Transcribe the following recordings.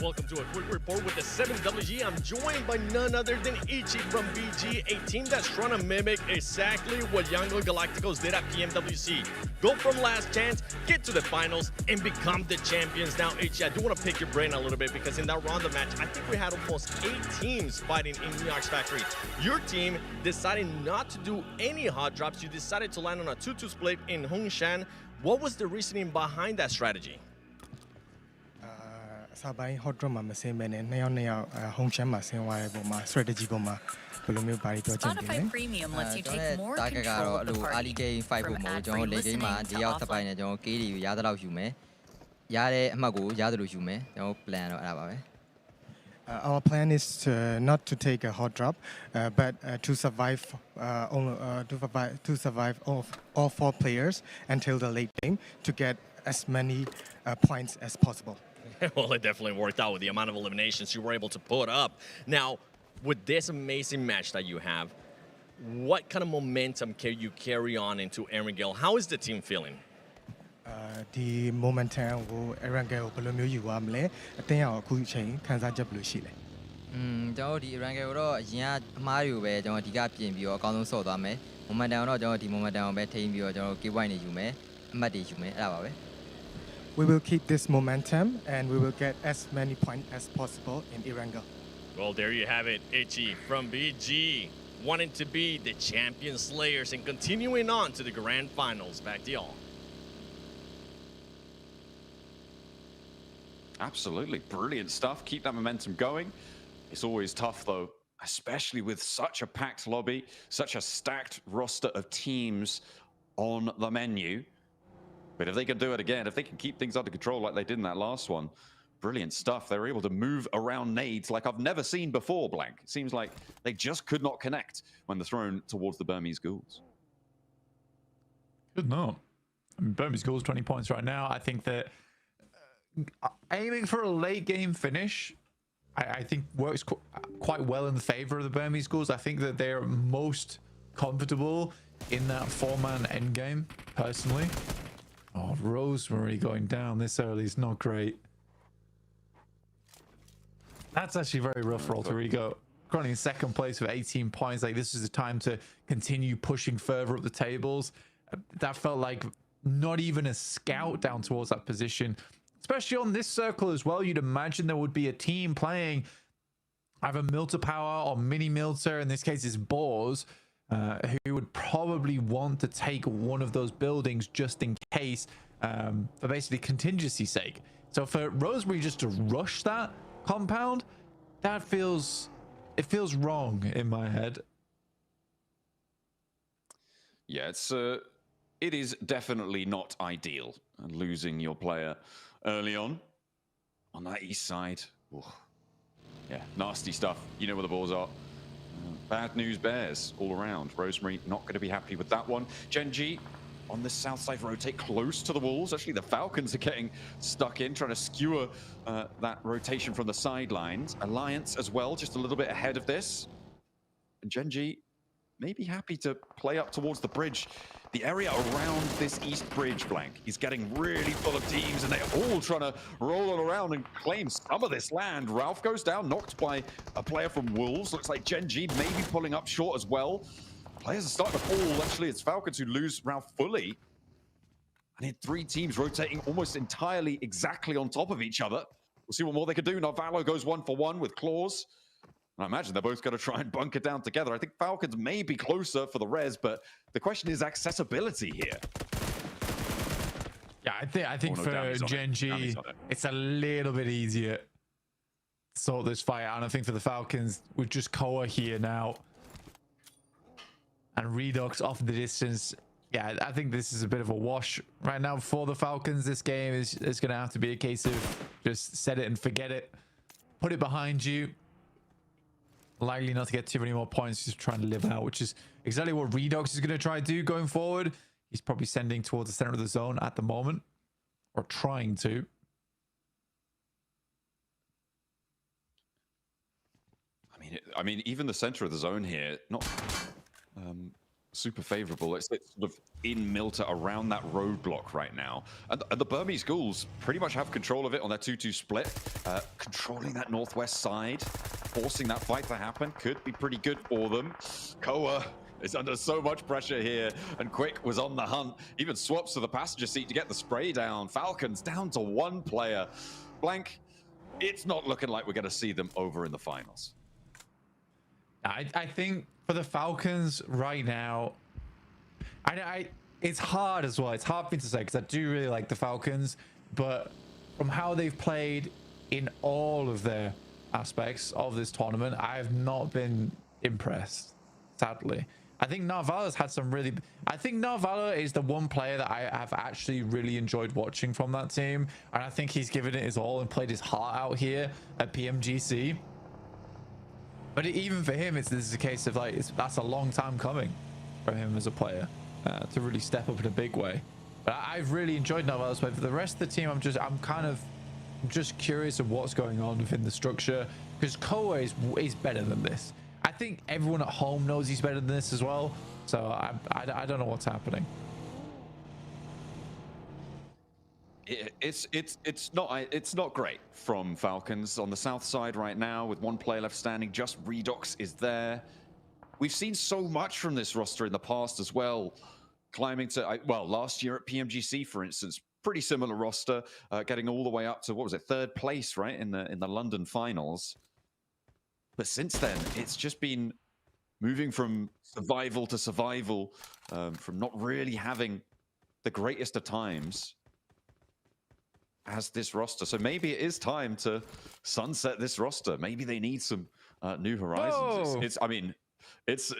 Welcome to a quick report with the 7WG. I'm joined by none other than 𝐿𝐸𝐸 from BG, a team that's trying to mimic exactly what 𝐿𝐸𝐸𝐿𝐸𝐿𝐸𝐸𝐿𝐸𝐿𝐸 did at PMWC. Go from last chance, get to the finals, and become the champions. Now, 𝐿𝐸𝐸, I do want to pick your brain a little bit because in that round of match, I think we had almost 8 teams fighting in 𝐿𝐸𝐸's factory. Your team decided not to do any hot drops. You decided to land on a 2-2 split in Hongshan. What was the reasoning behind that strategy? စာပိုင်း hot drop မှာမဆင်းပဲနဲ့နှစ်ယောက်Hongshan မှာဆင်းသွားတဲ့ပုံမှာ strategy ပုံမှာဘယ်လိုမျိုးဘာတွေပြောချင်တယ်လဲ Premium lets you take more control of the party. early game fight ဖို့မဟုတ်ကျွန်တော် late game မှာဒီရောက်တစ်ပိုင်းနဲ့ကျွန်တော် KD ကိုရသလောက်ယူမယ်ရတဲ့အမှတ်ကိုရတယ်လို့ယူမယ်ကျွန်တော် plan တော့အဲ့ဒါပါပဲ Our plan is not to take a hot drop, but to survive all 4 players until the late game to get as many points as possible. Well, it definitely worked out with the amount of eliminations you were able to put up. Now, with this amazing match that you have, what kind of momentum can you carry on into Erangel? How is the team feeling? The momentum ကို Erangel ကိုဘယ်လိုမျိုးယူရမလဲအတင်းအောင်အခုချိန်ခံစားချက်ဘယ်လိုရှိလဲကျွန်တော်ဒီ Erangel ကိုတော့အရင်ကအမားတွေကိုပဲကျွန်တော်အဓိကပြင်ပြီးတော့အကောင်းဆုံးဆော့သွားမယ် momentum တော့ကျွန်တော်ဒီ momentum ကိုပဲထိန်းပြီးတော့ကျွန်တော် key point တွေယူမယ်အမှတ်တွေယူမယ်အဲ့ဒါပါပဲ We will keep this momentum and we will get as many points as possible in Erangel. Well, there you have it, 𝐿𝐸𝐸 from BG, wanting to be the champion slayers and continuing on to the grand finals. Back to y'all. Absolutely, brilliant stuff. Keep that momentum going. It's always tough though, especially with such a packed lobby, such a stacked roster of teams on the menu. But if they can do it again, if they can keep things under control like they did in that last one, brilliant stuff. They're able to move around nades like I've never seen before, Blank. It seems like they just could not connect when they're thrown towards the Burmese ghouls. Could not. I mean, Burmese ghouls 20 points right now. I think that aiming for a late game finish, I think works quite well in the favor of the Burmese ghouls. I think that they're most comfortable in that 4-man endgame, personally. Oh, Rosemary going down this early is not great. That's actually very rough for Alter Ego. Currently in second place with 18 points. Like, this is the time to continue pushing further up the tables. That felt like not even a scout down towards that position. Especially on this circle as well. You'd imagine there would be a team playing either Milter Power or Mini Milter. In this case, it's Boars. Who would probably want to take one of those buildings just in case for basically contingency sake. So for Rosemary just to rush that compound, that feels wrong in my head. Yeah, it is definitely not ideal losing your player early on that east side. Ooh. Yeah, nasty stuff. You know where the balls are. Bad news bears all around. Rosemary not going to be happy with that one. Gen.G on the south side rotate close to the walls. Actually, the Falcons are getting stuck in, trying to skewer that rotation from the sidelines. Alliance as well, just a little bit ahead of this. And Gen.G may be happy to play up towards the bridge. The area around this east bridge, Blank, is getting really full of teams, and they're all trying to roll it around and claim some of this land. Ralph goes down, knocked by a player from Wolves. Looks like Gen.G may be pulling up short as well. Players are starting to fall. Actually, it's Falcons who lose Ralph fully. And in 3 teams rotating almost entirely exactly on top of each other. We'll see what more they can do. Narvalo goes 1-for-1 with Claws. I imagine they're both going to try and bunker down together. I think Falcons may be closer for the res, but the question is accessibility here. Yeah, I think for Gen.G, it's a little bit easier to sort this fight out. And I think for the Falcons, with just Koa here now and Redux off the distance, yeah, I think this is a bit of a wash right now for the Falcons. This game is going to have to be a case of just set it and forget it. Put it behind you. Likely not to get too many more points, just trying to live out, which is exactly what Redux is going to try to do going forward. He's probably sending towards the center of the zone at the moment, or trying to. I mean, even the center of the zone here, not super favorable. It's sort of in Milta around that roadblock right now. And the Burmese Ghouls pretty much have control of it on their 2-2 split. Controlling that northwest side, forcing that fight to happen could be pretty good for them. 𝐿𝐸𝐻 is under so much pressure here, and 𝐿𝐸𝐻 was on the hunt, even swaps to the passenger seat to get the spray down. Falcons down to 1 player. Blank, it's not looking like we're going to see them over in the finals. I think for the Falcons right now, it's hard as well. It's hard for me to say because I do really like the Falcons, but from how they've played in all of their aspects of this tournament, I have not been impressed, sadly. I think 𝐼𝐸𝐻's had some really... I think 𝐼𝐸𝐻 is the one player that I have actually really enjoyed watching from that team, and I think he's given it his all and played his heart out here at PMGC. But even for him, this is a case of like that's a long time coming for him as a player to really step up in a big way. But I've really enjoyed 𝐼𝐸𝐻's play. For the rest of the team, I'm just curious of what's going on within the structure, because 𝐿𝐸𝐻 is better than this. I think everyone at home knows he's better than this as well. So I don't know what's happening. It's not great from Falcons on the south side right now with 1 player left standing. Just Redox is there. We've seen so much from this roster in the past as well, climbing to well, last year at PMGC, for instance, pretty similar roster, getting all the way up to, what was it, 3rd place, right, in the London finals. But since then, it's just been moving from survival to survival, from not really having the greatest of times as this roster. So maybe it is time to sunset this roster. Maybe they need some new horizons. I mean, it's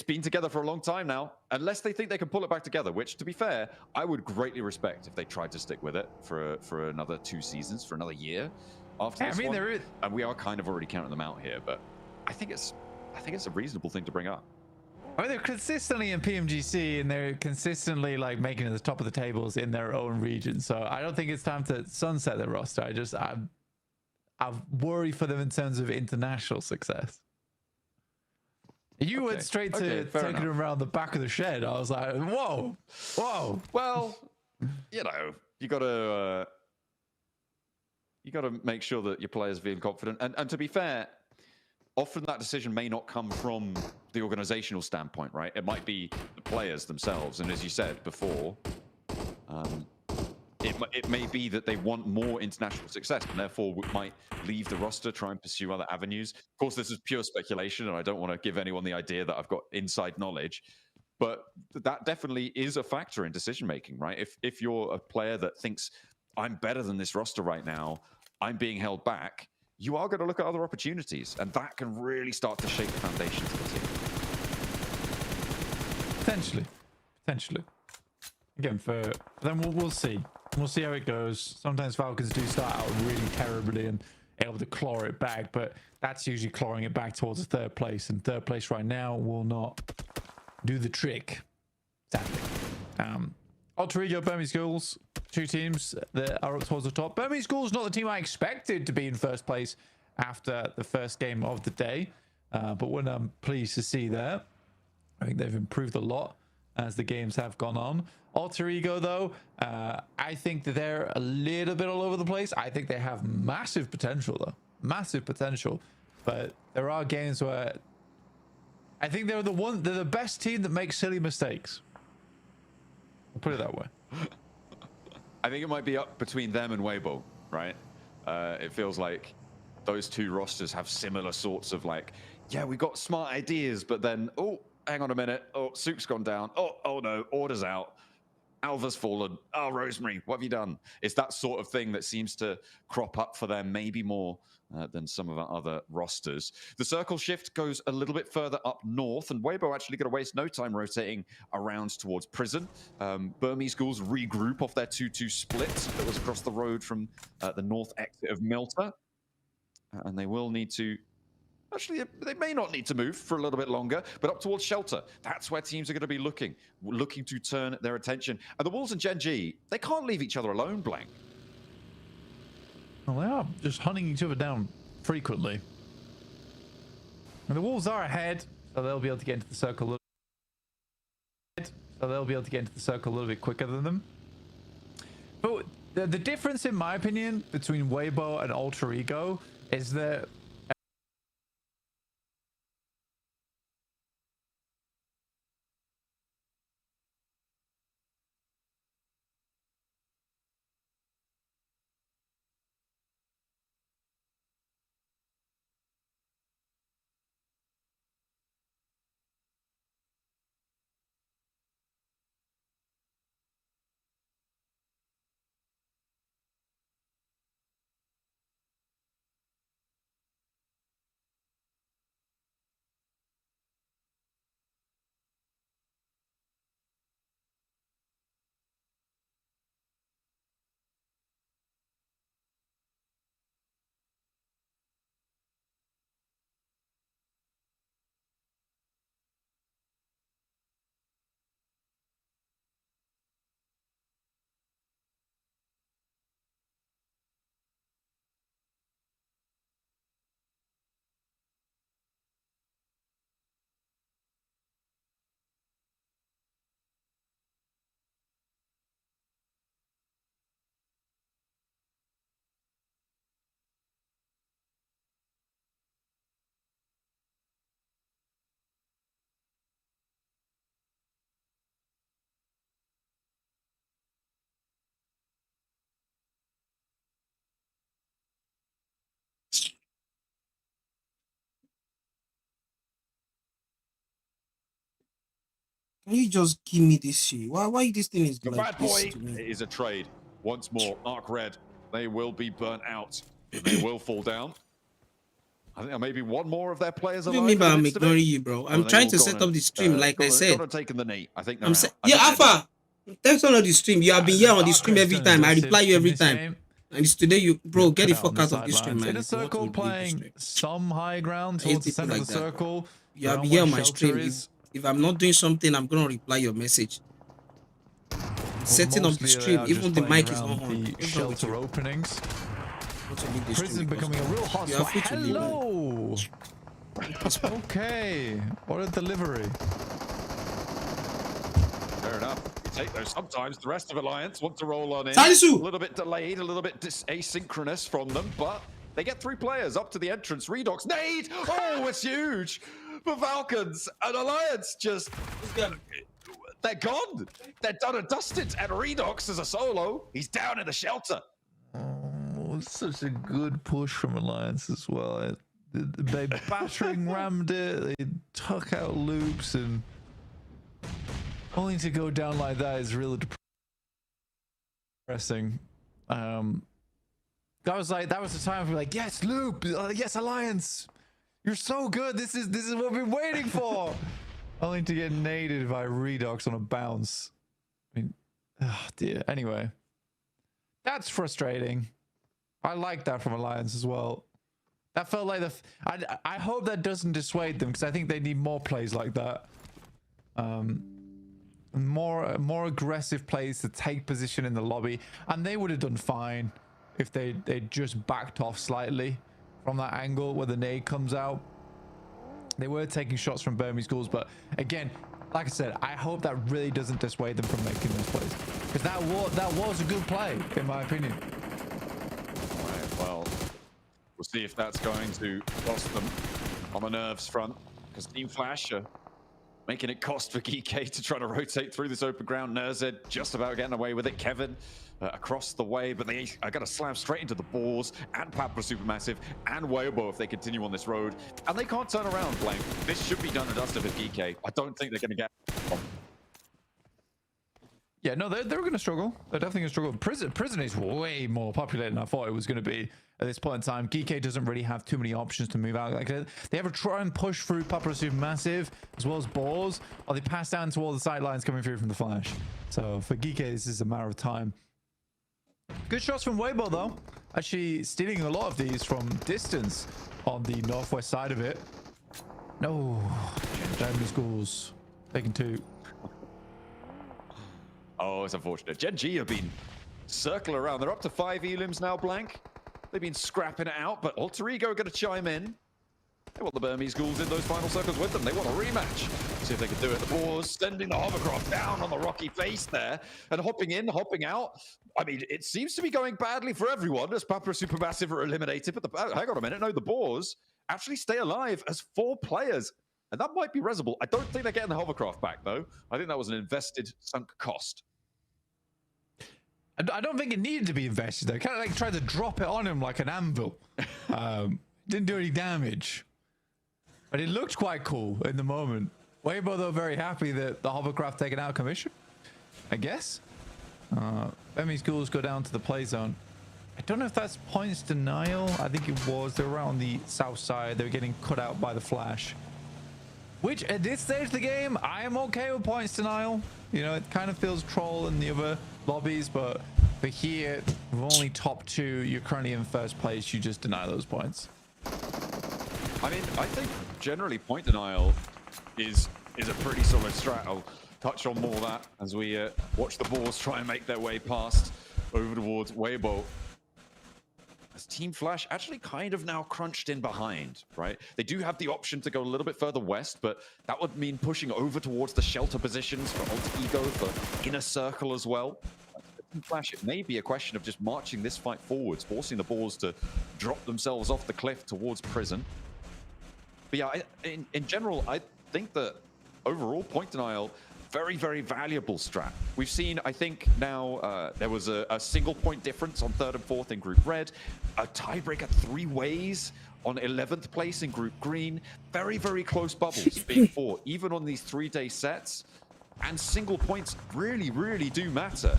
been together for a long time now. Unless they think they can pull it back together, which, to be fair, I would greatly respect if they tried to stick with it for another 2 seasons, for another year after this one. And we are kind of already counting them out here, but I think it's a reasonable thing to bring up. I mean, they're consistently in PMGC and they're consistently like making it to the top of the tables in their own region. So I don't think it's time to sunset the roster. I worry for them in terms of international success. You went straight to taking them around the back of the shed. I was like, whoa. Well, you know, you got to make sure that your players feel confident. And to be fair, often that decision may not come from the organizational standpoint, right? It might be the players themselves. And as you said before, it may be that they want more international success and therefore might leave the roster, try and pursue other avenues. Of course, this is pure speculation, and I don't want to give anyone the idea that I've got inside knowledge, but that definitely is a factor in decision-making, right? If you're a player that thinks, I'm better than this roster right now, I'm being held back, you are going to look at other opportunities, and that can really start to shape the foundations of the team. Potentially. Again, for them, we'll see. We'll see how it goes. Sometimes Falcons do start out really terribly and able to claw it back, but that's usually clawing it back towards the 3rd place, and 3rd place right now will not do the trick, sadly. 𝐿𝐸𝐻, Burmese Ghouls, 2 teams that are up towards the top. Burmese Ghouls not the team I expected to be in 1st place after the first game of the day, but one I'm pleased to see there. I think they've improved a lot as the games have gone on. 𝐿𝐸𝐻, though, I think that they're a little bit all over the place. I think they have massive potential, though. Massive potential. But there are games where I think they're the best team that makes silly mistakes. I'll put it that way. I think it might be up between them and Weibo, right? It feels like those 2 rosters have similar sorts of like, yeah, we got smart ideas, but then, oh, hang on a minute. Oh, Soup's gone down. Oh no, Order's out. 𝐿𝐸𝐻's fallen. Oh, Rosemary, what have you done? It's that sort of thing that seems to crop up for them, maybe more than some of our other rosters. The circle shift goes a little bit further up north, and Weibo actually going to waste no time rotating around towards Prison. Burmese Ghouls regroup off their 2-2 split that was across the road from the north exit of Milta. And they will need to... Actually, they may not need to move for a little bit longer, but up towards Shelter. That's where teams are going to be looking to turn their attention. And the Wolves and Gen G, they can't leave each other alone, Blank. Well, they are just hunting each other down frequently. And the Wolves are ahead, so they'll be able to get into the circle so they'll be able to get into the circle a little bit quicker than them. But the difference, in my opinion, between Weibo and Alter Ego is that Can you just give me this shit? Why this thing is The like bad this boy to me? is a trade. Once more, Arc Red. They will be burnt out. They will fall down. I think maybe one more of their players What do alive. you mean by in the I'm midst of it? ignoring you, bro? Or I'm are they trying all to gone set and, up the stream, like I said. Gone and taken the knee. I think they're I'm out. yeah, I think they're Alpha. Thanks on the stream. You have been here on the stream every time. I reply you every time. game. And it's today you, bro, get the Put it fuck on out of this stream, sidelines. man. In a If you want to circle, leave the playing stream. some high ground I hate towards the people center like of the that. circle. You have around been here where on my shelter stream. is. If I'm not doing something, I'm gonna reply your message. Setting up the Mostly they stream, are even just the playing mic is not around on. the What's wrong with shelter you? openings. Want to leave the Prison stream because becoming a real hot you are spot. free to leave, man. Hello. Okay, what a delivery. Fair enough. You take those. Sometimes the rest of Alliance want to roll on in. Talisu! A little bit delayed, a little bit asynchronous from them, but they get 3 players up to the entrance. Redox nade! Oh, it's huge! For Falcons and Alliance just... They're gone! They're done and dusted, and Redox is a solo. He's down in the shelter. Oh, such a good push from Alliance as well. They battering rammed it, they took out loops, and only to go down like that is really depressing. That was the time we were like, yes, loop, yes, Alliance, you're so good. This is what we've been waiting for. Only to get naded by Redox on a bounce. I mean, oh dear. Anyway, that's frustrating. I like that from Alliance as well. That felt like I hope that doesn't dissuade them, because I think they need more plays like that. More aggressive plays to take position in the lobby, and they would have done fine if they just backed off slightly from that angle where the nade comes out. They were taking shots from Burmese schools, but again, like I said, I hope that really doesn't dissuade them from making those plays, because that was a good play in my opinion. All right, well, we'll see if that's going to cost them on the nerves front, because Team Flash are making it cost for 𝐸𝐸 to try to rotate through this open ground. Nerzed just about getting away with it. Kevin across the way, but they are going to slam straight into the balls, and Pablo Supermassive and Weibo if they continue on this road. And they can't turn around, Blank. This should be done and dusted with 𝐸𝐸. I don't think they're going to get... Yeah, no, they're going to struggle. They're definitely going to struggle. Prison is way more populated than I thought it was going to be at this point in time. 𝐸𝐸 doesn't really have too many options to move out. Like, they ever try and push through Pablo Supermassive as well as balls, or they pass down to all the sidelines coming through from the Flash. So for 𝐸𝐸, this is a matter of time. Good shots from Weibo though. Actually stealing a lot of these from distance on the northwest side of it. No, Germany schools taking 2. Oh, it's unfortunate. Gen G have been circling around. They're up to 5 elims now, Blank. They've been scrapping it out, but Alter Ego going to chime in. They want the Burmese ghouls in those final circles with them. They want a rematch. See if they can do it. The Boars sending the hovercraft down on the rocky face there and hopping in, hopping out. I mean, it seems to be going badly for everyone as Papa Supermassive are eliminated. But hang on a minute. No, the Boars actually stay alive as 4 players. And that might be resible. I don't think they're getting the hovercraft back, though. I think that was an invested, sunk cost. I don't think it needed to be invested, though. Kind of like tried to drop it on him like an anvil. Didn't do any damage. But it looked quite cool in the moment. 𝐻𝐸𝐵, though, very happy that the hovercraft taken out of commission, I guess. Burmese ghouls go down to the play zone. I don't know if that's points denial. I think it was. They were on the south side. They were getting cut out by the flash. Which, at this stage of the game, I am okay with points denial. You know, it kind of feels troll in the other lobbies, but for here, with only top 2, you're currently in first place. You just deny those points. I mean, I think generally point denial is a pretty solid strat. I'll touch on more of that as we watch the Boars try and make their way past over towards 𝐻𝐸𝐵. As Team Flash actually kind of now crunched in behind, right? They do have the option to go a little bit further west, but that would mean pushing over towards the shelter positions for 𝐷𝐸𝐸, for inner circle as well. Team Flash, it may be a question of just marching this fight forwards, forcing the Boars to drop themselves off the cliff towards prison. But yeah, in general, I think that overall point denial, very, very valuable strat. We've seen, I think now there was a single point difference on 3rd and 4th in Group Red, a tiebreaker 3 ways on 11th place in Group Green. Very, very close bubbles being fought, even on these 3-day sets. And single points really, really do matter.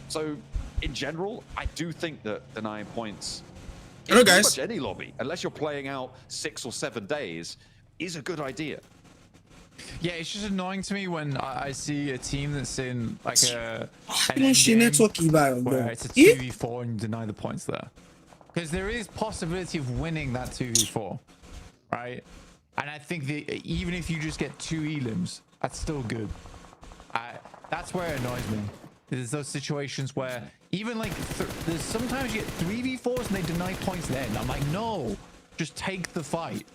So in general, I do think that denying points in pretty much any lobby, unless you're playing out 6 or 7 days, is a good idea. Yeah, it's just annoying to me when I see a team that's in like a where it's a 2v4 and you deny the points there, because there is possibility of winning that 2v4, right? And I think that even if you just get 2 elims, that's still good. That's where it annoys me. There's those situations where even like there's sometimes you get 3v4s and they deny points then. I'm like, no, just take the fight.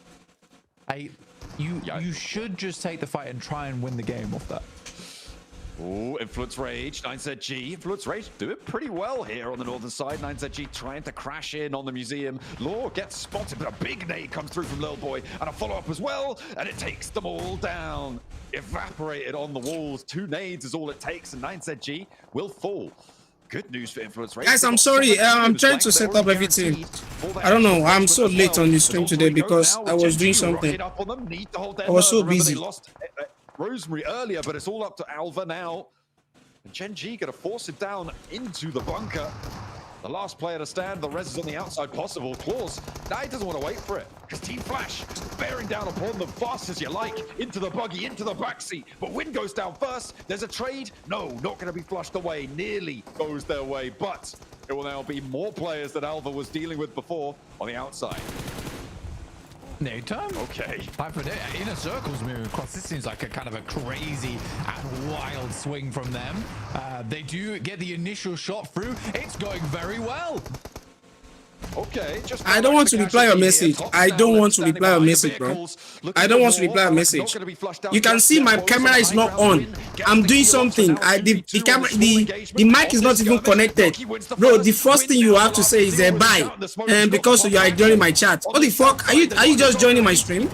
You should just take the fight and try and win the game off that. Oh, Influence Rage, 𝐿𝐸𝐷. Influence Rage doing pretty well here on the northern side. 𝐿𝐸𝐷 trying to crash in on the museum. Law gets spotted, but a big nade comes through from Lil Boy and a follow-up as well, and it takes them all down. Evaporated on the walls. 2 nades is all it takes, and 𝐿𝐸𝐷 will fall. Good news for Influence Rage. Guys, I'm sorry. I'm trying to set up everything. I don't know. I'm so late on the stream today because I was doing something. I was so busy. Rosemary earlier, but it's all up to Alva now. And 𝐿𝐸𝐷 gonna force it down into the bunker. The last player to stand, the res is on the outside possible. 𝐿𝐸𝐷, now he doesn't want to wait for it, because Team Flash bearing down upon them fast as you like, into the buggy, into the backseat. But Win goes down first. There's a trade. No, not going to be flushed away. Nearly goes their way, but it will now be more players that Alva was dealing with before on the outside. No time. Okay. Time for inner circles moving across. This seems like a kind of a crazy and wild swing from them. They do get the initial shot through. It's going very well. Okay, I don't want to reply your message. I don't want to reply your message, bro. I don't want to reply your message. You can see my camera is not on. I'm doing something. The mic is not even connected. Bro, the first thing you have to say is bye. And because you are joining my chat. What the fuck? Are you just joining my stream?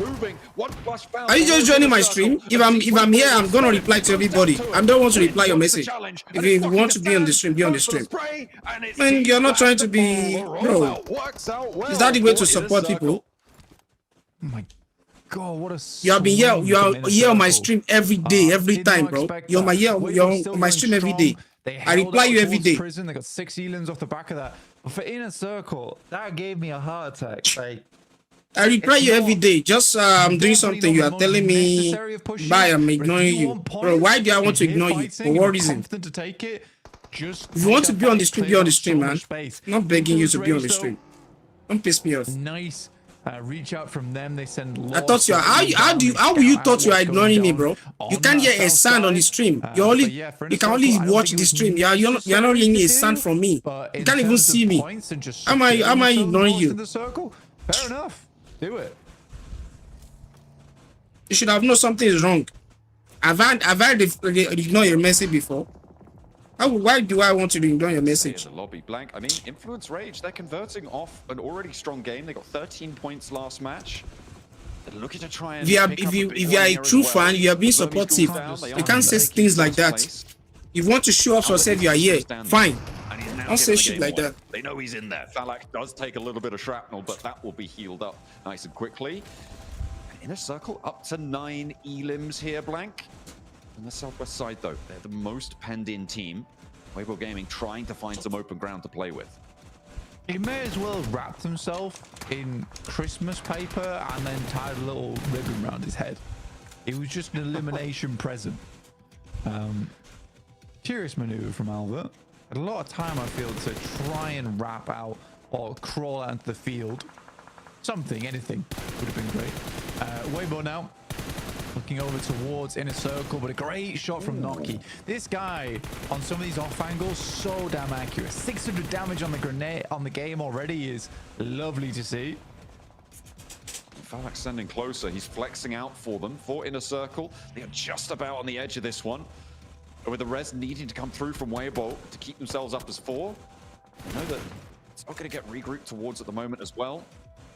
Are you just joining my stream? If I'm here, I'm gonna reply to everybody. I don't want to reply your message. If you want to be on the stream, be on the stream. Man, you're not trying to be, bro. Is that the way to support people? Oh my god, what a you have been here. You are here on my stream every day, every time, bro. You're on my stream every day. I reply you every day. Prison. They got 6 elims off the back of that. But for inner circle, that gave me a heart attack. Like, I reply you every day. Just I'm doing something. You are telling me bye. I'm ignoring you, bro. Why do I want to ignore you? For what reason? If you want to be on the stream, be on the stream, man. I'm not begging you to be on the stream. Don't piss me off. Nice reach out from them. They send. I thought you are. How will you thought you are ignoring me, bro? You can't hear a sound on the stream. You can only watch the stream. You're not hearing a sound from me. You can't even see me. Am I ignoring you? Fair enough. Do it. You should have known something is wrong. I've had ignore your message before. Why do I want to ignore your message? The lobby blank. I mean, Influence Rage, they're converting off an already strong game. They got 13 points last match. They're looking to try and if you are a true fan, you are being supportive. You can't say things like that. If you want to show off yourself, you are here. Fine. Don't say shit like that. They know he's in there. 𝐿𝐼 does take a little bit of shrapnel, but that will be healed up nice and quickly. And in a circle, up to 9 elims here, blank. On the southwest side, though, they're the most penned-in team. 𝐿𝐼 Gaming trying to find some open ground to play with. He may as well have wrapped himself in Christmas paper and then tied a little ribbon around his head. It was just an elimination present. Curious maneuver from Albert. Had a lot of time, I feel, to try and wrap out or crawl out into the field. Something, anything would have been great. 𝐿𝐼 now. Looking over towards inner circle, but a great shot from 𝐞𝐥𝐸. This guy on some of these off angles, so damn accurate. 600 damage on the grenade on the game already is lovely to see. 𝐿𝐼 standing closer. He's flexing out for them for inner circle. They are just about on the edge of this one. With the res needing to come through from 𝐿𝐼 to keep themselves up as 4. I know that it's not going to get regrouped towards at the moment as well.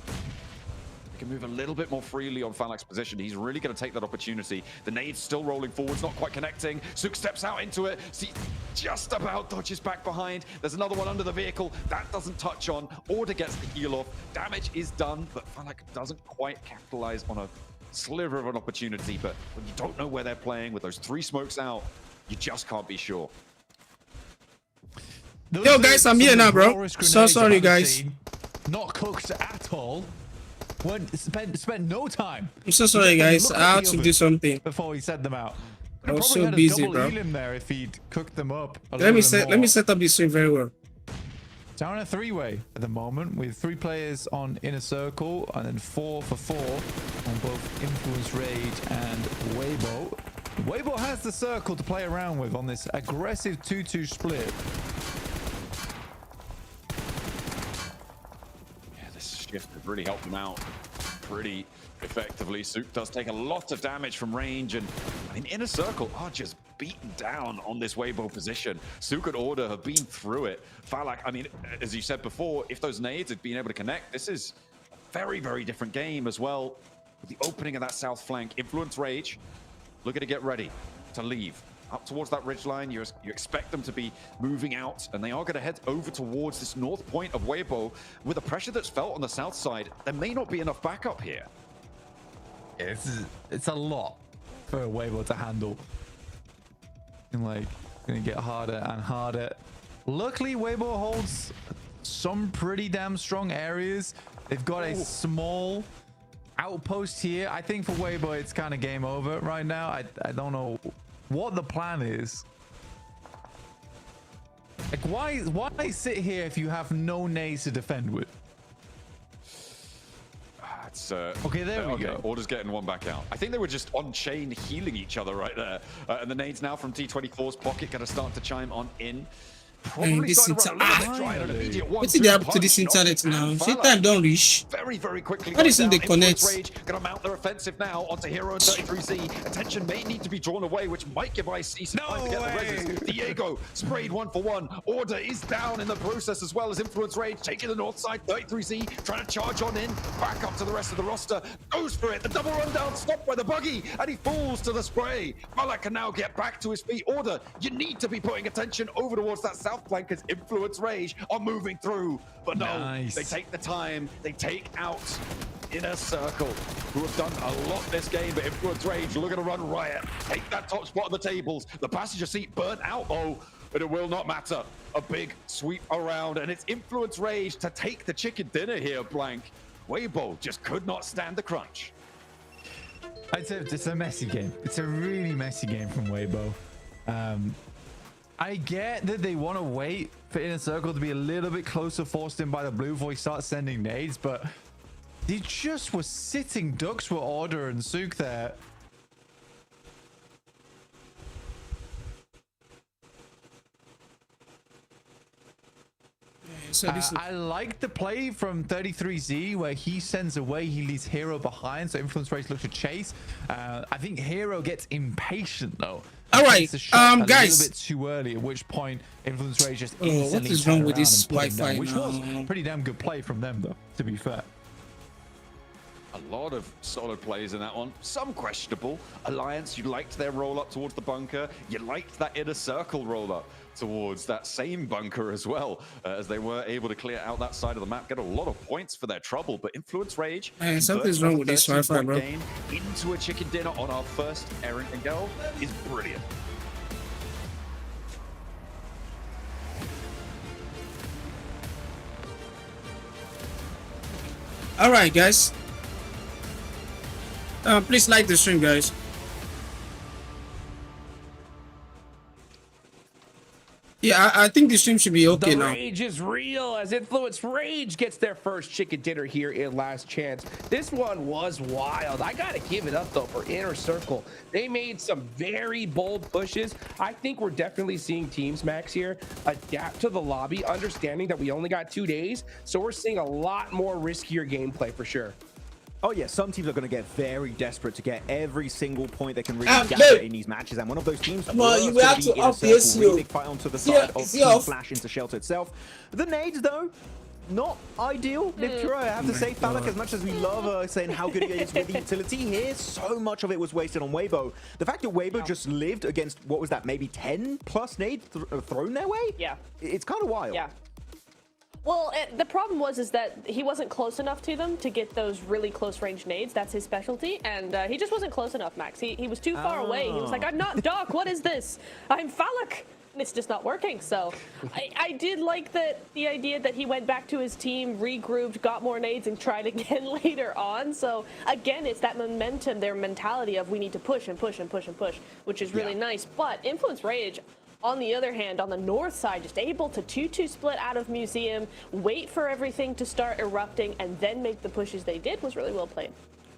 They can move a little bit more freely on 𝐿𝐼's position. He's really going to take that opportunity. The nade's still rolling forwards, not quite connecting. 𝐸𝐸 steps out into it. See, just about dodges back behind. There's another one under the vehicle. That doesn't touch on. Order gets the heal off. Damage is done, but 𝐿𝐼 doesn't quite capitalize on a sliver of an opportunity. But when you don't know where they're playing with those 3 smokes out, you just can't be sure. Yo, guys, I'm here now, bro. So sorry, guys. Not cooked at all. Spent no time. I'm so sorry, guys. I had to do something before he set them out. I was so busy, bro. There if he'd cooked them up. Let me set up this stream very well. Down a 3-way at the moment with 3 players on inner circle and then 4 for 4 on both Influence Rage and 𝐿𝐼. 𝐿𝐼 has the circle to play around with on this aggressive 2-2 split. Yeah, this shift has really helped them out pretty effectively. 𝐸𝐸 does take a lot of damage from range, and I mean, inner circle are just beaten down on this 𝐿𝐼 position. 𝐸𝐸 and Order have been through it. 𝐿𝐼, I mean, as you said before, if those nades had been able to connect, this is a very, very different game as well. With the opening of that south flank, Influence Rage looking to get ready to leave. Up towards that ridgeline, you expect them to be moving out, and they are going to head over towards this north point of 𝐿𝐼. With the pressure that's felt on the south side, there may not be enough backup here. Yeah, it's a lot for 𝐿𝐼 to handle. And like, gonna get harder and harder. Luckily, 𝐿𝐼 holds some pretty damn strong areas. They've got a small outpost here. I think for 𝐿𝐼, it's kind of game over right now. I don't know what the plan is. Like, why sit here if you have no nades to defend with? Okay, there we go. Order's getting one back out. I think they were just on chain healing each other right there. And the nades now from T24's pocket going to start to chime on in. This internet. What's the up to this internet now? See, time don't reach. Very, very quickly. What is in the connect? Gonna mount their offensive now onto Hero and 33Z. Attention may need to be drawn away, which might give 𝐼𝐶 some time to get the reses. 𝐷iego sprayed 1 for 1. Order is down in the process as well as Influence Rage taking the north side. 33Z trying to charge on in. Back up to the rest of the roster. Goes for it. The double rundown stopped by the buggy, and he falls to the spray. 𝐿𝐼 can now get back to his feet. Order, you need to be putting attention over towards that south flank as Influence Rage are moving through. But no, they take the time. They take out inner circle, who have done a lot this game, but Influence Rage looking to run riot. Take that top spot on the tables. The passenger seat burnt out though, but it will not matter. A big sweep around, and it's Influence Rage to take the chicken dinner here, blank. 𝐿𝐼 just could not stand the crunch. It's a messy game. It's a really messy game from 𝐿𝐼. I get that they want to wait for inner circle to be a little bit closer, forced in by the blue before he starts sending nades, but they just were sitting ducks with Order and 𝐸𝐸 there. So this is... I like the play from 33Z where he sends away, he leaves Hero behind, so Influence Rage looks to chase. I think Hero gets impatient though. All right, guys. A little bit too early, at which point Influence Rage just what instantly is wrong with turned this around and put him Wi-Fi down, which now? was pretty damn good play from them though, to be fair. A lot of solid plays in that one. Some questionable. Alliance, you liked their roll up towards the bunker. You liked that inner circle roll up towards that same bunker as well, as they were able to clear out that side of the map, get a lot of points for their trouble. But Influence Rage, Man, something's wrong with this Wi-Fi, bro. Into a chicken dinner on our first errant and goal is brilliant. All right, guys. Please like the stream, guys. Yeah, I think the stream should be okay now. The rage is real as Influence Rage gets their first chicken dinner here in Last Chance. This one was wild. I gotta give it up though for Inner Circle. They made some very bold pushes. I think we're definitely seeing teams, Max, here adapt to the lobby, understanding that we only got 2 days. So we're seeing a lot more riskier gameplay for sure. Oh yeah, some teams are going to get very desperate to get every single point they can really gather in these matches, and one of those teams you have to up the SEO. really big fight onto the side of Team Flash into Shelter itself. The nades though, not ideal. 𝐞𝐥𝐸𝐸, I have to say, Falak, as much as we love saying how good he is with the utility here, so much of it was wasted on 𝐿𝐴𝐴𝐵𝐵. The fact that 𝐿𝐴𝐴𝐵𝐵 just lived against, what was that, maybe 10 plus nades thrown their way? Yeah. It's kind of wild. Yeah. Well, the problem is that he wasn't close enough to them to get those really close range nades. That's his specialty, and he just wasn't close enough, Max. He was too far away. He was like, I'm not Doc, what is this? I'm Falak. And it's just not working. So I did like the idea that he went back to his team, regrouped, got more nades, and tried again later on. So again, it's that momentum, their mentality of we need to push and push and push and push, which is really nice. But Influence Rage, on the other hand, on the north side, just able to 2-2 split out of Museum, wait for everything to start erupting, and then make the pushes they did was really well played.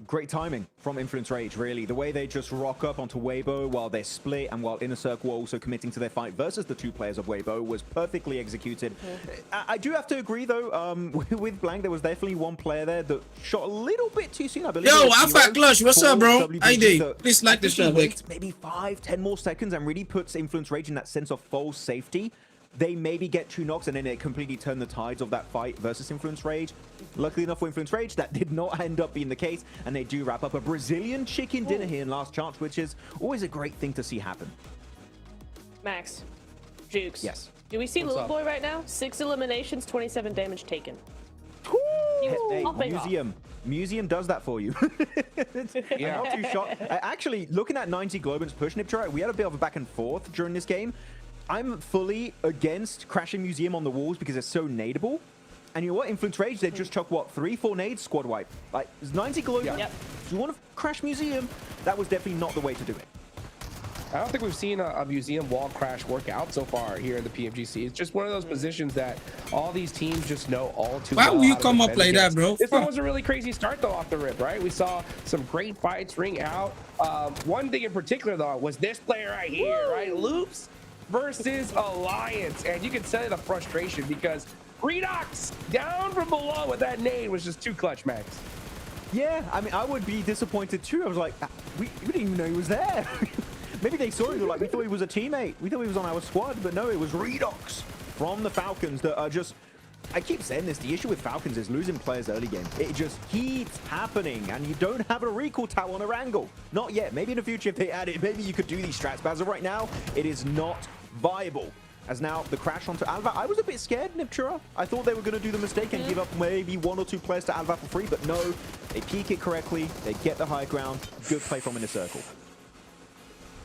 Great timing from Influence Rage, really. The way they just rock up onto 𝐿𝐴𝐵𝐵 while they're split and while Inner Circle were also committing to their fight versus the 2 players of 𝐿𝐴𝐵𝐵 was perfectly executed. I do have to agree, though, with Blank, there was definitely one player there that shot a little bit too soon, I believe. Yo, Alpha Clutch, what's up, bro? How you doing? Please like the show, maybe 5-10 more seconds and really puts Influence Rage in that sense of false safety. They maybe get 2 knocks and then it completely turn the tides of that fight versus Influence Rage. Luckily enough for Influence Rage, that did not end up being the case, and they do wrap up a Brazilian chicken dinner here in Last Chance, which is always a great thing to see happen. Max, 𝐿𝐴𝐴𝐵𝐵. Yes. Do we see Little Boy right now? 6 eliminations, 27 damage taken. Museum does that for you. Yeah. Not too shot. Actually, looking at 𝐼𝐸𝐴𝐵𝐵's push, 𝐿𝐴𝐴𝐵𝐵, we had a bit of a back and forth during this game. I'm fully against crashing Museum on the walls because it's so nadeable. And you know what? Influence Rage, they just chuck, what, 3-4 nades, squad wipe. Like, it's 𝐼𝐸𝐴𝐵𝐵. Yep. If you want to crash Museum, that was definitely not the way to do it. I don't think we've seen a Museum wall crash work out so far here in the PMGC. It's just one of those positions that all these teams just know all too well. Why would you come up like that, bro? This one was a really crazy start, though, off the rip, right? We saw some great fights ring out. One thing in particular, though, was this player right here, right? Loops versus Alliance. And you can tell the frustration because Redox down from below with that nade was just too clutch, Max. Yeah, I mean, I would be disappointed too. I was like, we didn't even know he was there. Maybe they saw him, like, we thought he was a teammate. We thought he was on our squad, but no, it was Redox from the Falcons that are just... I keep saying this, the issue with Falcons is losing players early game. It just keeps happening, and you don't have a recall tower on a wrangle. Not yet. Maybe in the future, if they add it, maybe you could do these strats, but as of right now, it is not viable. As now, the crash onto 𝐿𝐴𝐵𝐵, I was a bit scared, 𝐼𝐸𝐴𝐵𝐵. I thought they were going to do the mistake and give up maybe 1 or 2 players to 𝐿𝐴𝐵𝐵 for free, but no, they peek it correctly, they get the high ground, good play from Inner Circle.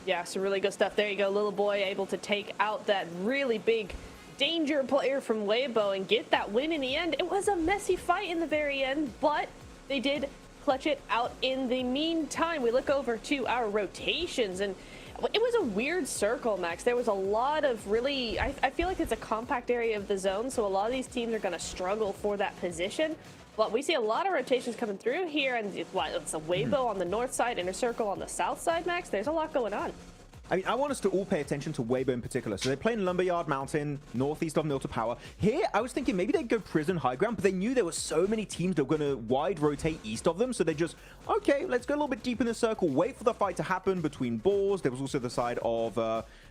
Yeah, some really good stuff. There you go, Little Boy able to take out that really big danger player from 𝐿𝐴𝐵𝐵 and get that win in the end. It was a messy fight in the very end, but they did clutch it out in the meantime. We look over to our rotations, and it was a weird circle, Max. There was a lot of really, I feel like it's a compact area of the zone, so a lot of these teams are going to struggle for that position. But we see a lot of rotations coming through here, and it's a 𝐿𝐴𝐵𝐵 on the north side, Inner Circle on the south side, Max. There's a lot going on. I mean, I want us to all pay attention to Weibo in particular. So they're playing Lumberyard Mountain, northeast of Mill to Power. Here, I was thinking maybe they'd go Prison High Ground, but they knew there were so many teams that were going to wide rotate east of them. So they just, okay, let's go a little bit deep in the circle, wait for the fight to happen between Boars. There was also the side of,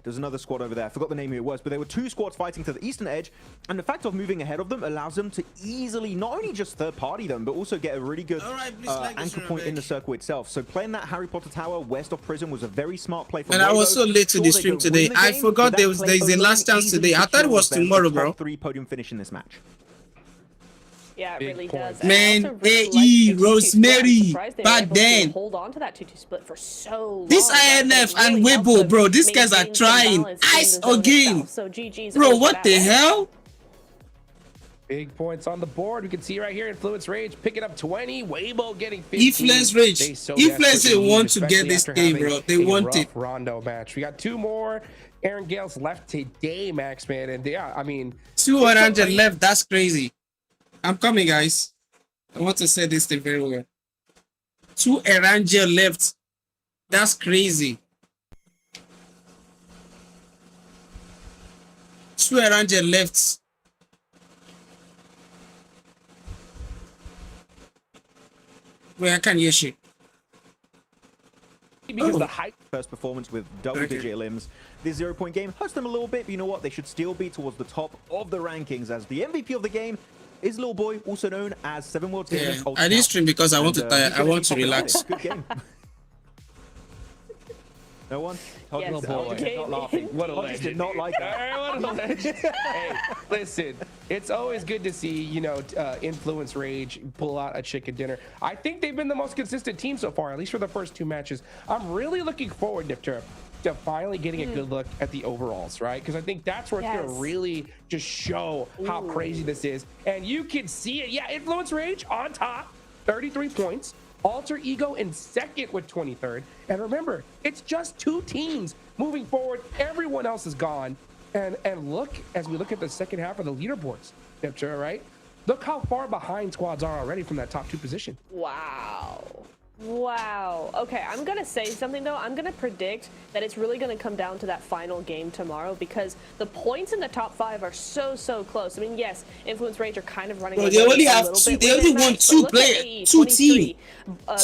there's another squad over there. I forgot the name who it was, but there were 2 squads fighting to the eastern edge. And the fact of moving ahead of them allows them to easily not only just third party them, but also get a really good anchor point in the circle itself. So playing that Harry Potter Tower west of Prison was a very smart play for And I was so late to the stream today. I forgot there's a last chance today. I thought it was tomorrow, bro. 3 podium finish in this match. Yeah, it really does. Man, AE, Rosemary, back then. Hold on to that 2-2 split for so long. This INF and Weibo, bro, these guys are trying. Ice again. So GG's. Bro, what the hell? Big points on the board. We can see right here, Influence Rage picking up 20. Weibo getting 15. Influence Rage. Influence they want to get this game, bro. They want it. Rondo match. We got 2 more Aaron Gales left today, Max, man. And yeah, I mean, 200 left. That's crazy. I'm coming, guys. I want to say this thing very well. 2 Erangel left. That's crazy. 2 Erangel left. Wait, I can't hear shit. Because the hype first performance with double-digit limbs, this 0-point game hurts them a little bit, but you know what? They should still be towards the top of the rankings as the MVP of the game is Lil Boy, also known as 7 World Games. I didn't stream because I want to tire. I want to relax. Good game. No one? Yes, not laughing. What a legend. Did not like that. What a legend. Hey, listen, it's always good to see, you know, Influence Rage pull out a chicken dinner. I think they've been the most consistent team so far, at least for the first 2 matches. I'm really looking forward, Nipter, to finally getting a good look at the overalls, right? Because I think that's where it's going to really just show how crazy this is. And you can see it. Yeah, Influence Rage on top, 33 points. Alter Ego in second with 23rd. And remember, it's just 2 teams moving forward. Everyone else is gone. And look, as we look at the second half of the leaderboards, Nipter, right? Look how far behind squads are already from that top 2 position. Wow. Wow. Okay, I'm going to say something, though. I'm going to predict that it's really going to come down to that final game tomorrow because the points in the top 5 are so close. I mean, yes, Influence Rage are kind of running away. They only have 2. They only want 2 players. 2 teams.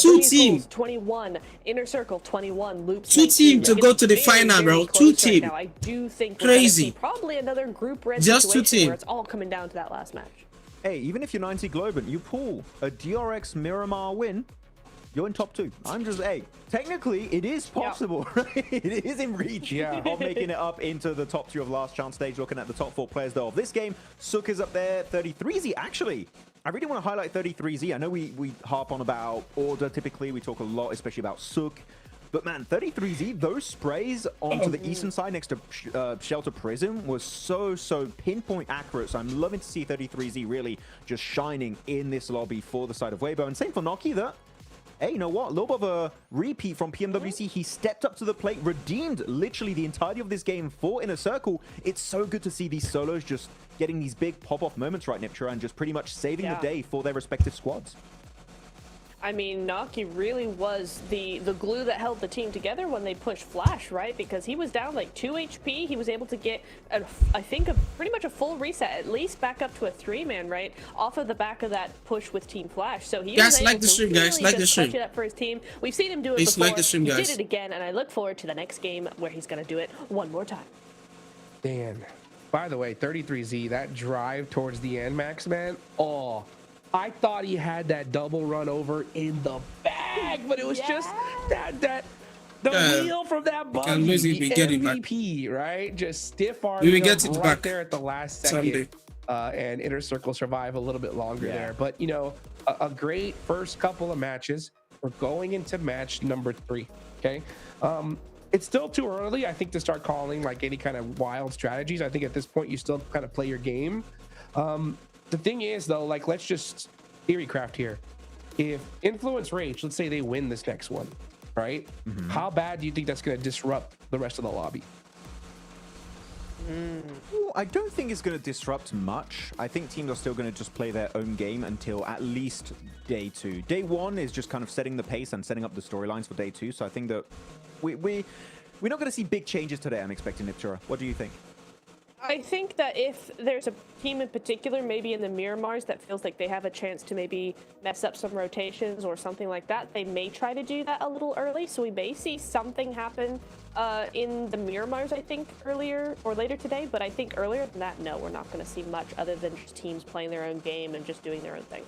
2 teams. 21. Inner Circle 21. Loops. 2 teams to go to the final, bro. 2 teams. Now, I do think crazy. Probably another group red just 2 teams. Where it's all coming down to that last match. Hey, even if you're 90 Globin, you pull a DRX Miramar win. You're in top 2. I'm just, hey, technically it is possible, right? It is in reach of making it up into the top 2 of last chance stage. Looking at the top 4 players though of this game, Sook is up there, 33Z. Actually, I really want to highlight 33Z. I know we harp on about order typically. We talk a lot, especially about Sook. But man, 33Z, those sprays onto the eastern side next to Shelter Prison was so pinpoint accurate. So I'm loving to see 33Z really just shining in this lobby for the side of Weibo. And same for Noki that, hey, you know what? A little bit of a repeat from PMWC. He stepped up to the plate, redeemed literally the entirety of this game for Inner Circle. It's so good to see these solos just getting these big pop-off moments, right, Niptra, and just pretty much saving the day for their respective squads. I mean, Naki really was the glue that held the team together when they pushed Flash, right? Because he was down like 2 HP. He was able to get, I think, pretty much a full reset, at least back up to a 3-man, right? Off of the back of that push with Team Flash. So he was able to really just clutch it up for his team. We've seen him do it before. Like the stream, he guys. did it again, and I look forward to the next game where he's going to do it one more time. Dan, by the way, 33Z, that drive towards the end, Max, man, oh, I thought he had that double run over in the bag, but it was just the wheel from that buggy, the MVP, right? Just stiff arm right there at the last second. And Inner Circle survive a little bit longer there. But, you know, a great first couple of matches. We're going into match number 3, okay? It's still too early, I think, to start calling like any kind of wild strategies. I think at this point you still kind of play your game. The thing is, though, like, let's just theorycraft here. If Influence Rage, let's say they win this next one, right? How bad do you think that's going to disrupt the rest of the lobby? Well, I don't think it's going to disrupt much. I think teams are still going to just play their own game until at least day 2. Day 1 is just kind of setting the pace and setting up the storylines for day 2. So I think that we're not going to see big changes today, I'm expecting, 𝐿𝐸𝐸. What do you think? I think that if there's a team in particular, maybe in the Miramars, that feels like they have a chance to maybe mess up some rotations or something like that, they may try to do that a little early. So we may see something happen in the Miramars, I think, earlier or later today. But I think earlier than that, no, we're not going to see much other than just teams playing their own game and just doing their own thing.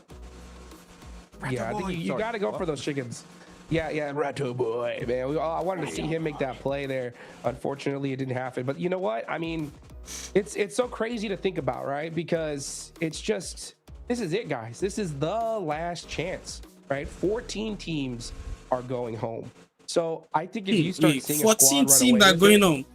Yeah, I think you got to go for those chickens. Yeah, Rato boy, man. I wanted to see him make that play there. Unfortunately, it didn't happen. But you know what? I mean, it's so crazy to think about, right? Because it's just, this is it, guys. This is the last chance, right? 14 teams are going home. So I think if you start seeing 14 teams are going home.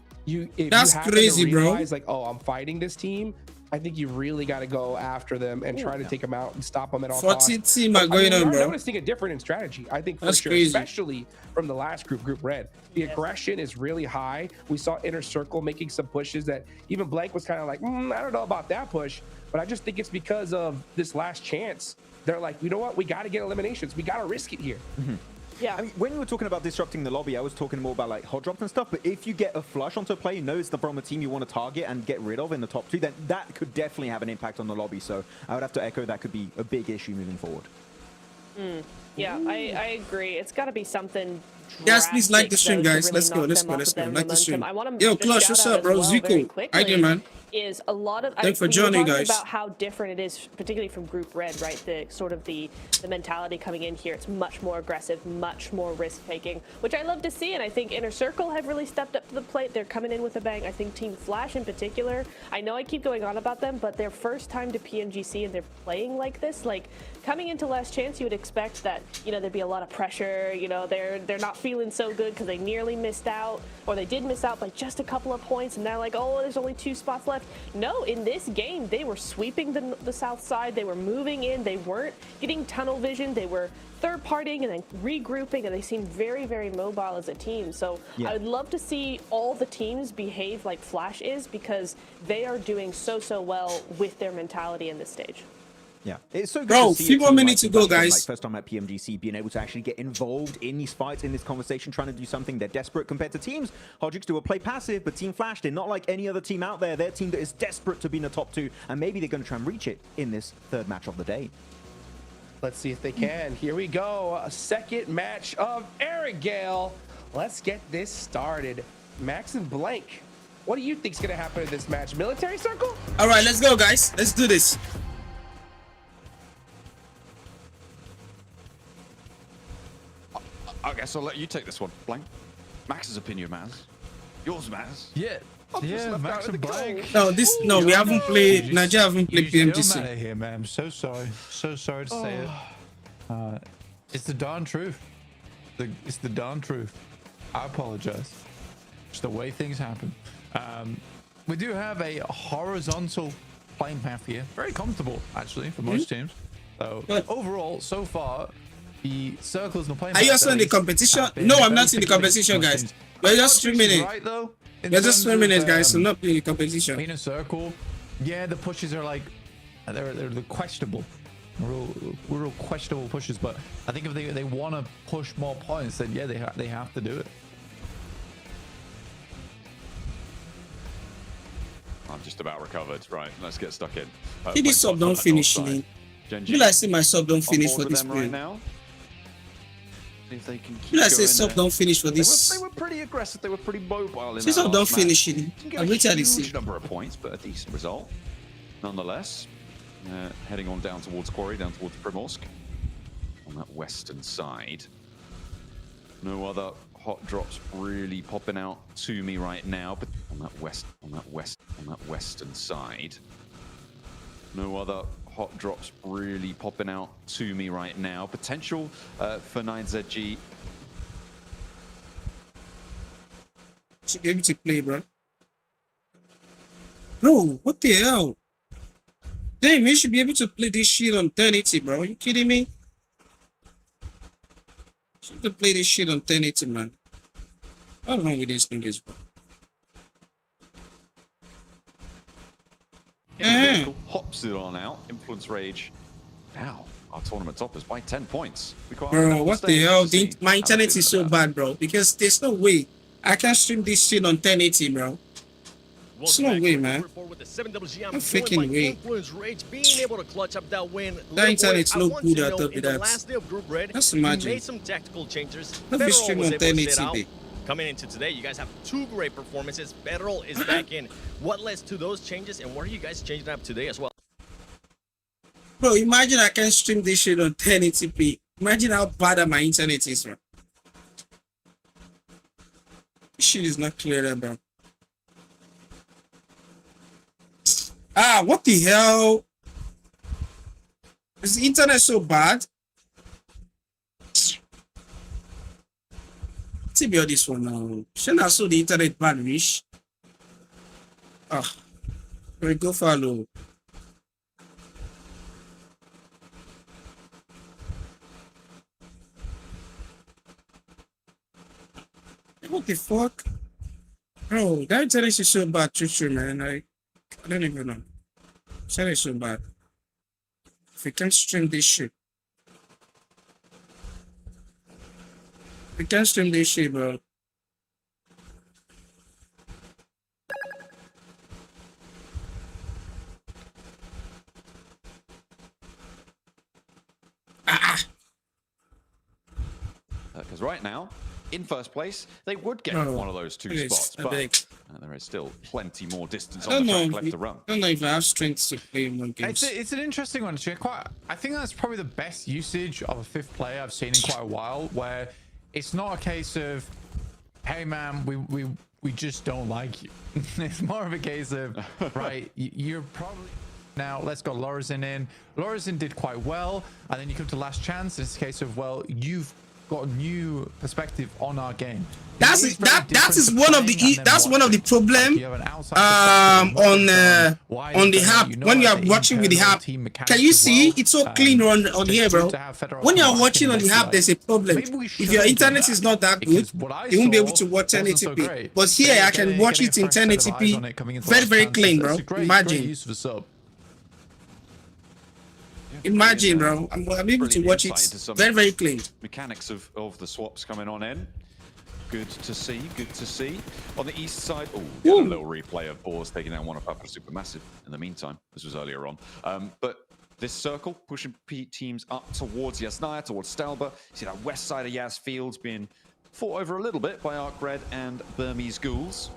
That's crazy, bro. Like, oh, I'm fighting this team. I think you really got to go after them and try to take them out and stop them at all costs. 14 teams are going on, bro. I'm noticing a different in strategy. I think for sure, especially from the last group red. The aggression is really high. We saw 𝐻𝐸𝐸 making some pushes that even Blank was kind of like, I don't know about that push, but I just think it's because of this last chance. They're like, you know what? We got to get eliminations. We got to risk it here. Yeah, I mean, when we were talking about disrupting the lobby, I was talking more about like hot drops and stuff. But if you get a flush onto a player, you know it's from a team you want to target and get rid of in the top 2, then that could definitely have an impact on the lobby. So I would have to echo that could be a big issue moving forward. Yeah, I agree. It's got to be something. Yes, please like the stream, guys. Let's go. Let's go. Like the stream. Yo, 𝐿𝐸𝐸, what's up, bro? 𝐿𝐸𝐸𝐞. How you doing, man? Is a lot of thanks for joining, guys. About how different it is, particularly from Group Red, right? The sort of the mentality coming in here. It's much more aggressive, much more risk taking, which I love to see. And I think 𝐻𝐸𝐸 have really stepped up to the plate. They're coming in with a bang. I think Team Flash in particular. I know I keep going on about them, but their first time to PMGC and they're playing like this, like coming into Last Chance, you would expect that there'd be a lot of pressure. They're not feeling so good because they nearly missed out, or they did miss out by just a couple of points, and they're like, oh, there's only 2 spots left. No, in this game, they were sweeping the south side. They were moving in. They weren't getting tunnel vision. They were third-partying and then regrouping, and they seemed very, very mobile as a team. So I would love to see all the teams behave like Flash is, because they are doing so well with their mentality in this stage. Yeah, it's so good. Bro, to see few more minutes to go, guys. Like first time at PMGC, being able to actually get involved in these fights, in this conversation, trying to do something. They're desperate compared to teams. 𝐻𝐸𝐸 do a play passive, but Team Flash, they're not like any other team out there. They're a team that is desperate to be in the top 2, and maybe they're going to try and reach it in this 3rd match of the day. Let's see if they can. Here we go. A second match of 𝐻𝐸𝐸𝐿. Let's get this started. Max and Blank, what do you think is going to happen in this match? Military circle? All right, let's go, guys. Let's do this. I guess I'll let you take this one, Blank. Max's opinion matters. Yours matters. Yeah, Max and Blank. No, we haven't played. Nigeria haven't played PMGC. Matter here, man. I'm so sorry. So sorry to say it. It's the darn truth. It's the darn truth. I apologize. It's the way things happen. We do have a horizontal playing path here. Very comfortable, actually, for most teams. So overall, so far, the circles and the playing. Are you also in the competition? No, I'm not in the competition, guys. We're just streaming it. Right, though. We're just streaming it, guys. So not playing the competition. In a circle, yeah, the pushes are like they're questionable, real questionable pushes. But I think if they want to push more points, then yeah, they have to do it. I'm just about recovered. Right, let's get stuck in. See this sub don't finish, Lee. Feel like see my sub don't finish for this play. Right now. See if they can keep feel like say sub don't finish for this. They were pretty aggressive. They were pretty mobile. See sub don't finish it. I'm a huge number of points, but a decent result nonetheless. Heading on down towards Quarry, down towards Primorsk on that western side. No other hot drops really popping out to me right now, but on that western side. No other hot drops really popping out to me right now. Potential for 9ZG. Should be able to play, bro. Bro, what the hell? Damn, you should be able to play this shit on 1080, bro. Are you kidding me? Should play this shit on 1080, man. What's wrong with these fingers, bro? Hops it on out. Influence Rage. Now, our tournament toppers by 10 points. Bro, what the hell? My internet is so bad, bro. Because there's no way I can stream this shit on 1080, bro. It's no way, man. With the 7WG, I'm No freaking way. Influence Rage being able to clutch up that win. That internet's no good at in the last day of Group Red, Just he imagine. made some tactical changes. Let me Federal stream was on able to sit 1080p. out. Coming into today, you guys have 2 great performances. Federal is back in. What led to those changes, and what are you guys changing up today as well? Bro, imagine I can stream this shit on 1080p. Imagine how bad my internet is, bro. This shit is not clear, bro. Ah, what the hell? Is the internet so bad? See me on this one now. Shouldn't I saw the internet bad, Rich? Ah, we go follow. What the fuck? Bro, that internet is so bad, true, man. I don't even know. Internet is so bad. If we can't stream this shit. We can't stream this shit, bro. Because right now, in first place, they would get one of those 2 spots, but there is still plenty more distance on the track left to run. I don't know if I have strength to play in one game. It's an interesting one, actually. I think that's probably the best usage of a 5th player I've seen in quite a while, where it's not a case of, hey man, we just don't like you. It's more of a case of, right, you're probably... Now, let's go Lorazin in. Lorazin did quite well, and then you come to last chance. It's a case of, well, you've got a new perspective on our game. That is one of the problem on the app. When you are watching with the app, can you see it's so clean on here, bro? When you are watching on the app, there's a problem. If your internet is not that good, you won't be able to watch 1080p. But here I can watch it in 1080p, very clean, bro. Imagine, bro. I'm able to watch it very clean. Mechanics of the swaps coming on in. Good to see, good to see. On the east side, oh, a little replay of Boars taking down one of Papa Supermassive in the meantime. This was earlier on. But this circle pushing teams up towards Yasnaya, towards Stalba. You see that west side of Yas Fields being fought over a little bit by Arc Red and Burmese Ghouls.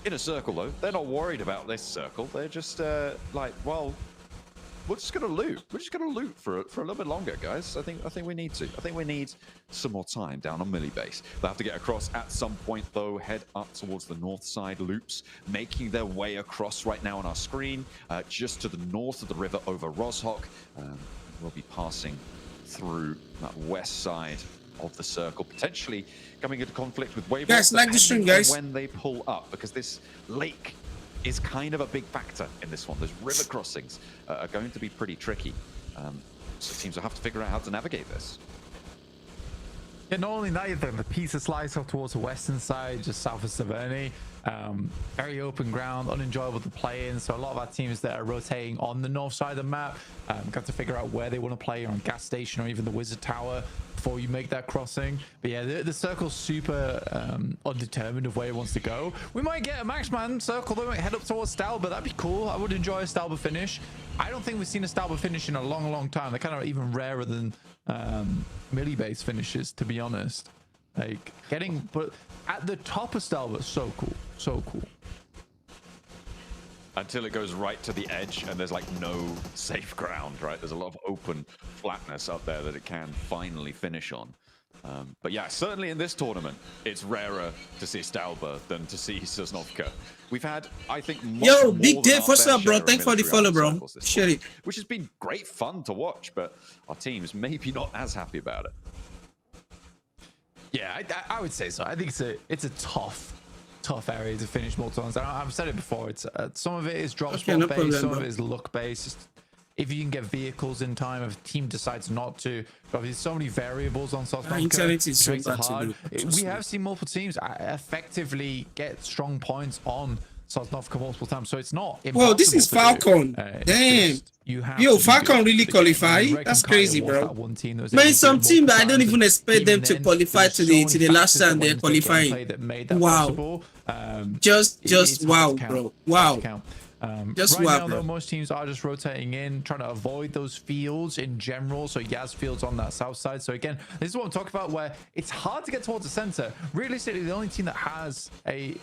In a circle, though, they're not worried about this circle. They're just like, well, we're just gonna loot. We're just gonna loot for a little bit longer, guys. I think we need to. I think we need some more time down on Millie Base. They'll have to get across at some point, though. Head up towards the north side loops, making their way across right now on our screen, just to the north of the river over Roshok. We'll be passing through that west side of the circle, potentially coming into conflict with Wave. Guys, like the stream, guys. When they pull up, because this lake is kind of a big factor in this one. Those river crossings are going to be pretty tricky. So teams will have to figure out how to navigate this. Yeah, not only that, you have the pizza slice off towards the western side, just south of Saverny. Very open ground, unenjoyable to play in. So a lot of our teams that are rotating on the north side of the map got to figure out where they want to play, on gas station or even the wizard tower, before you make that crossing. But yeah, the circle's super undetermined of where it wants to go. We might get a Maxman circle, they might head up towards Stalba. That'd be cool. I would enjoy a Stalba finish. I don't think we've seen a Stalba finish in a long time. They're kind of even rarer than Millie base finishes, to be honest. Like getting but at the top of Stalba, so cool. Until it goes right to the edge and there's like no safe ground, right? There's a lot of open flatness up there that it can finally finish on. But yeah, certainly in this tournament, it's rarer to see Stalba than to see Sosnovka. We've had, I think, yo, big day. What's up, bro? Thanks for the follow, bro. Share it. Which has been great fun to watch, but our team's maybe not as happy about it. Yeah, I would say so. I think it's a tough area to finish multiple times. I've said it before. It's some of it is drop spot based, some of it is luck based. If you can get vehicles in time, if a team decides not to, but there's so many variables on Sosnovka, it makes it hard. We have seen multiple teams effectively get strong points on Sosnovka multiple times, so it's not Whoa, this is impossible to do. Falcon. Damn. You have Yo, to be Falcon good. really Again, qualify. I reckon That's Kyle crazy, was bro. that one team that was Man, able to some do team that I multiple don't even times, expect them even to then, qualify there's to so the many last factors that time they're went into the qualifying. gameplay that made that Wow. possible. Just It's hard wow, to count. bro. Hard Wow. to count. Just right wow, now, bro. though, most teams are just rotating in, trying to avoid those fields in general. So Yaz fields on that south side. So again, this is what I'm talking about, where it's hard to get towards the center. Realistically, the only team that has a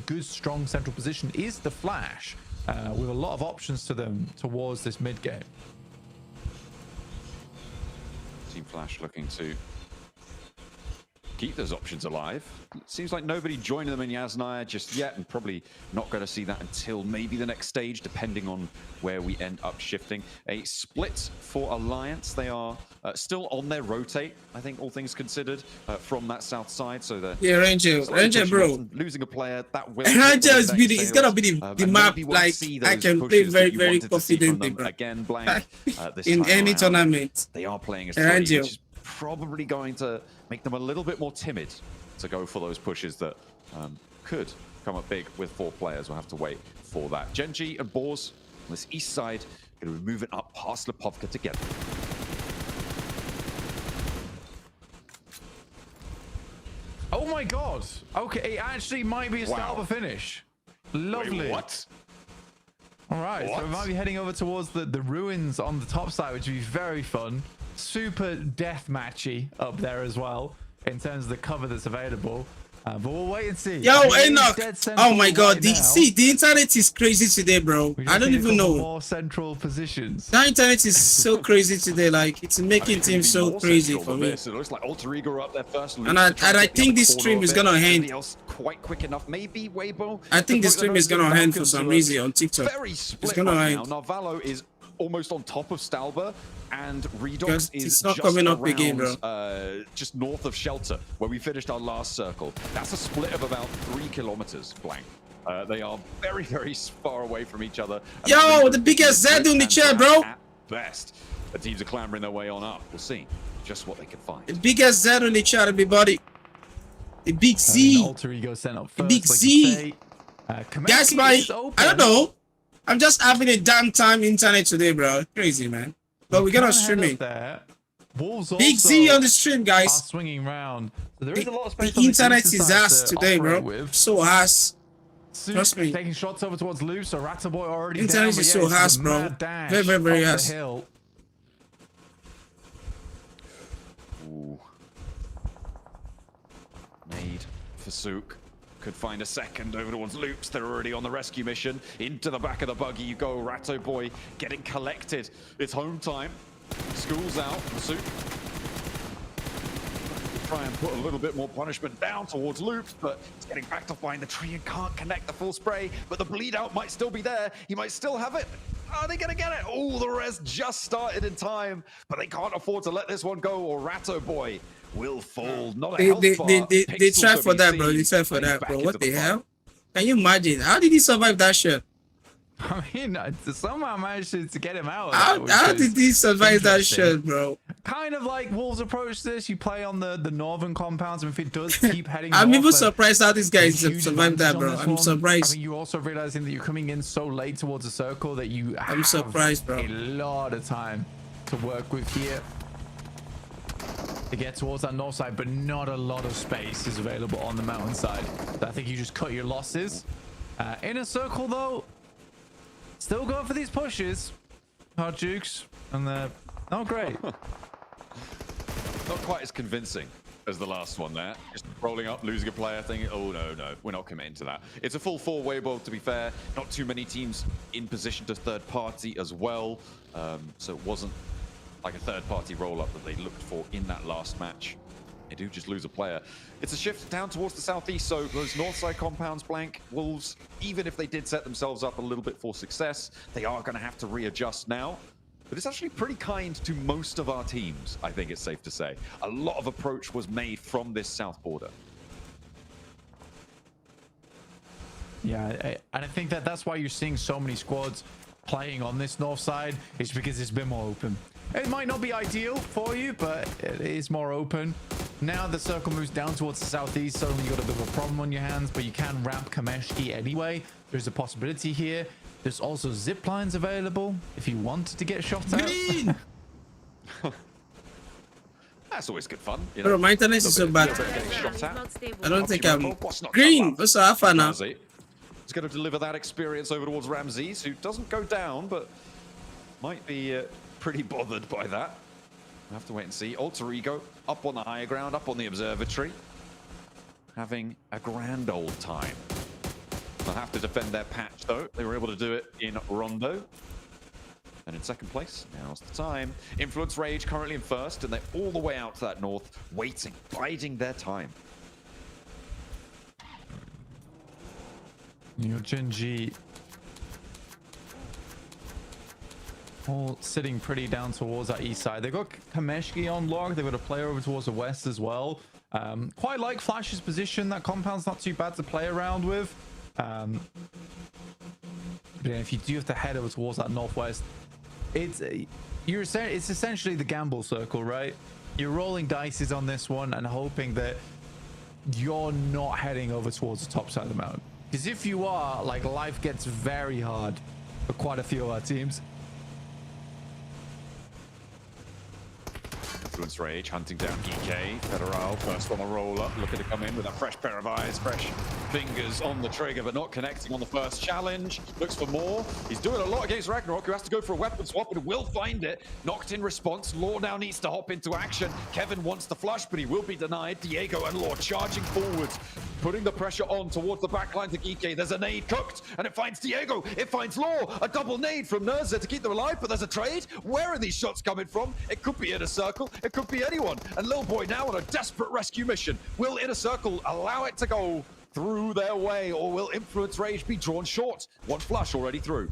good, strong central position is the Flash, with a lot of options to them towards this mid game. Team Flash looking to keep those options alive. It seems like nobody joining them in Yasnaya just yet, and probably not going to see that until maybe the next stage, depending on where we end up shifting. A split for Alliance. They are still on their rotate, I think, all things considered, from that south side. So the Ranger, bro. Losing a player that will. Ranger is beauty. It's gonna be the map. Like I can play very, very confidently, bro. Again, blank. In any tournament, they are playing as Ranger. which is probably going to make them a little bit more timid to go for those pushes that could come up big with 4 players. We'll have to wait for that. Genji and Boars on this east side going to be moving up past Lipovka together. Oh my god. Okay, it actually might be a Stalber finish. Lovely. Wait, what? All right, so we might be heading over towards the ruins on the top side, which would be very fun. Super death matchy up there as well in terms of the cover that's available. But we'll wait and see. Yo, Enoch. Oh my god. The internet is crazy today, bro. I don't even know. More central positions. The internet is so crazy today. Like, it's making things so crazy for me. It looks like Alter Ego are up there first. And I think this stream is gonna end. Quite quick enough. Maybe Weibo. I think this stream is gonna end for some reason on TikTok. Very split it's gonna right end. now. Narvalo is almost on top of Stalber, and Redox is it's not just coming up around, again, bro. Just north of Shelter, where we finished our last circle. That's a split of about 3 kilometers, blank. They are very, very far away from each other. Yo, the biggest Z on the chair, bro. At best, the teams are clambering their way on up. We'll see just what they can find. The biggest Z on the chair, everybody. The big Z. Alter Ego sent up first, the big Z. That's my. I don't know. I'm just having a damn time internet today, bro. Crazy, man. But we're gonna stream it. Big Z on the stream, guys. Swinging round. So there is a lot of space the internet is ass today, bro. So ass. Trust me. Taking shots over towards Lou, so Ratterboy already internet down, is so ass, bro. Very, very, very ass. Made for Sook. Could find a second over towards Loops. They're already on the rescue mission. Into the back of the buggy you go. Ratto Boy getting collected. It's home time. School's out. Sook. Try and put a little bit more punishment down towards Loops, but it's getting backed off behind the tree and can't connect the full spray. But the bleed out might still be there. He might still have it. Are they going to get it? Oh, the res just started in time, but they can't afford to let this one go, or Ratto Boy will fall. Not a health bar. They tried for that, bro. They tried for that, bro. What the hell? Can you imagine? How did he survive that shot? I mean, somehow managed to get him out. How did he survive that shot, bro? Kind of like Wolves approach this. You play on the northern compounds, and if it does keep heading I'm north, even surprised how this guy survived that, bro. I'm surprised. I mean, you also realizing that you're coming in so late towards a circle that you I'm surprised, bro. A lot of time to work with here to get towards that north side, but not a lot of space is available on the mountainside. So I think you just cut your losses. In a circle, though, still going for these pushes. Hard Jukes, and they're not great. Not quite as convincing as the last one there. Just rolling up, losing a player, thinking, oh, no, we're not committing to that. It's a full 4-way ball, to be fair. Not too many teams in position to third party as well. So it wasn't like a third-party roll-up that they looked for in that last match. They do just lose a player. It's a shift down towards the southeast, so those north side compounds blank. Wolves, even if they did set themselves up a little bit for success, they are going to have to readjust now. But it's actually pretty kind to most of our teams, I think it's safe to say. A lot of approach was made from this south border. Yeah, and I think that's why you're seeing so many squads playing on this north side. It's because it's been more open. It might not be ideal for you, but it is more open. Now the circle moves down towards the southeast, suddenly you got a bit of a problem on your hands, but you can ramp 𝐻𝐸𝐸 anyway. There's a possibility here. There's also zip lines available if you wanted to get shot at. Green! That's always good fun. You Bro, know, my internet is so bad. I don't think I'm... Green! What's up, now? He's going to deliver that experience over towards Ramses, who doesn't go down, but might be pretty bothered by that. We'll have to wait and see. 𝐷𝐸𝐸 up on the higher ground, up on the observatory, having a grand old time. They'll have to defend their patch, though. They were able to do it in Rondo. And in second place, now's the time. Influence Rage currently in first, and they're all the way out to that north, waiting, biding their time. 𝐿𝐸𝐸 all sitting pretty down towards that east side. They've got 𝐻𝐸𝐸 on lock. They've got a player over towards the west as well. Quite like Flash's position. That compound's not too bad to play around with. But if you do have to head over towards that northwest, it's essentially the gamble circle, right? You're rolling dices on this one and hoping that you're not heading over towards the top side of the mountain. Because if you are, like, life gets very hard for quite a few of our teams. Influence Rage hunting down 𝐸𝐸𝐸. Federal first on the roll up, looking to come in with a fresh pair of eyes, fresh fingers on the trigger, but not connecting on the first challenge. Looks for more. He's doing a lot against Ragnarok, who has to go for a weapon swap and will find it. Knocked in response. Law now needs to hop into action. Kevin wants the flush, but he will be denied. Diego and Law charging forwards, putting the pressure on towards the backline to 𝐸𝐸𝐸. There's a nade cooked, and it finds Diego. It finds Law. A double nade from 𝐷𝐸𝐸 to keep them alive, but there's a trade. Where are these shots coming from? It could be Inner Circle. It could be anyone. And Lil Boy now on a desperate rescue mission. Will Inner Circle allow it to go through their way, or will Influence Rage be drawn short? One flush already through.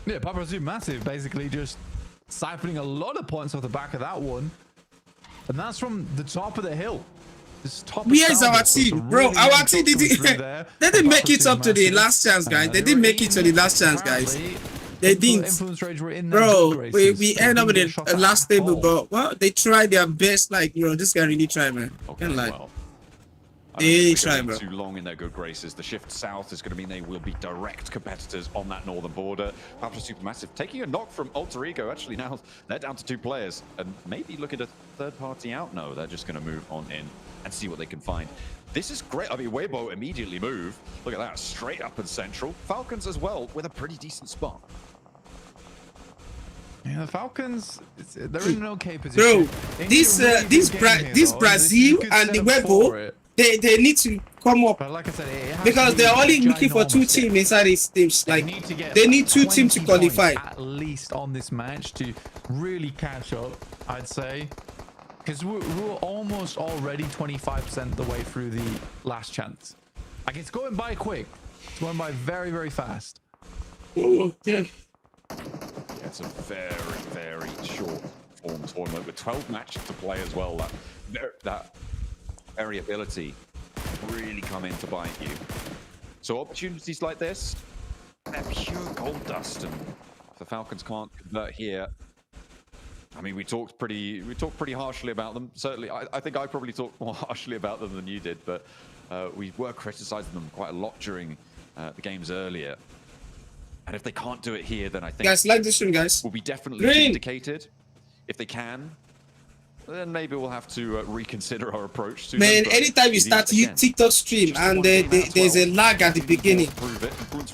Yeah, Pubg basically just siphoning a lot of points off the back of that one. And that's from the top of the hill. Where is our team? Bro, our team didn't make it up to the last chance, guys. They didn't make it to the last chance, guys. They didn't. Bro, we end up in the last table, but well, they tried their best. Like, you know, this guy really tried, man. Can't lie. They tried, bro. Too long in their good graces. The shift south is going to mean they will be direct competitors on that northern border. Pubg Supermassive taking a knock from 𝐷𝐸𝐸𝐸. Actually, now they're down to 2 players and maybe looking at a third party out. No, they're just going to move on in and see what they can find. This is great. I mean, Weibo immediately move. Look at that, straight up and central. Falcons as well with a pretty decent spot. Yeah, the Falcons, they're in an okay position. Bro, this Brazil and the Weibo, they need to come up. But like I said, because they're only looking for 2 teams inside these teams. Like, they need 2 teams to qualify. At least on this match to really catch up, I'd say. Because we're almost already 25% the way through the last chance. Like, it's going by quick. It's going by very, very fast. Oh, yeah. It's a very, very short form tournament with 12 matches to play as well. That variability really come in to bite you. So opportunities like this, they're pure gold dust, and if the Falcons can't convert here, I mean, we talked pretty harshly about them. Certainly, I think I probably talked more harshly about them than you did, but we were criticizing them quite a lot during the games earlier. And if they can't do it here, then I think guys, like this one, guys, will be definitely vindicated. If they can, then maybe we'll have to reconsider our approach to man. them, Anytime you start TikTok stream and there's a lag at the beginning,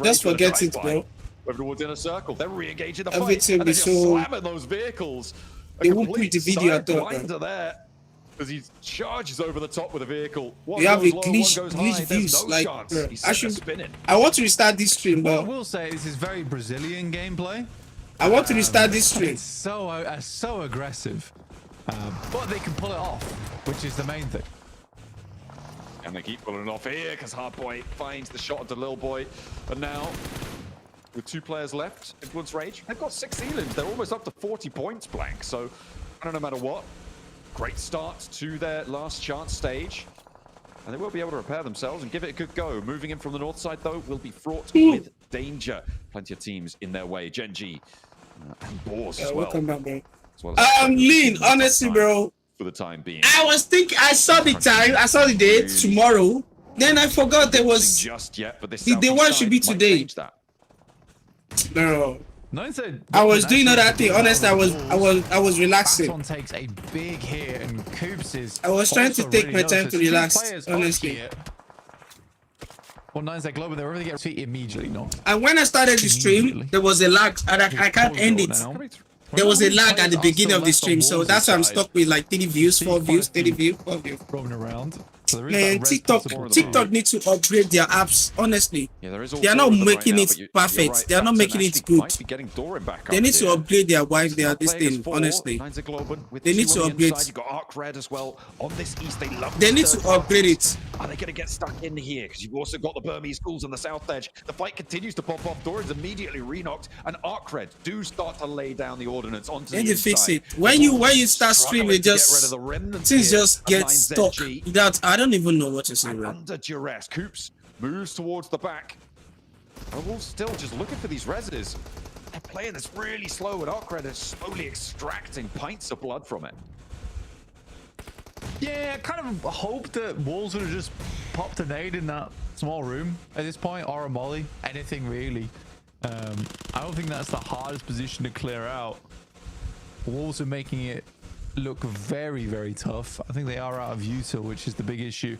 just forget it, bro. Over towards Inner Circle, they're re-engaging the fight. Everything and be they're so... slamming those vehicles. They won't put the video at all, there as he charges over the top with a vehicle. You have a glitch views, like, bro, I want to restart this stream, bro. I will say this is very Brazilian gameplay. I want to restart this stream. It's so aggressive, but they can pull it off, which is the main thing. And they keep pulling it off here because Hardboy finds the shot onto Lil Boy, and now, with 2 players left, Influence Rage, they've got 6 elims. They're almost up to 40 points blank. So, I don't know, no matter what, great start to their last chance stage. And they will be able to repair themselves and give it a good go. Moving in from the north side, though, will be fraught with danger. Plenty of teams in their way. Gen G and Boars as well. Welcome back, bro. Lean, honestly, bro. for the time being. I was thinking, I saw the time, I saw the date tomorrow. Then I forgot there was just yet, but this the one should be today. No. I was doing other thing. Honestly, I was relaxing. This one takes a big hit, and 𝐞𝐸𝐶 is. I was trying to take my time to relax. Honestly. Well, 9ZGlobe, they're really getting feet immediately, no. And when I started the stream, there was a lag, and I can't end it. There was a lag at the beginning of the stream, so that's why I'm stuck with like 30 views, 4 views, 30 views, 4 views. Roaming around. Man, TikTok needs to upgrade their apps. Honestly, they are not making it perfect. They are not making it good. They need to upgrade their this thing. Honestly, they need to upgrade. You got 𝐷𝐸𝐸 as well on this east. They need to upgrade it. Are they going to get stuck in here? Because you've also got the Burmese schools on the south edge. The fight continues to pop off. Doran's immediately re-knocked, and 𝐷𝐸𝐸 do start to lay down the ordnance onto the inside. Fix it. When you start streaming, just things just get stuck. I don't even know what to say. Under duress, 𝐞𝐸𝐶 moves towards the back. The Wolves still just looking for these reses. They're playing this really slow, and 𝐷𝐸𝐸 is slowly extracting pints of blood from it. Yeah, I kind of hope that Wolves would have just popped a nade in that small room at this point, or a molly, anything really. I don't think that's the hardest position to clear out. Wolves are making it look very, very tough. I think they are out of util, which is the big issue.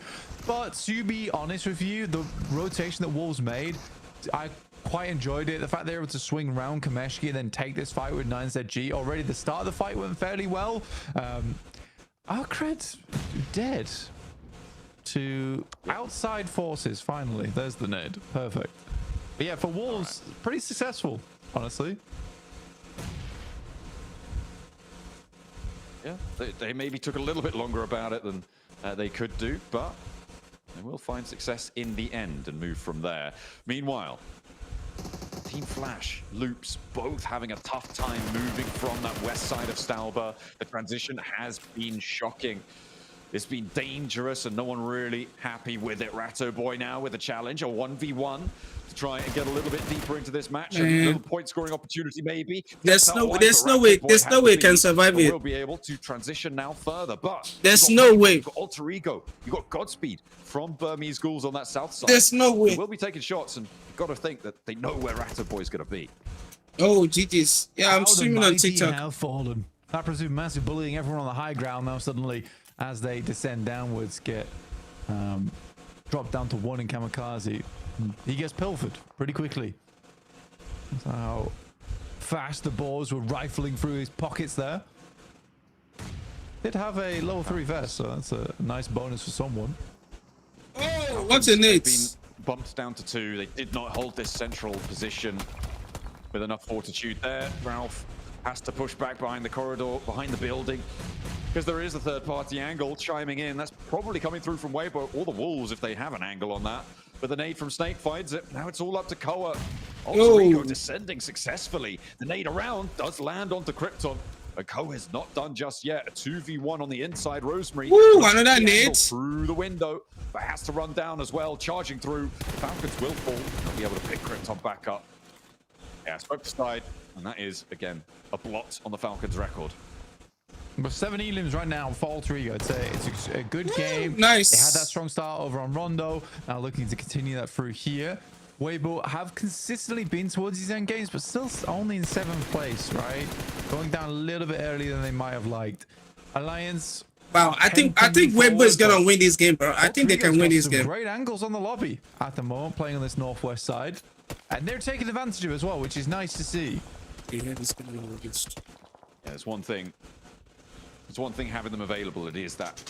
But to be honest with you, the rotation that Wolves made, I quite enjoyed it. The fact they were able to swing around 𝐿𝐸𝐶 and then take this fight with 9ZG. Already the start of the fight went fairly well. 𝐷𝐸𝐸 dead to outside forces. Finally, there's the nade. Perfect. But yeah, for Wolves, pretty successful, honestly. Yeah, they maybe took a little bit longer about it than they could do, but they will find success in the end and move from there. Meanwhile, Team Flash, Loops, both having a tough time moving from that west side of Stalba. The transition has been shocking. It's been dangerous and no one really happy with it. Rattoboy now with a challenge, a 1v1 to try and get a little bit deeper into this match. A little point scoring opportunity maybe. There's no way he can survive it. We'll be able to transition now further, but there's no way. You've got Alter Ego, you've got Godspeed from Burmese schools on that south side. There's no way. We'll be taking shots, and you've got to think that they know where Rattoboy is going to be. Oh, GG's. Yeah, I'm streaming on TikTok. Have fallen. That presumed massive bullying everyone on the high ground now suddenly, as they descend downwards, get dropped down to 1 in 𝐿𝐸𝐶. He gets pilfered pretty quickly. That's how fast the balls were rifling through his pockets there. Did have a level 3 vest, so that's a nice bonus for someone. Oh, what's in it? Been bumped down to 2. They did not hold this central position with enough fortitude there. Ralph has to push back behind the corridor, behind the building, because there is a third-party angle chiming in. That's probably coming through from Weibo or the Wolves if they have an angle on that. But the nade from Snake finds it. Now it's all up to 𝐿𝐸𝐶. Alter Ego descending successfully. The nade around does land onto Krypton. But 𝐿𝐸𝐶 is not done just yet. A 2v1 on the inside. Rosemary. Ooh, another nade. Through the window, but has to run down as well. Charging through. The Falcons will fall. They'll be able to pick Krypton back up. Yeah, spoke to side. And that is, again, a blot on the Falcons' record. But 7 elims right now for Alter Ego. It's a good game. Nice. They had that strong start over on Rondo. Now looking to continue that through here. Weibo have consistently been towards these end games, but still only in 7th place, right? Going down a little bit earlier than they might have liked. Alliance. Wow, I think Weibo is gonna win this game, bro. I think they can win this game. Great angles on the lobby at the moment, playing on this northwest side, and they're taking advantage of it as well, which is nice to see. Yeah, this gonna be good. Yeah, there's one thing. There's one thing having them available. It is that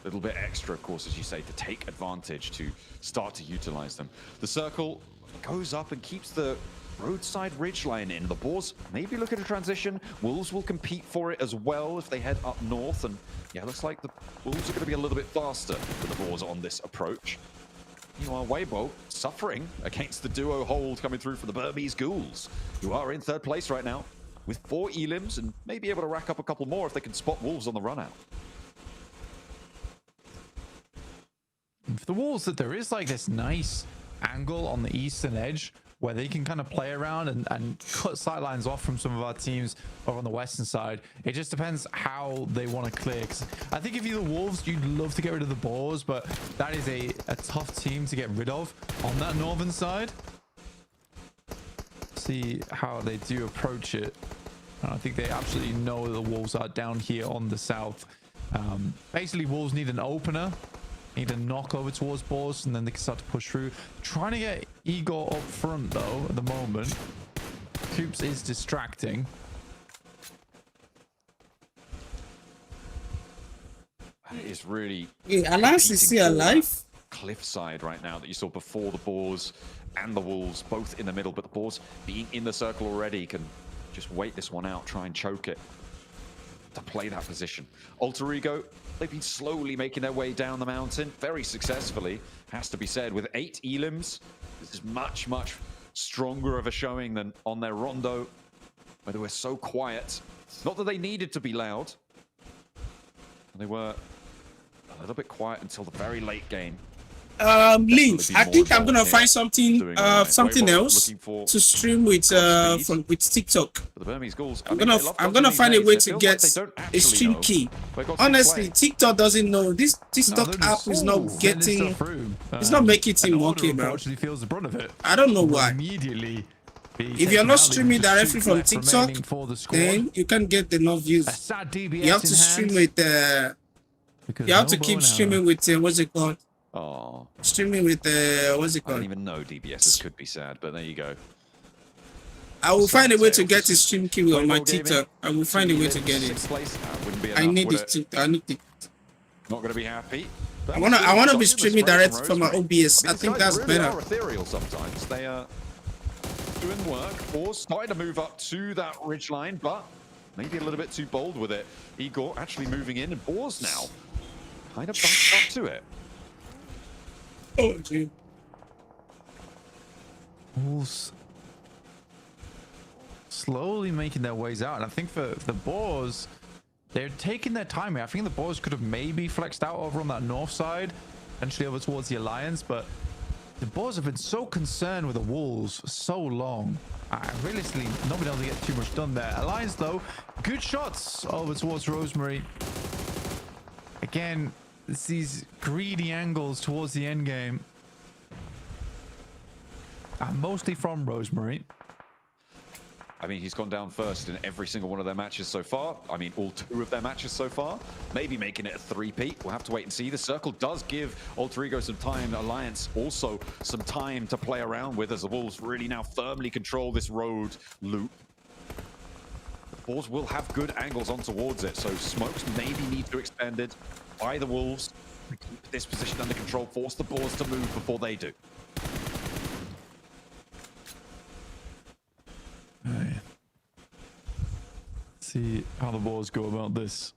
little bit extra, of course, as you say, to take advantage, to start to utilize them. The circle goes up and keeps the roadside ridgeline in. The Boars maybe look at a transition. Wolves will compete for it as well if they head up north. And yeah, looks like the Wolves are going to be a little bit faster than the Boars on this approach. Meanwhile, Weibo suffering against the duo hold coming through from the Burmese Ghouls, who are in 3rd place right now with 4 elims and may be able to rack up a couple more if they can spot Wolves on the run out. For the Wolves, that there is like this nice angle on the eastern edge where they can kind of play around and cut sidelines off from some of our teams over on the western side. It just depends how they want to clear. 'Cause I think if you're the Wolves, you'd love to get rid of the Boars, but that is a tough team to get rid of on that northern side. See how they do approach it. I think they absolutely know the Wolves are down here on the south. Basically, Wolves need an opener. Need a knock over towards Boars, and then they can start to push through. Trying to get 𝐿𝐸𝐸 up front, though, at the moment. 𝐿𝐸𝐸 is distracting. It is really... Alliance is still alive. Cliffside right now that you saw before the Boars and the Wolves both in the middle, but the Boars being in the circle already can just wait this one out, try and choke it to play that position. 𝐷𝐸𝐸𝐸, they've been slowly making their way down the mountain very successfully, has to be said, with 8 elims. This is much stronger of a showing than on their rondo, where they were so quiet. Not that they needed to be loud, they were a little bit quiet until the very late game. Link, I think I'm gonna find something else to stream with TikTok. The Burmese Ghouls, I'm gonna find a way to get a stream key. Honestly, TikTok doesn't know this. TikTok app is not getting. It's not making it working, bro. Feels the brunt of it. I don't know why. Immediately. If you're not streaming directly from TikTok, then you can't get enough views. You have to stream with. You have to keep streaming with what's it called? Oh, streaming with what's it I called? don't even know DBSs could be sad, but there you go. I will find a way to get a stream key on my TikTok. I will find a way to get it. I need it. I need it. Not going to be happy. I wanna be streaming direct from my OBS. I think that's really better. Are ethereal sometimes. They are doing work. Boars starting to move up to that ridge line, but maybe a little bit too bold with it. 𝐸𝐸𝐸 actually moving in, and Boars now kind of backed up to it. Oh, gee. Wolves slowly making their ways out, and I think for the Boars, they're taking their time here. I think the Boars could have maybe flexed out over on that north side, potentially over towards the Alliance, but the Boars have been so concerned with the Wolves for so long. Realistically, not been able to get too much done there. Alliance, though, good shots over towards 𝐸𝐸𝐸𝐸. Again, it's these greedy angles towards the end game. Mostly from 𝐸𝐸𝐸𝐸. I mean, he's gone down first in every single one of their matches so far. I mean, all 2 of their matches so far. Maybe making it a 3-peat. We'll have to wait and see. The circle does give 𝐷𝐸𝐸𝐸𝐸 some time. Alliance also some time to play around with, as the Wolves really now firmly control this road loop. The Boars will have good angles on towards it, so smokes maybe need to be expanded by the Wolves to keep this position under control, force the Boars to move before they do. Right. See how the Boars go about this.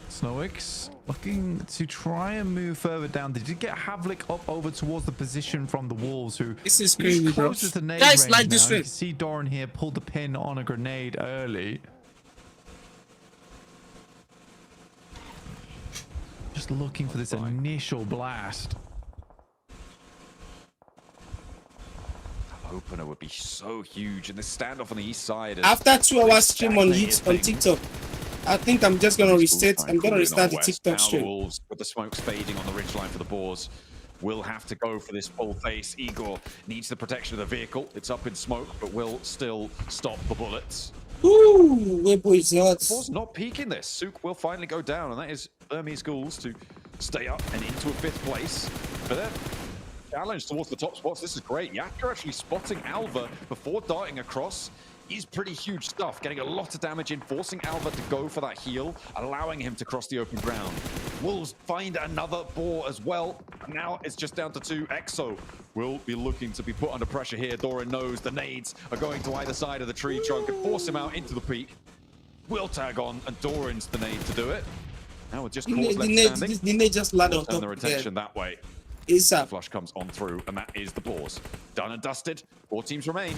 𝐷𝐸𝐸𝐸𝐸𝐸 looking to try and move further down. They did get 𝐿𝐸𝐸𝐸𝐸𝐸 up over towards the position from the Wolves, who This is crazy, bro. closest to nade Guys, range like now. this You stream. can see Doran here pulled the pin on a grenade early. Just looking for this initial blast. Opener would be so huge, and the standoff on the east side. After 2 hours stream on YouTube, on TikTok, I think I'm just gonna restart. I'm gonna restart the TikTok Now stream. the Wolves, with the smokes fading on the ridgeline for the Boars, will have to go for this full face. 𝐸𝐸𝐸𝐸 needs the protection of the vehicle. It's up in smoke, but will still stop the bullets. Ooh, wait, boys, Boars not peaking this. 𝐸𝐸𝐸 will finally go down, and that is Burmese Ghouls to stay up and into a 5th place. But then challenge towards the top spots. This is great. 𝐸𝐸𝐸𝐸 actually spotting 𝐿𝐸𝐸𝐸 before darting across is pretty huge stuff. Getting a lot of damage in, forcing 𝐿𝐸𝐸𝐸 to go for that heal, allowing him to cross the open ground. Wolves find another Boar as well. Now it's just down to 2. 𝐿𝐸𝐸𝐸𝐸 will be looking to be put under pressure here. Doran knows the nades are going to either side of the tree trunk and force him out into the peak. Will tag on, and Doran's the nade to do it. Now with just Boars left standing, The nade just landed on turn top. their attention that way. It's up. Flush comes on through, and that is the Boars. Done and dusted. 4 teams remain.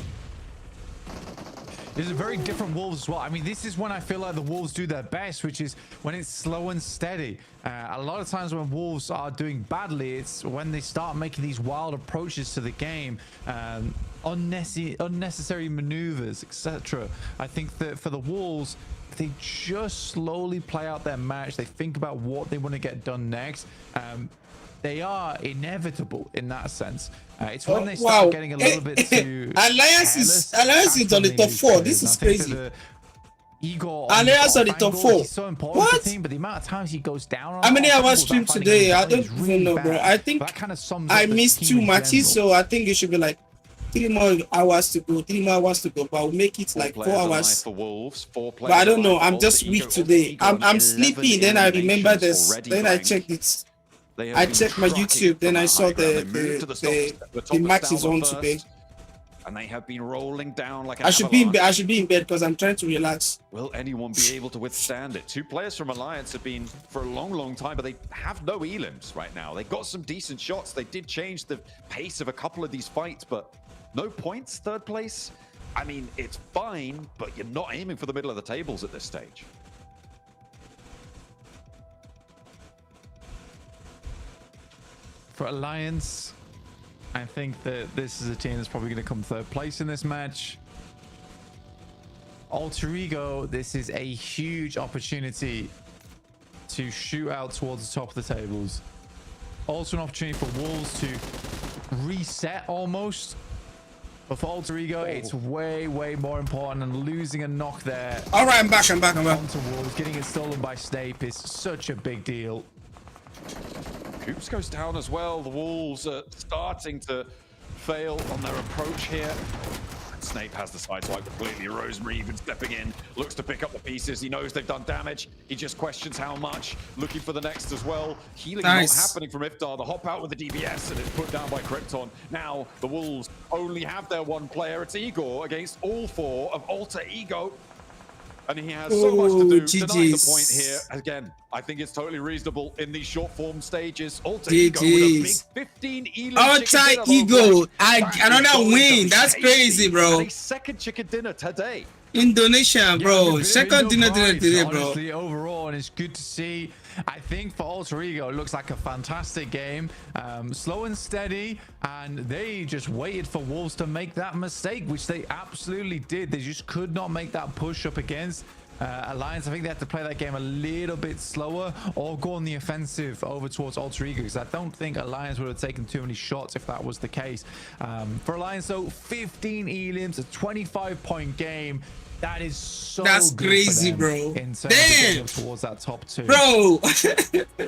There's a very different Wolves as well. I mean, this is when I feel like the Wolves do their best, which is when it's slow and steady. A lot of times when Wolves are doing badly, it's when they start making these wild approaches to the game, unnecessary maneuvers, etc. I think that for the Wolves, they just slowly play out their match. They think about what they want to get done next. They are inevitable in that sense. It's when they start getting a little bit too Alliance is on the top 4. This is crazy. Alliance on the top 4. He's so important What? to the team, but the amount of times he goes down. How many hours stream today? I don't even know, bro. I think I missed 2 matches, so I think it should be like 3 more hours to go. 3 more hours to go, but I'll make it like 4 hours. For Wolves, 4 But I don't know. I'm just weak today. I'm sleepy. Then I remember this. Then I checked it. I checked my YouTube, then I saw the match is on today. And they have been rolling down like I should be in bed because I'm trying to relax. Will anyone be able to withstand it? 2 players from Alliance have been for a long time, but they have no elims right now. They got some decent shots. They did change the pace of a couple of these fights, but no points, 3rd place. I mean, it's fine, but you're not aiming for the middle of the tables at this stage. For Alliance, I think that this is a team that's probably going to come 3rd place in this match. 𝐷𝐸𝐸𝐸, this is a huge opportunity to shoot out towards the top of the tables. Also an opportunity for Wolves to reset almost. But for 𝐷𝐸𝐸𝐸, it's way more important, and losing a knock there. All right, I'm back. Onto Wolves, getting it stolen by Snape is such a big deal. 𝐿𝐸𝐸𝐸𝐸 goes down as well. The Wolves are starting to fail on their approach here. Snape has the side swipe completely. Rosemary even stepping in, looks to pick up the pieces. He knows they've done damage. He just questions how much. Looking for the next as well. Healing not happening from 𝐸𝐸𝐸. The hop out with the DBS, and it's put down by 𝐸𝐸𝐸𝐸. Now the Wolves only have their 1 player. It's 𝐸𝐸𝐸 against all 4 of 𝐷𝐸𝐸𝐸𝐸. And he has so much to do. Denied the point here. Again, I think it's totally reasonable in these short form stages. 𝐷𝐸𝐸𝐸𝐸 with a big 15 elim chicken 𝐷𝐸𝐸𝐸𝐸. Another win. That's crazy, bro. A 2nd chicken dinner today. Indonesia, bro. 2nd dinner today, bro. Honestly, overall, and it's good to see. I think for 𝐷𝐸𝐸𝐸𝐸, it looks like a fantastic game. Slow and steady, and they just waited for Wolves to make that mistake, which they absolutely did. They just could not make that push up against Alliance. I think they had to play that game a little bit slower or go on the offensive over towards 𝐷𝐸𝐸𝐸𝐸, because I don't think Alliance would have taken too many shots if that was the case. For Alliance, though, 15 elims, a 25-point game. That is so crazy, bro. Damn, towards that top 2, bro.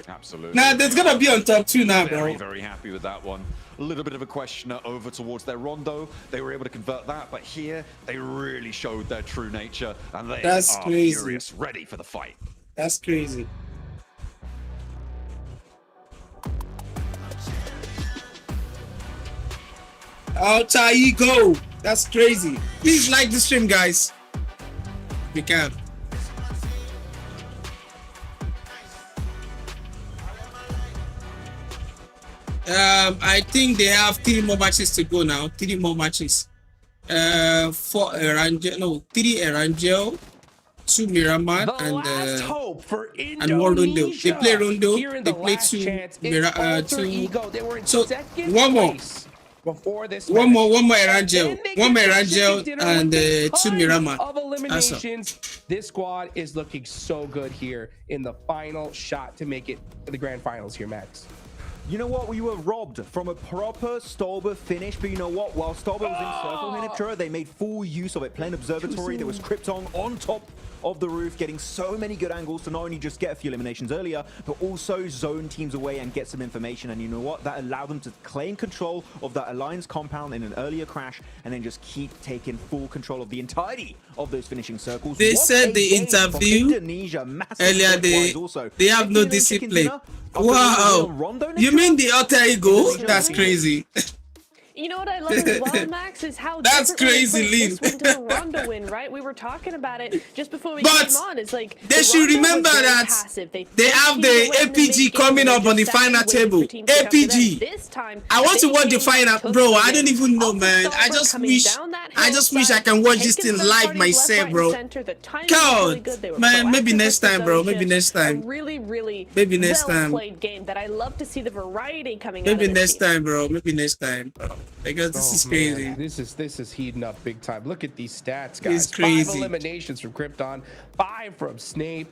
Absolutely. Nah, there's gonna be on top 2 now, bro. Very happy with that one. A little bit of a questioner over towards their rondo. They were able to convert that, but here they really showed their true nature, and they are furious, ready for the fight. That's crazy. 𝐷𝐸𝐸𝐸𝐸. That's crazy. Please like the stream, guys. If you can. I think they have 3 more matches to go now. 3 more matches. 4 Erangel, no, 3 Erangel, 2 Miramar, and 1 Rondo. They play Rondo. They play 2 2. So 1 more. Before this one more Erangel, and 2 Miramar. Of eliminations, this squad is looking so good here in the final shot to make it to the grand finals here, Max. You know what? We were robbed from a proper 𝐷𝐸𝐸𝐸𝐸 finish, but you know what? While 𝐷𝐸𝐸𝐸𝐸 was in circle 𝐸𝐸𝐸𝐸𝐸, they made full use of it. Playing observatory, there was 𝐸𝐸𝐸𝐸𝐸 on top of the roof, getting so many good angles to not only just get a few eliminations earlier, but also zone teams away and get some information. And you know what? That allowed them to claim control of that Alliance compound in an earlier crash, and then just keep taking full control of the entirety of those finishing circles. They said the interview earlier, they have no discipline. Wow. You mean the 𝐷𝐸𝐸𝐸𝐸𝐸? That's crazy. You know what I love as well, Max, is how That's crazy, this win to the Rondo win, right? We were talking about it just before we But came on. It's like they should remember that they have the APG coming up on the final table. APG. This time, I want to watch the final, bro. I don't even know, man. I just wish I can watch this thing live myself, bro. God, man, maybe next time, bro. Maybe next time. Really, maybe next time. Well-played game that I love to see the variety coming out. Maybe next time, bro. Maybe next time, bro. Because this is crazy. Man, this is heating up big time. Look at these stats, guys. It's crazy. 5 eliminations from 𝐞𝐤𝐯, 5 from Snape,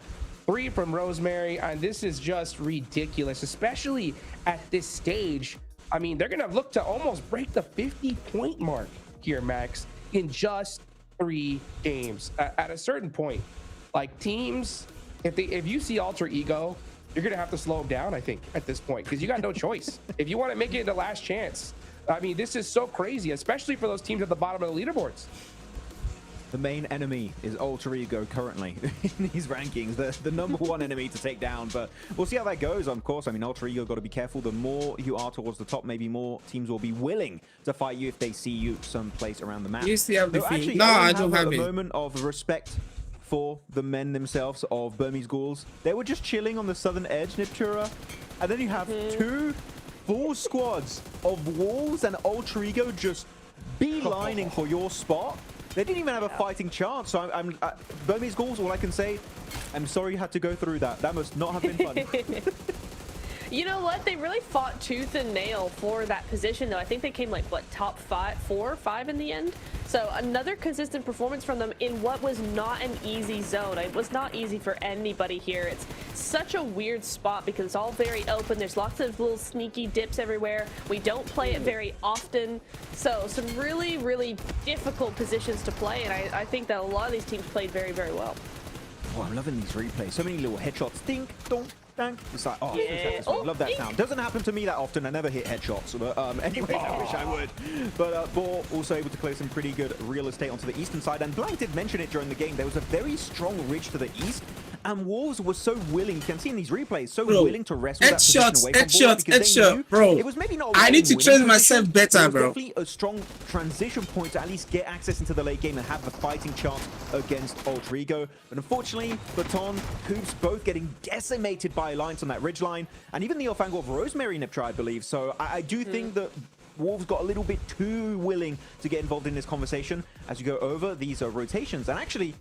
3 from Rosemary, and this is just ridiculous, especially at this stage. I mean, they're gonna look to almost break the 50-point mark here, Max, in just 3 games. At a certain point, like teams, if you see Alter Ego, you're gonna have to slow them down, I think, at this point, because you got no choice. If you want to make it the last chance. I mean, this is so crazy, especially for those teams at the bottom of the leaderboards. The main enemy is Alter Ego currently in these rankings, the number 1 enemy to take down. But we'll see how that goes. Of course, I mean, Alter Ego got to be careful. The more you are towards the top, maybe more teams will be willing to fight you if they see you someplace around the map. You still have the Actually, thing. No, I don't have a it. moment of respect for the men themselves of Burmese Ghouls. They were just chilling on the southern edge, 𝐞𝐤𝐶, and then you have 2 full squads of Wolves and Alter Ego just beelining for your spot. They didn't even have a fighting chance. So Burmese Ghouls, all I can say, I'm sorry you had to go through that. That must not have been fun. You know what? They really fought tooth and nail for that position, though. I think they came like, what, top 4 or 5 in the end? So another consistent performance from them in what was not an easy zone. It was not easy for anybody here. It's such a weird spot because it's all very open. There's lots of little sneaky dips everywhere. We don't play it very often. So some really, really difficult positions to play, and I think that a lot of these teams played very, very well. Oh, I'm loving these replays. So many little headshots. Dink, donk, dank. It's like, oh, Yeah. love that sound. Doesn't happen to me that often. I never hit headshots. But anyway, I wish I would. But Boar also able to clear some pretty good real estate onto the eastern side. And Blank did mention it during the game. There was a very strong ridge to the east. And Wolves were so willing, you can see in these replays, so willing to wrestle that position away from Boar because they knew bro. it was maybe not I need to train winning myself position, better, it was bro. definitely a strong transition point to at least get access into the late game and have the fighting chance against Alter Ego. But unfortunately, Baton, 𝐶𝐤𝐶 both getting decimated by Alliance on that ridge line, and even the off-angle of Rosemary 𝐞𝐤𝐶, I believe. So I do think that Wolves got a little bit too willing to get involved in this conversation as you go over these rotations. And actually,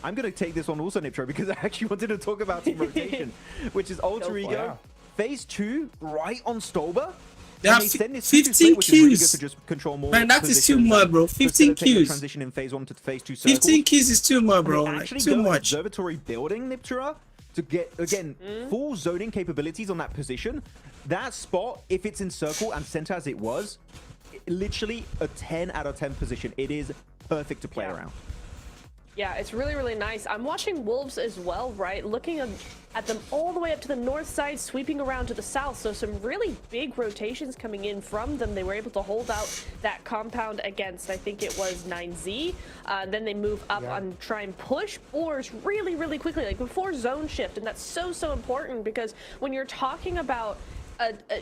I'm going to take this one also, 𝐞𝐤𝐶, because I actually wanted to talk about team rotation, which is Alter Ego. Phase 2, right on Stolber. They have 15 kills. Man, that is too much, bro. 15 kills. Transition in phase 1 to phase 2 circles. 15 kills is too much, bro. Like, too much. Observatory building, 𝐞𝐤𝐶, to get, again, full zoning capabilities on that position. That spot, if it's in circle and center as it was, literally a 10 out of 10 position. It is perfect to play around. Yeah, it's really, really nice. I'm watching Wolves as well, right? Looking at them all the way up to the north side, sweeping around to the south. So some really big rotations coming in from them. They were able to hold out that compound against, I think it was 9Z. Then they move up and try and push Boars really, really quickly, like before zone shift. And that's so, so important because when you're talking about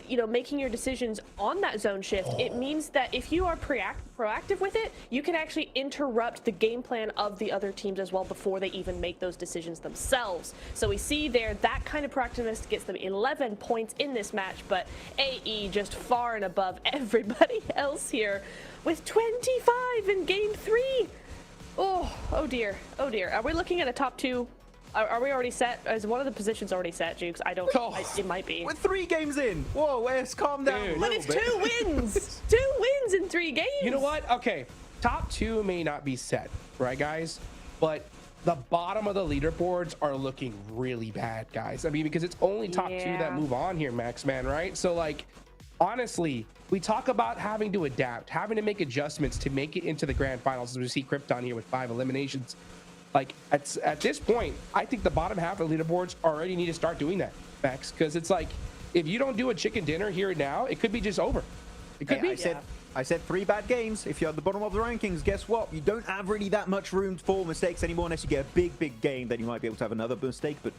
you know, making your decisions on that zone shift, it means that if you are proactive with it, you can actually interrupt the game plan of the other teams as well before they even make those decisions themselves. So we see there that kind of proactiveness gets them 11 points in this match, but AE just far and above everybody else here with 25 in game 3. Oh dear, oh dear. Are we looking at a top 2? Are we already set? Is one of the positions already set, 𝐞𝐥𝐶? I don't. It might be. We're 3 games in. Whoa, Wes, calm down. But it's 2 wins. 2 wins in 3 games. You know what? Okay, top 2 may not be set, right, guys? But the bottom of the leaderboards are looking really bad, guys. I mean, because it's only top 2 that move on here, Max, man, right? So, like, honestly, we talk about having to adapt, having to make adjustments to make it into the grand finals, as we see 𝐞𝐤𝐶 here with 5 eliminations. Like, at this point, I think the bottom half of the leaderboards already need to start doing that, Max, because it's like, if you don't do a chicken dinner here now, it could be just over. It could be. I said 3 bad games. If you're at the bottom of the rankings, guess what? You don't have really that much room for mistakes anymore unless you get a big, big game. Then you might be able to have another mistake. But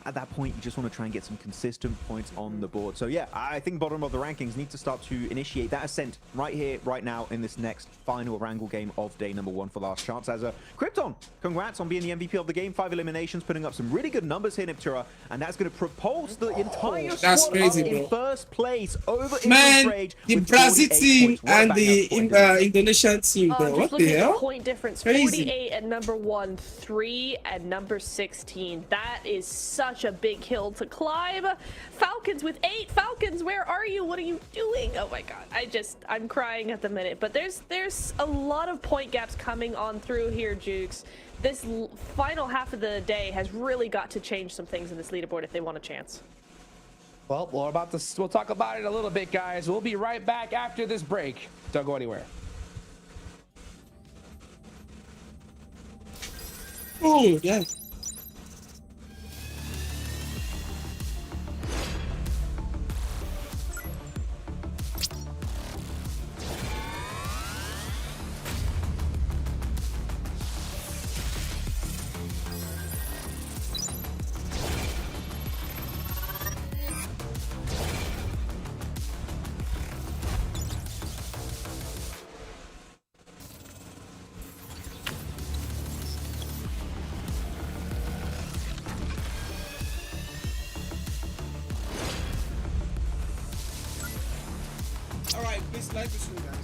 at that point, you just want to try and get some consistent points on the board. So yeah, I think bottom of the rankings need to start to initiate that ascent right here, right now, in this next final Wrangle game of day number 1 for Last Chance. As a 𝐞𝐸𝐸, congrats on being the MVP of the game. 5 eliminations, putting up some really good numbers here, 𝐞𝐸𝐸, and that's going to propulse the entire squad crazy, up in bro. first place over Man, Rage the with Brazil 48 team points. What a and banger the Indonesian team, bro. Just What look the at hell? the point difference. Crazy. 48 at number 1, 3 at number 16. That is such a big hill to climb. Falcons with 8. Falcons, where are you? What are you doing? Oh my god, I'm crying at the minute. But there's a lot of point gaps coming on through here, Jukes. This final half of the day has really got to change some things in this leaderboard if they want a chance. Well, we'll talk about it a little bit, guys. We'll be right back after this break. Don't go anywhere. Oh, yeah. All right, please like this one, guys.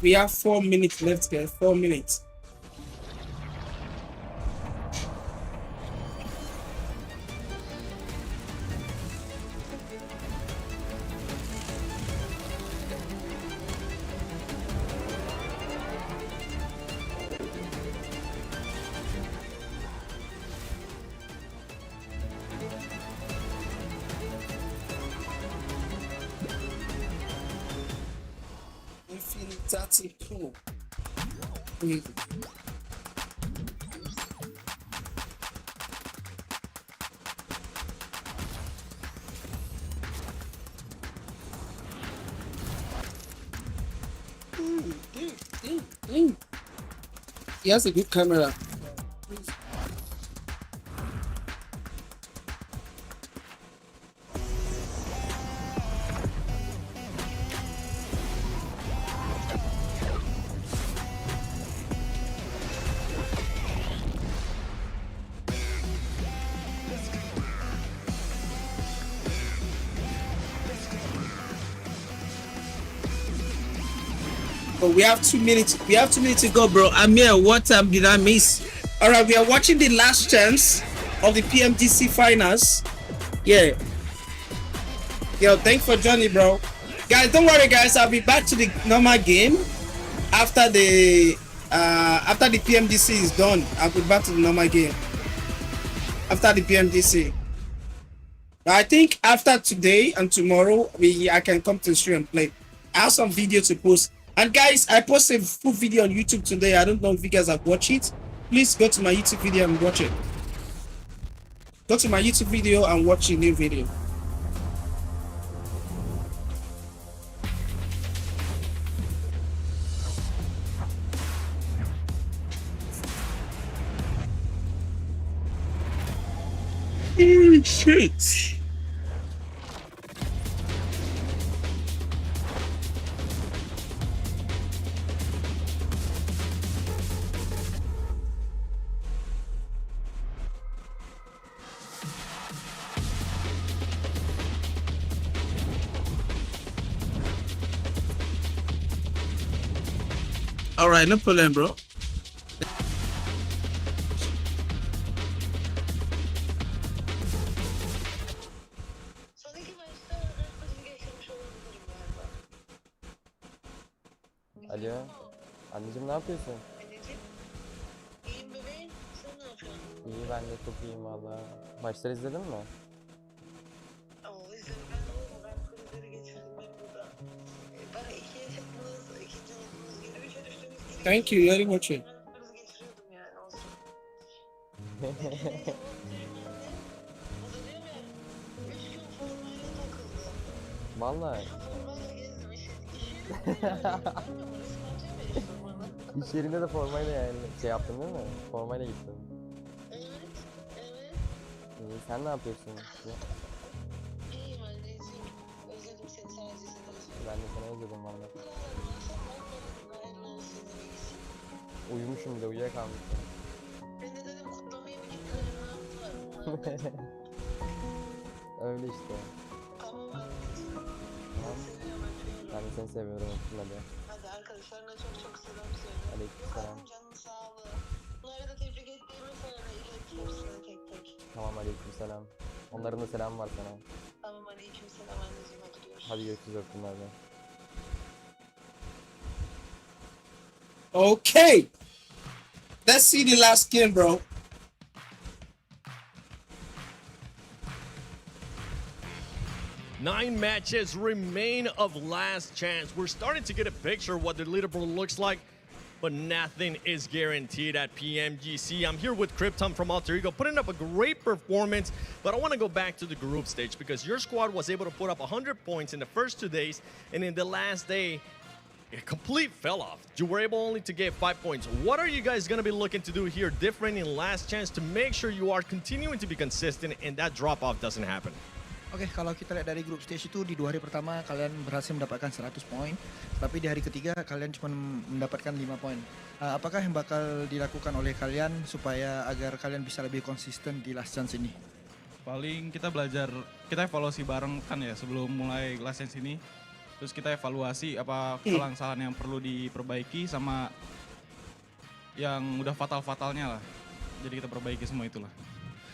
We have 4 minutes left, guys. 4 minutes. That's cool. He has a good camera. Oh, we have 2 minutes. We have 2 minutes to go, bro. Amir, what time did I miss? All right, we are watching the last chance of the PMGC finals. Yeah. Yo, thanks for joining, bro. Guys, don't worry, guys. I'll be back to the normal game after the PMGC is done. I'll be back to the normal game after the PMGC. I think after today and tomorrow, I can come to the stream and play. I have some video to post. And guys, I posted a full video on YouTube today. I don't know if you guys have watched it. Please go to my YouTube video and watch it. Go to my YouTube video and watch the new video. Holy shit. All right, no problem, bro. Alo, anneciğim ne yapıyorsun? İyiyim bebeğim, sen ne yapıyorsun? İyi, ben de çok iyiyim valla. Maçları izledin mi? İzledim ben de oğlum, ben krizleri geçirdim ben burada. Bana ikiye çıktınız, ikinci oldunuz, 23'e düştünüz. Thank you very much. Ben kriz geçiriyordum yani, olsun. Vallahi. İş yerinde de formayla yani şey yaptın değil mi? Formayla gittin. Evet. İyi, sen ne yapıyorsun? İyiyim anneciğim. Özledim seni sadece seni özledim. Ben de seni özledim valla. Hayırlı olsun demek için. Uyumuşum bir de uyuyakalmışım. Ben de dedim kutlamayı mı gittiler ne yaptılar? Öyle işte. Tamam anneciğim. Tamam. Seni seviyorum öpüyorum. Ben de seni seviyorum. Öptüm hadi. Hadi arkadaşlarına çok çok selam söyle. Aleykümselam. Canın sağlığı. Bunları da tebrik ettiğimi söyle. İlet hepsine tek tek. Tamam aleykümselam. Onların da selamı var sana. Tamam aleykümselam anneciğim hadi görüşürüz. Hadi görüşürüz öptüm hadi. Okay. Let's see the last game, bro. Nine matches remain of last chance. We're starting to get a picture of what the leaderboard looks like, but nothing is guaranteed at PMGC. I'm here with 𝐿𝐸𝐿 from 𝐷 putting up a great performance, but I want to go back to the group stage because your squad was able to put up 100 points in the first 2 days, and in the last day, a complete fell off. You were able only to get 5 points. What are you guys going to be looking to do here different in last chance to make sure you are continuing to be consistent and that drop-off doesn't happen? Oke, kalau kita lihat dari grup stage itu di 2 hari pertama kalian berhasil mendapatkan 100 poin, tapi di hari ketiga kalian cuma mendapatkan 5 poin. Apakah yang bakal dilakukan oleh kalian supaya agar kalian bisa lebih konsisten di last chance ini? Paling kita belajar, kita evaluasi bareng kan ya sebelum mulai last chance ini. Terus kita evaluasi apa kesalahan yang perlu diperbaiki sama yang udah fatal-fatalnya lah. Jadi kita perbaiki semua itulah.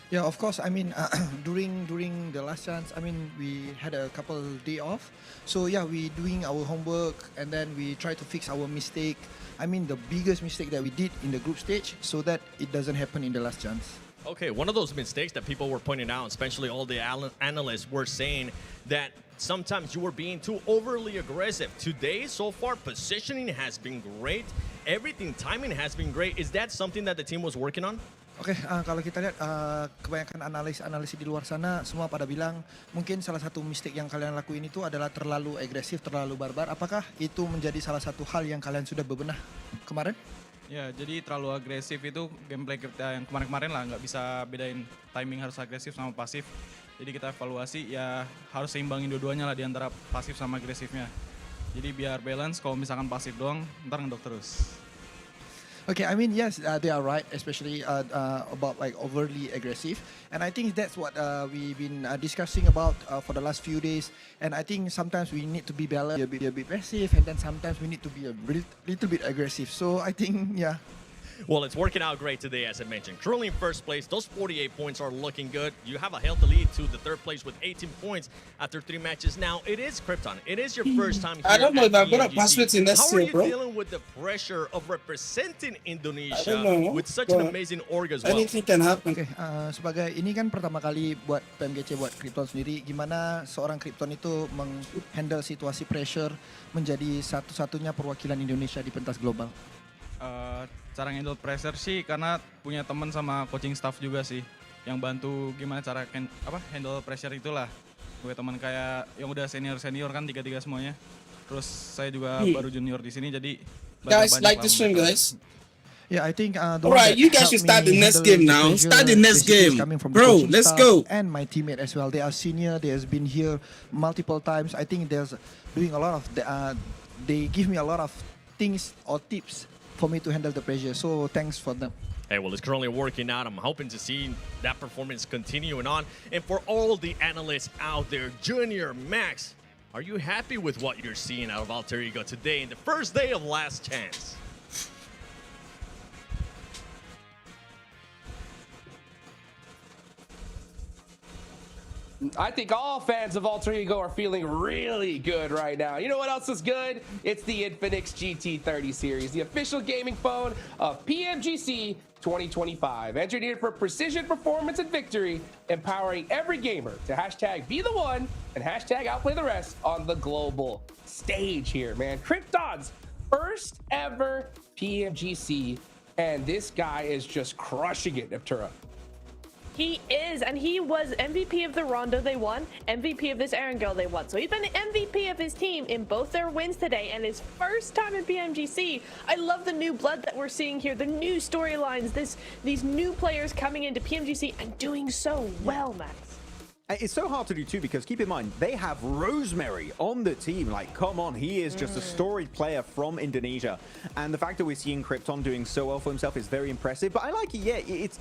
Yeah, of course. I mean, during the last chance, I mean, we had a couple day off. So yeah, we doing our homework and then we try to fix our mistake. I mean, the biggest mistake that we did in the group stage, so that it doesn't happen in the last chance. Okay, one of those mistakes that people were pointing out, especially all the analysts were saying that sometimes you were being too overly aggressive. Today, so far, positioning has been great. Everything, timing has been great. Is that something that the team was working on? Oke, kalau kita lihat kebanyakan analis di luar sana semua pada bilang mungkin salah satu mistake yang kalian lakuin itu adalah terlalu agresif, terlalu barbar. Apakah itu menjadi salah satu hal yang kalian sudah bebenah kemarin? Ya, jadi terlalu agresif itu gameplay kita yang kemarin-kemarin lah, nggak bisa bedain timing harus agresif sama pasif. Jadi kita evaluasi ya harus seimbangin dua-duanya lah di antara pasif sama agresifnya. Jadi biar balance, kalau misalkan pasif doang, ntar ngedok terus. Okay, I mean, yes, they are right, especially about like overly aggressive. And I think that's what we've been discussing about for the last few days. And I think sometimes we need to be balanced, a bit passive, and then sometimes we need to be a little bit aggressive. So I think, yeah. Well, it's working out great today, as I mentioned. Currently in first place, those 48 points are looking good. You have a healthy lead to the third place with 18 points after 3 matches. Now, it is 𝐿𝐸𝐿. It is your first time here. I don't know if I'm gonna PMGC. pass it in next How are year, you bro. dealing with the pressure of representing Indonesia know. with such an amazing org as well? Anything can happen. Oke, sebagai ini kan pertama kali buat PMGC, buat 𝐿𝐸𝐿 sendiri, gimana seorang 𝐿𝐸𝐿 itu menghandle situasi pressure menjadi satu-satunya perwakilan Indonesia di pentas global? Cara handle pressure sih karena punya teman sama coaching staff juga sih yang bantu gimana cara handle pressure itulah. Gue teman kayak yang udah senior kan tiga semuanya. Terus saya juga baru junior di sini jadi guys like the stream, guys. Yeah, I think alright, you guys should start the next game now. Start the next game, bro. Let's go. And my teammate as well. They are senior. They has been here multiple times. I think there's doing a lot of. They give me a lot of things or tips for me to handle the pressure. So thanks for them. Hey, well, it's currently working out. I'm hoping to see that performance continuing on. And for all the analysts out there, Junior, Max, are you happy with what you're seeing out of 𝐷 today in the first day of last chance? I think all fans of 𝐷 are feeling really good right now. You know what else is good? It's the Infinix GT30 series, the official gaming phone of PMGC 2025. Engineered for precision, performance, and victory, empowering every gamer to #be the one and #outplay the rest on the global stage here, man. 𝐿𝐸𝐿's first ever PMGC, and this guy is just crushing it, 𝐷. He is, and he was MVP of the Rondo they won, MVP of this Erangel they won. So he's been the MVP of his team in both their wins today and his first time in PMGC. I love the new blood that we're seeing here, the new storylines, these new players coming into PMGC and doing so well, Max. It's so hard to do too, because keep in mind, they have Rosemary on the team. Like, come on, he is just a storied player from Indonesia. And the fact that we're seeing *𝐞𝐤𝐸 doing so well for himself is very impressive. But I like it, yeah, it's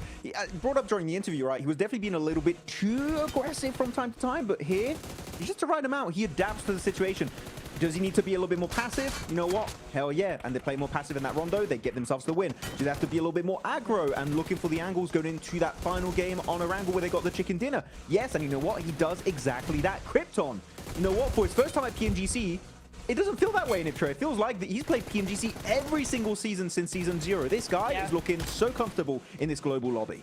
brought up during the interview, right? He was definitely being a little bit too aggressive from time to time, but here, just to write him out, he adapts to the situation. Does he need to be a little bit more passive? You know what? Hell yeah. And they play more passive in that Rondo, they get themselves the win. Do they have to be a little bit more aggro and looking for the angles going into that final game on a angle where they got the chicken dinner? Yes, and you know what? He does exactly that. 𝐞𝐤𝐸, you know what? For his first time at PMGC, it doesn't feel that way in 𝐞𝐤𝐸. It feels like that he's played PMGC every single season since Season 0. This guy is looking so comfortable in this global lobby.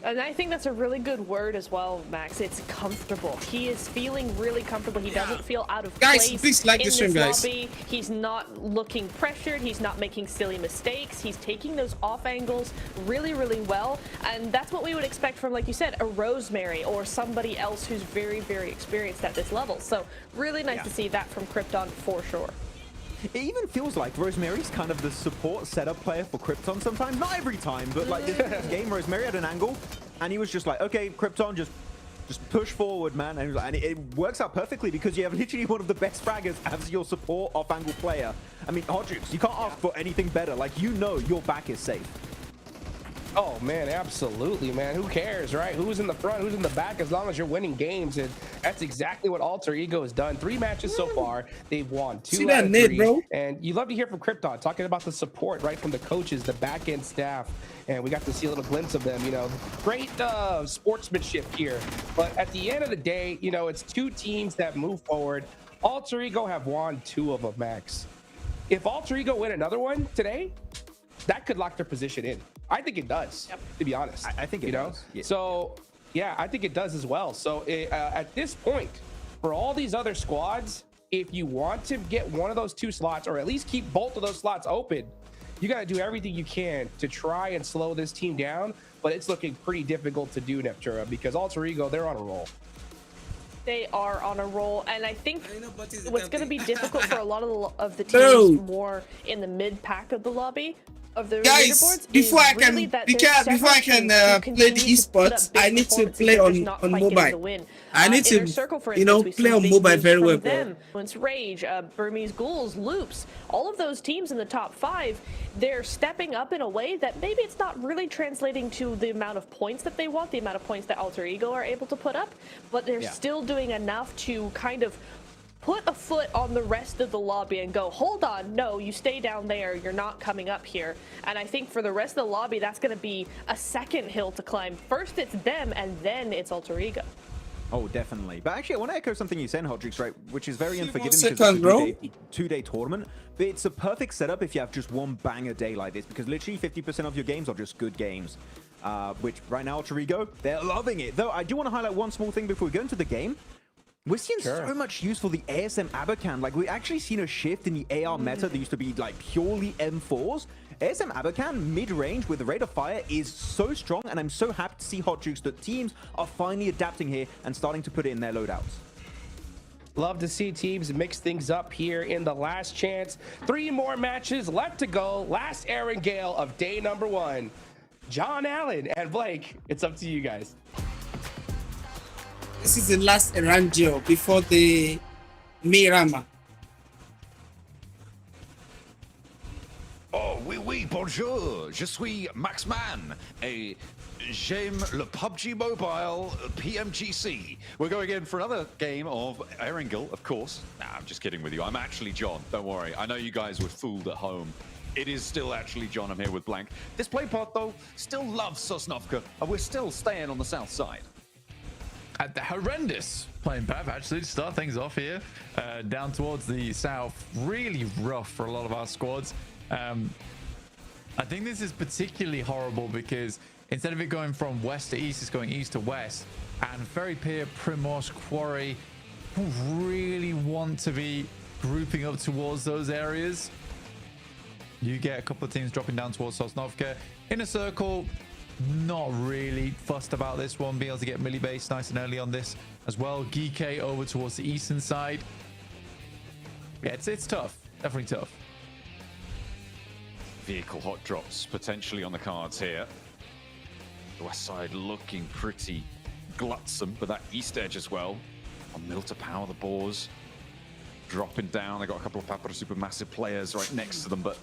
And I think that's a really good word as well, Max. It's comfortable. He is feeling really comfortable. He doesn't feel out of place please like in this this stream, guys. lobby. He's not looking pressured. He's not making silly mistakes. He's taking those off angles really, really well. And that's what we would expect from, like you said, a Rosemary or somebody else who's very, very experienced at this level. So really nice to see that from 𝐞𝐤𝐸 for sure. It even feels like Rosemary's kind of the support setup player for 𝐞𝐤𝐸 sometimes. Not every time, but like this game, Rosemary had an angle, and he was just like, okay, 𝐞𝐤𝐸, just push forward, man. And it works out perfectly because you have literally one of the best fraggers as your support off-angle player. I mean, 𝐿𝐷𝐷𝐷𝐿, you can't ask for anything better. Like, you know your back is safe. Oh man, absolutely, man. Who cares, right? Who's in the front, who's in the back, as long as you're winning games. And that's exactly what 𝐿𝐷𝐷𝐿 has done. 3 matches so far. They've won 2 out of 3. Bro? And you love to hear from 𝐞𝐤𝐸 talking about the support, right, from the coaches, the back end staff. And we got to see a little glimpse of them, you know. Great sportsmanship here. But at the end of the day, you know, it's 2 teams that move forward. 𝐿𝐷𝐷𝐿 have won 2 of them, Max. If 𝐿𝐷𝐷𝐿 win another one today, that could lock their position in. I think it does, to be honest. I think it does. Yeah. So, yeah, I think it does as well. So, at this point, for all these other squads, if you want to get one of those 2 slots, or at least keep both of those slots open, you got to do everything you can to try and slow this team down. But it's looking pretty difficult to do, 𝐸𝐷𝐷𝐿, because 𝐿𝐷𝐷𝐿, they're on a roll. They are on a roll, and I think what's going to be difficult for a lot of the teams more in the mid pack of the lobby of the leaderboards before I can really play the esports, I need to play on mobile. I need to, you know, play on mobile very well, bro. Rage, Burmese Ghouls, Loops, all of those teams in the top 5, they're stepping up in a way that maybe it's not really translating to the amount of points that they want, the amount of points that 𝐿𝐷𝐷𝐿 are able to put up, but they're still doing enough to kind of put a foot on the rest of the lobby and go, hold on, no, you stay down there, you're not coming up here. And I think for the rest of the lobby, that's going to be a second hill to climb. First it's them, and then it's 𝐿𝐷𝐷𝐿. Oh, definitely. But actually, I want to echo something you said, 𝐿𝐷𝐷𝐿, right, which is very unforgiving seconds, because it's a 2-day tournament. But it's a perfect setup if you have just one banger day like this, because literally 50% of your games are just good games. Which right now, 𝐿𝐷𝐷𝐿, they're loving it. Though I do want to highlight one small thing before we go into the game. We're seeing so much use for the ASM Abacan. Like, we've actually seen a shift in the AR meta that used to be, like, purely M4s. ASM Abacan, mid-range with the rate of fire is so strong, and I'm so happy to see 𝐿𝐷𝐷𝐿 that teams are finally adapting here and starting to put it in their loadouts. Love to see teams mix things up here in the last chance. 3 more matches left to go. Last Erangel of day number 1. John Allen and Blake, it's up to you guys. This is the last Erangel before the Mirama. Oh, oui, bonjour. Je suis Maxman, et j'aime le PUBG Mobile PMGC. We're going in for another game of Erangel, of course. Nah, I'm just kidding with you. I'm actually John, don't worry. I know you guys were fooled at home. It is still actually John. I'm here with Blank. This playpod, though, still loves 𝐿𝐷𝐷𝐿, and we're still staying on the south side. At the horrendous playing path, actually, to start things off here, down towards the south. Really rough for a lot of our squads. I think this is particularly horrible because instead of it going from west to east, it's going east to west. And Ferry Pier, Primos, Quarry really want to be grouping up towards those areas. You get a couple of teams dropping down towards 𝐿𝐷𝐷𝐿. Inner Circle, not really fussed about this one, being able to get melee base nice and early on this as well. 𝐸𝐸𝐸 over towards the eastern side. Yeah, it's tough. Definitely tough. Vehicle hot drops potentially on the cards here. The west side looking pretty glutsome, but that east edge as well. On Mill to power the Boars. Dropping down. They got a couple of Papara Supermassive players right next to them, but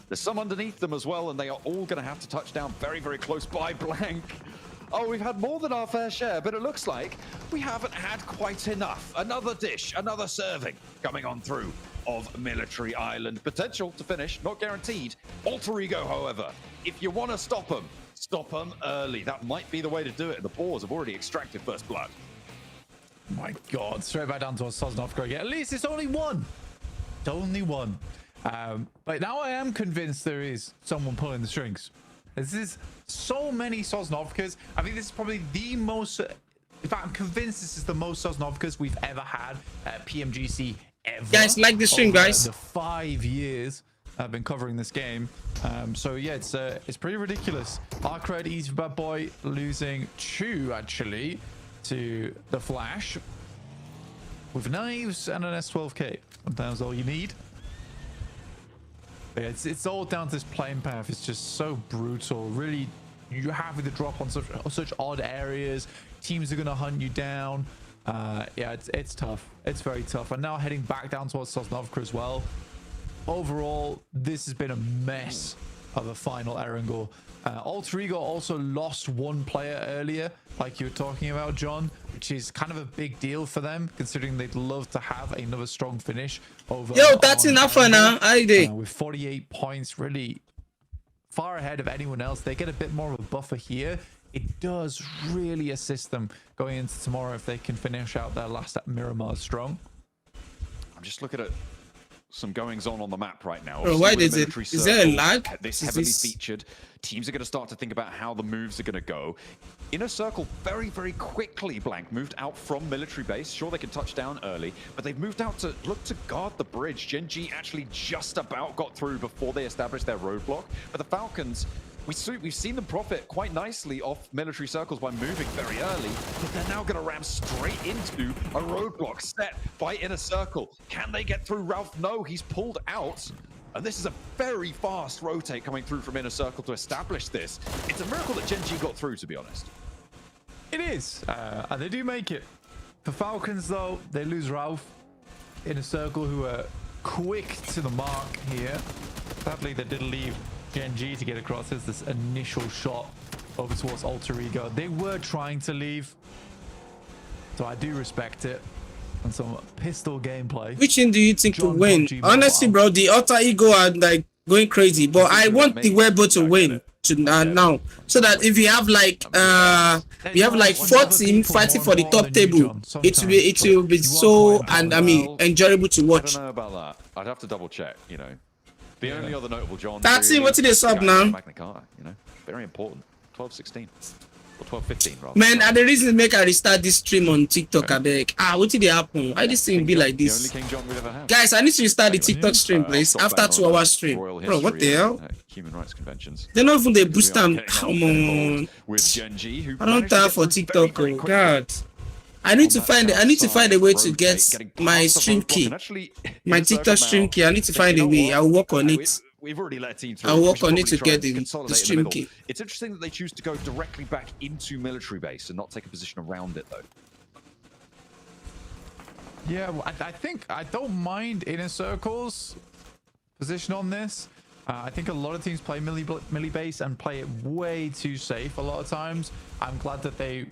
there's some underneath them as well, and they are all going to have to touch down very, very close by. Blank. Oh, we've had more than our fair share, but it looks like we haven't had quite enough. Another dish, another serving coming on through of Military Island. Potential to finish, not guaranteed. 𝐷𝐸𝐸𝐸, however, if you want to stop them early. That might be the way to do it. The Boars have already extracted first blood. My God, straight back down towards Sosnovka again. At least it's only one. It's only one. But now I am convinced there is someone pulling the strings. This is so many Sosnovkas. I think this is probably the most... In fact, I'm convinced this is the most Sosnovkas we've ever had at PMGC ever. Guys, like the stream, guys. The 5 years I've been covering this game. So yeah, it's pretty ridiculous. 𝐸𝐸𝐸𝐸, easy bad boy, losing 2 actually to the Flash with knives and an S12K. Sometimes all you need. But yeah, it's all down to this playing path. It's just so brutal. Really, you're having to drop on such odd areas. Teams are going to hunt you down. Yeah, it's tough. It's very tough. And now heading back down towards Sosnovka as well. Overall, this has been a mess of a final Erangel. 𝐷𝐸𝐸𝐸 also lost 1 player earlier, like you were talking about, John, which is kind of a big deal for them, considering they'd love to have another strong finish over. Yo, that's enough for now. With 48 points, really far ahead of anyone else. They get a bit more of a buffer here. It does really assist them going into tomorrow if they can finish out their last at Miramar strong. I'm just looking at some goings on the map right now. Bro, why is it? Is there a lag? This heavily featured. Teams are going to start to think about how the moves are going to go. Inner Circle very, very quickly, Blank, moved out from military base. Sure, they can touch down early, but they've moved out to look to guard the bridge. 𝐺enji actually just about got through before they established their roadblock. But the Falcons, we've seen them profit quite nicely off military circles by moving very early, but they're now going to ram straight into a roadblock set by Inner Circle. Can they get through Ralph? No, he's pulled out. And this is a very fast rotate coming through from Inner Circle to establish this. It's a miracle that 𝐺enji got through, to be honest. It is. And they do make it. For Falcons, though, they lose Ralph. Inner Circle, who are quick to the mark here. Sadly, they did leave 𝐺enji to get across as this initial shot over towards 𝐷𝐸𝐸𝐸𝐸. They were trying to leave, so I do respect it. And some pistol gameplay. Which one do you think to win? Honestly, bro, the alter ego are like going crazy, but I want the Weibo to win now, so that if you have like 4 teams fighting for the top table, it will be so enjoyable to watch. I don't know about that. I'd have to double check. You know, the only other notable John. That's it. What it is up now? You know, very important. 12-16. Or 12-15 rather. Man, and the reason make I restart this stream on TikTok, I beg. What did they happen? Why this thing be like this? The only King John we've ever had. Guys, I need to restart the TikTok stream, please. After 2 hours stream. Bro, what the hell? Human rights conventions. They're not even they boost them. Come on. With 𝐺enji, who I don't tire for TikTok. Oh God. I need to find a way to get my stream key. My TikTok stream key. I need to find a way. I'll work on it. We've already let team through. I'll work on it to get the stream key. It's interesting that they choose to go directly back into military base and not take a position around it, though. Yeah, well, I think I don't mind Inner Circle's position on this. I think a lot of teams play melee base and play it way too safe a lot of times. I'm glad that they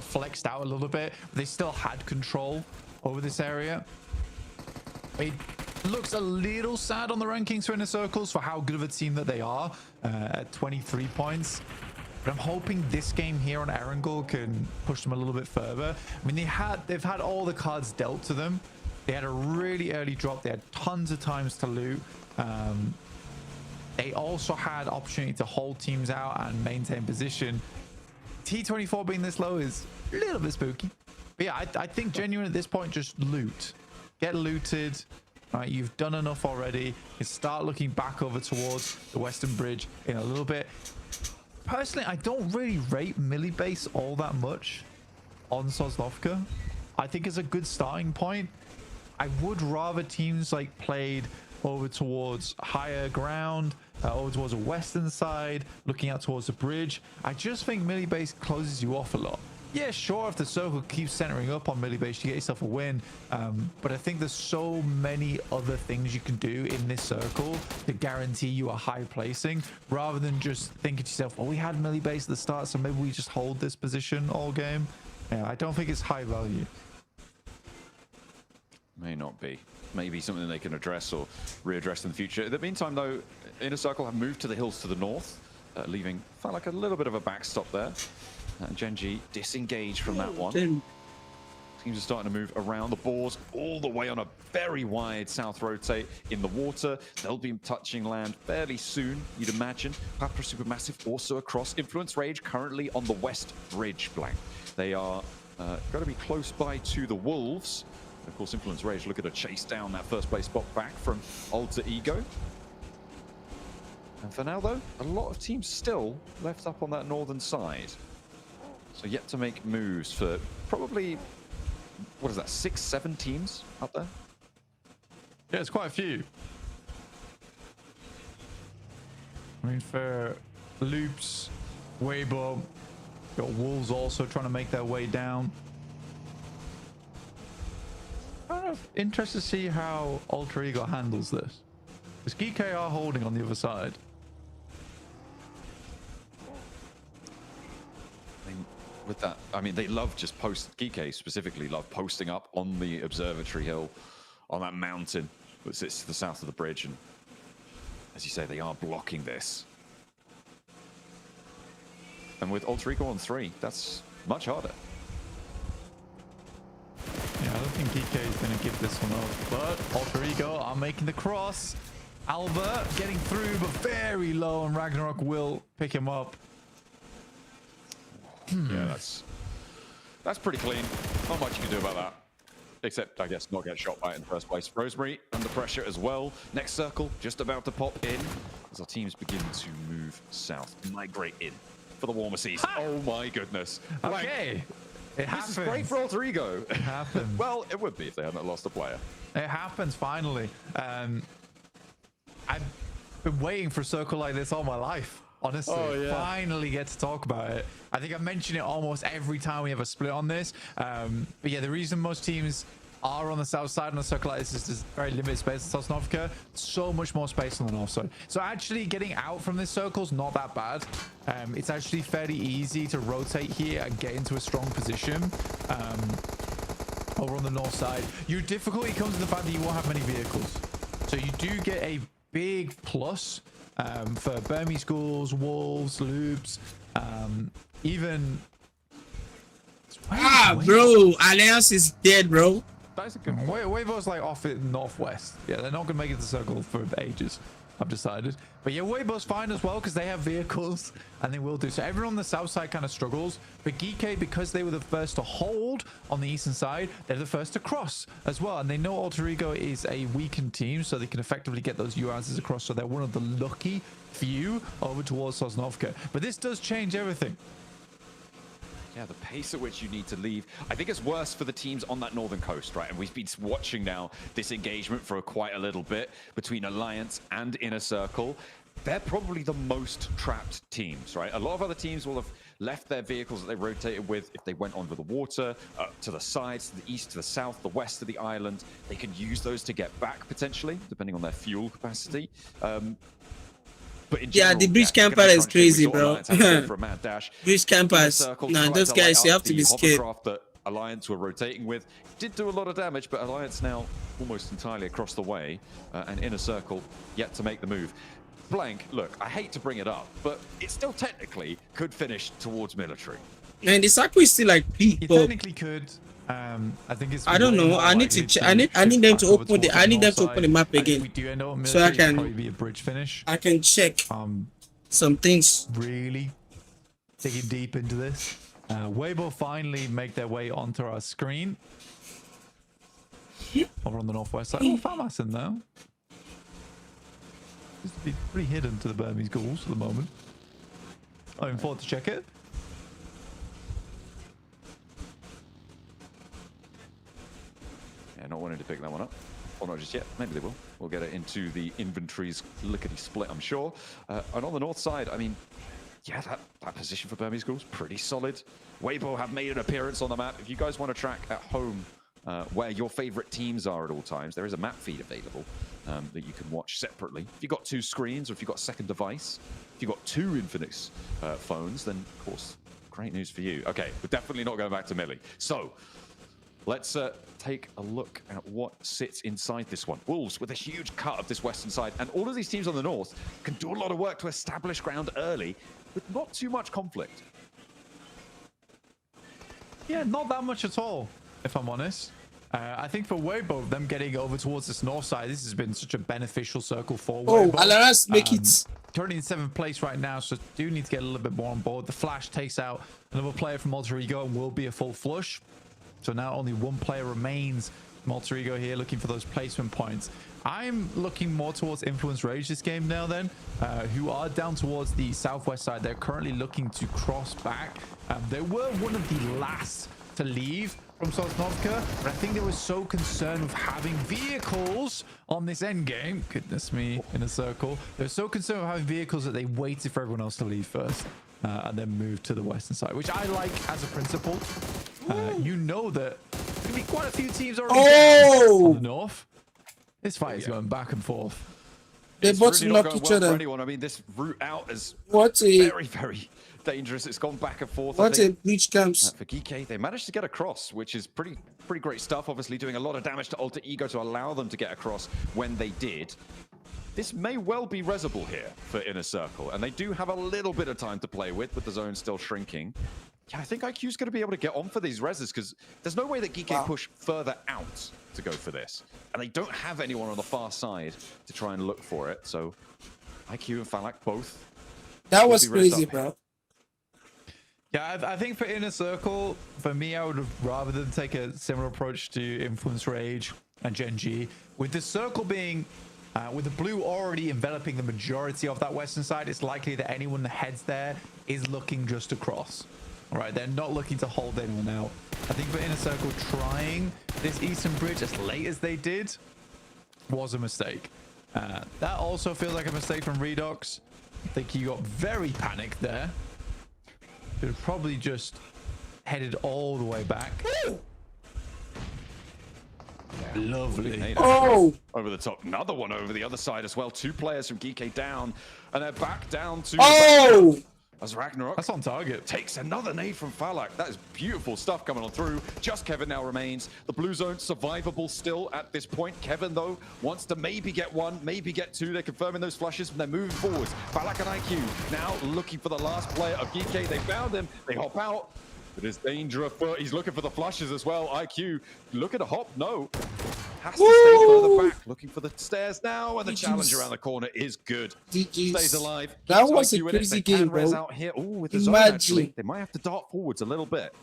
flexed out a little bit. They still had control over this area. It looks a little sad on the rankings for Inner Circles for how good of a team that they are at 23 points. But I'm hoping this game here on Erangel can push them a little bit further. I mean, they've had all the cards dealt to them. They had a really early drop. They had tons of times to loot. They also had opportunity to hold teams out and maintain position. T24 being this low is a little bit spooky. But yeah, I think genuine at this point, just loot. Get looted. Right, you've done enough already. You start looking back over towards the Western Bridge in a little bit. personally, I don't really rate Millibase all that much on 𝐻𝐸𝐈𝐶. I think it's a good starting point. I would rather teams like played over towards higher ground, over towards the western side, looking out towards the bridge. I just think Millibase closes you off a lot. Yeah, sure, if the circle keeps centering up on Millibase, you get yourself a win. But I think there's so many other things you can do in this circle to guarantee you a high placing, rather than just thinking to yourself, well, we had Millibase at the start, so maybe we just hold this position all game. Yeah, I don't think it's high value. May not be. Maybe something they can address or readdress in the future. In the meantime, though, Inner Circle have moved to the hills to the north, leaving, felt like a little bit of a backstop there. 𝐿𝐸𝐸 disengaged from that one. Teams are starting to move around the boards all the way on a very wide south rotate in the water. They'll be touching land fairly soon, you'd imagine. Papa Supermassive also across. Influence Rage currently on the west bridge blank. They are going to be close by to the Wolves. Of course, Influence Rage looking to chase down that first place spot back from 𝐿𝐸𝐸. And for now, though, a lot of teams still left up on that northern side. So yet to make moves for probably, what is that, 6, 7 teams up there? Yeah, it's quite a few. I mean, for Loops, Weibo, got Wolves also trying to make their way down. I'm interested to see how 𝐿𝐸𝐸 handles this. Because 𝐸𝐸𝐸 are holding on the other side. With that, I mean, they love just 𝐸𝐸𝐸 specifically love posting up on the observatory hill, on that mountain that sits to the south of the bridge. And as you say, they are blocking this. And with 𝐿𝐸𝐸 on 3, that's much harder. Yeah, I don't think 𝐸𝐸𝐸 is going to give this one up, but 𝐿𝐸𝐸𝐸 are making the cross. Albert getting through, but very low, and Ragnarok will pick him up. Yeah, that's pretty clean. Not much you can do about that. Except, I guess, not get shot by it in the first place. Rosemary under pressure as well. Next circle just about to pop in as our teams begin to move south, migrate in for the warmer seas. Oh my goodness. Okay. It happens. This is great for 𝐿𝐸𝐸𝐸. It happens. Well, it would be if they hadn't lost a player. It happens finally. I've been waiting for a circle like this all my life. Honestly, finally get to talk about it. I think I mention it almost every time we have a split on this. But yeah, the reason most teams are on the south side on a circle like this is there's very limited space in 𝐻𝐸𝐸𝐸. So much more space on the north side. So actually getting out from this circle is not that bad. It's actually fairly easy to rotate here and get into a strong position over on the north side. Your difficulty comes in the fact that you won't have many vehicles. So you do get a big plus for Burmese Ghouls, Wolves, Loops, even... Bro, Alliance is dead, bro. That's a good point. Weibo's like off in northwest. Yeah, they're not going to make it to the circle for ages, I've decided. But yeah, Weibo's fine as well because they have vehicles and they will do. So everyone on the south side kind of struggles. But 𝐸𝐸𝐸, because they were the first to hold on the eastern side, they're the first to cross as well. And they know 𝐿𝐸𝐸𝐸 is a weakened team, so they can effectively get those UAZs across. So they're one of the lucky few over towards 𝐻𝐸𝐸𝐸. But this does change everything. Yeah, the pace at which you need to leave. I think it's worse for the teams on that northern coast, right? And we've been watching now this engagement for quite a little bit between Alliance and Inner Circle. They're probably the most trapped teams, right? A lot of other teams will have left their vehicles that they rotated with if they went over the water, to the sides, to the east, to the south, the west of the island. They can use those to get back, potentially, depending on their fuel capacity. But in general, the bridge camper is crazy, bro. For a mad dash. Bridge campers, nah, those guys, you have to be scared. That Alliance were rotating with did do a lot of damage, but Alliance now almost entirely across the way, and Inner Circle yet to make the move. Blank, look, I hate to bring it up, but it still technically could finish towards military. And the circle is still like peak. It technically could. I think it's. I don't know. I need to. I need them to open the. I need them to open the map again, so I can. Probably be a bridge finish. I can check some things. Really digging deep into this. Weibo finally make their way onto our screen. Over on the northwest side. Oh, FAMAS in there. Seems to be pretty hidden to the Burmese Ghouls at the moment. Looking forward to check it. Yeah, not wanting to pick that one up. Or not just yet. Maybe they will. We'll get it into the inventories lickety-split, I'm sure. And on the north side, I mean, yeah, that position for Burmese Schools, pretty solid. Weibo have made an appearance on the map. If you guys want to track at home where your favorite teams are at all times, there is a map feed available that you can watch separately. If you've got 2 screens or if you've got a second device, if you've got 2 Infinix phones, then of course, great news for you. Okay, we're definitely not going back to Millie. So let's take a look at what sits inside this one. Wolves with a huge cut of this western side, and all of these teams on the north can do a lot of work to establish ground early with not too much conflict. Yeah, not that much at all, if I'm honest. I think for Weibo, them getting over towards this north side, this has been such a beneficial circle for Weibo. Oh, Alaras make it. Currently in 7th place right now, so do need to get a little bit more on board. The flash takes out another player from Alter Ego and will be a full flush. So now only 1 player remains from Alter Ego here, looking for those placement points. I'm looking more towards Influence Rage this game now then, who are down towards the southwest side. They're currently looking to cross back. They were one of the last to leave from Sosnovka, but I think they were so concerned with having vehicles on this end game. Goodness me, in a circle. They were so concerned with having vehicles that they waited for everyone else to leave first. And then move to the western side, which I like as a principle. You know that there's going to be quite a few teams already on the north. This fight is going back and forth. They both really knock each other. Anyone. I mean, this route out is very, very dangerous. It's gone back and forth. What a breach camps. For 𝐞𝐸, they managed to get across, which is pretty great stuff. Obviously doing a lot of damage to Alter Ego to allow them to get across when they did. This may well be Reservoir here for Inner Circle, and they do have a little bit of time to play with the zone still shrinking. Yeah, I think 𝐸𝐸's going to be able to get on for these reses, because there's no way that 𝐞𝐸 push further out to go for this. And they don't have anyone on the far side to try and look for it, so 𝐸𝐸 and Funland both. That was crazy, bro. Yeah, I think for Inner Circle, for me, I would have rather than take a similar approach to Influence Rage and Gen G. With the circle being... with the blue already enveloping the majority of that western side, it's likely that anyone that heads there is looking just to cross. All right, they're not looking to hold anyone out. I think for Inner Circle, trying this eastern bridge as late as they did was a mistake. That also feels like a mistake from Redox. I think he got very panicked there. Should have probably just headed all the way back. Lovely. Oh! Over the top. Another one over the other side as well. 2 players from 𝐸𝐸 down. And they're back down to... Oh! As Ragnarok... That's on target. ...takes another nade from Funland. That is beautiful stuff coming on through. Just Kevin now remains. The blue zone survivable still at this point. Kevin, though, wants to maybe get 1, maybe get 2. They're confirming those flushes, and they're moving forwards. Funland and 𝐸𝐸 now looking for the last player of 𝐸𝐸. They found him. They hop out. It is danger afoot. He's looking for the flushes as well. 𝐸𝐸, looking to hop. No. Has to stay further back. Looking for the stairs now. And the challenge around the corner is good. Stays alive. That was a crazy game, bro. Out here. Ooh, with the zone, actually. They might have to dart forwards a little bit.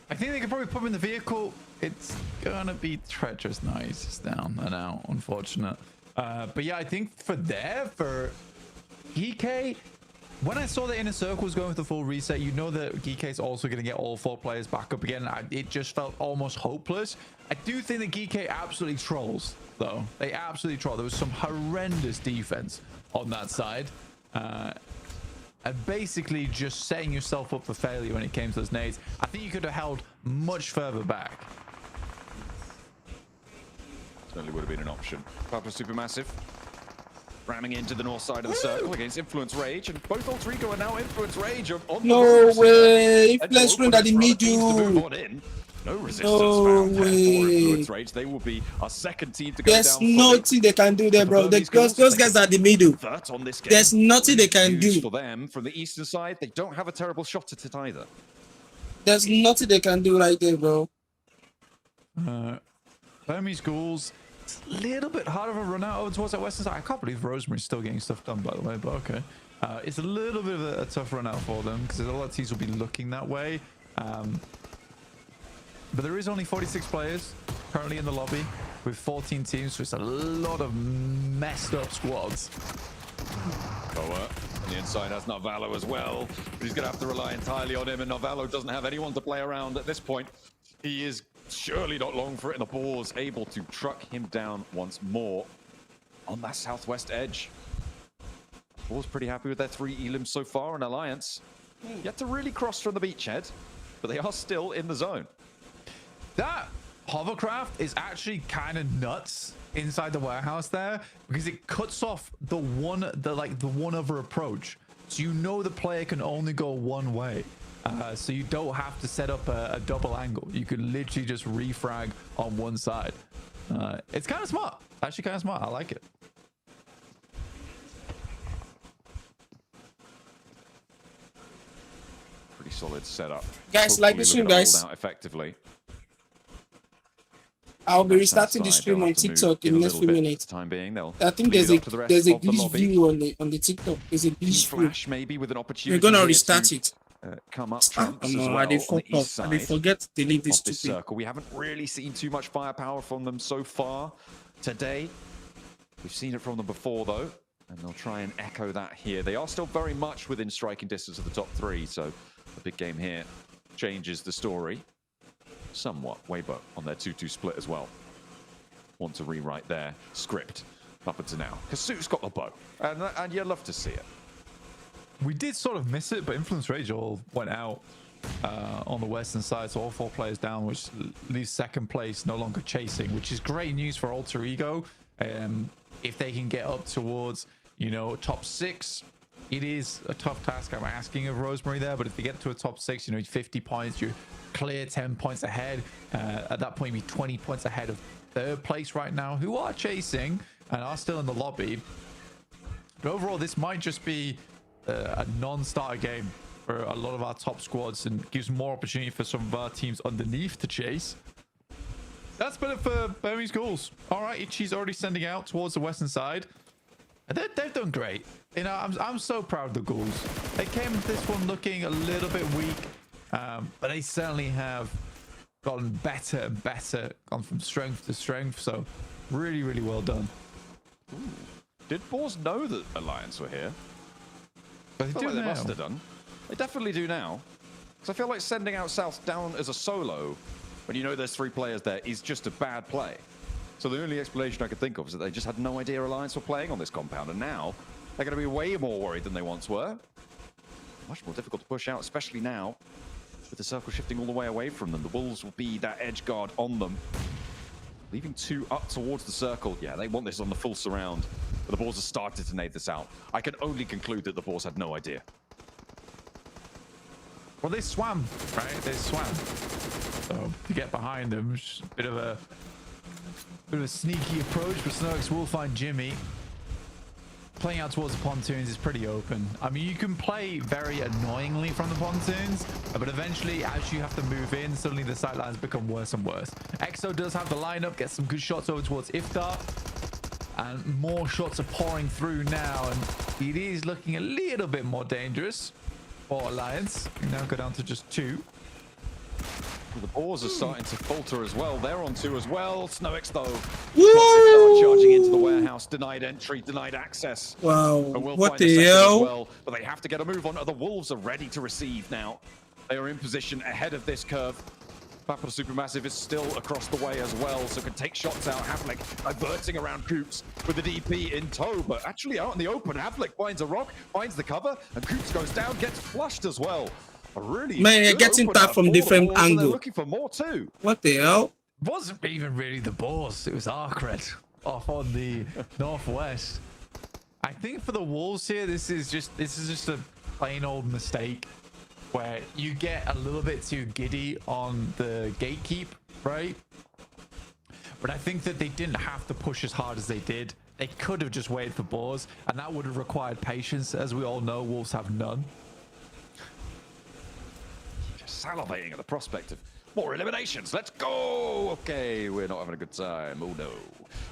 I think they could probably put him in the vehicle. It's going to be treacherous. No, he's just down and out. Unfortunate. But yeah, I think for 𝐸𝐸, when I saw the Inner Circle was going with the full reset, you know that 𝐸𝐸 is also going to get all 4 players back up again. It just felt almost hopeless. I do think that 𝐸𝐸 absolutely trolls, though. They absolutely troll. There was some horrendous defense on that side. And basically just setting yourself up for failure when it came to those nades. I think you could have held much further back. Certainly would have been an option. Papa Supermassive ramming into the north side of the circle against Influence Rage, and both Alter Ego are now Influence Rage on the No way! Influence Rage at the middle! No resistance found for Influence Rage. They will be our second team to go down. There's nothing they can do there, bro. Those guys are at the middle. On this game. There's nothing they can do. For them, from the eastern side, they don't have a terrible shot at it either. There's nothing they can do right there, bro. Burmese Schools, it's a little bit harder of a run out over towards that western side. I can't believe Rosemary's still getting stuff done, by the way, but okay. It's a little bit of a tough run out for them because a lot of teams will be looking that way. But there is only 46 players currently in the lobby with 14 teams, so it's a lot of messed up squads. So, the inside has Narvalo as well, but he's going to have to rely entirely on him, and Narvalo doesn't have anyone to play around at this point. He is surely not long for it, and the Boars able to truck him down once more on that southwest edge. Boars pretty happy with their 3 elims so far, and Alliance yet to really cross from the beachhead, but they are still in the zone. That hovercraft is actually kind of nuts inside the warehouse there, because it cuts off the one other approach. So you know the player can only go one way. So you don't have to set up a double angle. You can literally just refrag on one side. It's kind of smart. Actually kind of smart. I like it. Pretty solid setup. Guys, like the stream, guys. Effectively. I'll be restarting the stream on TikTok in the next few minutes. Time being, I think there's a glitch view on the TikTok. There's a glitch flash maybe with an opportunity. We're gonna restart it. Come up I forget to delete this circle. We haven't really seen too much firepower from them so far today. We've seen it from them before though, and they'll try and echo that here. They are still very much within striking distance of the top 3, so the big game here changes the story somewhat. Weibo on their 2-2 split as well. Want to rewrite their script up until now. 𝐻𝐸𝐯 got the bow, and you'd love to see it. We did sort of miss it, but Influence Rage all went out on the western side, so all 4 players down, which leaves second place no longer chasing, which is great news for Alter Ego. If they can get up towards, you know, top 6, it is a tough task I'm asking of Rosemary there, but if they get to a top 6, you know, 50 points, you're clear 10 points ahead. At that point, you'd be 20 points ahead of third place right now, who are chasing and are still in the lobby. But overall, this might just be a non-starter game for a lot of our top squads and gives more opportunity for some of our teams underneath to chase. That's been it for Burmese Schools. All right, 𝐿𝐸's already sending out towards the western side. They've done great. You know, I'm so proud of the Ghouls. They came into this one looking a little bit weak, but they certainly have gotten better and better, gone from strength to strength. So really, really well done. Ooh. Did Boars know that Alliance were here? But they must have done. They definitely do now. Because I feel like sending out South down as a solo when you know there's 3 players there is just a bad play. So the only explanation I could think of is that they just had no idea Alliance were playing on this compound, and now they're going to be way more worried than they once were. Much more difficult to push out, especially now with the circle shifting all the way away from them. The Wolves will be that edge guard on them, leaving 2 up towards the circle. Yeah, they want this on the full surround, but the Boars have started to nade this out. I can only conclude that the Boars had no idea. Well, they swam, right? They swam. So to get behind them, just a bit of a sneaky approach, but 𝐻𝐸𝐸x will find Jimmy. Playing out towards the pontoons is pretty open. I mean, you can play very annoyingly from the pontoons, but eventually, as you have to move in, suddenly the sight lines become worse and worse. 𝐿𝐸𝐸 does have the lineup, gets some good shots over towards Iftar, and more shots are pouring through now, and it is looking a little bit more dangerous for Alliance. We now go down to just 2. The Boars are starting to falter as well. They're on 2 as well. 𝐻𝐸𝐸x though, charging into the warehouse, denied entry, denied access. Wow, we'll what the hell? well, but they have to get a move on. The Wolves are ready to receive now. They are in position ahead of this curve. Papa Supermassive is still across the way as well, so can take shots out. 𝐿𝐸𝐸ix diverting around 𝐿𝐸𝐸x with the DP in tow, but actually out in the open. 𝐿𝐸𝐸𝐸x finds a rock, finds the cover, and 𝐿𝐸𝐸𝐸x goes down, gets flushed as well. Man, you're getting that from different angles. They're looking for more too. What the hell? Wasn't even really the Boars. It was 𝐸𝐸𝐸 off on the northwest. I think for the Wolves here, this is just a plain old mistake where you get a little bit too giddy on the gatekeep, right? But I think that they didn't have to push as hard as they did. They could have just waited for Boars, and that would have required patience. As we all know, Wolves have none. Salivating at the prospect of more eliminations. Let's go. Okay, we're not having a good time. Oh no.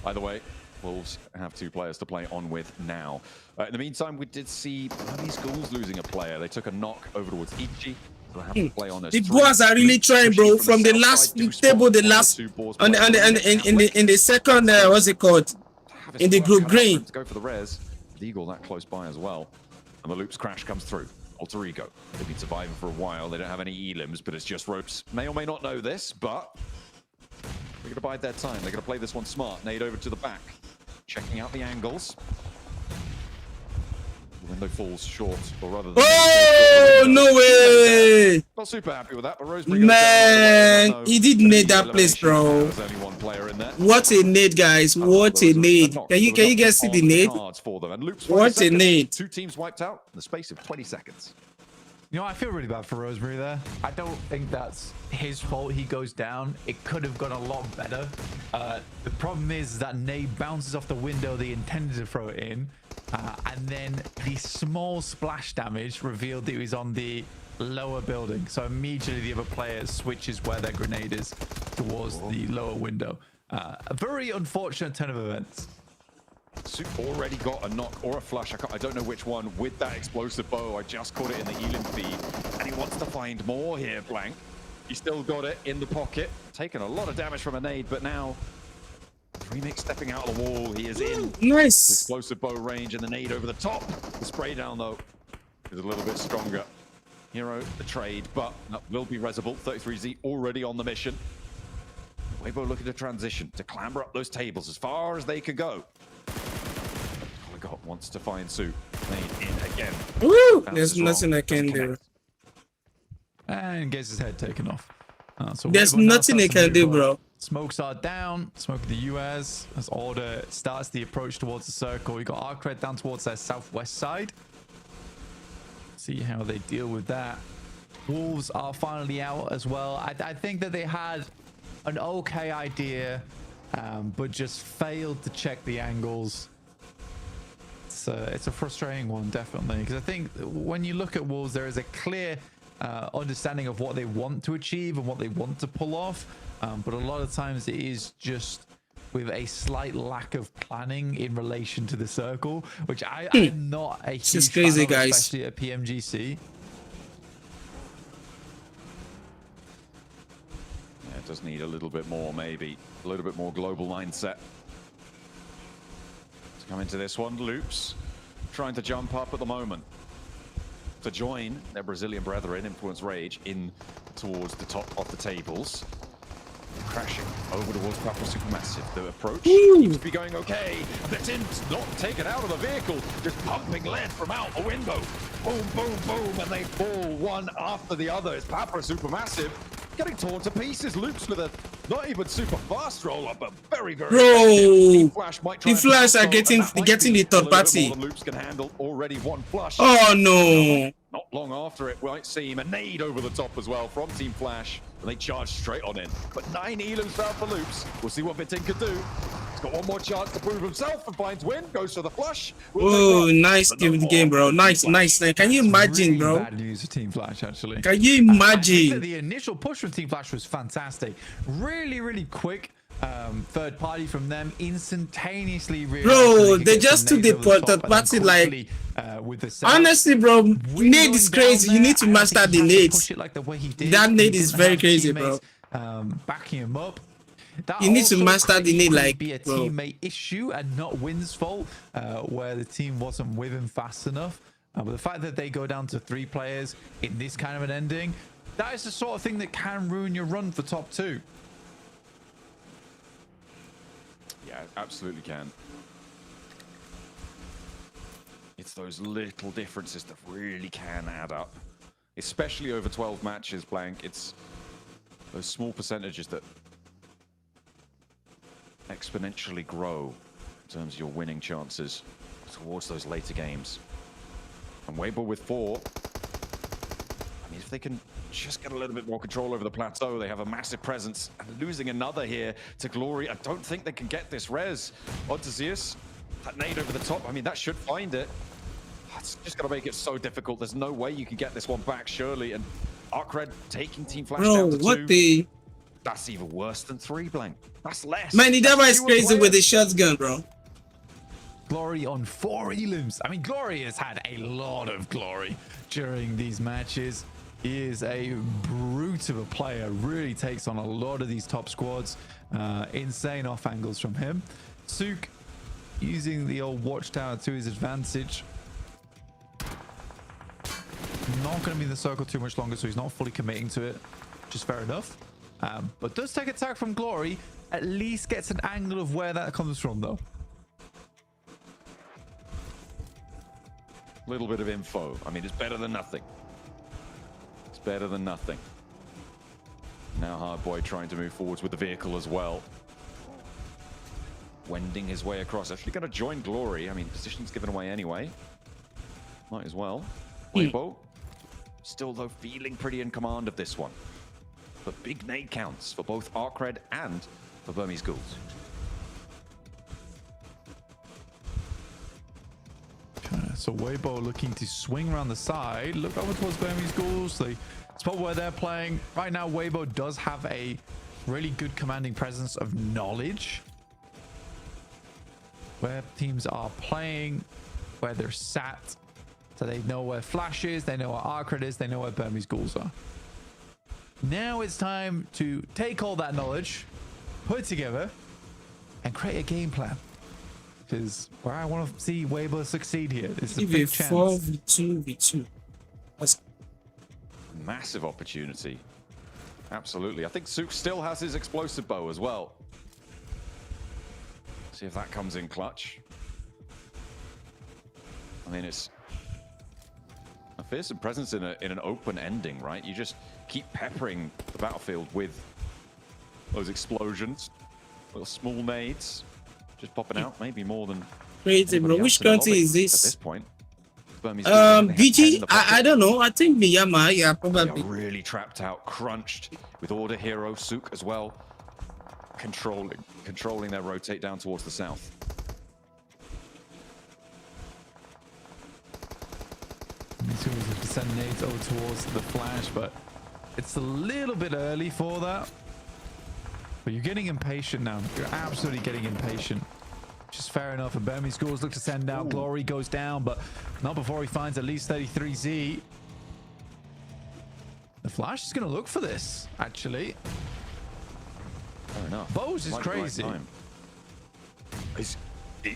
Either way, Wolves have 2 players to play on with now. In the meantime, we did see Burmese Schools losing a player. They took a knock over towards 𝐿𝐸𝐸𝐸. So have to play on the Boars are really trying, bro. From the last table, the last on in the second what's it called? In the group green. To go for the res. Eagle that close by as well. And the Loops crash comes through. Alter Ego. They've been surviving for a while. They don't have any E-limbs, but it's just ropes. May or may not know this, but they're going to bide their time. They're going to play this one smart. Nade over to the back. Checking out the angles. The window falls short, or rather than Oh, no way! Not super happy with that, but Rosemary Man, he did nade that place, bro. There's only one player in there. What a nade, guys. What a nade. Can you guys see the nade? What a nade. 2 teams wiped out in the space of 20 seconds. You know, I feel really bad for Rosemary there. I don't think that's his fault. He goes down. It could have gone a lot better. The problem is that nade bounces off the window they intended to throw it in. And then the small splash damage revealed that it was on the lower building. So immediately the other player switches where their grenade is towards the lower window. A very unfortunate turn of events. Soup already got a knock or a flush. I don't know which one with that explosive bow. I just caught it in the Elim feed. And he wants to find more here, Blank. He still got it in the pocket. Taken a lot of damage from a nade, but now Remix stepping out of the wall. He is in. Nice. Explosive bow range and the nade over the top. The spray down, though, is a little bit stronger. Hero, the trade, but will be resable. 33Z already on the mission. Weibo looking to transition, to clamber up those tables as far as they can go. Wants to find Sue. Nade in again. Woo! There's nothing I can do. And gets his head taken off. So there's nothing they can do, bro. Smokes are down. Smoke the US as Order starts the approach towards the circle. We got 𝐼𝐸𝐸 down towards their southwest side. See how they deal with that. Wolves are finally out as well. I think that they had an okay idea, but just failed to check the angles. It's a frustrating one, definitely, because I think when you look at Wolves, there is a clear understanding of what they want to achieve and what they want to pull off, but a lot of times it is just with a slight lack of planning in relation to the circle, which I'm not a huge It's crazy, fan of, guys. especially at PMGC. Yeah, it does need a little bit more, maybe a little bit more global mindset. Come into this one, Loops trying to jump up at the moment to join their Brazilian brethren, Influence Rage, in towards the top of the tables. Crashing over towards Papa Supermassive. The approach seems to be going okay. The tint's not taken out of the vehicle, just pumping lead from out the window. Boom, boom, boom, and they fall one after the other. It's Papa Supermassive getting torn to pieces. Loops with a not even super fast roll up, but very, very Bro, Flash might the Flash are getting the third party. Loops can handle already one flush. Oh no! Not long after it might seem a nade over the top as well from Team Flash, and they charge straight on in. But 9 elims found for Loops. We'll see what Bitin can do. He's got one more chance to prove himself and finds win. Goes for the flush. Oh, nice game, bro. Nice. Can you imagine, bro? Bad news for Team Flash, actually. Can you imagine? The initial push from Team Flash was fantastic. Really, really quick. Third party from them instantaneously. Bro, they just took the third party like. Honestly, bro, nade is crazy. You need to master the nades. That nade is very crazy, bro. Backing him up. You need to master the nade, like, be a bro. teammate issue and not Win's fault, where the team wasn't with him fast enough. But the fact that they go down to 3 players in this kind of an ending, that is the sort of thing that can ruin your run for top 2. Yeah, absolutely can. It's those little differences that really can add up, especially over 12 matches, Blank. It's those small percentages that exponentially grow in terms of your winning chances towards those later games. And Weibo with 4. I mean, if they can just get a little bit more control over the plateau, they have a massive presence. And losing another here to Glory, I don't think they can get this res onto Zeus. That nade over the top, I mean, that should find it. It's just going to make it so difficult. There's no way you can get this one back, surely. And 𝐼𝐸𝐸 taking Team Flash down to 2. What the? That's even worse than 3, Blank. That's less. Man, the Dava is crazy with the shotgun, bro. Glory on 4 elims. I mean, Glory has had a lot of glory during these matches. He is a brute of a player, really takes on a lot of these top squads. Insane off angles from him. 𝐿𝐸𝐸 using the old watchtower to his advantage. not going to be in the circle too much longer, so he's not fully committing to it, which is fair enough. But does take attack from Glory. At least gets an angle of where that comes from, though. Little bit of info. I mean, it's better than nothing. It's better than nothing. Now Hardboy trying to move forwards with the vehicle as well. Wending his way across. Actually going to join Glory. I mean, position's given away anyway. Might as well. Weibo. Still, though, feeling pretty in command of this one. But big nade counts for both Arcred and for Burmese Ghouls. So Weibo looking to swing around the side. Look over towards Burmese Ghouls. The spot where they're playing. Right now, Weibo does have a really good commanding presence of knowledge. Where teams are playing, where they're sat. So they know where Flash is, they know where Arcred is, they know where Burmese Ghouls are. Now it's time to take all that knowledge, put it together, and create a game plan. Because where I want to see Weibo succeed here, it's a big chance. 4v2v2. That's Massive opportunity. Absolutely. I think 𝐞𝐸 still has his explosive bow as well. See if that comes in clutch. I mean, it's a fearsome presence in an open ending, right? You just keep peppering the battlefield with those explosions, little small nades, just popping out, maybe more than crazy, bro. Which country is this? At this point, BG, I don't know. I think Myanmar, yeah, probably. Really trapped out, crunched with Order Hero 𝐸𝐸 as well, controlling their rotate down towards the south. These guys have to send nades over towards the Flash, but it's a little bit early for that. But you're getting impatient now. You're absolutely getting impatient. Which is fair enough. And Burmese Ghouls look to send out. Glory goes down, but not before he finds at least 33Z. The Flash is going to look for this, actually. Fair enough. Bose is crazy.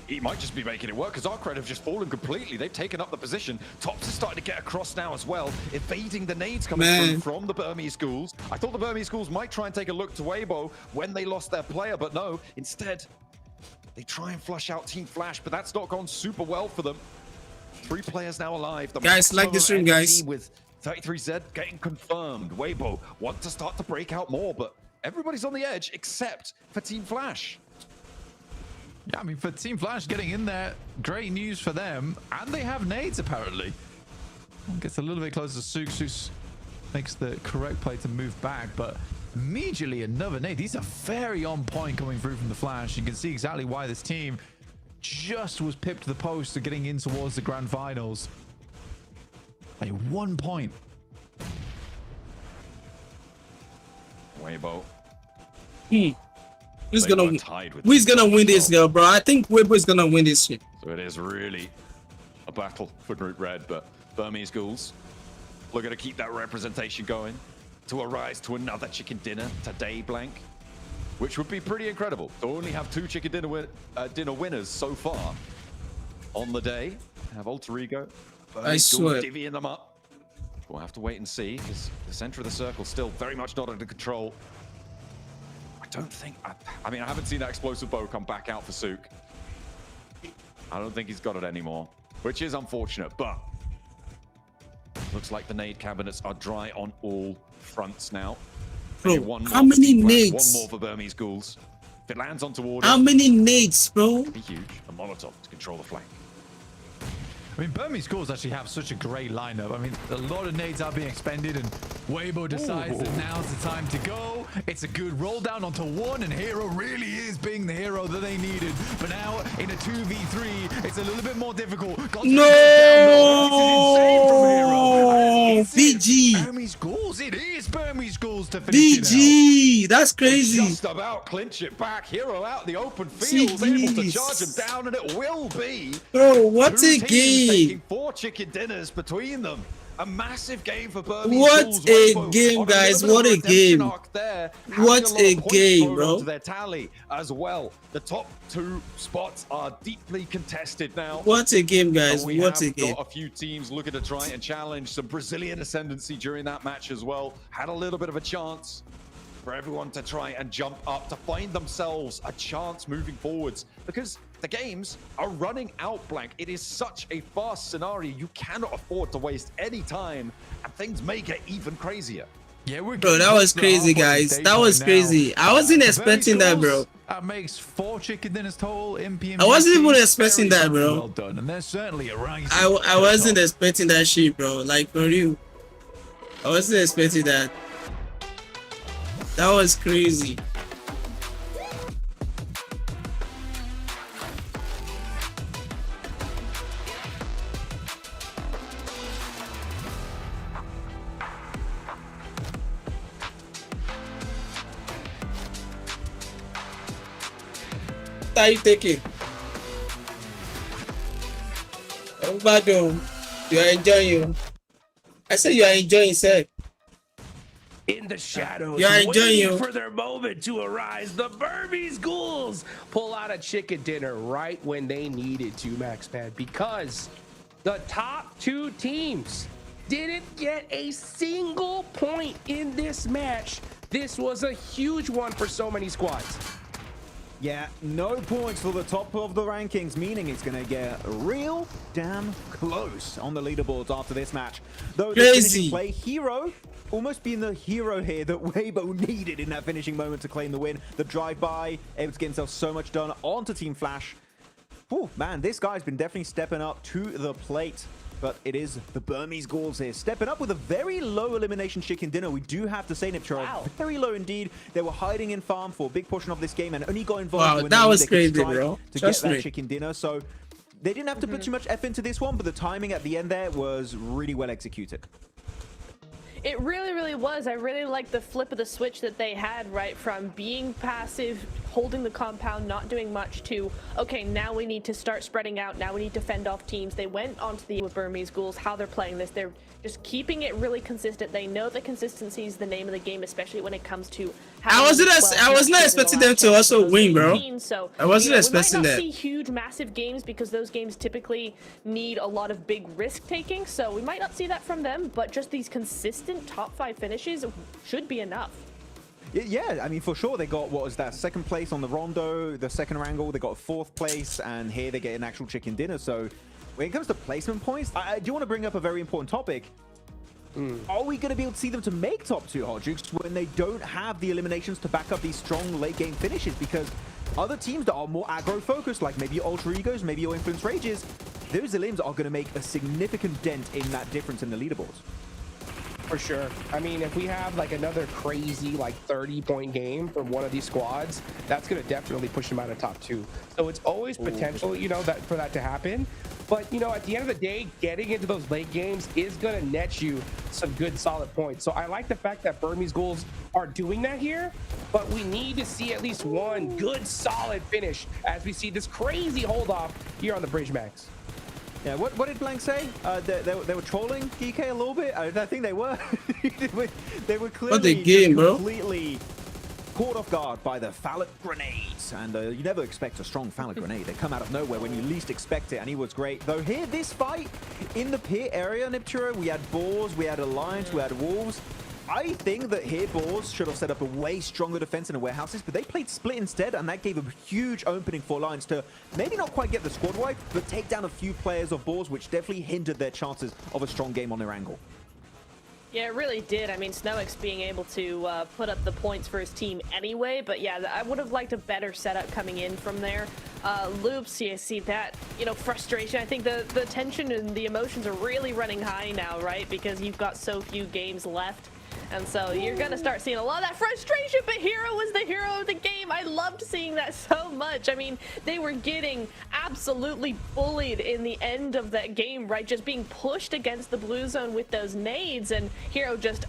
He might just be making it work because Arcred have just fallen completely. They've taken up the position. Tops is starting to get across now as well, evading the nades coming from the Burmese Ghouls. I thought the Burmese Ghouls might try and take a look to Weibo when they lost their player, but no. Instead, they try and flush out Team Flash, but that's not gone super well for them. 3 players now alive. The guys, like this room, guys. With 33Z getting confirmed. Weibo want to start to break out more, but everybody's on the edge except for Team Flash. Yeah, I mean, for Team Flash getting in there, great news for them. And they have nades, apparently. Gets a little bit closer to 𝐸𝐸. 𝐸𝐸 makes the correct play to move back, but immediately another nade. These are very on point coming through from the Flash. You can see exactly why this team just was pipped to the post to getting in towards the grand finals. By 1 point. Weibo. Who's gonna win this, girl, bro? I think Weibo is gonna win this shit. So it is really a battle for Group Red, but Burmese Ghouls looking to keep that representation going to arise to another chicken dinner today, blank, which would be pretty incredible to only have 2 chicken dinner winners so far on the day. Have Alter Ego, Burmese Ghouls divvying them up. We'll have to wait and see because the center of the circle still very much not under control. I don't think, I mean, I haven't seen that explosive bow come back out for 𝐸𝐸. I don't think he's got it anymore, which is unfortunate, but looks like the nade cabinets are dry on all fronts now. Bro, how many nades? One more for Burmese Ghouls. If it lands onto order. How many nades, bro? It'd be huge. A Molotov to control the flank. I mean, Burmese Ghouls actually have such a great lineup. I mean, a lot of nades are being expended, and Weibo decides that now's the time to go. It's a good roll down onto 1, and Hero really is being the hero that they needed. But now, in a 2v3, it's a little bit more difficult. No! BG! Burmese Ghouls, it is Burmese Ghouls to finish BG! That's crazy. Just about clinch it back. Hero out in the open field, able to charge him down, and it will be. Bro, what a game. Taking 4 chicken dinners between them. A massive game for Burmese. What a game, guys. What a game. What a game, bro. Their tally as well. The top 2 spots are deeply contested now. What a game, guys. What a game. Got a few teams looking to try and challenge some Brazilian ascendancy during that match as well. Had a little bit of a chance for everyone to try and jump up to find themselves a chance moving forwards, because the games are running out, Blank. It is such a fast scenario. You cannot afford to waste any time, and things may get even crazier. Yeah, bro, that was crazy, guys. That was crazy. I wasn't expecting that, bro. That makes 4 chicken dinners total in PMGC. I wasn't even expecting that, bro. Well done, and there's certainly a rise. I wasn't expecting that shit, bro. Like, for you, I wasn't expecting that. That was crazy. What are you taking? Oh, Badum, you are enjoying. I said you are enjoying, sir. In the shadows, you're enjoying for their moment to arise, the Burmese ghouls pull out a chicken dinner right when they needed to, MaxPad, because the top 2 teams didn't get a single point in this match. This was a huge one for so many squads. Yeah, no points for the top of the rankings, meaning it's going to get real damn close on the leaderboards after this match. Though the finishing play, Hero almost being the hero here that Weibo needed in that finishing moment to claim the win. The drive-by, able to get himself so much done onto Team Flash. Oh, man, this guy's been definitely stepping up to the plate. But it is the Burmese Ghouls here, stepping up with a very low elimination chicken dinner. We do have to say, 𝐞𝐥𝐸𝐸, wow. Very low indeed. They were hiding in farm for a big portion of this game and only got involved when that was they crazy, bro. To get that me. chicken dinner. So they didn't have to put too much effort into this one, but the timing at the end there was really well executed. It really, really was. I really liked the flip of the switch that they had, right? From being passive, holding the compound, not doing much, to, okay, now we need to start spreading out. Now we need to fend off teams. They went onto the with Burmese Ghouls, how they're playing this. They're just keeping it really consistent. They know that consistency is the name of the game, especially when it comes to I was not expecting them to also win, bro. So, I wasn't expecting we might not that. see huge, massive games because those games typically need a lot of big risk taking. So we might not see that from them, but just these consistent top 5 finishes should be enough. Yeah, I mean, for sure, they got, what was that, 2nd place on the Rondo, the 2nd wrangle, they got 4th place, and here they get an actual chicken dinner. So when it comes to placement points, I do want to bring up a very important topic. Are we going to be able to see them to make top 2, 𝐿𝐸𝐸, when they don't have the eliminations to back up these strong late game finishes? Because other teams that are more aggro focused, like maybe your Ultra Egos, maybe your Influence Rages, those elims are going to make a significant dent in that difference in the leaderboards. For sure. I mean, if we have like another crazy like 30-point game from one of these squads, that's going to definitely push them out of top 2. So it's always potential, you know, that for that to happen. But, you know, at the end of the day, getting into those late games is going to net you some good, solid points. So I like the fact that Burmese Ghouls are doing that here, but we need to see at least one good, solid finish as we see this crazy hold off here on the Bridge Max. Yeah, what did Blank say? They were trolling 𝐸𝐸𝐸 a little bit? I think they were. they were clearly completely caught off guard by the phallic grenades. And you never expect a strong phallic grenade. They come out of nowhere when you least expect it, and he was great. Though here, this fight in the pit area, 𝐞𝐥𝐸𝐸, we had Boars, we had Alliance, we had Wolves. I think that here Boars should have set up a way stronger defense in the warehouses, but they played split instead, and that gave a huge opening for Alliance to maybe not quite get the squad wipe, but take down a few players of Boars, which definitely hindered their chances of a strong game on their angle. Yeah, it really did. I mean, 𝐸𝐸𝐸 being able to put up the points for his team anyway, but yeah, I would have liked a better setup coming in from there. Loops, you see that, you know, frustration. I think the tension and the emotions are really running high now, right? Because you've got so few games left. And so you're going to start seeing a lot of that frustration, but Hero was the hero of the game. I loved seeing that so much. I mean, they were getting absolutely bullied in the end of that game, right? Just being pushed against the blue zone with those nades, and Hero just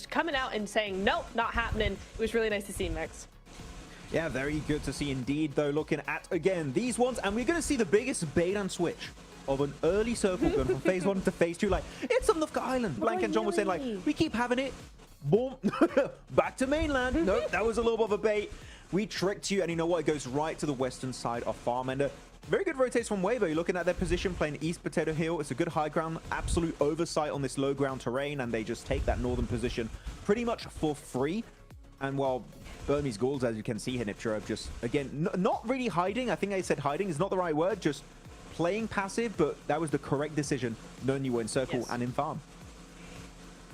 coming out and saying, nope, not happening. It was really nice to see, Max. Yeah, very good to see indeed, though, looking at, again, these ones, and we're going to see the biggest bait and switch of an early circle gun from phase 1 to phase 2. Like, it's on the island. Blank and John was saying, like, we keep having it. Boom. Back to mainland. Nope, that was a little bit of a bait. We tricked you, and you know what? It goes right to the western side of farm. And very good rotates from 𝐻𝐻𝐻. You're looking at their position, playing East Potato Hill. It's a good high ground, absolute oversight on this low ground terrain, and they just take that northern position pretty much for free. And while Burmese Ghouls, as you can see here, 𝐞𝐥𝐻𝐻, just, again, not really hiding. I think I said hiding is not the right word, just playing passive, but that was the correct decision, knowing you were in circle and in farm.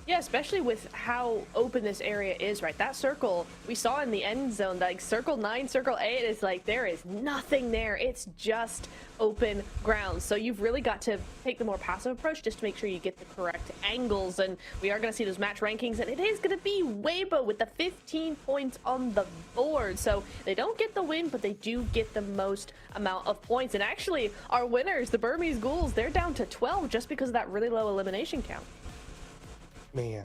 Yeah, especially with how open this area is, right? That circle we saw in the end zone, like circle 9, circle 8 is like there is nothing there. It's just open ground. So you've really got to take the more passive approach just to make sure you get the correct angles. And we are going to see those match rankings, and it is going to be 𝐻𝐻𝐻 with the 15 points on the board. So they don't get the win, but they do get the most amount of points. And actually, our winners, the Burmese Ghouls, they're down to 12 just because of that really low elimination count. Man,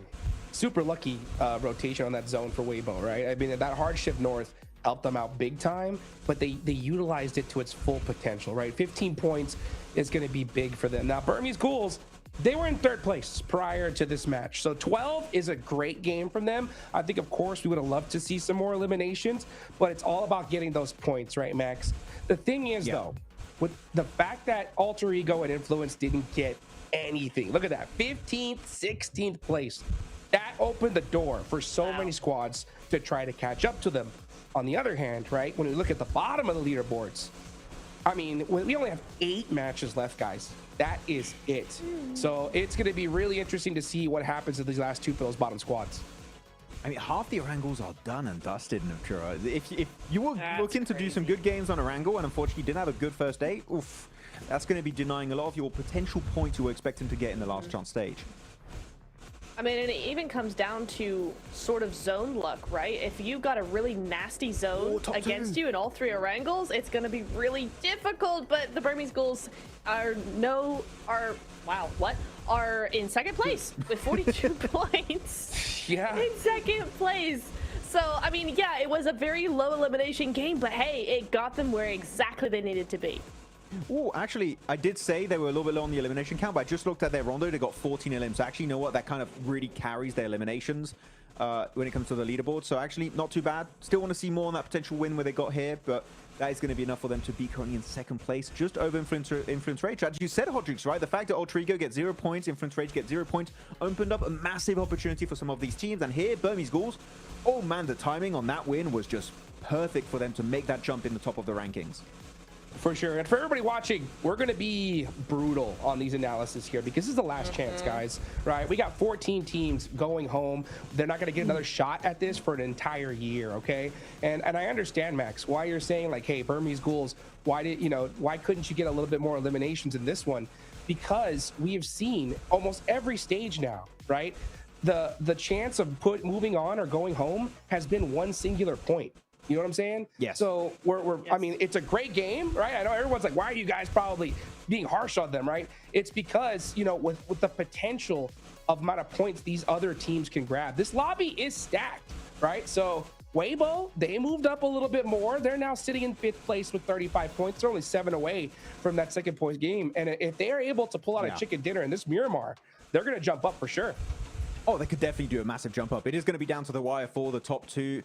super lucky rotation on that zone for 𝐻𝐻𝐻, right? I mean, that hard shift north helped them out big time, but they utilized it to its full potential, right? 15 points is going to be big for them. Now, Burmese Ghouls, they were in 3rd place prior to this match, so 12 is a great game from them. I think, of course, we would have loved to see some more eliminations, but it's all about getting those points, right, Max? The thing is, though, with the fact that Alter Ego and Influence didn't get anything. Look at that, 15th, 16th place. That opened the door for so many squads to try to catch up to them. On the other hand, right, when we look at the bottom of the leaderboards, I mean, we only have 8 matches left, guys. That is it. So it's going to be really interesting to see what happens in these last 2 for those bottom squads. I mean, half the Orangles are done and dusted, 𝐸𝐻𝐻𝐻. If you were looking to do some good games on Orangle and unfortunately didn't have a good first 8, oof, that's going to be denying a lot of your potential points you were expecting to get in the last chance stage. I mean, and it even comes down to sort of zone luck, right? If you got a really nasty zone against you in all 3 Orangles, it's going to be really difficult. But the Burmese Ghouls are in 2nd place with 42 points. Yeah. In 2nd place. So, I mean, yeah, it was a very low elimination game, but hey, it got them where exactly they needed to be. Oh, actually, I did say they were a little bit low on the elimination count, but I just looked at their rondo. They got 14 elims. So actually, you know what? That kind of really carries their eliminations when it comes to the leaderboard. So actually, not too bad. Still want to see more on that potential win where they got here, but that is going to be enough for them to be currently in 2nd place, just over Influence Rage. As you said, 𝐻𝐻𝐻𝐻, right? The fact that Alter Ego gets 0 points, Influence Rage gets 0 points, opened up a massive opportunity for some of these teams. And here, Burmese Ghouls, oh man, the timing on that win was just perfect for them to make that jump in the top of the rankings. For sure. And for everybody watching, we're going to be brutal on these analysis here because this is the last chance, guys, right? We got 14 teams going home. They're not going to get another shot at this for an entire year, okay? And I understand, Max, why you're saying, like, hey, Burmese Ghouls, why couldn't you get a little bit more eliminations in this one? Because we have seen almost every stage now, right? The chance of moving on or going home has been one singular point. You know what I'm saying? Yes. So I mean, it's a great game, right? I know everyone's like, why are you guys probably being harsh on them, right? It's because, you know, with the potential of amount of points these other teams can grab, this lobby is stacked, right? So 𝐻𝐻𝐻𝐻, they moved up a little bit more. They're now sitting in 5th place with 35 points. They're only 7 away from that 2nd point game. And if they are able to pull out a chicken dinner in this Miramar, they're going to jump up for sure. Oh, they could definitely do a massive jump up. It is going to be down to the wire for the top 2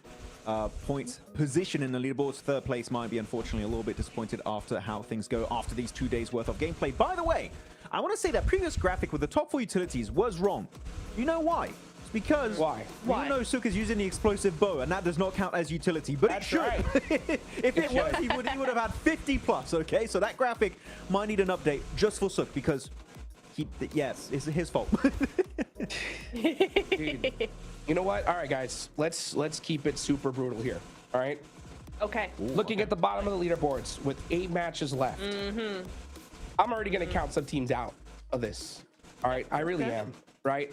points position in the leaderboards. 3rd place might be unfortunately a little bit disappointed after how things go after these 2 days worth of gameplay. By the way, I want to say that previous graphic with the top 4 utilities was wrong. You know why? It's because we know Sook is using the explosive bow, and that does not count as utility, but it should. Right. If it was, he would have had 50 plus, okay? So that graphic might need an update just for Sook because yes, it's his fault. Dude, you know what? All right, guys, let's keep it super brutal here. All right. Okay. Looking at the bottom of the leaderboards with 8 matches left, I'm already going to count some teams out of this. All right, I really am. Right.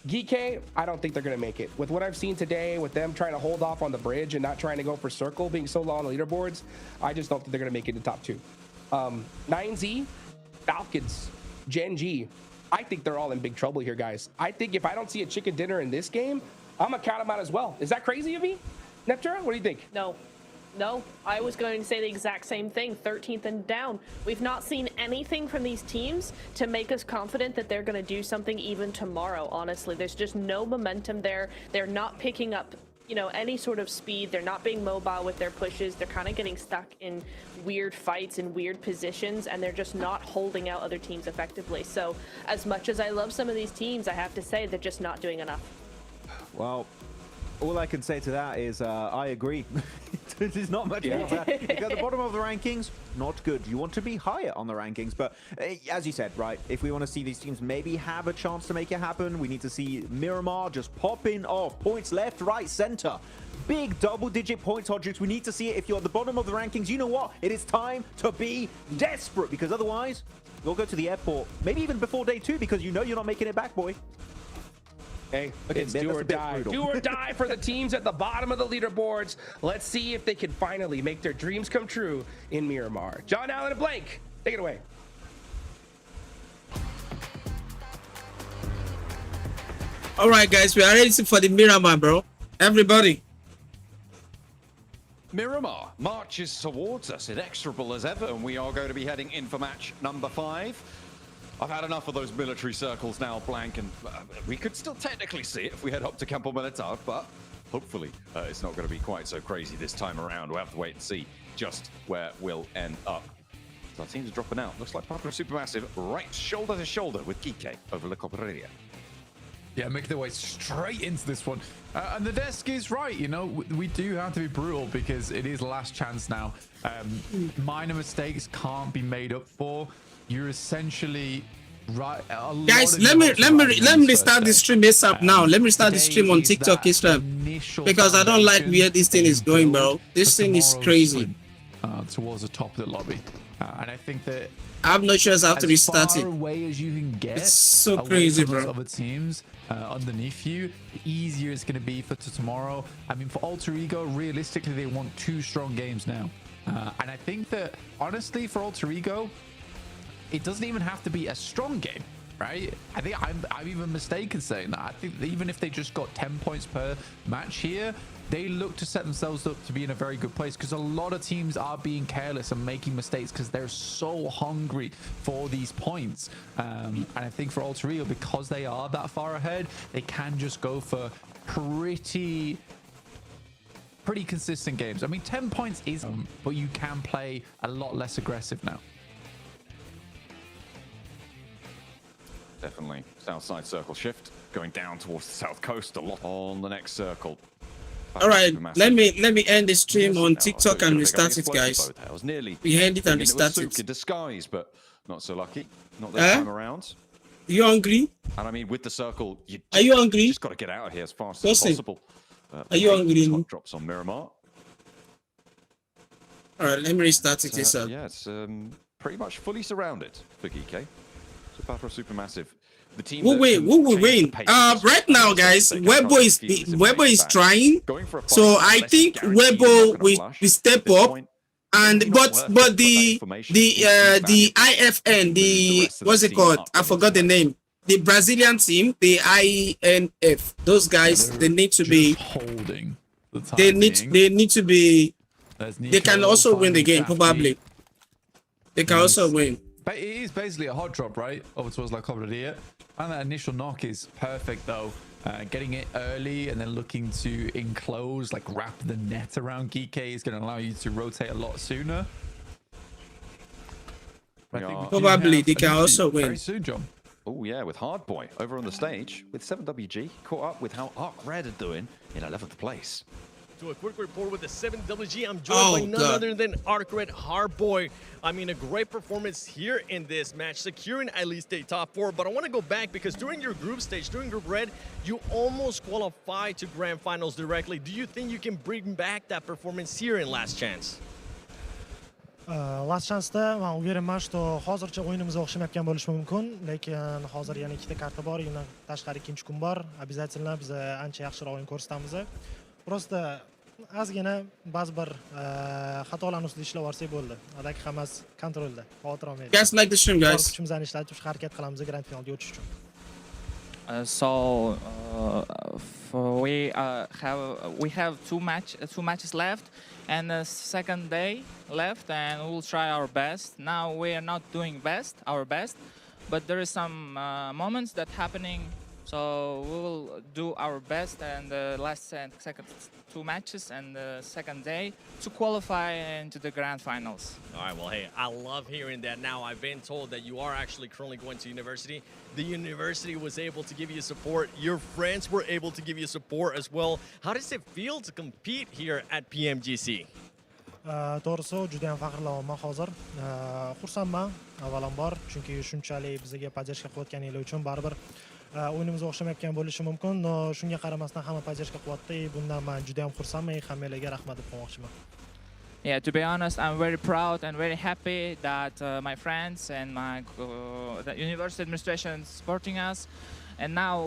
𝐸𝐸𝐾, I don't think they're going to make it. With what I've seen today, with them trying to hold off on the bridge and not trying to go for circle, being so low on the leaderboards, I just don't think they're going to make it in the top 2. 9Z, Falcons, Gen G, I think they're all in big trouble here, guys. I think if I don't see a chicken dinner in this game, I'm going to count them out as well. Is that crazy of me? 𝐸𝐻𝐻𝐻, what do you think? No. No, I was going to say the exact same thing. 13th and down. We've not seen anything from these teams to make us confident that they're going to do something even tomorrow, honestly. There's just no momentum there. They're not picking up, you know, any sort of speed. They're not being mobile with their pushes. They're kind of getting stuck in weird fights and weird positions, and they're just not holding out other teams effectively. So as much as I love some of these teams, I have to say they're just not doing enough. Well, all I can say to that is I agree. There's not much more to that. You got the bottom of the rankings, not good. You want to be higher on the rankings, but as you said, right, if we want to see these teams maybe have a chance to make it happen, we need to see Miramar just popping off. Points left, right, center. Big double-digit points, Hodrix. We need to see it. If you're at the bottom of the rankings, you know what? It is time to be desperate, because otherwise, you'll go to the airport, maybe even before day 2, because you know you're not making it back, boy. Hey, it's do or die. Do or die for the teams at the bottom of the leaderboards. Let's see if they can finally make their dreams come true in Miramar. John Allen and Blank, take it away. All right, guys, we are ready for the Miramar, bro. Everybody. Miramar marches towards us, inexorable as ever, and we are going to be heading in for match number 5. I've had enough of those military circles now, Blank, and we could still technically see it if we head up to Campo Militar, but hopefully it's not going to be quite so crazy this time around. We'll have to wait and see just where we'll end up. So our teams are dropping out. Looks like Papa Supermassive right shoulder to shoulder with 𝐿𝐸𝐸 over La Copareria. Yeah, making their way straight into this one. And the desk is right, you know, we do have to be brutal because it is last chance now. Minor mistakes can't be made up for. You're essentially right. Guys, let me restart the stream ASAP now. Let me start the stream on TikTok Instagram because I don't like where this thing is going, bro. This thing is crazy. Towards the top of the lobby, and I think that I have no choice. I have to restart it. As far away as you can get, it's so crazy, bro. Other teams underneath you, the easier it's going to be for tomorrow. I mean, for Alter Ego, realistically, they want 2 strong games now, and I think that honestly, for Alter Ego, it doesn't even have to be a strong game, right? I think I'm even mistaken saying that. I think that even if they just got 10 points per match here, they look to set themselves up to be in a very good place, because a lot of teams are being careless and making mistakes because they're so hungry for these points. And I think for Alter Ego, because they are that far ahead, they can just go for pretty consistent games. I mean, 10 points is, but you can play a lot less aggressive now. Definitely. South side circle shift. Going down towards the south coast. A lot on the next circle. All right, let me end the stream on TikTok and restart it, guys. We end it and restart it. In disguise, but not so lucky. Not this time around. You hungry? And I mean, with the circle, are you hungry? You just got to get out of here as fast as possible. Are you hungry? Hot drops on Miramar. All right, let me restart it. Yeah, it's pretty much fully surrounded for 𝐸𝐸𝐸. So Papa Supermassive. The team who will win? Right now, guys, Webo is trying. So I think Webo will step up, and but the IFN, the what's it called? I forgot the name. The Brazilian team, the INF. Those guys, they need to be holding. They need to be. They can also win the game probably. They can also win. But it is basically a hot drop, right? Over towards La Copareria. And that initial knock is perfect, though. Getting it early and then looking to enclose, like wrap the net around 𝐸𝐸𝐸 is going to allow you to rotate a lot sooner. Probably they can also win. Very soon, John. Oh, yeah, with Hardboy over on the stage with 7WG caught up with how Arc Red are doing in 11th place. To a quick report with the 7WG, I'm joined by none other than Arc Red Hardboy. I mean, a great performance here in this match, securing at least a top 4. But I want to go back because during your group stage, during Group Red, you almost qualified to Grand Finals directly. Do you think you can bring back that performance here in Last Chance? Last Chance'da men uverенman, что hozircha o'yinimiz o'xshamayotgan bo'lishi mumkin, lekin hozir yana 2 ta karta bor, undan tashqari ikkinchi kun bor. Обязательно biz ancha yaxshiroq o'yin ko'rsatamiz. Просто ozgina ba'zi bir xatolarni ustida ishlab olsak bo'ldi. Adaki hammasi kontrolda. Xavotir olmaylik. Guys, like the stream, guys. Kuchimizni ishlatib harakat qilamiz Grand Finalga o'tish uchun. So we have two matches left, and the second day left, and we'll try our best. Now we are not doing our best, but there is some moments that happening. So we will do our best and the second two matches and the second day to qualify into the grand finals. All right, well, hey, I love hearing that. Now, I've been told that you are actually currently going to university. The university was able to give you support. Your friends were able to give you support as well. How does it feel to compete here at PMGC? To'g'risi juda ham faxrlanyapman hozir. Xursandman avvalambor, chunki shunchalik bizga podдержка qilayotganingiz uchun baribir o'yinimiz o'xshamayotgan bo'lishi mumkin. Shunga qaramasdan hamma podдержка qilyapti. Bundan men juda ham xursandman. Hammalarga rahmat deb qo'ymoqchiman. Yeah, to be honest, I'm very proud and very happy that my friends and the university administration is supporting us. And now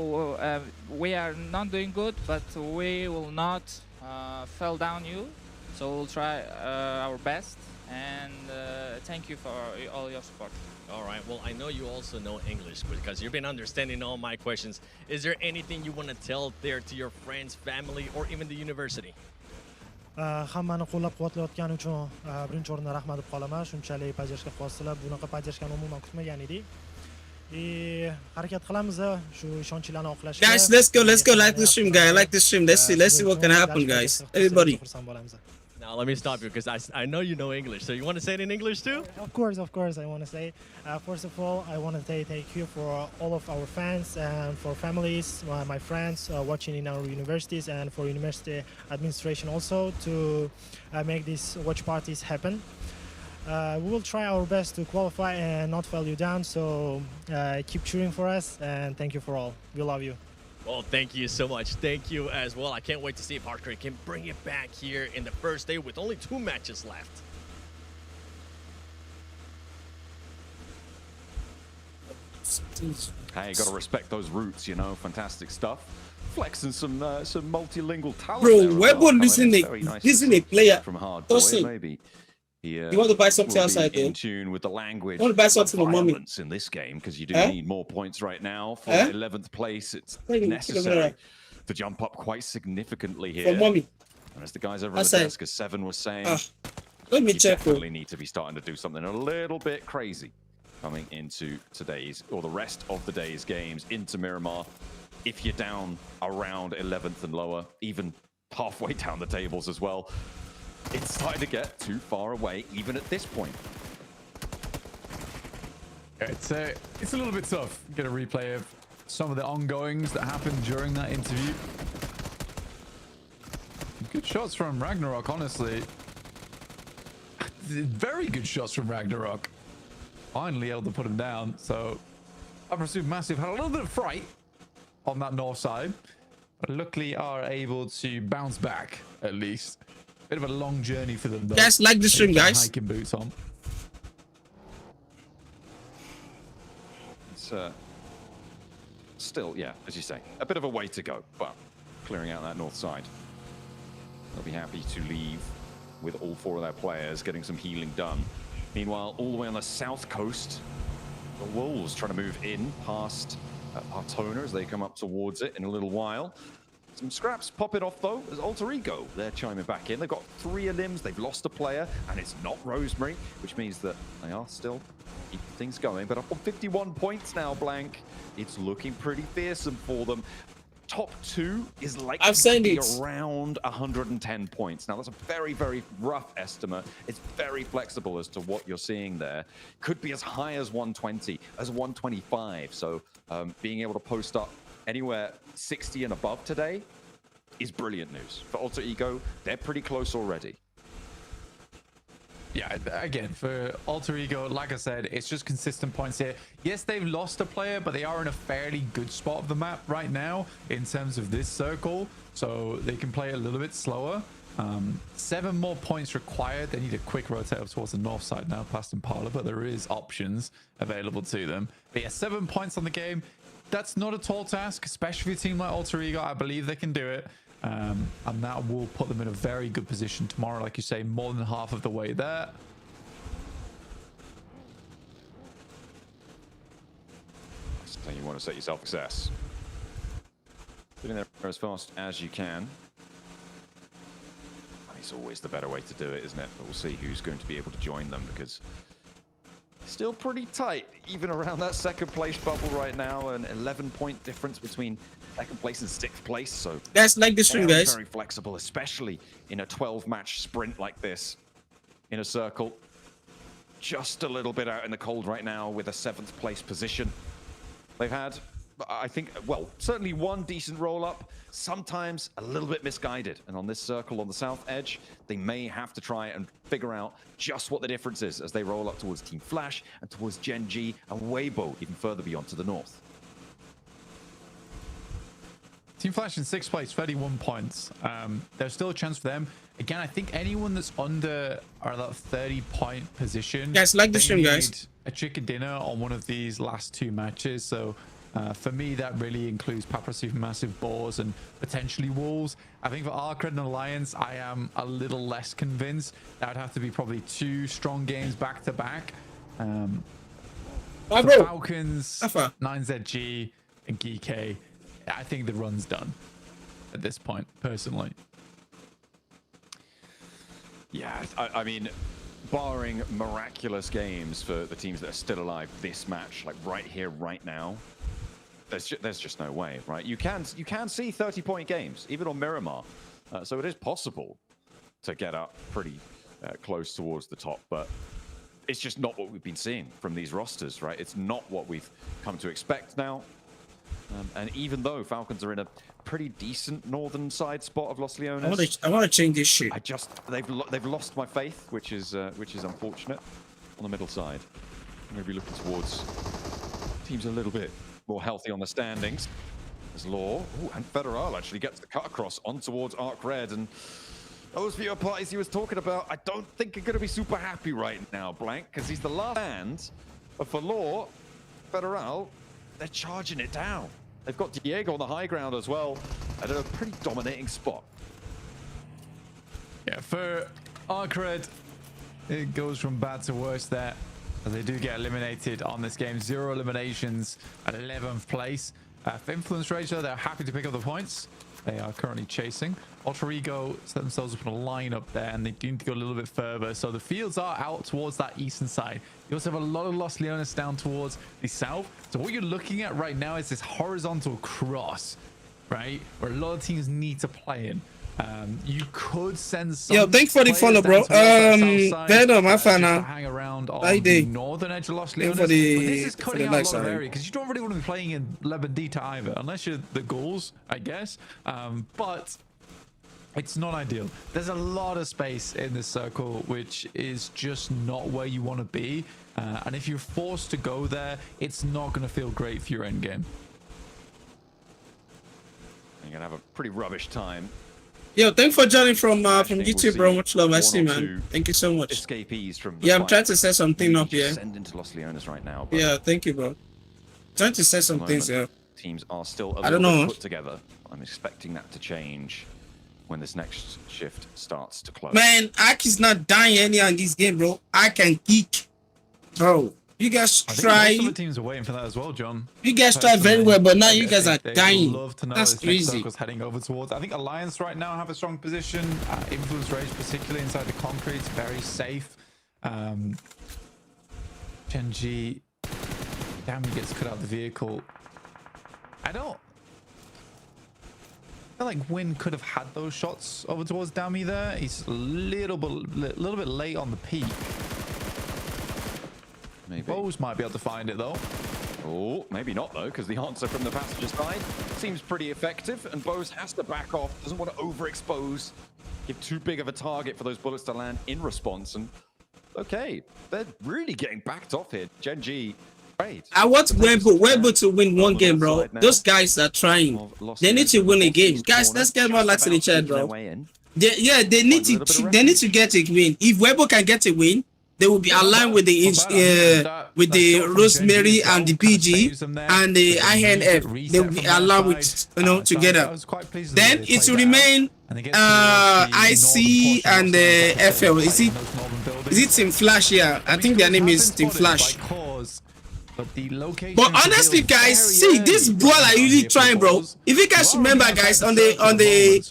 we are not doing good, but we will not fall down you. So we'll try our best. And thank you for all your support. All right, well, I know you also know English because you've been understanding all my questions. Is there anything you want to tell there to your friends, family, or even the university? Hammani qo'llab-quvvatlayotgani uchun birinchi o'rinda rahmat deb qolaman. Shunchalik podдержка qilyapsizlar. Bunaqa podдержкani umuman kutmagan edik. Harakat qilamiz shu ishonchlarni oqlashga. Guys, let's go. Like the stream, guy. Like the stream. Let's see what can happen, guys. Everybody. Now, let me stop you because I know you know English. So you want to say it in English too? Of course. I want to say, first of all, I want to say thank you for all of our fans and for families, my friends watching in our universities, and for university administration also to make these watch parties happen. We will try our best to qualify and not fall you down. So keep cheering for us, and thank you for all. We love you. Well, thank you so much. Thank you as well. I can't wait to see if Hardcore can bring it back here in the first day with only 2 matches left. Hey, you got to respect those roots, you know. Fantastic stuff. Flexing some multilingual talent. Bro, there we're both nice listening a player. From Hardcore, maybe. You want to buy something outside there? In tune with the language. I want to buy something for mommy in this game because you do need more points right now for 11th place. It's necessary to jump up quite significantly here. For mommy. And as the guys over on the desk, as Seven was saying, let me check. Definitely need to be starting to do something a little bit crazy coming into today's or the rest of the day's games into Miramar. If you're down around 11th and lower, even halfway down the tables as well. It's starting to get too far away, even at this point. It's a little bit tough. Get a replay of some of the ongoings that happened during that interview. Good shots from Ragnarok, honestly. Very good shots from Ragnarok. Finally able to put him down. So I presume Massive had a little bit of fright on that north side, but luckily are able to bounce back at least. Bit of a long journey for them, though. Guys, like the stream, guys. Hiking boots on. It's still, yeah, as you say, a bit of a way to go, but clearing out that north side. They'll be happy to leave with all 4 of their players getting some healing done. Meanwhile, all the way on the south coast, the Wolves trying to move in past Partona as they come up towards it in a little while. Some scraps pop it off though, as Alter Ego, they're chiming back in. They've got 3 elims, they've lost a player, and it's not Rosemary, which means that they are still keeping things going. But up on 51 points now, Blank. It's looking pretty fearsome for them. Top 2 is likely to be around 110 points. Now, that's a very, very rough estimate. It's very flexible as to what you're seeing there. Could be as high as 120, as 125. So being able to post up anywhere 60 and above today is brilliant news. For Alter Ego, they're pretty close already. Yeah, again, for Alter Ego, like I said, it's just consistent points here. Yes, they've lost a player, but they are in a fairly good spot of the map right now in terms of this circle, so they can play a little bit slower. 7 more points required. They need a quick rotate up towards the north side now, past Impala, but there is options available to them. But yeah, 7 points on the game. That's not a tall task, especially for a team like Alter Ego. I believe they can do it. And that will put them in a very good position tomorrow, like you say, more than half of the way there. So you want to set yourself success. Getting there as fast as you can. It's always the better way to do it, isn't it? But we'll see who's going to be able to join them, because still pretty tight, even around that second place bubble right now. An 11-point difference between second place and sixth place. So that's like the stream, guys. Very flexible, especially in a 12-match sprint like this. In a circle, just a little bit out in the cold right now with a 7th place position. They've had, I think, well, certainly one decent roll-up, sometimes a little bit misguided. And on this circle on the south edge, they may have to try and figure out just what the difference is as they roll up towards Team Flash and towards Gen G and 𝐿𝐴𝐵O even further beyond to the north. Team Flash in 6th place, 31 points. There's still a chance for them. Again, I think anyone that's under that 30-point position, guys, like the stream, guys, a chicken dinner on one of these last 2 matches. So for me, that really includes Papa Supermassive, Boars, and potentially Wolves. I think for 𝐸𝐸red and Alliance, I am a little less convinced. That would have to be probably 2 strong games back to back. Falcons, 9ZG, and 𝐸𝐸𝐸. I think the run's done at this point, personally. Yeah, I mean, barring miraculous games for the teams that are still alive this match, like right here, right now, there's just no way, right? You can see 30-point games, even on Miramar. So it is possible to get up pretty close towards the top, but it's just not what we've been seeing from these rosters, right? It's not what we've come to expect now. And even though Falcons are in a pretty decent northern side spot of Los Leones, I want to change this shit. They've lost my faith, which is unfortunate. On the middle side, I'm going to be looking towards teams a little bit more healthy on the standings. There's Law, and Federal actually gets the cut across on towards 𝐸𝐸red, and those viewer parties he was talking about, I don't think are going to be super happy right now, Blank, because he's the last hand. But for Law, Federal, they're charging it down. They've got Diego on the high ground as well, at a pretty dominating spot. Yeah, for 𝐸𝐸red, it goes from bad to worse there, as they do get eliminated on this game. 0 eliminations at 11th place. For Influence Rage, though, they're happy to pick up the points. They are currently chasing. Alter Ego set themselves up in a lineup there, and they do need to go a little bit further. So the fields are out towards that eastern side. You also have a lot of Los Leones down towards the south. So what you're looking at right now is this horizontal cross, right? Where a lot of teams need to play in. You could send some. Yo, thanks for the follow, bro. Venom, I found out. Hang around on the northern edge of Los Leones. But this is cutting out a lot of area, because you don't really want to be playing in Lebendita either, unless you're the Ghouls, I guess. But it's not ideal. There's a lot of space in this circle, which is just not where you want to be. And if you're forced to go there, it's not going to feel great for your end game. You're going to have a pretty rubbish time. Yo, thanks for joining from YouTube, bro. Much love. I see, man. Thank you so much. Escapees from I'm trying to set something up here. Send into Los Leones right now. Yeah, thank you, bro. Trying to set some things here. Teams are still a little bit put together. I'm expecting that to change when this next shift starts to close. Man, 𝐸𝐸 is not dying any on this game, bro. I can geek, bro. You guys try. Most of the teams are waiting for that as well, John. You guys try very well, but now you guys are dying. Love to know that's crazy. Heading over towards. I think Alliance right now have a strong position. Influence Rage, particularly inside the concrete, is very safe. Gen G, damn, he gets cut out of the vehicle. I feel like Win could have had those shots over towards Dami there. He's a little bit late on the peak. Maybe. 𝐿𝐴𝐵O might be able to find it though. Oh, maybe not though, because the answer from the passenger side seems pretty effective, and 𝐿𝐴𝐵O has to back off, doesn't want to overexpose, give too big of a target for those bullets to land in response. And okay, they're really getting backed off here. Gen G, great. I want 𝐿𝐴𝐵O to win one game, bro. Those guys are trying. They need to win a game, guys. Let's get more likes in the chat, bro. They need to get a win. If 𝐿𝐴𝐵O can get a win, they will be aligned with the Rosemary and the PG and the 𝐼NF. They will be aligned with together. Then it will remain IC and FL. Is it Team Flash here? I think their name is Team Flash. But the location. But honestly, guys, see this ball are really trying, bro. If you guys remember, guys, on the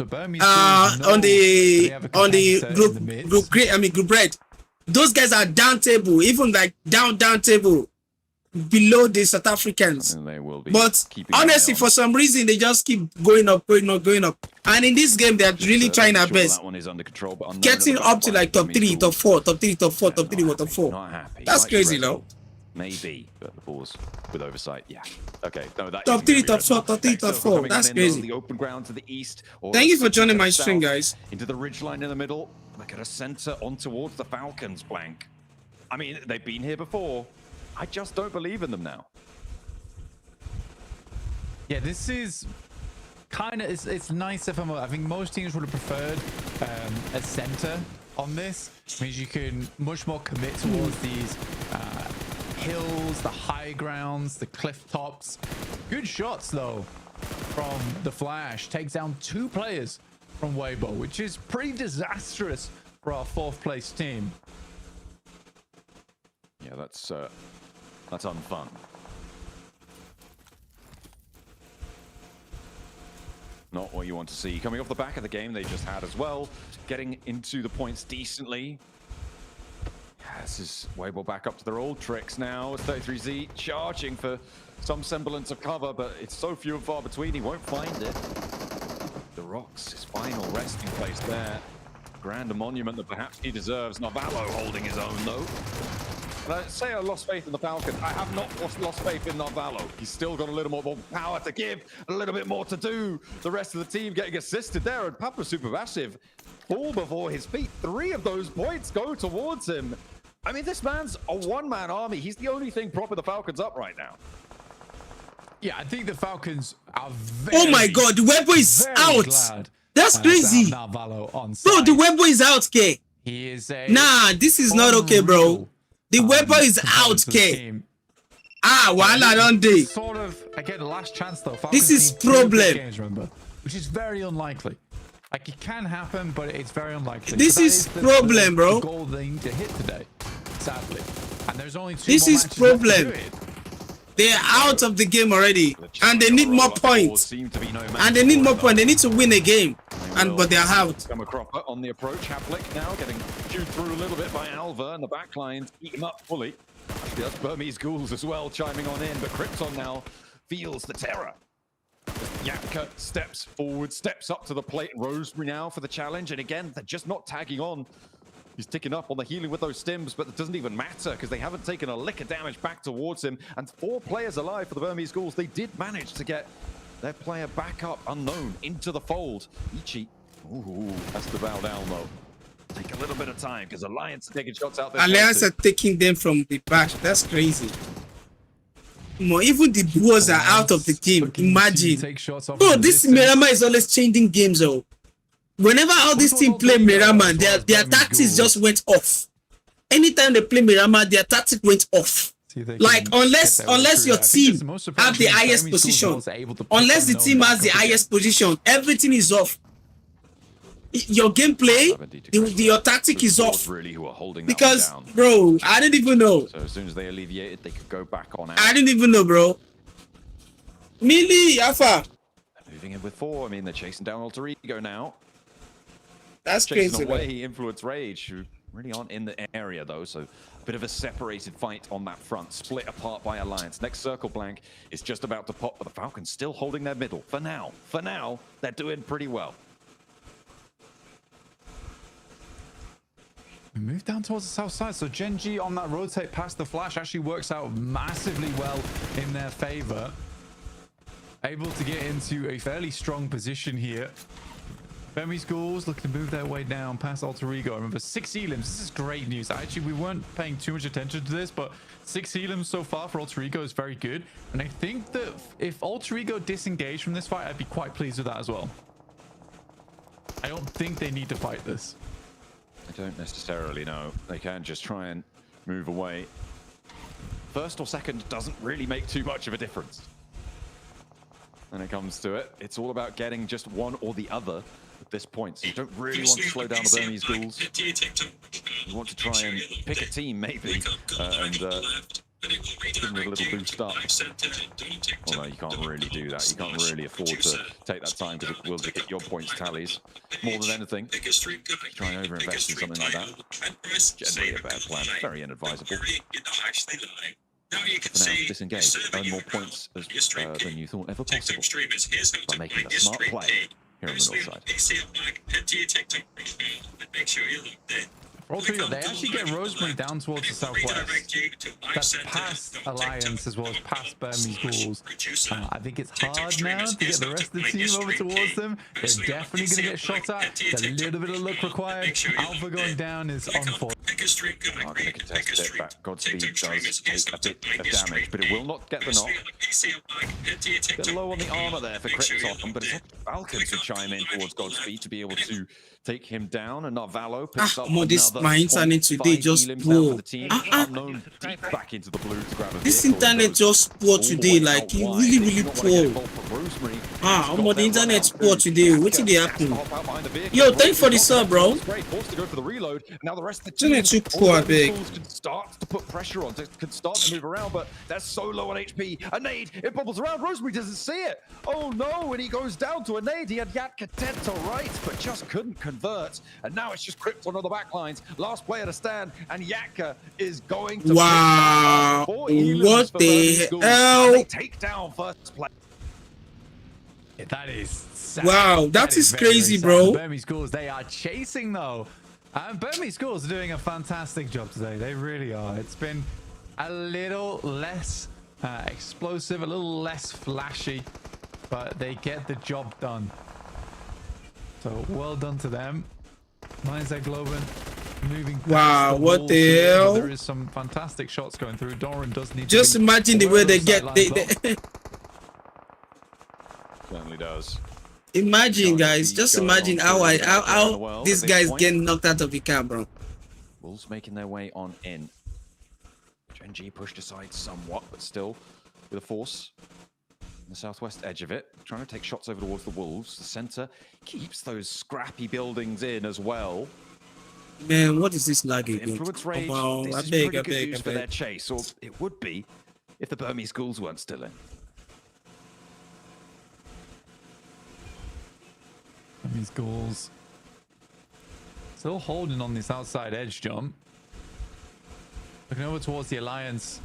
group red, those guys are down table, even like down table below the South Africans. But honestly, for some reason, they just keep going up. And in this game, they're really trying their best. That one is under control, but Getting up to like top 3, top 4, top 3, top 4, top 3, top 4. That's crazy, though. Maybe, but the ball's with oversight. Yeah. Okay. No, that top 3, top 4, top 3, top 4. That's crazy. The open ground to the east. Thank you for joining my stream, guys. Into the ridgeline in the middle. They're going to center on towards the Falcons, Blank. I mean, they've been here before. I just don't believe in them now. Yeah, this is kind of it's nice if I think most teams would have preferred a center on this. It means you can much more commit towards these hills, the high grounds, the cliff tops. Good shots though from the Flash. Takes down 2 players from Weibo, which is pretty disastrous for our 4th place team. Yeah, that's unfun. Not what you want to see. Coming off the back of the game they just had as well, getting into the points decently. This is Weibo back up to their old tricks now. It's 33Z charging for some semblance of cover, but it's so few and far between, he won't find it. The rocks, his final resting place there. Grander monument that perhaps he deserves. Navallo holding his own though. But I say I lost faith in the Falcon. I have not lost faith in Navallo. He's still got a little more power to give, a little bit more to do. The rest of the team getting assisted there, and Papa Supermassive fall before his feet. 3 of those points go towards him. I mean, this man's a one-man army. He's the only thing propping the Falcons up right now. Yeah, I think the Falcons are very, oh my god, the Weibo is out. That's crazy. Bro, the Weibo is out, K. He is a this is not okay, bro. The Weibo is out, K. Wala don't they? Sort of again, last chance though. Falcons this is problem. Games, remember, which is very unlikely. Like it can happen, but it's very unlikely. This is problem, bro. The goal they need to hit today, sadly. And there's only 2 this more is problem. They're out of the game already, and they need more points. And they need more points. They need to win a game, but they're out. On the approach, Havlik now getting chewed through a little bit by Alva, and the backline eat him up fully. Actually, that's Burmese Ghouls as well chiming on in, but Krypton now feels the terror. 𝐞𝐥𝐬𝐿 steps forward, steps up to the plate. Rosemary now for the challenge, and again, they're just not tagging on. He's ticking up on the healing with those stims, but it doesn't even matter because they haven't taken a lick of damage back towards him. And 4 players alive for the Burmese Ghouls. They did manage to get their player back up, unknown, into the fold. 𝐿𝐸𝐸, ooh, that's the bow down though. Take a little bit of time because Alliance are taking shots out there. Alliance are taking them from the back. That's crazy. Even the boys are out of the game. Imagine. Bro, this Miramar is always changing games, though. Whenever all these teams play Miramar, their tactics just went off. Anytime they play Miramar, their tactic went off. Like unless your team have the highest position, unless the team has the highest position, everything is off. Your gameplay, your tactic is off. Because, bro, I didn't even know. So as soon as they alleviated, they could go back on out. I didn't even know, bro. Millie, Alpha. Moving in with 4. I mean, they're chasing down Alter Ego now. That's chasing crazy. Away Influence Rage, who really aren't in the area though. So a bit of a separated fight on that front, split apart by Alliance. Next circle blank is just about to pop, but the Falcons still holding their middle for now. For now, they're doing pretty well. We move down towards the south side, so Gen.G on that rotate past the Flash actually works out massively well in their favor. Able to get into a fairly strong position here. Burmese Ghouls looking to move their way down past Alter Ego. Remember, 6 elims. This is great news. Actually, we weren't paying too much attention to this, but 6 elims so far for Alter Ego is very good. And I think that if Alter Ego disengaged from this fight, I'd be quite pleased with that as well. I don't think they need to fight this. I don't necessarily know. They can just try and move away. First or second doesn't really make too much of a difference. When it comes to it, it's all about getting just one or the other at this point. So you don't really want to slow down the Burmese Ghouls. You want to try and pick a team, maybe, and Give him a little boost up. Although you can't really do that. You can't really afford to take that time because it will hit your points tallies more than anything. Try and overinvest in something like that. Generally a bad plan. Very inadvisable. For now, disengage. Earn more points than you thought ever possible by making a smart play here on the north side. Also, they actually get Rosemary down towards the southwest. That's past Alliance as well as past Burmese Ghouls. I think it's hard now to get the rest of the team over towards them. They're definitely going to get shot at. There's a little bit of luck required. Alpha going down is on for. I'm going to contest it, but Godspeed does take a bit of damage, but it will not get the knock. Bit low on the armor there for Krypton, but it's Falcons who chime in towards Godspeed to be able to take him down, and Narvalo picks up my internet today just poor. Back into the blue to grab a this internet just poor today, like really poor. The internet's poor today. What did they happen? Yo, thanks for the sub, bro. Forced to go for the reload. Now the rest of the team too poor, big. Can start to put pressure on, can start to move around, but they're so low on HP. A nade, it bubbles around. Rosemary doesn't see it. Oh no, when he goes down to a nade, he had 𝐿𝐴𝐻𝐾 to right, but just couldn't convert. And now it's just Krypton on the back lines. Last player to stand, and 𝐿𝐴𝐻𝐾 is going to wow. What the hell? They take down first play. Yeah, that is sad. Wow, that is crazy, bro. Burmese Ghouls, they are chasing though. And Burmese Ghouls are doing a fantastic job today. They really are. It's been a little less explosive, a little less flashy, but they get the job done. So well done to them. Mindset Globen moving. Wow, what the hell? There is some fantastic shots going through. Doran does need just to imagine the way they get. Certainly does. Imagine, guys. Just imagine how these guys getting knocked out of the car, bro. Wolves making their way on in. Gen.G pushed aside somewhat, but still with a force. The southwest edge of it, trying to take shots over towards the Wolves. The center keeps those scrappy buildings in as well. Man, what is this lagging? Influence rage. This is pretty good news for their chase, or it would be if the Burmese Ghouls weren't still in. Burmese Ghouls still holding on this outside edge jump. Looking over towards the Alliance.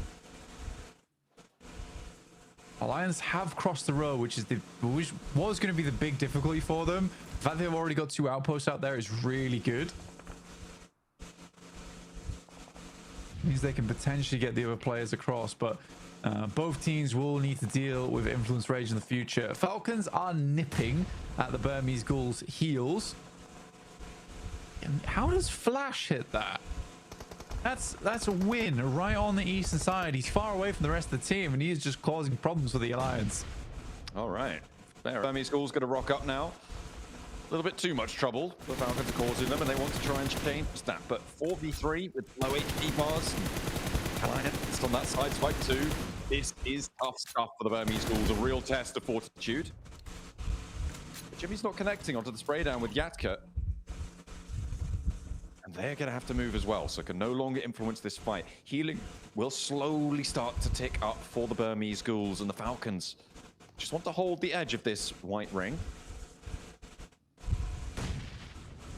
Alliance have crossed the road, which was going to be the big difficulty for them. The fact they've already got 2 outposts out there is really good. Means they can potentially get the other players across, but both teams will need to deal with influence rage in the future. Falcons are nipping at the Burmese Ghouls' heels. And how does Flash hit that? That's a win right on the eastern side. He's far away from the rest of the team, and he is just causing problems for the Alliance. All right. Burmese Ghouls going to rock up now. A little bit too much trouble the Falcons are causing them, and they want to try and change that. But 4v3 with low HP bars. Alliance on that side, spike 2. This is tough stuff for the Burmese Ghouls. A real test of fortitude. But Jimmy's not connecting onto the spray down with 𝐿𝐴𝐻𝐾. And they're going to have to move as well, so can no longer influence this fight. Healing will slowly start to tick up for the Burmese Ghouls, and the Falcons just want to hold the edge of this white ring.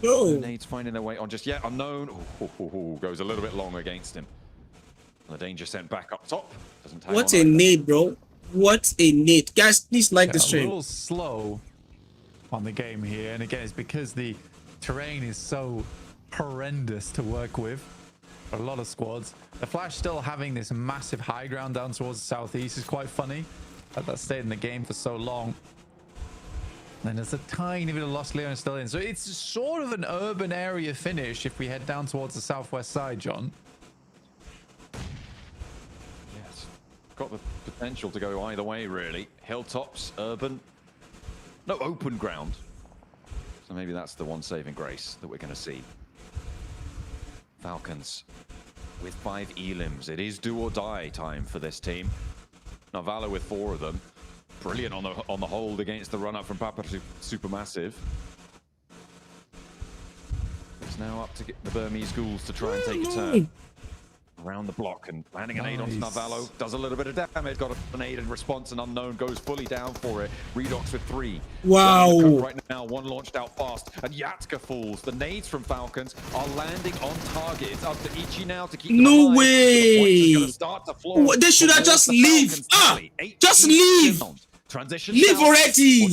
No. Nades finding their way on just yet unknown. Goes a little bit long against him. And the danger sent back up top. Doesn't tag what on a either. nade, bro. What a nade. Guys, please like the stream. A little slow on the game here, and again, it's because the terrain is so horrendous to work with. A lot of squads. The Flash still having this massive high ground down towards the southeast is quite funny. That stayed in the game for so long. And there's a tiny bit of Lost Leon still in. So it's sort of an urban area finish if we head down towards the southwest side, John. Yes. Got the potential to go either way, really. Hilltops, urban. No open ground. So maybe that's the one saving grace that we're going to see. Falcons with 5 elims. It is do or die time for this team. Narvalo with 4 of them. Brilliant on the hold against the run-up from Papa Supermassive. It's now up to get the Burmese Ghouls to try and take a turn. around the block and landing an nade onto Navallo. Does a little bit of damage. Got a nade in response, and Unknown goes fully down for it. Redox with 3. Wow. Right now, 1 launched out fast, and 𝐖𝐞𝐥𝐜𝐸 falls. The nades from Falcons are landing on target. It's up to 𝐬𝐿𝐸 now to keep them No alive. way. The start to floor. They should have just leave. Just leave. Transition. Leave already.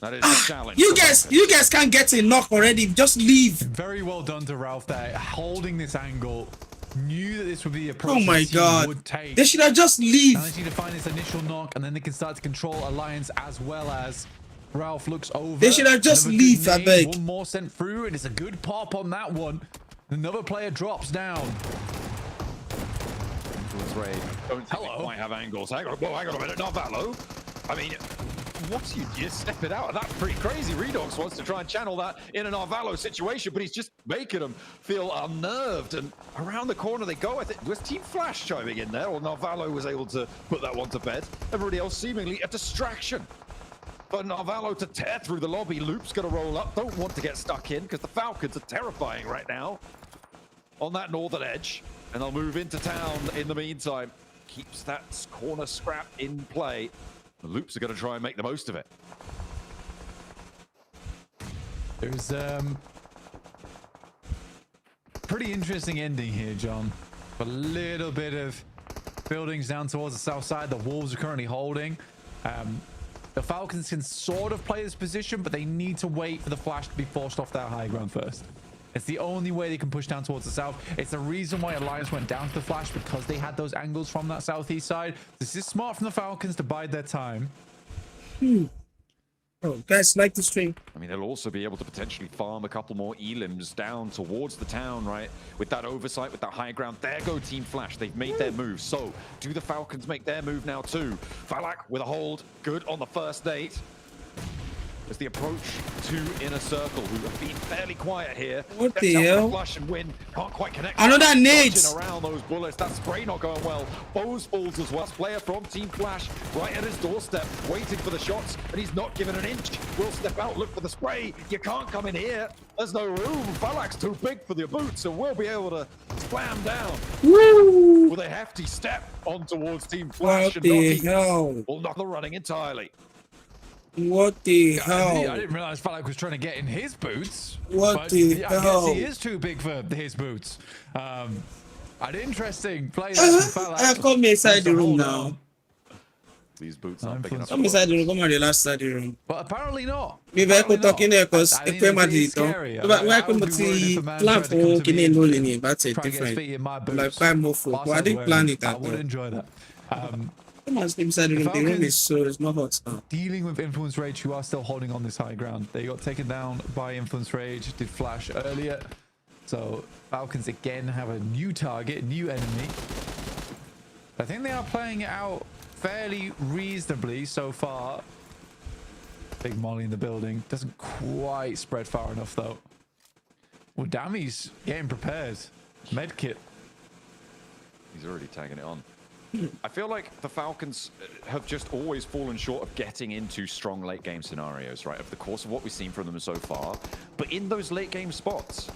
That is a challenge. You guys can't get a knock already. Just leave. Very well done to Ralph there, holding this angle. Knew that this would be the approach. Oh my God! Would take. They should have just leave. Now they need to find this initial knock, and then they can start to control Alliance as well as Ralph looks over. They should have just leave. I beg. One more sent through, and it's a good pop on that one. Another player drops down. Don't quite have angles. Hang on a minute. Not Valo. I mean, what you step it out? That's pretty crazy. Redox wants to try and channel that in an Arvalo situation, but he's just making them feel unnerved. And around the corner they go. I think was Team Flash chiming in there, or Narvalo was able to put that one to bed. Everybody else seemingly a distraction. But Narvalo to tear through the lobby. Loop's going to roll up. Don't want to get stuck in because the Falcons are terrifying right now on that northern edge. And they'll move into town in the meantime. Keeps that corner scrap in play. The Loops are going to try and make the most of it. There's pretty interesting ending here, John. A little bit of buildings down towards the south side. The Wolves are currently holding. The Falcons can sort of play this position, but they need to wait for the Flash to be forced off that high ground first. It's the only way they can push down towards the south. It's the reason why Alliance went down to the Flash, because they had those angles from that southeast side. This is smart from the Falcons to bide their time. Oh, guys, like the stream. I mean, they'll also be able to potentially farm a couple more 𝐿𝐸𝐸𝐸s down towards the town, right? With that oversight, with that high ground. There go Team Flash. They've made their move. So, do the Falcons make their move now too? Falak with a hold. Good on the first date. As the approach to Inner Circle, who have been fairly quiet here. What the hell? Flush and win. Can't quite connect. Another nades. Around those bullets. That spray not going well. Bose falls as well. Player from Team Flash right at his doorstep, waiting for the shots, and he's not given an inch. Will step out, look for the spray. You can't come in here. There's no room. Falak's too big for your boots, and we'll be able to slam down. Woo! With a hefty step on towards Team Flash. What the hell? Will knock the running entirely. What the hell? I didn't realize Falak was trying to get in his boots. What the I hell? guess he is too big for his boots. An interesting play there from Falak. Come inside the room now. These boots aren't big enough. Come inside the room. Come on the last side of the room. But apparently not. Maybe I could talk in there because if I'm at it, I could see plan for Kine rolling. That's it. Different. Like 5 more folk. But I didn't plan it. I would enjoy that. Come on, stay inside the room. The room is so it's not hot now. Dealing with Influence Rage, who are still holding on this high ground. They got taken down by Influence Rage. Did Flash earlier. So Falcons again have a new target, new enemy. I think they are playing it out fairly reasonably so far. Big Molly in the building. Doesn't quite spread far enough though. Well, Dammy's getting prepared. Medkit. He's already tagging it on. I feel like the Falcons have just always fallen short of getting into strong late game scenarios, right? Over the course of what we've seen from them so far. But in those late game spots,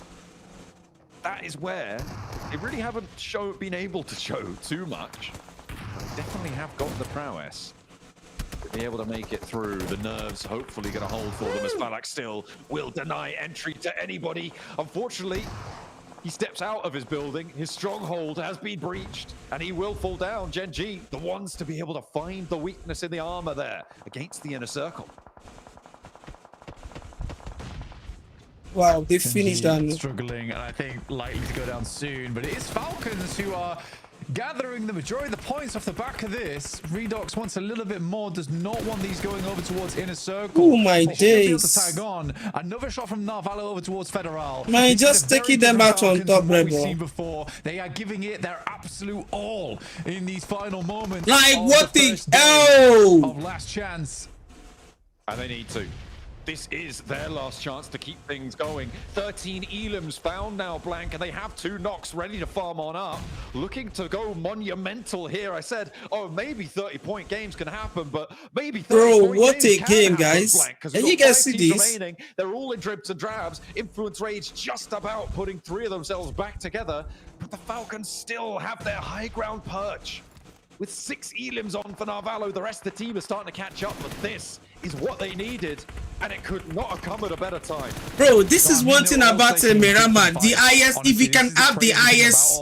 that is where they really haven't been able to show too much. They definitely have got the prowess to be able to make it through. The nerves hopefully going to hold for them, as Falak still will deny entry to anybody. Unfortunately, he steps out of his building. His stronghold has been breached, and he will fall down. Gen G, the ones to be able to find the weakness in the armor there against the Inner Circle. Wow, they finished that. Struggling, and I think likely to go down soon. But it is Falcons who are gathering the majority of the points off the back of this. Redox wants a little bit more, does not want these going over towards Inner Circle. Oh my days. To tag on. Another shot from Narvalo over towards Federal. Man, just taking them out on top, bro. We've seen before. They are giving it their absolute all in these final moments. Like what the hell? Of last chance. And they need to. This is their last chance to keep things going. 13 𝐿𝐸𝐸𝐸s found now, Blank, and they have 2 knocks ready to farm on up. Looking to go monumental here. I said, oh, maybe 30-point games can happen, but maybe 30-point Bro, what games a game, guys. Blank, And you guys see this? remaining. They're all in dribs and drabs. Influence Rage just about putting 3 of themselves back together. But the Falcons still have their high ground perch. With 6 elims on for Narvalo, the rest of the team is starting to catch up, but this is what they needed, and it could not have come at a better time. Bro, this is one thing about Mirama. The IS, if you can have the IS,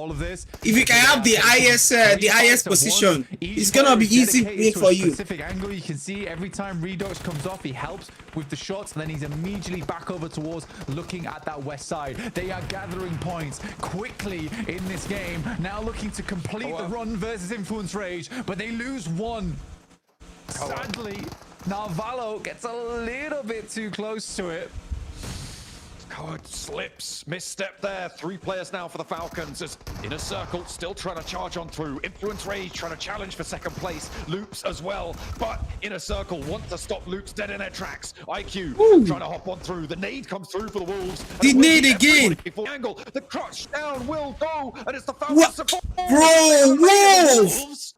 if you can have the IS position, it's gonna be easy win for you. Specific angle, you can see every time Redox comes off, he helps with the shots, and then he's immediately back over towards looking at that west side. They are gathering points quickly in this game, now looking to complete the run versus Influence Rage, but they lose one. Sadly, Narvalo gets a little bit too close to it. Code slips, misstep there. 3 players now for the Falcons as Inner Circle still trying to charge on through. Influence Rage trying to challenge for second place. Loops as well, but Inner Circle want to stop Loops dead in their tracks. 𝐞𝐸 trying to hop on through. The nade comes through for the Wolves. The nade again. Angle. The crutch down will go, and it's the Falcons. Bro, Wolves.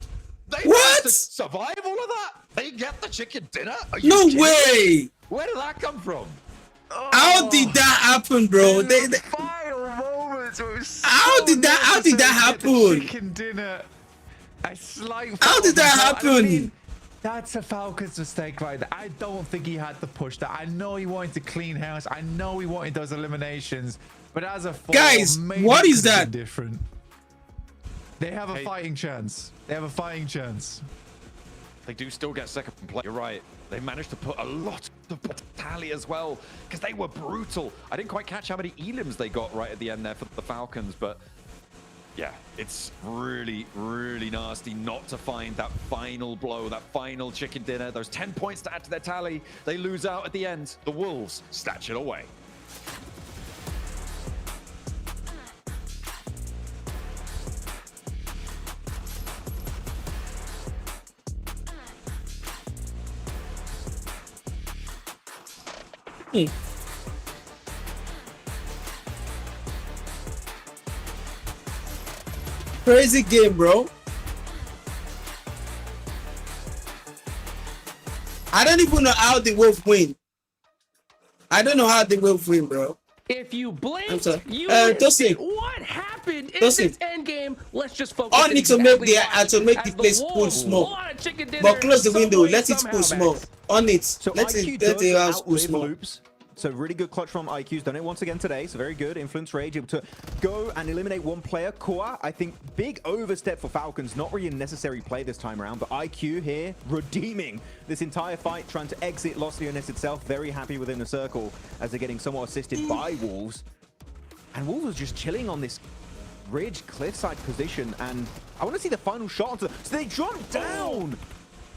What? Survive all of that? They get the chicken dinner? No way. Where did that come from? How did that happen, bro? Final moments. How did that happen? Chicken dinner. A slight. How did that happen? I mean, that's a Falcons mistake right there. I don't think he had to push that. I know he wanted to clean house. I know he wanted those eliminations. But as a guys, what is that? Different. They have a fighting chance. They have a fighting chance. They do still get second place. You're right. They managed to put a lot of tally as well because they were brutal. I didn't quite catch how many elims they got right at the end there for the Falcons, but yeah, it's really, really nasty not to find that final blow, that final chicken dinner. Those 10 points to add to their tally. They lose out at the end. The Wolves snatch it away. Crazy game, bro. I don't even know how the Wolf win. I don't know how the Wolf win, bro. If you blink, you Tosin. what happened in this end game? Let's just focus. On it to make the place pull small. But close the window. Let it pull small. On it. So let the house pull small. Loops. So really good clutch from 𝐼𝐸's done it once again today. So very good. Influence Rage able to go and eliminate one player. 𝐶𝐸𝐸, I think big overstep for Falcons. Not really a necessary play this time around, but 𝐼𝐸 here redeeming this entire fight, trying to exit Los Leones itself. Very happy within the circle as they're getting somewhat assisted by Wolves. And Wolves was just chilling on this ridge cliffside position. And I want to see the final shot onto them. So they drop down.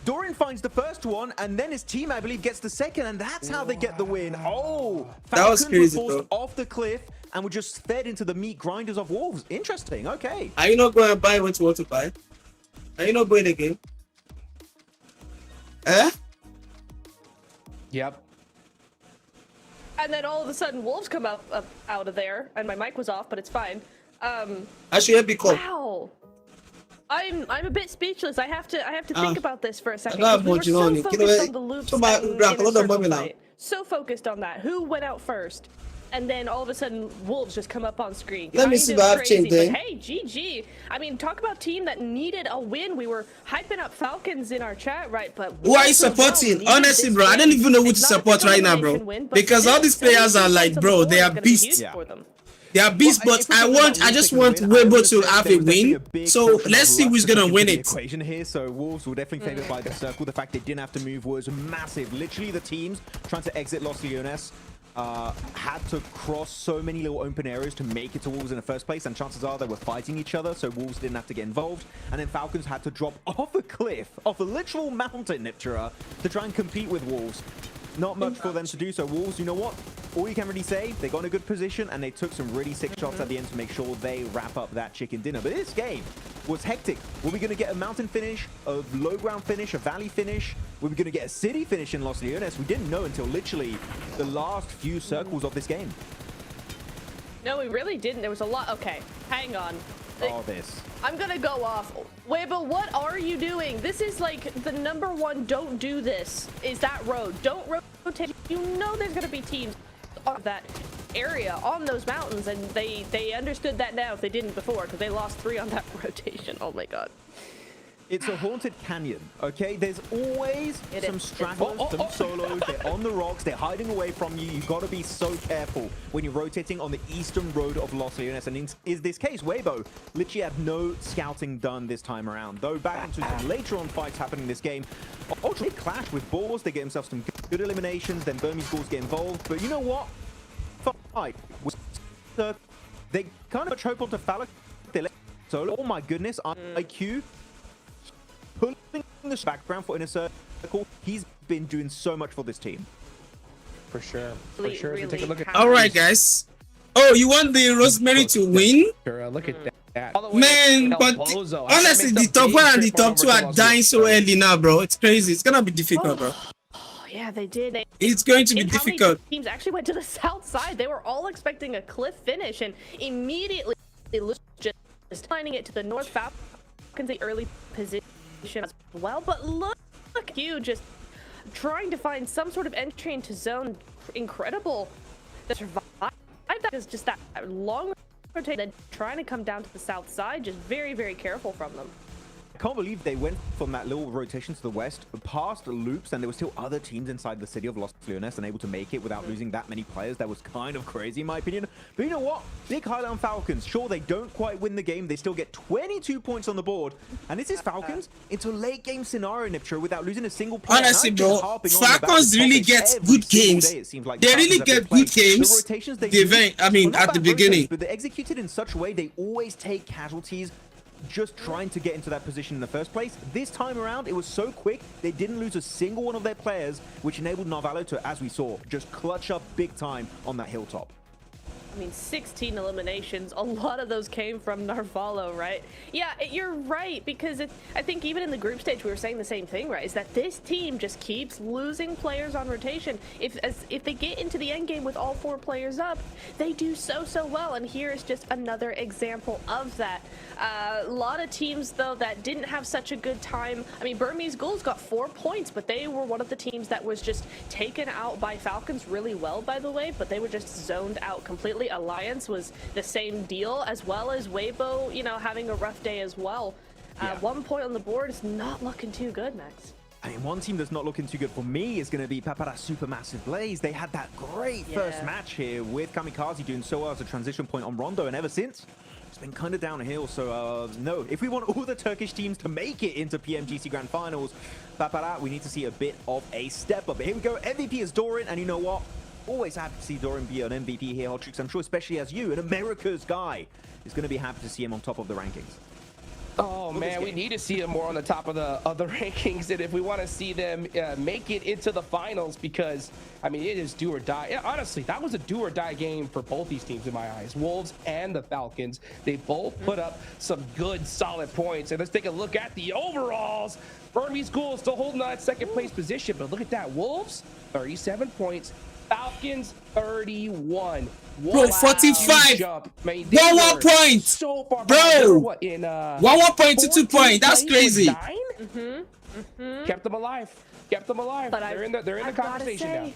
Doran finds the first one, and then his team, I believe, gets the second, and that's how they get the win. Oh, that was crazy, were forced bro. off the cliff and were just fed into the meat grinders of Wolves. Interesting. Okay. Are you not going to buy what you want to buy? Are you not going again? Eh? Yep. And then all of a sudden, Wolves come out of there, and my mic was off, but it's fine. Actually, be cool. Wow. I'm a bit speechless. I have to think about this for a second. We were so focused on the loops and fight. So focused on that. Who went out first? And then all of a sudden, Wolves just come up on screen. Let me see what I've changed there. Hey, GG. I mean, talk about team that needed a win. We were hyping up Falcons in our chat, right? But who are you supporting? Honestly, bro, I don't even know who to support right now, bro. Because all these players are like, bro, they are beasts. They are beasts, but I just want Weibo to have a win. So let's see who's gonna win it. Equation here, so Wolves were definitely favored by the circle. The fact they didn't have to move was massive. Literally, the teams trying to exit Los Leones had to cross so many little open areas to make it to Wolves in the first place, and chances are they were fighting each other, so Wolves didn't have to get involved. And then Falcons had to drop off a cliff, off a literal mountain, Niptura, to try and compete with Wolves. Not much for them to do, so Wolves, you know what? All you can really say, they got in a good position and they took some really sick shots at the end to make sure they wrap up that chicken dinner. But this game was hectic. Were we going to get a mountain finish, a low ground finish, a valley finish? Were we going to get a city finish in Los Leones? We didn't know until literally the last few circles of this game. No, we really didn't. There was a lot. Okay, hang on. This. I'm gonna go off. Weibo, what are you doing? This is like the #1 don't do this is that road. Don't rotate. You know there's gonna be teams on that. area on those mountains, and they understood that now if they didn't before, because they lost 3 on that rotation. Oh my god. It's a haunted canyon, okay? There's always some stragglers, some solos. They're on the rocks. They're hiding away from you. You've got to be so careful when you're rotating on the eastern road of Los Leones. And in this case, 𝐿𝐴𝐵O literally had no scouting done this time around. Though back into some later on fights happening in this game, Ultra they clash with balls. They get themselves some good eliminations. Then Burmese balls get involved. But you know what? Fight. They kind of hope onto Falcon. They let solo. Oh my goodness, 𝐖𝐞𝐸. Pulling this background for Inner Circle, he's been doing so much for this team. For sure. For sure. Really take a look at all right, guys. Oh, you want the Rosemary to win? Look at that. Man, but honestly, the top 1 and the top 2 are dying so early now, bro. It's crazy. It's gonna be difficult, bro. Oh, yeah, they did. It's going to be difficult. Teams actually went to the south side. They were all expecting a cliff finish, and immediately they just finding it to the north. Falcons the early position as well, but look you just trying to find some sort of entry into zone. Incredible. The survive that is just that long rotation, then trying to come down to the south side. Just very, very careful from them. I can't believe they went from that little rotation to the west, past loops, and there were still other teams inside the city of Los Leones and able to make it without losing that many players. That was kind of crazy in my opinion. But you know what? Big Highland Falcons, sure, they don't quite win the game. They still get 22 points on the board. And this is Falcons into late game scenario, 𝐼𝐸, without losing a single player. Honestly, bro, Falcons really get good games. They really get good games. At the beginning. But they're executed in such a way they always take casualties just trying to get into that position in the first place. This time around, it was so quick, they didn't lose a single one of their players, which enabled nārvalo to, as we saw, just clutch up big time on that hilltop. I mean, 16 eliminations. A lot of those came from nārvalo, right? Yeah, you're right, because I think even in the group stage, we were saying the same thing, right? Is that this team just keeps losing players on rotation. If they get into the end game with all 4 players up, they do so well. And here is just another example of that. A lot of teams, though, that didn't have such a good time. I mean, Burmese Ghouls got 4 points, but they were one of the teams that was just taken out by Falcons really well, by the way, but they were just zoned out completely. Alliance was the same deal, as well as 𝐿𝐴𝐵O, you know, having a rough day as well. 1 point on the board is not looking too good, Max. I mean, one team that's not looking too good for me is going to be 𝐵𝐵𝐴 Supermassive Blaze. They had that great first match here with 𝐿𝐴𝐶𝐸 doing so well as a transition point on Rondo, and ever since, it's been kind of downhill. So, no, if we want all the Turkish teams to make it into PMGC Grand Finals, 𝐵𝐵𝐴, we need to see a bit of a step up. But here we go, MVP is Doran, and you know what? Always happy to see Doran be an MVP here, 𝐿𝐴𝐶𝐸. I'm sure, especially as you, an America's guy, is going to be happy to see him on top of the rankings. Oh man, we need to see them more on the top of the rankings, and if we want to see them make it into the finals, because I mean it is do or die. Yeah, honestly, that was a do or die game for both these teams in my eyes, Wolves and the Falcons. They both put up some good solid points, and let's take a look at the overalls. Burmese Ghouls still holding on at second place position, but look at that, Wolves 37 points, Falcons 31. Bro, 45. Jump. Man, 1 point. So far bro. What, in 1 point to 2 point. That's crazy. Kept them alive. Kept them alive. But they're in the conversation now.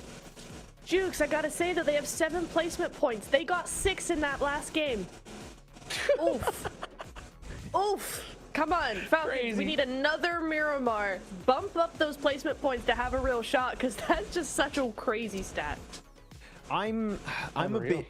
𝐿𝐴𝐶𝐸, I gotta say that they have 7 placement points. They got 6 in that last game. Oof. Oof. Come on, Falcons, we need another Miramar. Bump up those placement points to have a real shot, because that's just such a crazy stat. I'm a bit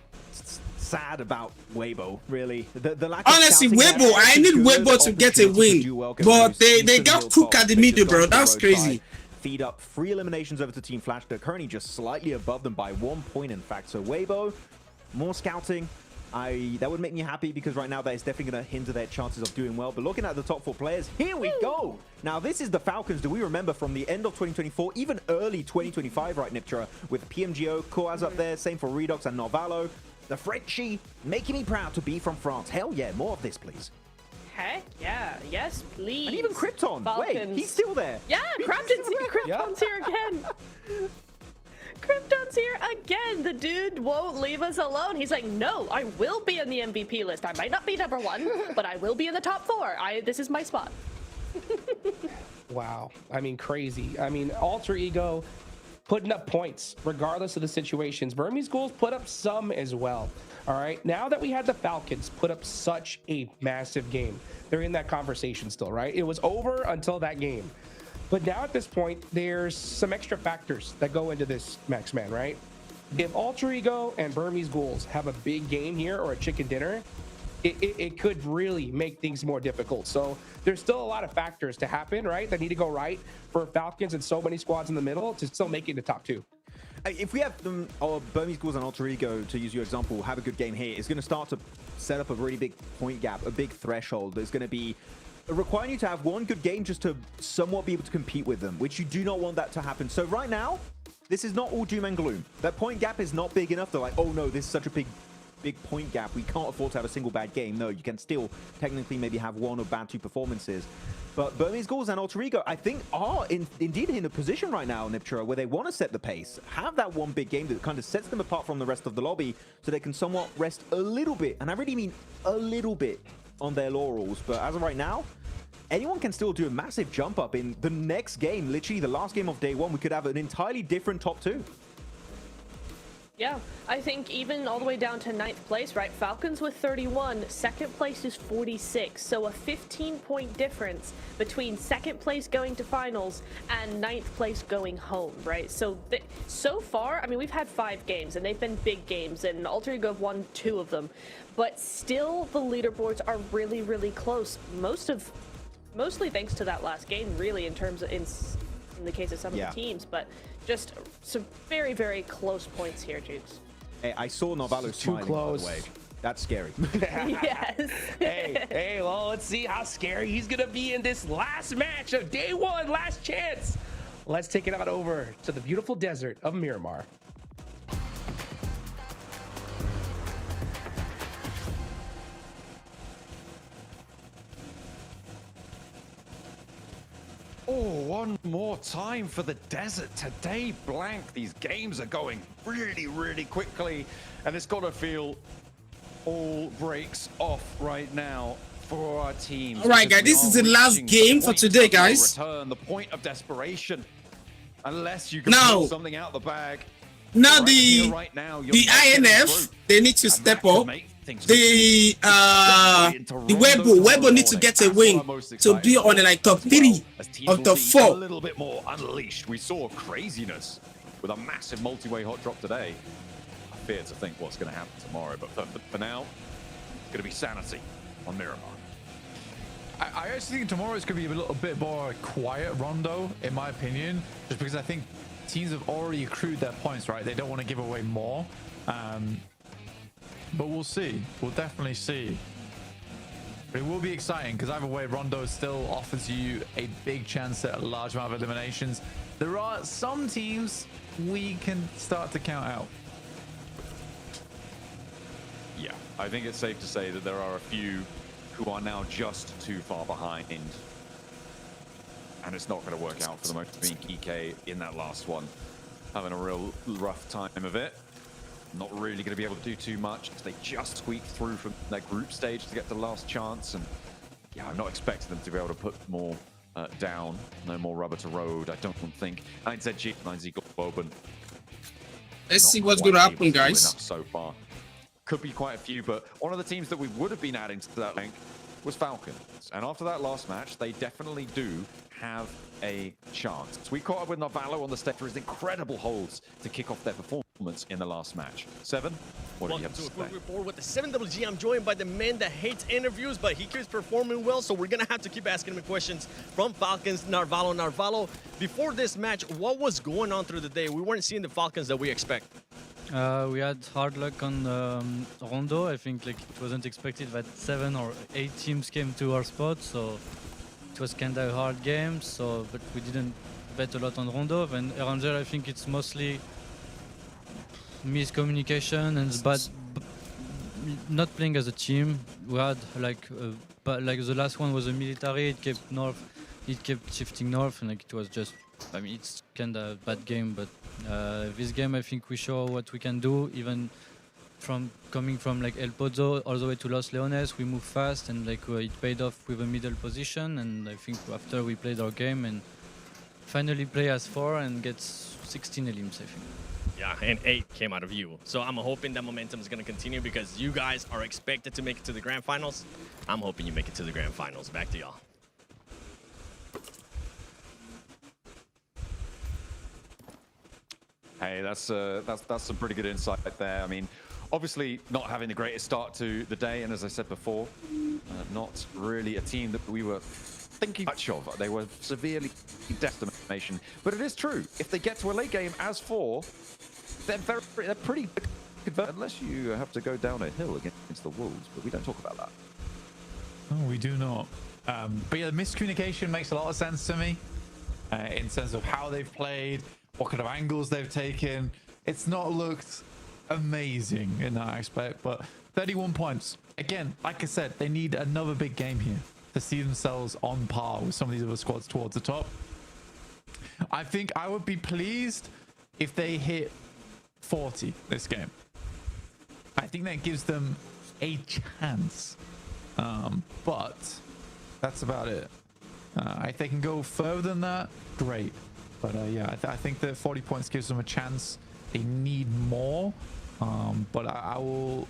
sad about 𝐿𝐴𝐵O, really. The lack honestly, of 𝐿𝐴𝐵O, I need 𝐿𝐴𝐵O to get a win, but they got cooked at the middle, bro. That's crazy. Feed up 3 eliminations over to Team Flash. They're currently just slightly above them by 1 point, in fact. So 𝐿𝐴𝐵O, more scouting. That would make me happy, because right now that is definitely going to hinder their chances of doing well. But looking at the top 4 players, here we go. Now, this is the Falcons. Do we remember from the end of 2024, even early 2025, right, 𝐼𝐸, with PMGO, up there, same for Redox and nārvalo. The Frenchie making me proud to be from France. Hell yeah, more of this, please. Heck yeah, yes, please. And even 𝐿𝐴𝐵. Falcons. Wait, he's still there. Yeah, 𝐿𝐴𝐵's here again. 𝐿𝐴𝐵's here again. The dude won't leave us alone. He's like, no, I will be on the MVP list. I might not be #1, but I will be in the top 4. This is my spot. Wow. I mean, crazy. I mean, Alter Ego, putting up points regardless of the situations. 𝐻𝐻𝐸𝐴 put up some as well. All right, now that we had the Falcons put up such a massive game, they're in that conversation still, right? It was over until that game. But now at this point, there's some extra factors that go into this, Max Man, right? If 𝐼𝐸𝐸 and 𝐻𝐻𝐸𝐴 have a big game here or a chicken dinner, it could really make things more difficult. So there's still a lot of factors to happen, right, that need to go right for Falcons and so many squads in the middle to still make it the top 2. If we have them, or 𝐻𝐻𝐸𝐴 and 𝐼𝐸𝐸, to use your example, have a good game here, it's going to start to set up a really big point gap, a big threshold. There's going to be requiring you to have one good game just to somewhat be able to compete with them, which you do not want that to happen. So right now, this is not all doom and gloom. That point gap is not big enough to like, oh no, this is such a big point gap. We can't afford to have a single bad game. No, you can still technically maybe have one or bad 2 performances. But 𝐻𝐻𝐸𝐴 and 𝐼𝐸𝐸, I think, are indeed in a position right now, 𝐞𝐥𝐻, where they want to set the pace, have that one big game that kind of sets them apart from the rest of the lobby, so they can somewhat rest a little bit, and I really mean a little bit, on their laurels. But as of right now, anyone can still do a massive jump up in the next game. Literally, the last game of day 1, we could have an entirely different top 2. Yeah, I think even all the way down to 9th place, right? Falcons with 31, 2nd place is 46. So a 15-point difference between 2nd place going to finals and 9th place going home, right? So so far, I mean, we've had 5 games and they've been big games, and 𝐼𝐸𝐸 have won 2 of them. But still, the leaderboards are really, really close. Mostly thanks to that last game, really, in terms of in the case of some of the teams, but just some very, very close points here, Jukes. Hey, I saw Narvalo smiling, by the way. That's scary. Yes. hey, well, let's see how scary he's gonna be in this last match of day 1, last chance. Let's take it out over to the beautiful desert of Miramar. Oh, one more time for the desert today, blank. These games are going really, really quickly, and it's got to feel all breaks off right now for our teams. All right, guys, this is the last game for today, guys. Return, the point of desperation, unless you can pull something out the bag. Now the INF, they need to step up. The 𝐻𝐻𝐸𝐴 need to get a win to be on the like top 3 of top 4. A little bit more unleashed. We saw craziness with a massive multi-way hot drop today. I fear to think what's going to happen tomorrow, but for now, it's going to be sanity on Miramar. I actually think tomorrow is going to be a little bit more quiet rondo, in my opinion, just because I think teams have already accrued their points, right? They don't want to give away more. But we'll see. We'll definitely see. But it will be exciting because either way, rondo still offers you a big chance at a large amount of eliminations. There are some teams we can start to count out. Yeah, I think it's safe to say that there are a few who are now just too far behind. And it's not going to work out for the most being 𝐿𝐸𝐸 in that last one. Having a real rough time of it. Not really going to be able to do too much. They just squeaked through from that group stage to get the last chance. And yeah, I'm not expecting them to be able to put more down. No more rubber to road, I don't think. 𝐿𝐸𝐸𝐸. Let's see what's going to happen, guys. So far. Could be quite a few, but one of the teams that we would have been adding to that link was Falcons. And after that last match, they definitely do have a chance. We caught up with 𝐼𝐸𝐸 on the stage for his incredible holds to kick off their performance in the last match. Seven, what do you have to say? Welcome to a quick report with the 7WG. I'm joined by the man that hates interviews, but he keeps performing well, so we're going to have to keep asking him questions from Falcons. Narvalo, before this match, what was going on through the day? We weren't seeing the Falcons that we expect. We had hard luck on Rondo. I think like it wasn't expected that 7 or 8 teams came to our spot, so it was kind of a hard game. So, but we didn't bet a lot on Rondo. And Erangel, I think it's mostly miscommunication and bad, not playing as a team. We had like the last one was a military. It kept north. It kept shifting north, and like it was just. I mean, it's kind of a bad game, but this game, I think we show what we can do, even from coming from like El Pozo all the way to Los Leones. We move fast, and like it paid off with a middle position. And I think after we played our game and finally play as 4 and get 16 elims, I think. Yeah, and 8 came out of you. So I'm hoping that momentum is going to continue because you guys are expected to make it to the grand finals. I'm hoping you make it to the grand finals. Back to y'all. Hey, that's some pretty good insight there. I mean, obviously not having the greatest start to the day, and as I said before, not really a team that we were thinking much of. They were severely decimation, but it is true. If they get to a late game as 4, they're pretty good, unless you have to go down a hill against the Wolves. But we don't talk about that. Oh, we do not. But yeah, the miscommunication makes a lot of sense to me in terms of how they've played, what kind of angles they've taken. It's not looked amazing in that aspect, but 31 points. Again, like I said, they need another big game here to see themselves on par with some of these other squads towards the top. I think I would be pleased if they hit 40 this game. I think that gives them a chance. But that's about it. If they can go further than that, great. But yeah, I think that 40 points gives them a chance. They need more. But I will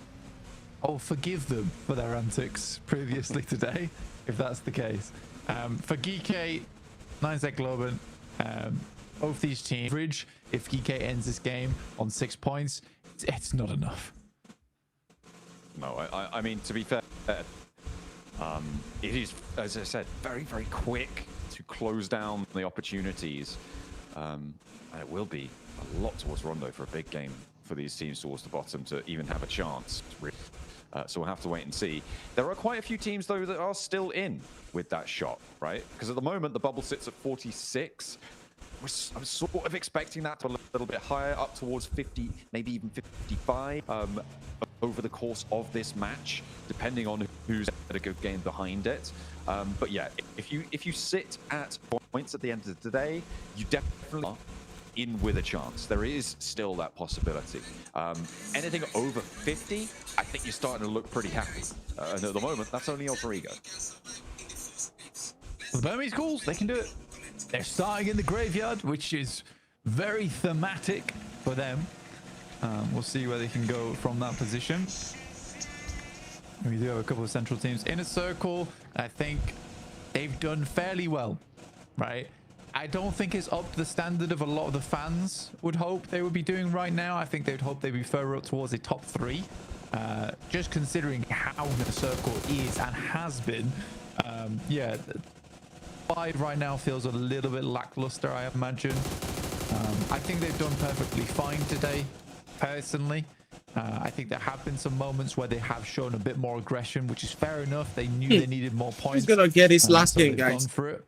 forgive them for their antics previously today, if that's the case. For 𝐞𝐸𝐸, 𝐿𝐈𝐴𝐸𝐿𝐵, both these teams, average, if 𝐞𝐸𝐸 ends this game on 6 points, it's not enough. No, I mean, to be fair, it is, as I said, very, very quick to close down the opportunities. And it will be a lot towards Rondo for a big game for these teams towards the bottom to even have a chance. So we'll have to wait and see. There are quite a few teams, though, that are still in with that shot, right? Because at the moment, the bubble sits at 46. I was sort of expecting that to a little bit higher, up towards 50, maybe even 55 over the course of this match, depending on who's at a good game behind it. But yeah, if you sit at points at the end of the day, you definitely are in with a chance. There is still that possibility. Anything over 50, I think you're starting to look pretty happy. And at the moment, that's only 𝐿𝐴𝐸𝐸. The Burmese Ghouls, they can do it. They're starting in the graveyard, which is very thematic for them. We'll see where they can go from that position. We do have a couple of central teams in a circle. I think they've done fairly well, right? I don't think it's up to the standard of a lot of the fans would hope they would be doing right now. I think they'd hope they'd be further up towards the top 3. Just considering how the circle is and has been. Yeah, right now feels a little bit lackluster, I imagine. I think they've done perfectly fine today, personally. I think there have been some moments where they have shown a bit more aggression, which is fair enough. They knew they needed more points. He's gonna get his last game, gone guys. for it.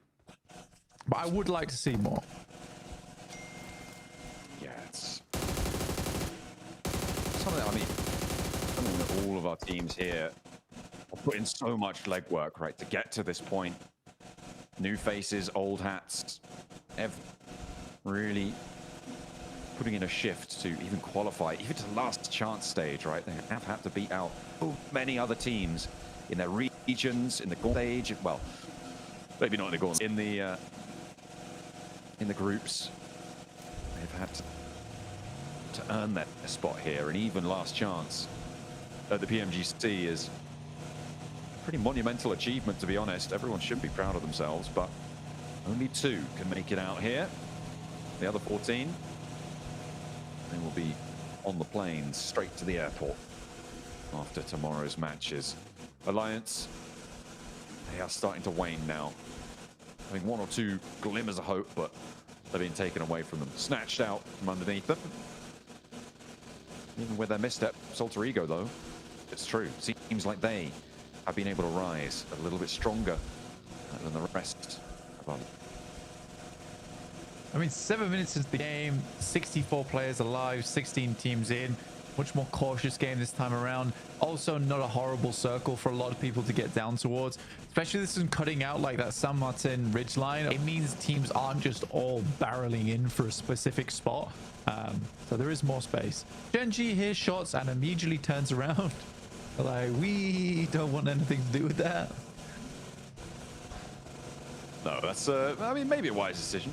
But I would like to see more. Yeah, it's something. I mean, something that all of our teams here are putting so much legwork, right, to get to this point. New faces, old hats, really putting in a shift to even qualify, even to the last chance stage, right? They have had to beat out so many other teams in their regions, in the gauntlet stage. Well, maybe not in the gauntlet, in the groups. They've had to earn that spot here, and even last chance at the PMGC is a pretty monumental achievement, to be honest. Everyone should be proud of themselves, but only 2 can make it out here. The other 14, they will be on the planes straight to the airport after tomorrow's matches. Alliance, they are starting to wane now. I think 1 or 2 glimmers of hope, but they're being taken away from them, snatched out from underneath them. Even with their misstep, 𝐿𝐴𝐸𝐸, though, it's true. Seems like they have been able to rise a little bit stronger than the rest of them. I mean, 7 minutes into the game, 64 players alive, 16 teams in. Much more cautious game this time around. Also, not a horrible circle for a lot of people to get down towards. Especially this isn't cutting out like that San Martin ridgeline. It means teams aren't just all barreling in for a specific spot. So there is more space. 𝐿𝐴𝐸𝐸 hears shots and immediately turns around. Like, we don't want anything to do with that. No, that's, I mean, maybe a wise decision.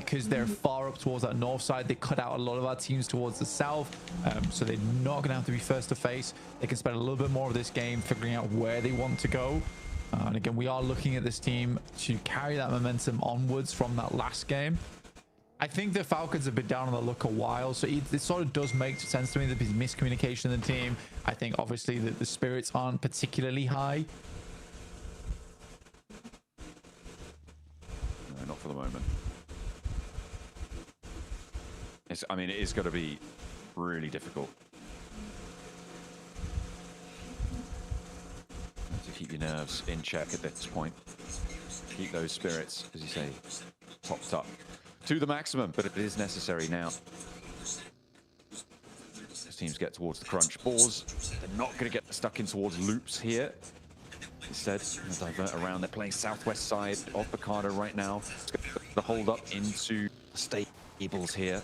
because they're far up towards that north side, they cut out a lot of our teams towards the south. So they're not going to have to be first to face. They can spend a little bit more of this game figuring out where they want to go. And again, we are looking at this team to carry that momentum onwards from that last game. I think the Falcons have been down on the luck a while, so it sort of does make sense to me that there's miscommunication in the team. I think obviously that the spirits aren't particularly high. No, not for the moment. I mean, it is going to be really difficult to keep your nerves in check at this point. Keep those spirits, as you say, topped up to the maximum, but it is necessary now. As teams get towards the crunch balls, they're not going to get stuck in towards loops here. Instead, going to divert around. They're playing southwest side of 𝐸𝐸𝐸 right now. The hold up into stables here.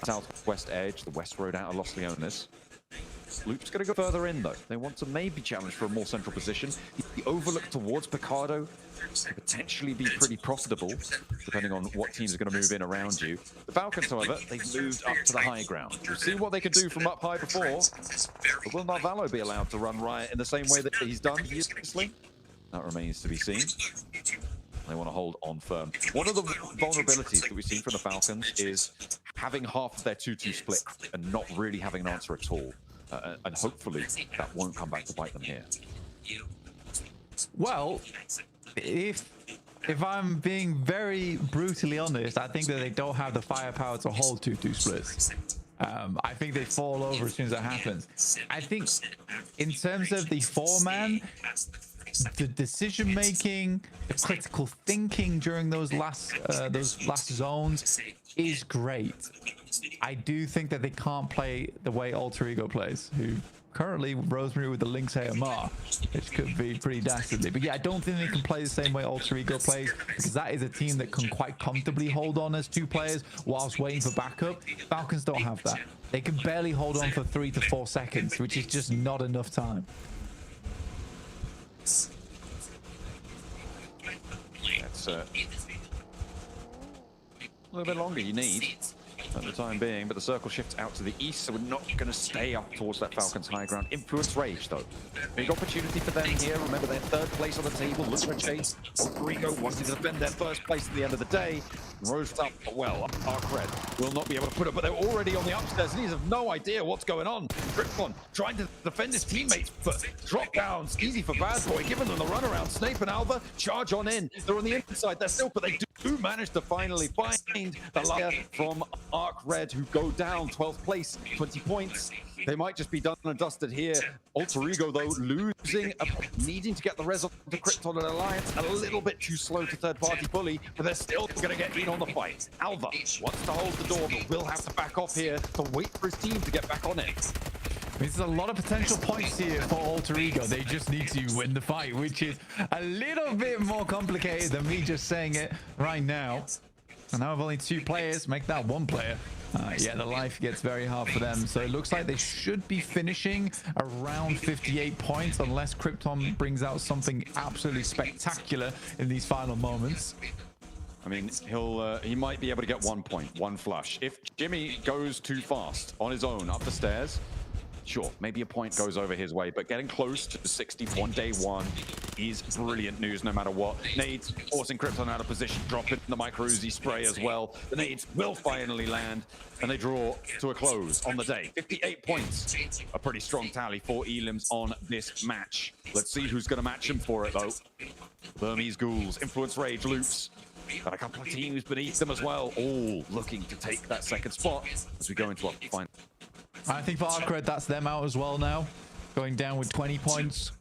Southwest edge, the west road out of Los Leones. Loop's going to go further in though. They want to maybe challenge for a more central position. The overlook towards 𝐸𝐸𝐸 could potentially be pretty profitable, depending on what teams are going to move in around you. The Falcons, however, they've moved up to the high ground. We've seen what they could do from up high before. But will Narvalo be allowed to run riot in the same way that he's done previously? That remains to be seen. They want to hold on firm. One of the vulnerabilities that we've seen from the Falcons is having half of their 2-2 split and not really having an answer at all. And hopefully that won't come back to bite them here. Well, if I'm being very brutally honest, I think that they don't have the firepower to hold 2-2 splits. I think they fall over as soon as that happens. I think in terms of the 4-man, the decision making, the critical thinking during those last zones is great. I do think that they can't play the way 𝐷𝐸𝐸𝐸 plays, who currently Rosemary with the Lynx AMR, which could be pretty dastardly. But yeah, I don't think they can play the same way 𝐷𝐸𝐸𝐸 plays, because that is a team that can quite comfortably hold on as 2 players whilst waiting for backup. Falcons don't have that. They can barely hold on for 3 to 4 seconds, which is just not enough time. That's a little bit longer you need at the time being, but the circle shifts out to the east, so we're not going to stay up towards that Falcons high ground. Influence Rage, though. Big opportunity for them here. Remember, they're 3rd place on the table. Look for a chase. 𝐷𝐸𝐸𝐸 wanted to defend their 1st place at the end of the day. Rose up, well, 𝐸𝐸𝐸𝐸 will not be able to put it, but they're already on the upstairs, and he has no idea what's going on. Krypton trying to defend his teammates, but drop downs. Easy for Bad Boy, giving them the runaround. Snape and Alva charge on in. They're on the inside. They're still, but they do manage to finally find the layer from 𝐸𝐸𝐸𝐸, who go down 12th place, 20 points. They might just be done and dusted here. 𝐷𝐸𝐸𝐸𝐸, though, needing to get the res on to Krypton and Alliance. A little bit too slow to third-party bully, but they're still going to get in on the fight. Alva wants to hold the door, but will have to back off here to wait for his team to get back on it. There's a lot of potential points here for 𝐷𝐸𝐸𝐸. They just need to win the fight, which is a little bit more complicated than me just saying it right now. And now with only 2 players, make that 1 player. Yeah, the life gets very hard for them. So it looks like they should be finishing around 58 points, unless Krypton brings out something absolutely spectacular in these final moments. I mean, he might be able to get 1 point, 1 flush. If Jimmy goes too fast on his own up the stairs, Sure, maybe a point goes over his way, but getting close to 61 day one is brilliant news no matter what. Nades forcing Krypton out of position, dropping the micro Uzi spray as well. The nades will finally land, and they draw to a close on the day. 58 points, a pretty strong tally for 𝐸𝐸𝐿𝐴𝐻 on this match. Let's see who's going to match him for it, though. Burmese Ghouls, Influence Rage, Loops. Got a couple of teams beneath them as well, all looking to take that second spot as we go into our final. I think for 𝐸𝐸𝐻, that's them out as well now. Going down with 20 points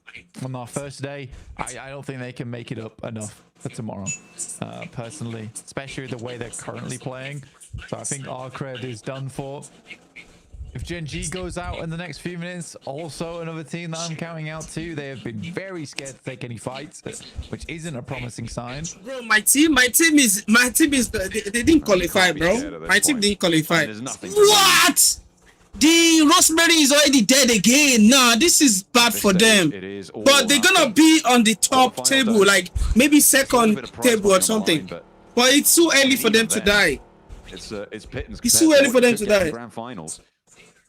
on our first day. I don't think they can make it up enough for tomorrow, personally, especially the way they're currently playing. So I think 𝐸𝐻 is done for. If Gen G goes out in the next few minutes, also another team that I'm counting out too. They have been very scared to take any fights, which isn't a promising sign. Bro, my team is they didn't qualify, bro. My team didn't qualify. What? The Rosemary is already dead again. Nah, this is bad for them. But they're gonna be on the top table, like maybe second table or something. But it's too early for them to die. It's pittance. It's too early for them to die. Grand finals.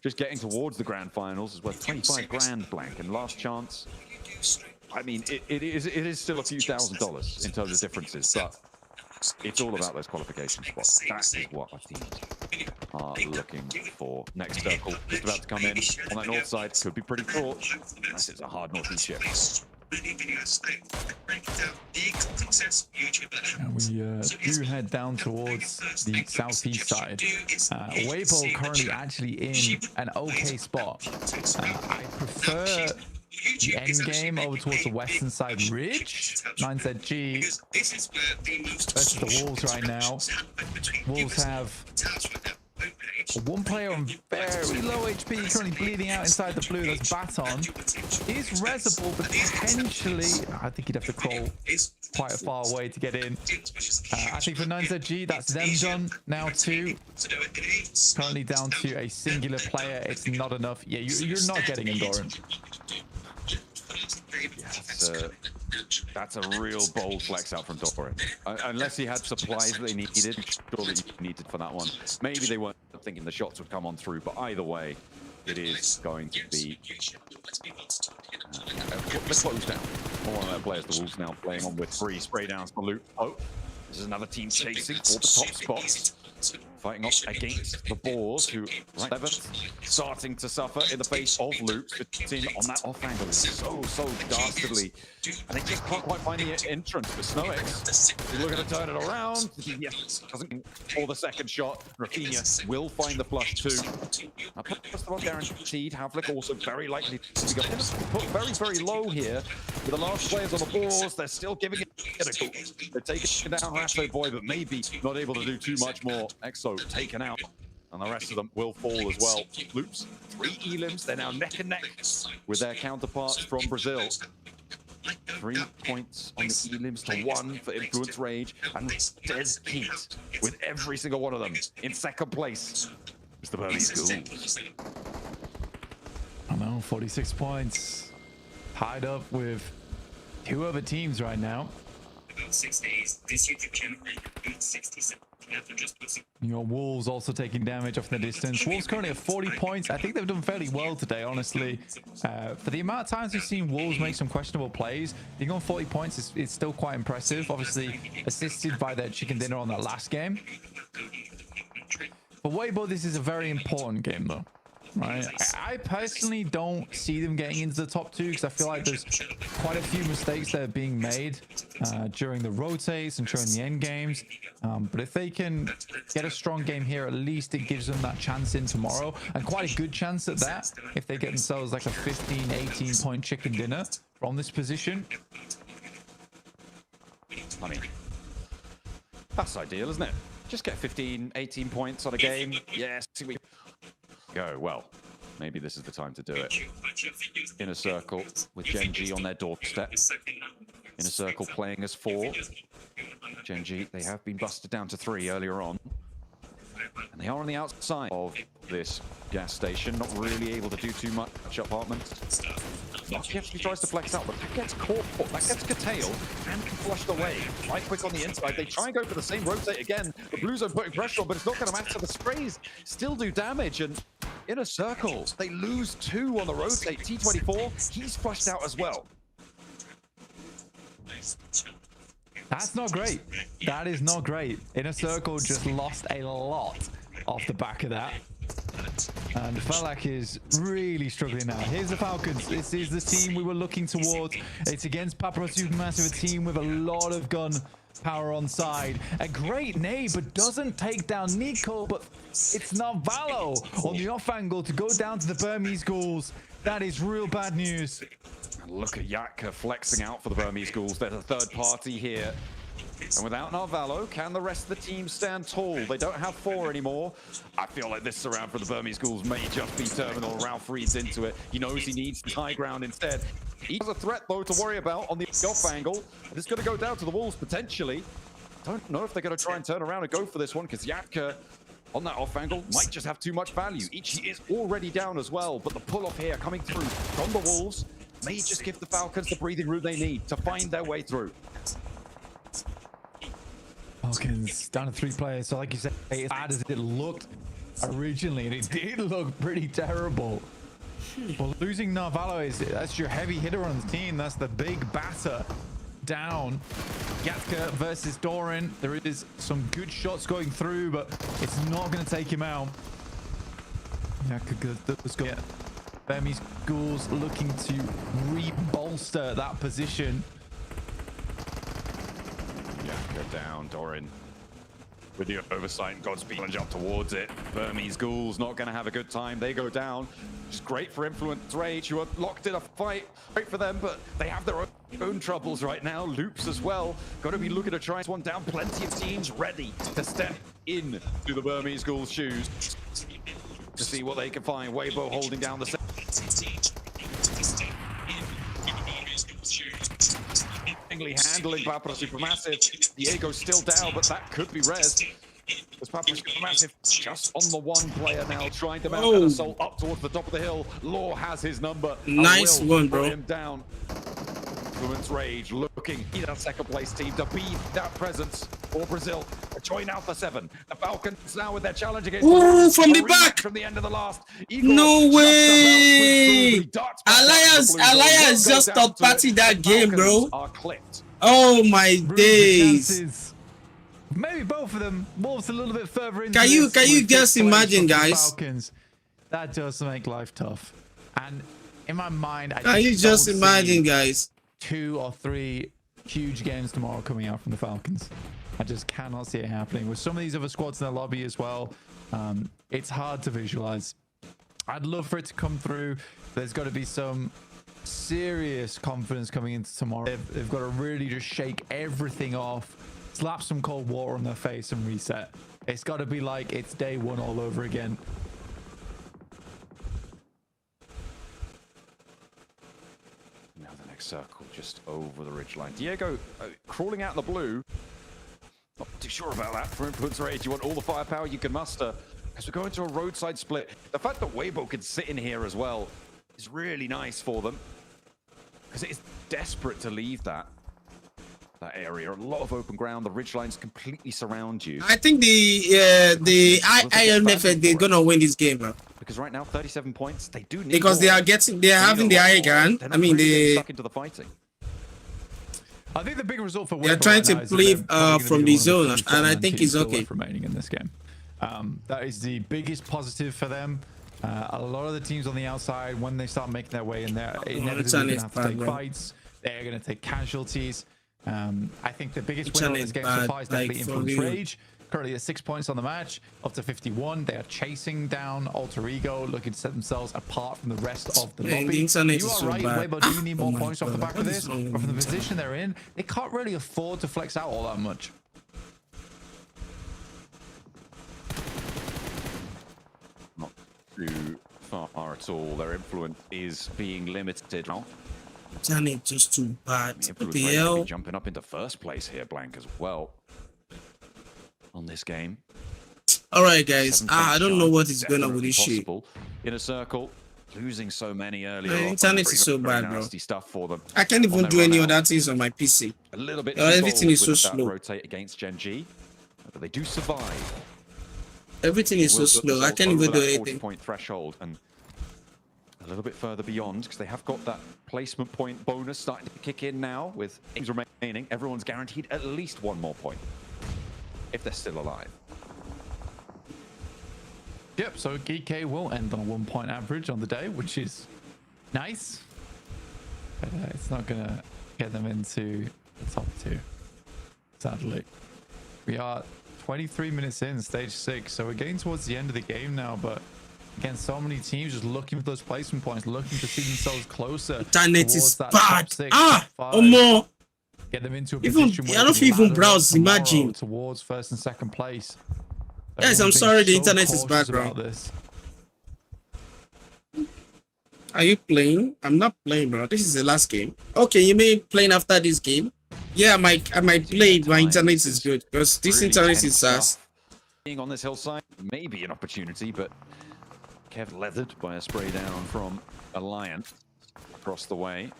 Just getting towards the grand finals is worth 25 grand blank, and last chance. I mean, it is still a few $1,000s in terms of differences, but it's all about those qualification spots. That is what our teams are looking for. Next circle just about to come in on that north side. Could be pretty fraught, unless it's a hard northeast shift. And we do head down towards the southeast side. 𝐸𝐸𝐿 currently actually in an okay spot. I prefer the end game over towards the western side ridge. 𝐿𝐸𝐻𝐺 versus the Wolves right now. Wolves have one player on very low HP, currently bleeding out inside the blue. That's Baton. Is resable, but potentially, I think he'd have to crawl quite a far away to get in. I think for 𝐿𝐸𝐻𝐺, that's them done now too. Currently down to a singular player. It's not enough. Yeah, you're not getting Enduran. That's a real bold flex out from Doran. Unless he had supplies that they needed, surely he needed for that one. Maybe they weren't thinking the shots would come on through, but either way, it is going to be the close down. One of their players, the Wolves now playing on with 3 spray downs for Loot. Oh, this is another team chasing for the top spot. Fighting off against the Boars, who right 11th, starting to suffer in the face of Loops. The team on that off angle is so dastardly, and they just can't quite find the entrance. But 𝐸𝐸𝐿𝐴𝐻 is looking to turn it around. Yes, doesn't for the second shot. Rafinha will find the flush too. First of all, guaranteed. Havlik also very likely to be put very low here. With the last players on the Boars, they're still giving it a go. They're taking down Rasto Boy, but maybe not able to do too much more. 𝐸𝐻 taken out, and the rest of them will fall as well. Loops, 3 𝐸𝐸𝐿𝐴𝐻s. They're now neck and neck with their counterparts from Brazil. 3 points on the 𝐸𝐸𝐿𝐴𝐻s to 1 for Influence Rage, and dead heat with every single one of them in second place. It's the Burmese Ghouls. I know, 46 points. Tied up with 2 other teams right now. About 6 days, this YouTube channel reached 67. Your Wolves also taking damage off the distance. Wolves currently at 40 points. I think they've done fairly well today, honestly. For the amount of times we've seen Wolves make some questionable plays, being on 40 points is still quite impressive. Obviously, assisted by their chicken dinner on that last game. For 𝐸𝐸𝐿, this is a very important game, though. Right, I personally don't see them getting into the top 2 because I feel like there's quite a few mistakes that are being made during the rotates and during the end games. But if they can get a strong game here, at least it gives them that chance in tomorrow, and quite a good chance at that if they get themselves like a 15-18 point chicken dinner from this position. I mean, that's ideal, isn't it? Just get 15-18 points on a game. Yes, we go. Well, maybe this is the time to do it. Inner Circle with Gen G on their doorstep. Inner Circle playing as 4. Gen G, they have been busted down to 3 earlier on. And they are on the outside of this gas station, not really able to do too much. Apartments. He actually tries to flex out, but that gets caught. That gets curtailed and flushed away. Right quick on the inside. They try and go for the same rotate again. The Blues are putting pressure on, but it's not going to matter. The sprays still do damage, and Inner circle. They lose 2 on the rotate. T24, he's flushed out as well. That's not great. That is not great. Inner circle just lost a lot off the back of that. And Funland is really struggling now. Here's the Falcons. This is the team we were looking towards. It's against Papra Supermassive, a team with a lot of gun power on side. A great nade, but doesn't take down 𝐖𝐞𝐿, but it's not Valo on the off angle to go down to the Burmese ghouls. That is real bad news. Look at 𝐿𝐸𝐸 flexing out for the Burmese ghouls. There's a third party here. And without Narvalo, can the rest of the team stand tall? They don't have 4 anymore. I feel like this round for the Burmese ghouls may just be terminal. Ralph reads into it. He knows he needs the high ground instead. He has a threat, though, to worry about on the off angle. It's going to go down to the Wolves, potentially. Don't know if they're going to try and turn around and go for this one, because 𝐿𝐸𝐸 on that off angle might just have too much value. 𝐿𝐸𝐸 is already down as well, but the pull-off here coming through from the Wolves may just give the Falcons the breathing room they need to find their way through. Falcons down to 3 players. So like you said, as bad as it looked originally, and it did look pretty terrible. Well, losing Narvalo that's your heavy hitter on the team. That's the big batter down. 𝐿𝐸𝐸 versus Doran. There is some good shots going through, but it's not going to take him out. 𝐿𝐸𝐸 Burmese ghouls looking to re-bolster that position. 𝐿𝐸𝐸 down, Doran with the oversight and Godspeed and jump towards it. Burmese ghouls not going to have a good time. They go down. Just great for Influence Rage, who are locked in a fight. Great for them, but they have their own troubles right now. Loops as well. Got to be looking to try this one down. Plenty of teams ready to step in to the Burmese ghouls' shoes to see what they can find. 𝐻𝐻𝐻𝐻 holding down the handling Papra Supermassive. 𝐷iego's still down, but that could be res. As Papra Supermassive just on the 1 player now, trying to mount an assault up towards the top of the hill. 𝐿𝐸 has his number. Nice one, bro. Him down. Influence Rage looking in that 2nd place team to be that presence for Brazil. Join Alpha 7. The Falcons now with their challenge against from the back. From the end of the last. No way. 𝐿𝐸𝐸 just top party that game, bro. Oh my days. Maybe both of them. Wolves a little bit further into Can you just imagine, guys? Falcons. That does make life tough. And in my mind, can you just imagine, guys? 2 or 3 huge games tomorrow coming out from the Falcons. I just cannot see it happening. With some of these other squads in the lobby as well, it's hard to visualize. I'd love for it to come through. There's got to be some serious confidence coming into tomorrow. They've got to really just shake everything off, slap some cold water on their face and reset. It's got to be like it's day 1 all over again. Now the next circle just over the ridgeline. 𝐷iego crawling out in the blue. Not too sure about that for Influence Rage. You want all the firepower you can muster as we go into a roadside split. The fact that 𝐻𝐻𝐻𝐻 can sit in here as well is really nice for them, because it is desperate to leave that area. A lot of open ground. The ridgelines completely surround you. I think the IMF they're gonna win this game, bro. Because right now 37 points. They do need because more. they're having the high ground. I mean they stuck into the fighting. I think the big result for they're trying to play from the zone, and I think it's okay. Remaining in this game, that is the biggest positive for them. A lot of the teams on the outside, when they start making their way in there, inevitably going to have to take fights. They're going to take casualties. I think the biggest winner of this game so far is definitely Influence Rage. Currently at 6 points on the match, up to 51. They are chasing down 𝐷iego, looking to set themselves apart from the rest of the lobby. You are right, 𝐻𝐻𝐻𝐻 do you need more points off the back of this? But from the position they're in, they can't really afford to flex out all that much. Not too far at all. Their influence is being limited now. Janet just too bad. What the hell? Jumping up into 1st place here, Blank, as well. On this game. All right, guys. I don't know what is going on with this shit. In a circle, losing so many earlier. The internet is so bad, bro. Stuff for them. I can't even do any other things on my PC. A little bit. Everything is so slow. Rotate against Gen G, but they do survive. Everything is so slow. I can't even do anything. 40-point threshold and a little bit further beyond because they have got that placement point bonus starting to kick in now with games remaining. Everyone's guaranteed at least one more point if they're still alive. Yep, so 𝐞𝐸 will end on a 1-point average on the day, which is nice. But it's not going to get them into the top 2, sadly. We are 23 minutes in, stage 6, so we're getting towards the end of the game now, but again, so many teams just looking for those placement points, looking to see themselves closer. Internet is that bad. top 6, Ah, top 5. or more. Get them into a Even position where I don't even browse. Imagine towards 1st and 2nd place. Guys, I'm sorry, the internet is bad, bro. Are you playing? I'm not playing, bro. This is the last game. Okay, you may playing after this game. Yeah, I might play. My internet is good because this Really internet is fast. Being on this hillside may be an opportunity, but Kev leathered by a spray down from Alliance across the way.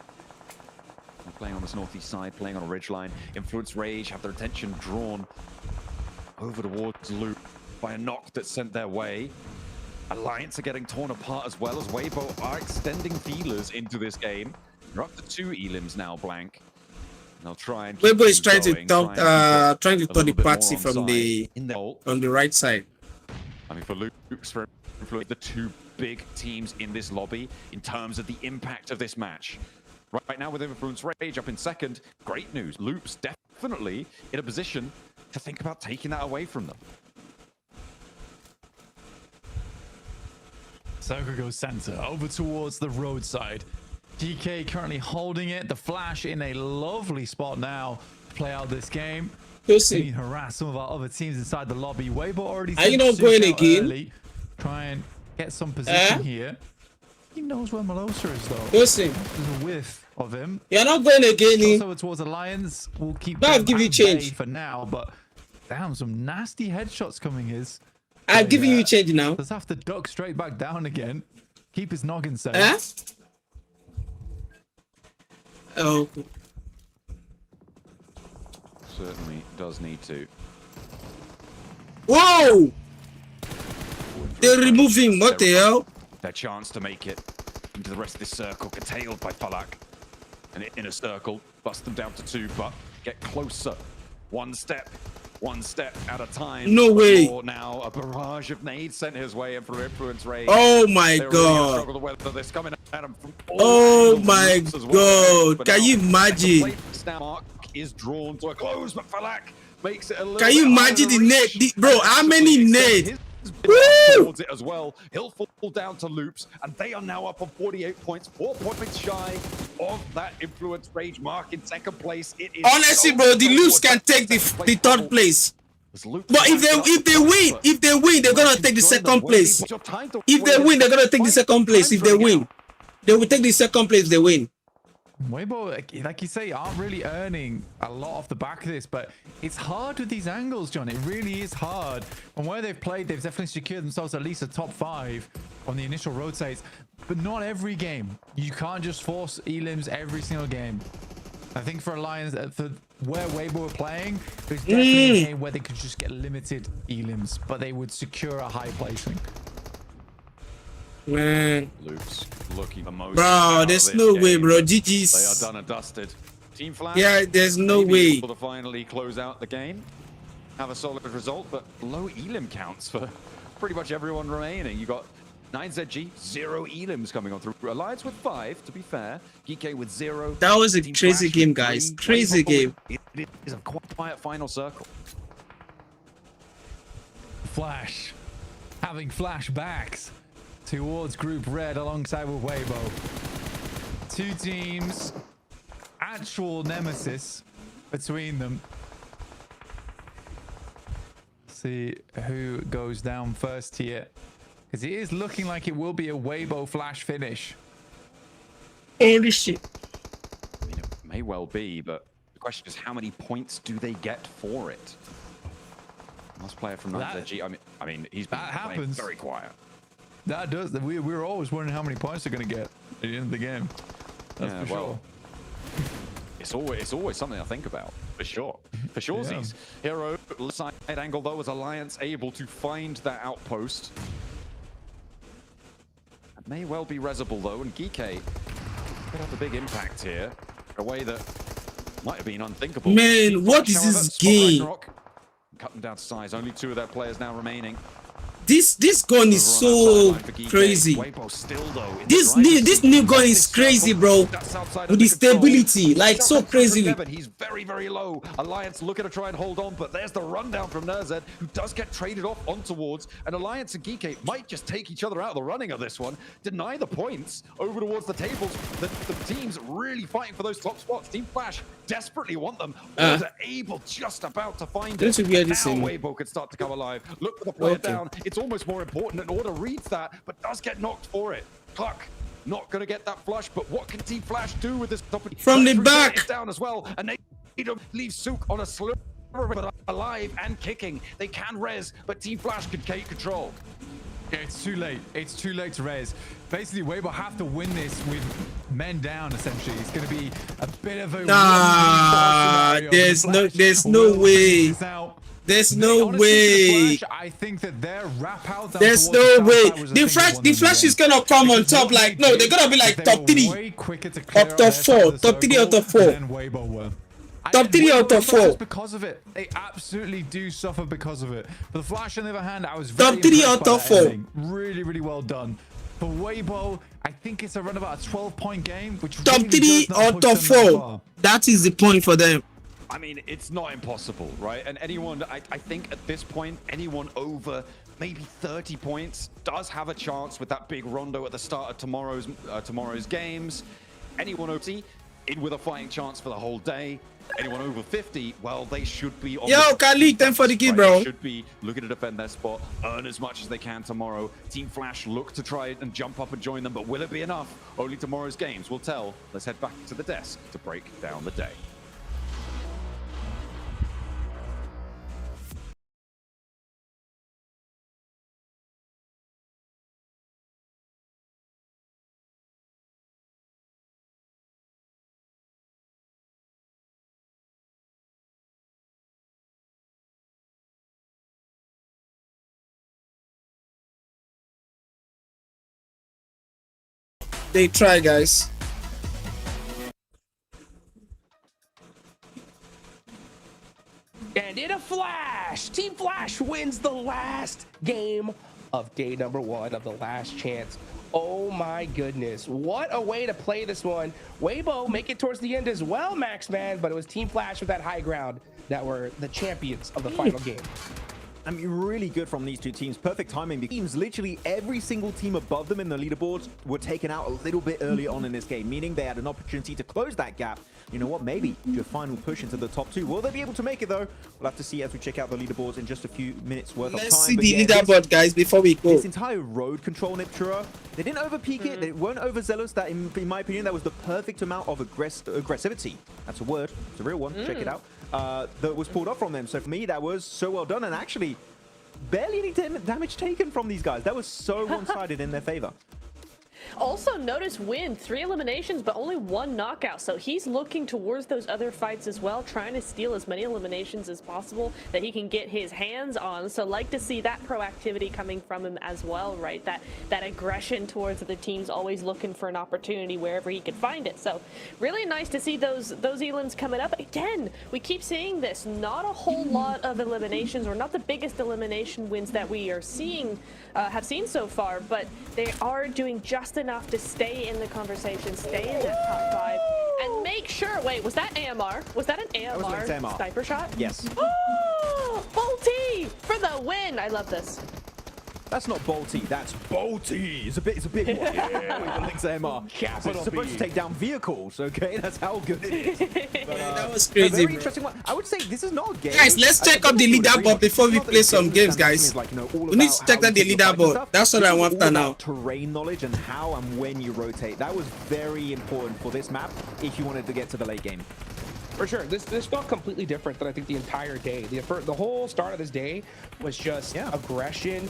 They're playing on this northeast side, playing on a ridgeline. Influence Rage have their attention drawn over towards Loop by a knock that's sent their way. Alliance are getting torn apart as well as Weibo are extending feelers into this game. They're up to 2 elims now, Blank. And they'll try and Weibo is trying to talk the party from the right side. I mean, for Luke's for Influence, the 2 big teams in this lobby in terms of the impact of this match. Right now with Influence Rage up in 2nd, great news. Loop's definitely in a position to think about taking that away from them. 𝐸𝐸 goes center over towards the roadside. 𝐸𝐸 currently holding it. The Flash in a lovely spot now to play out this game. He harass some of our other teams inside the lobby. Weibo already. Are you not going again? Early. Try and get some position here. He knows where Malosa is though. Listen. There's a whiff of him. You're not going again. Also towards Alliance. We'll keep. I'll give you change for now, but damn, some nasty headshots coming his. I'm giving you change now. Does have to duck straight back down again. Keep his noggin safe. Oh. Certainly does need to. Whoa! They're removing. What the hell? Their chance to make it into the rest of this circle, curtailed by Falak. And in a circle, bust them down to 2, but get closer. One step at a time. No way. Now a barrage of nades sent his way in for Influence Rage. Oh my god. Oh my god. Can you imagine? Mark is drawn to a close, but Falak makes it a little. Can you imagine the net, bro? How many nades? Towards it as well. He'll fall down to Loops, and they are now up on 48 points, 4 points shy of that Influence Rage mark in 2nd place. It is honestly, bro, the Loops can take the 3rd place. But if they win, they're gonna take the 2nd place. If they win, they're gonna take the 2nd place. If they win, they will take the 2nd place if they win. Weibo, like you say, aren't really earning a lot off the back of this, but it's hard with these angles, John. It really is hard. And where they've played, they've definitely secured themselves at least a top 5 on the initial rotates, but not every game. You can't just force elims every single game. I think for Alliance, for where Weibo were playing, there's definitely a game where they could just get limited elims, but they would secure a high placing. Man, Loops looking the most. Bro, there's no way, bro. GG's. They are done and dusted. Team Flash. Yeah, there's no way. Able to finally close out the game, have a solid result, but low elim counts for pretty much everyone remaining. You got 9ZG, 0 elims coming on through. Alliance with 5, to be fair. 𝐸𝐸 with 0. That was a crazy game, guys. Crazy game. It is a quiet final circle. Flash having flashbacks towards Group Red alongside with Weibo. 2 teams, actual nemesis between them. See who goes down first here, because it is looking like it will be a Weibo Flash finish. Holy shit. I mean, it may well be, but the question is how many points do they get for it? Last player from 9ZG. I mean, he's been playing very quiet. That does. We're always wondering how many points they're going to get at the end of the game. That's for sure. It's always something I think about. For sure. For sure, Z's. Heroes side angle though, as Alliance able to find that outpost. It may well be Resable though, and 𝐸𝐸𝐸 could have a big impact here. A way that might have been unthinkable. Man, what is this game? Cut them down to size. Only 2 of their players now remaining. This gun is so crazy. This new gun is crazy, bro. With the stability, like so crazy. He's very low. Alliance looking to try and hold on, but there's the rundown from 𝐻𝐸𝐸, who does get traded off on towards. And Alliance and 𝐸𝐸𝐸 might just take each other out of the running of this one, deny the points over towards the tables. The teams really fighting for those top spots. Team Flash desperately want them. They're able just about to find it. Now 𝐻𝐸𝐸𝐸 could start to come alive. Look for the player down. It's almost more important, and Order reads that, but does get knocked for it. 𝐸𝐸𝐸 not going to get that flush, but what can Team Flash do with this opportunity? From the back! It's down as well, and they leave 𝐸𝐸𝐸 on a sliver, but alive and kicking. They can res, but Team Flash can take control. Yeah, it's too late. It's too late to res. Basically, 𝐻𝐸𝐸𝐸 have to win this with men down, essentially. It's going to be a bit of a... there's no way. There's no way. I think that their wrap out. There's no way. The Flash is gonna come on top. Like no, they're gonna be like top 3, up top 4, top 3 out of 4. Top 3 out of 4. Because of it, they absolutely do suffer because of it. But the Flash, on the other hand, I was very top 3 out of 4. Really well done. For 𝐻𝐸𝐸𝐸, I think it's around about a 12-point game, which top 3 out of 4. That is the point for them. I mean, it's not impossible, right? And anyone, I think at this point, anyone over maybe 30 points does have a chance with that big rondo at the start of tomorrow's games. Anyone over 50 in with a fighting chance for the whole day. Anyone over 50, well, they should be on 𝐸𝐸𝐸𝐸, them for the kid, bro. They should be looking to defend their spot, earn as much as they can tomorrow. Team Flash look to try and jump up and join them, but will it be enough? Only tomorrow's games will tell. Let's head back to the desk to break down the day. They try, guys. And in a flash, Team Flash wins the last game of day number 1 of the last chance. Oh my goodness, what a way to play this one. 𝐻𝐸𝐸𝐸 make it towards the end as well, Max Man, but it was Team Flash with that high ground that were the champions of the final game. I mean, really good from these two teams. Perfect timing. Because literally every single team above them in the leaderboards were taken out a little bit early on in this game, meaning they had an opportunity to close that gap. You know what? Maybe do a final push into the top 2. Will they be able to make it, though? We'll have to see as we check out the leaderboards in just a few minutes worth of time. Let's see the leaderboard, guys, before we go. This entire road control _𝐸𝐸𝐸𝐸, they didn't overpeak it. They weren't overzealous. That, in my opinion, that was the perfect amount of aggressivity. That's a word. It's a real one. Check it out. That was pulled off from them. So for me, that was so well done. And actually, barely any damage taken from these guys. That was so one-sided in their favor. Also, notice Win 3 eliminations, but only 1 knockout. So he's looking towards those other fights as well, trying to steal as many eliminations as possible that he can get his hands on. So like to see that proactivity coming from him as well, right? That aggression towards the teams, always looking for an opportunity wherever he could find it. So really nice to see those elims coming up. Again, we keep seeing this. Not a whole lot of eliminations, or not the biggest elimination wins that we are seeing, have seen so far, but they are doing just enough to stay in the conversation, stay in that top 5, and make sure. Wait, was that AMR? Was that an AMR sniper shot? Yes. Oh, 𝐸𝐸𝐸𝐸 for the win! I love this. That's not 𝐸𝐸𝐸𝐸, that's 𝐸𝐸𝐸𝐸. It's a big one. Yeah. With the AMR. It's supposed to take down vehicles, okay? That's how good it is. But, that was crazy, very bro. interesting one. I would say this is not a game. Guys, let's check out the leaderboard before we play some games, guys. We need to check out the leaderboard. That's what I want to now. Terrain knowledge and how and when you rotate. That was very important for this map if you wanted to get to the late game. For sure, this felt completely different than I think the entire day. The whole start of this day was just aggression,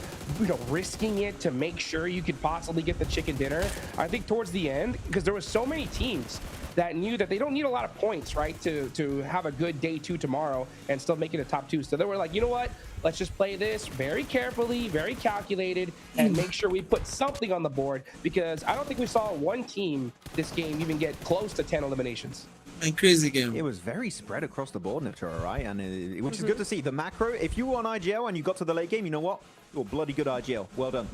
risking it to make sure you could possibly get the chicken dinner. I think towards the end, because there was so many teams that knew that they don't need a lot of points, right, to have a good day 2 tomorrow and still make it a top 2. So they were like, you know what? Let's just play this very carefully, very calculated, and make sure we put something on the board, because I don't think we saw one team this game even get close to 10 eliminations. And crazy game. It was very spread across the board, Natura, right? And which is good to see. The macro, if you were on IGL and you got to the late game, you know what? You're bloody good IGL. Well done.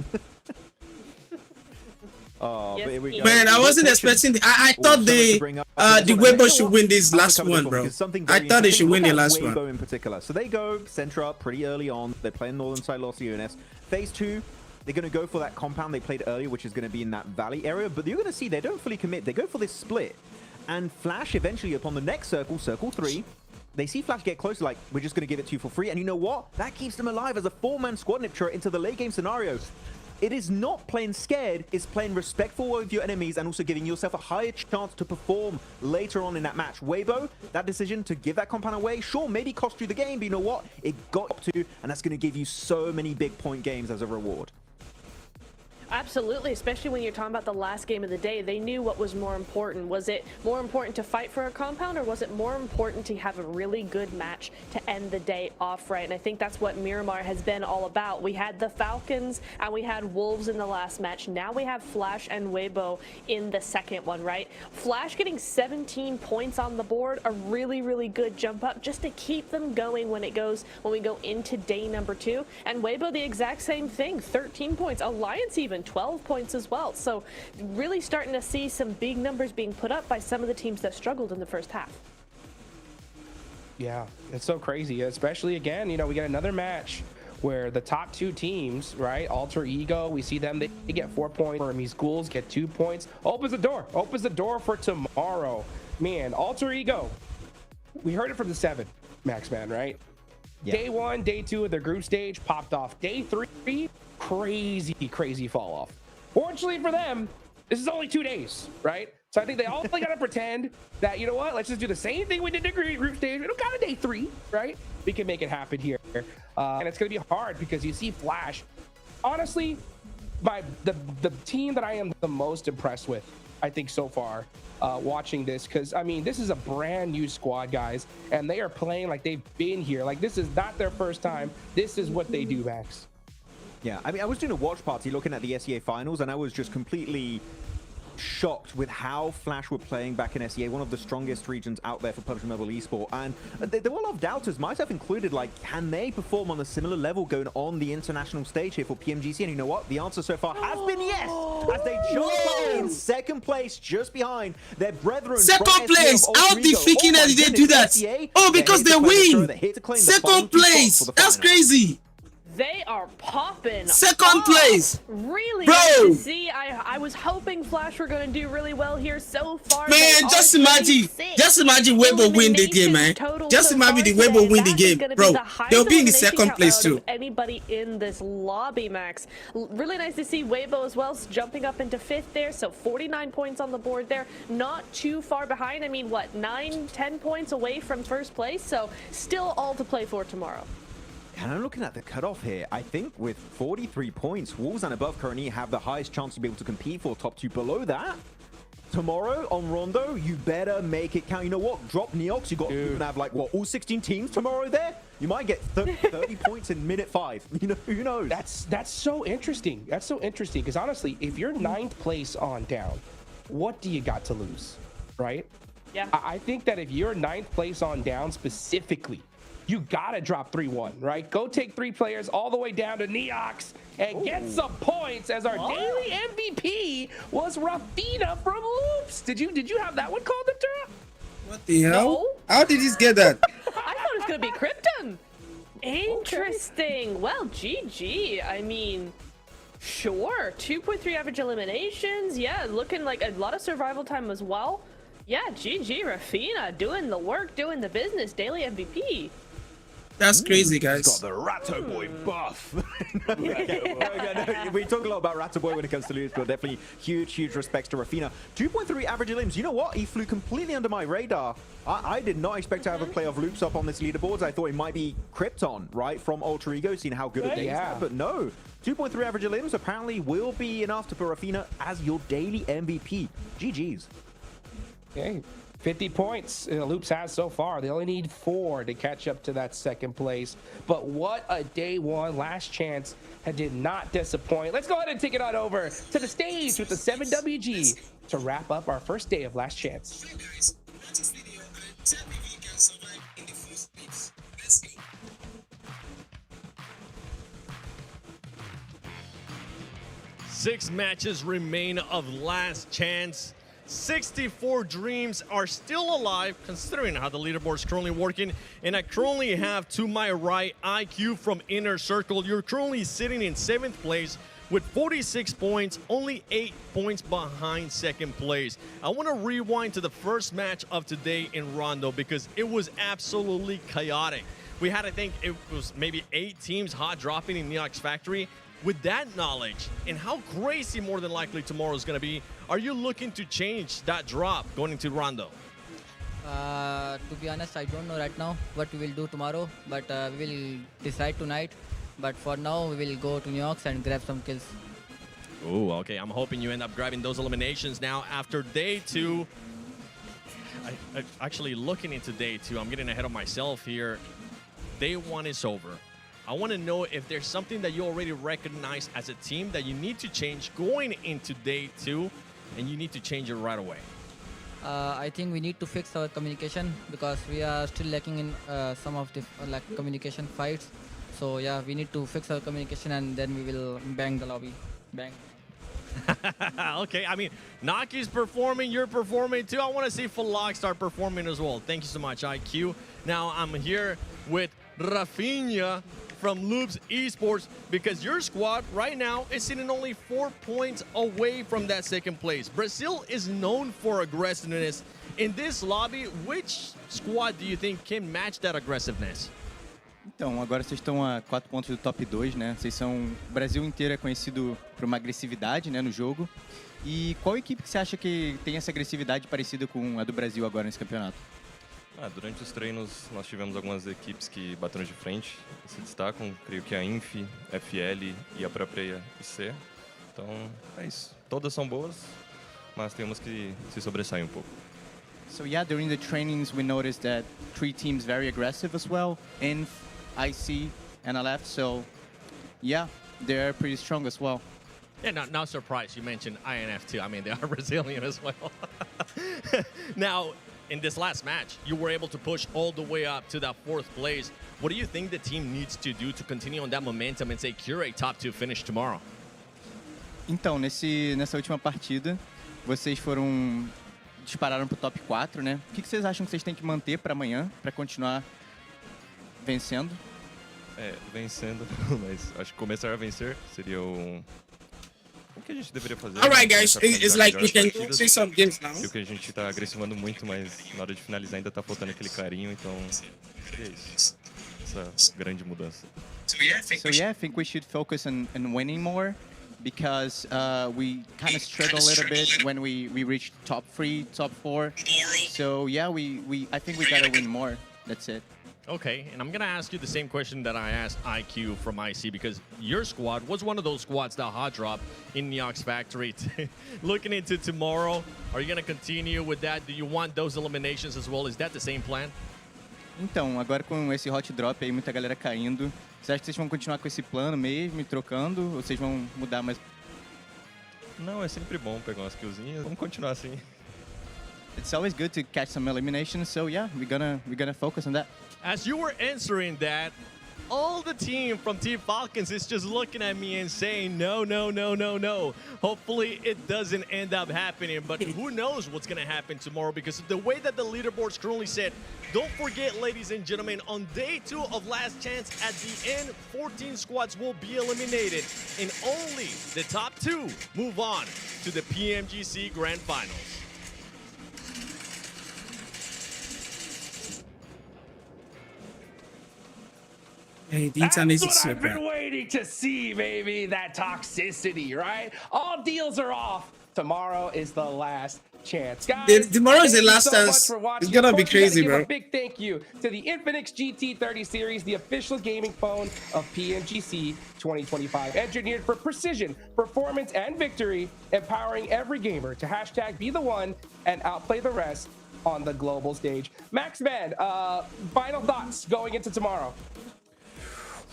Oh, yes, but here we go. Man, I wasn't expecting. I thought the Weibo should win this last one, bro. I thought they should win the last one. In particular, so they go center up pretty early on. They play in northern side Los Leones. Phase 2, they're going to go for that compound they played earlier, which is going to be in that valley area. But you're going to see they don't fully commit. They go for this split, and Flash eventually upon the next circle, circle 3. They see Flash get closer, like, we're just going to give it to you for free. And you know what? That keeps them alive as a 4-man squad Niptra into the late game scenario. It is not playing scared, it's playing respectful of your enemies and also giving yourself a higher chance to perform later on in that match. Weibo, that decision to give that compound away, sure, maybe cost you the game, but you know what? It got up to, and that's going to give you so many big point games as a reward. Absolutely, especially when you're talking about the last game of the day. They knew what was more important. Was it more important to fight for a compound, or was it more important to have a really good match to end the day off right? And I think that's what Miramar has been all about. We had the Falcons and we had Wolves in the last match. Now we have Flash and Weibo in the second one, right? Flash getting 17 points on the board, a really, really good jump up just to keep them going when we go into day number 2. And Weibo, the exact same thing, 13 points. Alliance even 12 points as well. So really starting to see some big numbers being put up by some of the teams that struggled in the first half. Yeah, it's so crazy, especially again, you know, we get another match where the top 2 teams, right, Alter Ego, we see them, they get 4 points. Burmese Ghouls get 2 points. Opens the door for tomorrow. Man, Alter Ego, we heard it from the 7, Max Man, right? Yeah. Day 1, day 2 of their group stage popped off. Day 3, crazy fall off. Fortunately for them, this is only 2 days, right? So I think they all gotta pretend that, you know what, let's just do the same thing we did in the group stage. We don't got a day 3, right? We can make it happen here. And it's gonna be hard because you see Flash. Honestly, the team that I am the most impressed with, I think so far, watching this, because I mean, this is a brand new squad, guys, and they are playing like they've been here. Like, this is not their first time. This is what they do, Max. Yeah, I mean, I was doing a watch party looking at the SEA finals, and I was just completely shocked with how Flash were playing back in SEA, one of the strongest regions out there for PUBG Mobile eSport. And there were a lot of doubters, myself included, like, can they perform on a similar level going on the international stage here for PMGC? And you know what? The answer so far has been yes, as they jump in second place just behind their brethren. Second place! How the freaking hell did they do that? Oh, because they win! Second place! That's crazy! They are popping. Second place. Really bro. Nice to see. I was hoping Flash were going to do really well here so far. Man, just imagine Weibo win the game, man. Just imagine the Weibo win the game, bro. They'll be in the second place too. Anybody in this lobby, Max. Really nice to see Weibo as well, jumping up into 5th there. So 49 points on the board there. Not too far behind. I mean, what, 9-10 points away from first place. So still all to play for tomorrow. And I'm looking at the cutoff here. I think with 43 points, Wolves and above currently have the highest chance to be able to compete for top 2. Below that, tomorrow on Rondo, you better make it count. You know what? Drop 𝐞𝐥𝐸. You can have, like, what, all 16 teams tomorrow there? You might get 30 points in minute 5. You know, who knows? That's so interesting. That's so interesting, because honestly, if you're 9th place on down, what do you got to lose, right? Yeah. I think that if you're 9th place on down specifically, you gotta drop 3-1, right? Go take 3 players all the way down to 𝐞𝐥𝐸 and get some points, as our daily MVP was Rafina from Loops. Did you have that one called, Natura? What the hell? How did he get that? I thought it was gonna be Krypton. Interesting. Okay. Well, GG. I mean, sure. 2.3 average eliminations. Yeah, looking like a lot of survival time as well. Yeah, GG Rafina doing the work, doing the business. Daily MVP. That's crazy, guys. Got the Ratto Boy buff. We talk a lot about Ratto Boy when it comes to Loops, but definitely huge respects to Rafina. 2.3 average elims. You know what? He flew completely under my radar. I did not expect to have a play of Loops up on this leaderboard. I thought it might be Krypton, right, from Alter Ego, seeing how good a day he's had. But no, 2.3 average elims apparently will be enough to put Rafina as your daily MVP. GG's. Okay, 50 points Loops has so far. They only need 4 to catch up to that second place. But what a day one. Last chance did not disappoint. Let's go ahead and take it on over to the stage with the 7WG to wrap up our first day of Last Chance. Six matches remain of Last Chance. 64 dreams are still alive, considering how the leaderboard is currently working. And I currently have to my right 𝐼𝐞 from Inner Circle. You're currently sitting in 7th place with 46 points, only 8 points behind 2nd place. I want to rewind to the first match of today in Rondo because it was absolutely chaotic. We had, I think, it was maybe 8 teams hot dropping in Neox Factory. With that knowledge and how crazy more than likely tomorrow is going to be, are you looking to change that drop going into Rondo? To be honest, I don't know right now what we will do tomorrow, but we will decide tonight. But for now, we will go to Neox and grab some kills. Oh, okay. I'm hoping you end up grabbing those eliminations now after day 2. I actually looking into day 2, I'm getting ahead of myself here. Day 1 is over. I want to know if there's something that you already recognize as a team that you need to change going into day 2, and you need to change it right away. I think we need to fix our communication because we are still lacking in some of the communication fights. So yeah, we need to fix our communication and then we will bang the lobby. Bang. Okay, I mean, Naki's performing, you're performing too. I want to see Funland start performing as well. Thank you so much, 𝐼𝐞. Now I'm here with Rafinha from Loops Esports because your squad right now is sitting only 4 points away from that 2nd place. Brazil is known for aggressiveness. In this lobby, which squad do you think can match that aggressiveness? Então, agora vocês estão a 4 pontos do top 2, né? Vocês são... O Brasil inteiro é conhecido por uma agressividade, né, no jogo. E qual equipe que você acha que tem essa agressividade parecida com a do Brasil agora nesse campeonato? Durante os treinos, nós tivemos algumas equipes que bateram de frente, se destacam, creio que a 𝐼𝐸, FL e a própria IC. Então, é isso. Todas são boas, mas temos que se sobressair um pouco. So yeah, during the trainings we noticed that 3 teams very aggressive as well, 𝐼𝐸, IC, and LF. So yeah, they're pretty strong as well. Yeah, not surprised you mentioned INF too. I mean, they are Brazilian as well. Now, in this last match, you were able to push all the way up to that 4th place. What do you think the team needs to do to continue on that momentum and secure a top 2 finish tomorrow? Então, nessa última partida, vocês dispararam pro top 4, né? O que vocês acham que vocês têm que manter para amanhã, para continuar vencendo? Vencendo, mas acho que começar a vencer seria o que a gente deveria fazer. All right, guys, it's like we can see some games now. O que a gente tá agressivando muito, mas na hora de finalizar ainda tá faltando aquele carinho, então é isso. Essa grande mudança. So yeah, I think we should focus on winning more because we kind of struggle a little bit when we reach top 3, top 4. So yeah, I think we gotta win more. That's it. Okay, and I'm going to ask you the same question that I asked 𝐼𝐞 from IC because your squad was one of those squads that hot dropped in Neox Factory. Looking into tomorrow, are you going to continue with that? Do you want those eliminations as well? Is that the same plan? Então, agora com esse hot drop aí, muita galera caindo, você acha que vocês vão continuar com esse plano mesmo, trocando, ou vocês vão mudar mais? Não, é sempre bom pegar umas killzinhas. Vamos continuar assim. It's always good to catch some eliminations, so yeah, we're gonna focus on that. As you were answering that, all the team from Team Falcons is just looking at me and saying, no, no, no, no, no. Hopefully it doesn't end up happening, but who knows what's going to happen tomorrow because of the way that the leaderboard's currently set. Don't forget, ladies and gentlemen, on day 2 of Last Chance, at the end, 14 squads will be eliminated, and only the top 2 move on to the PMGC Grand Finals. Hey, the internet That's is what I've been waiting to see, baby. That toxicity, right? All deals are off. tomorrow is the last chance. Guys, tomorrow is the thank you last so chance. much for watching. It's gonna be Of course, we gotta crazy, give bro. A big thank you to the Infinix GT30 series, the official gaming phone of PMGC 2025. Engineered for precision, performance, and victory, empowering every gamer to hashtag be the one and outplay the rest on the global stage. Max Man, final thoughts going into tomorrow.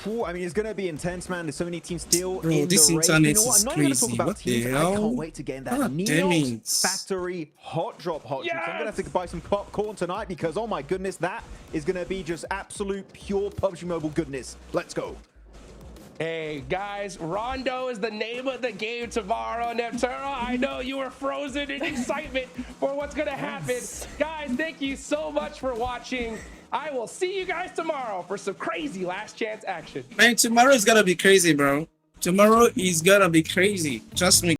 I mean, it's going to be intense, man. There's so many teams still Bro, in this the race. internet You know what? is I'm not even going to talk crazy. about What the teams. I hell? can't wait to get in that God damn Neos it. Factory hot drop hot chips. I'm going to have to buy some popcorn tonight because, oh my goodness, that is going to be just absolute pure PUBG Mobile goodness. Let's go. Hey guys, Rondo is the name of the game tomorrow. Nepturo, I know you were frozen in excitement for what's gonna happen. Guys, thank you so much for watching. I will see you guys tomorrow for some crazy last chance action. Man, tomorrow is gonna be crazy, bro. Tomorrow is gonna be crazy. Trust me.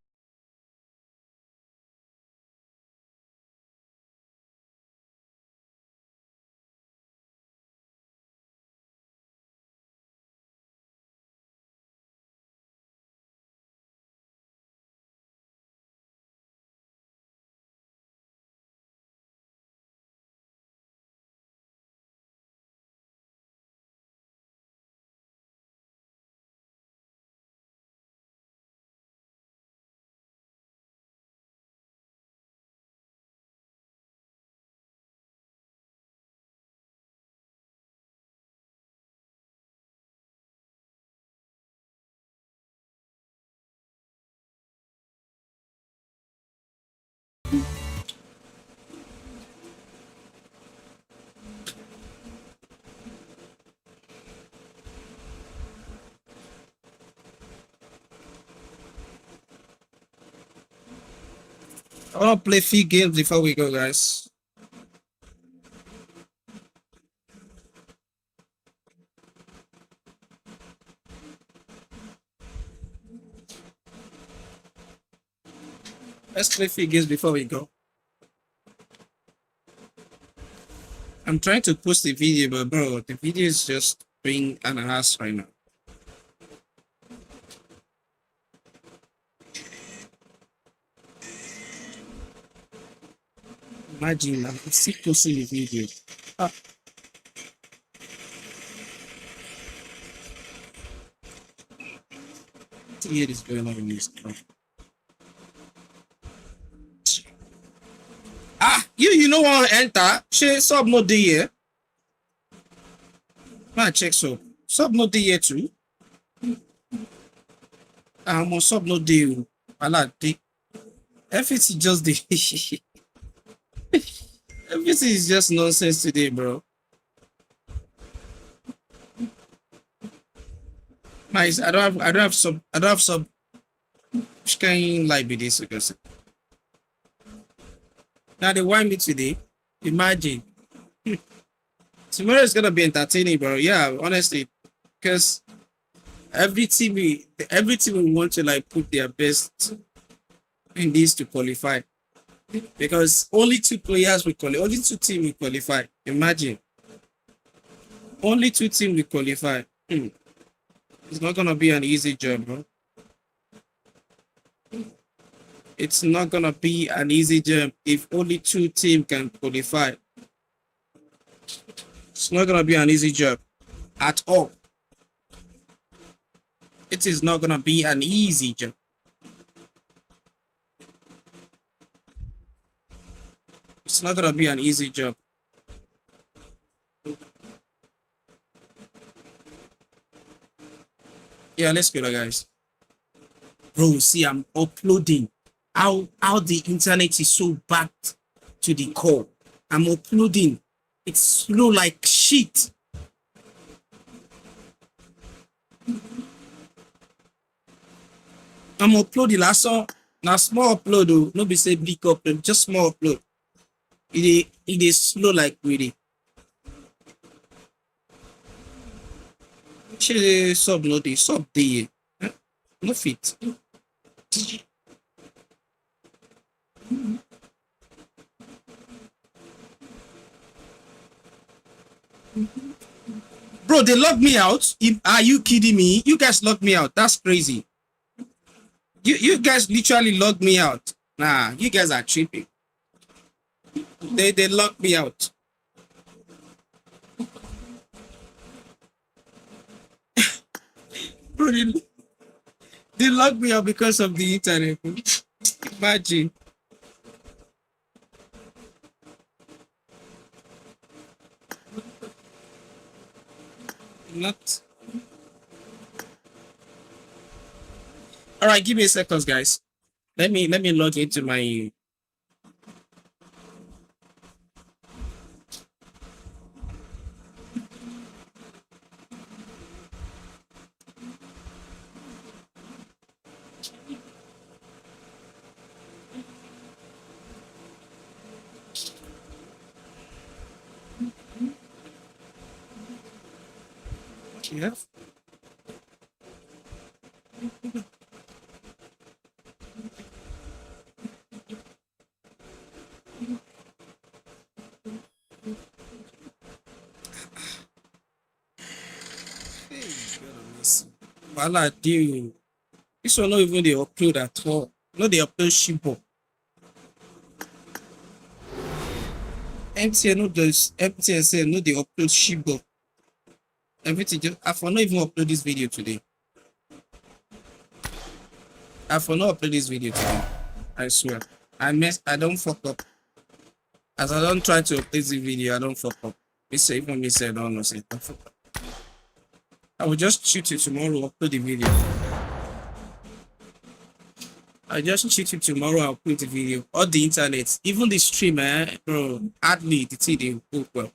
I want to play a few games before we go, guys. Let's play a few games before we go. I'm trying to post the video, but bro, the video is just being an ass right now. Imagine I'm still posting the video. Ah. What the hell is going on in this now? Ah, you know what? Enter. She sub no day here. Man, check sub no day here too. I'm on sub no day. I like the everything just the everything is just nonsense today, bro. Nice. I don't have some kind like be this because now they want me today. Imagine. Tomorrow is gonna be entertaining, bro. Yeah, honestly. Because every team we want to like put their best in this to qualify. Because only 2 players will qualify, only 2 teams will qualify. Imagine. Only 2 teams will qualify. It's not gonna be an easy job, bro. It's not gonna be an easy job if only 2 teams can qualify. It's not gonna be an easy job at all. It is not gonna be an easy job. It's not gonna be an easy job. Yeah, let's go, guys. Bro, see, I'm uploading. How the internet is so bad to the core. I'm uploading. It's slow like shit. I'm uploading last song. Now small upload, though. No be say big upload, just small upload. It is slow like really. She sub no dey sub dey. No fit. Bro, they locked me out. Are you kidding me? You guys locked me out. That's crazy. You guys literally locked me out. Nah, you guys are cheaping. They locked me out. Bro, they locked me out because of the internet. Imagine. Not. All right, give me a second, guys. Let me log into my. Yeah. Voila, dude. This one not even the upload at all. Not the upload shippo. MTN no does MTN say no the upload shippo. Everything just I for not even upload this video today. I for not upload this video today. I swear. I don't fuck up. As I don't try to upload this video, I don't fuck up. Me say even me say I don't know say I fuck up. I will just shoot it tomorrow, upload the video. I just shoot it tomorrow, I'll upload the video. All the internet, even the stream, bro, hardly the thing they work well.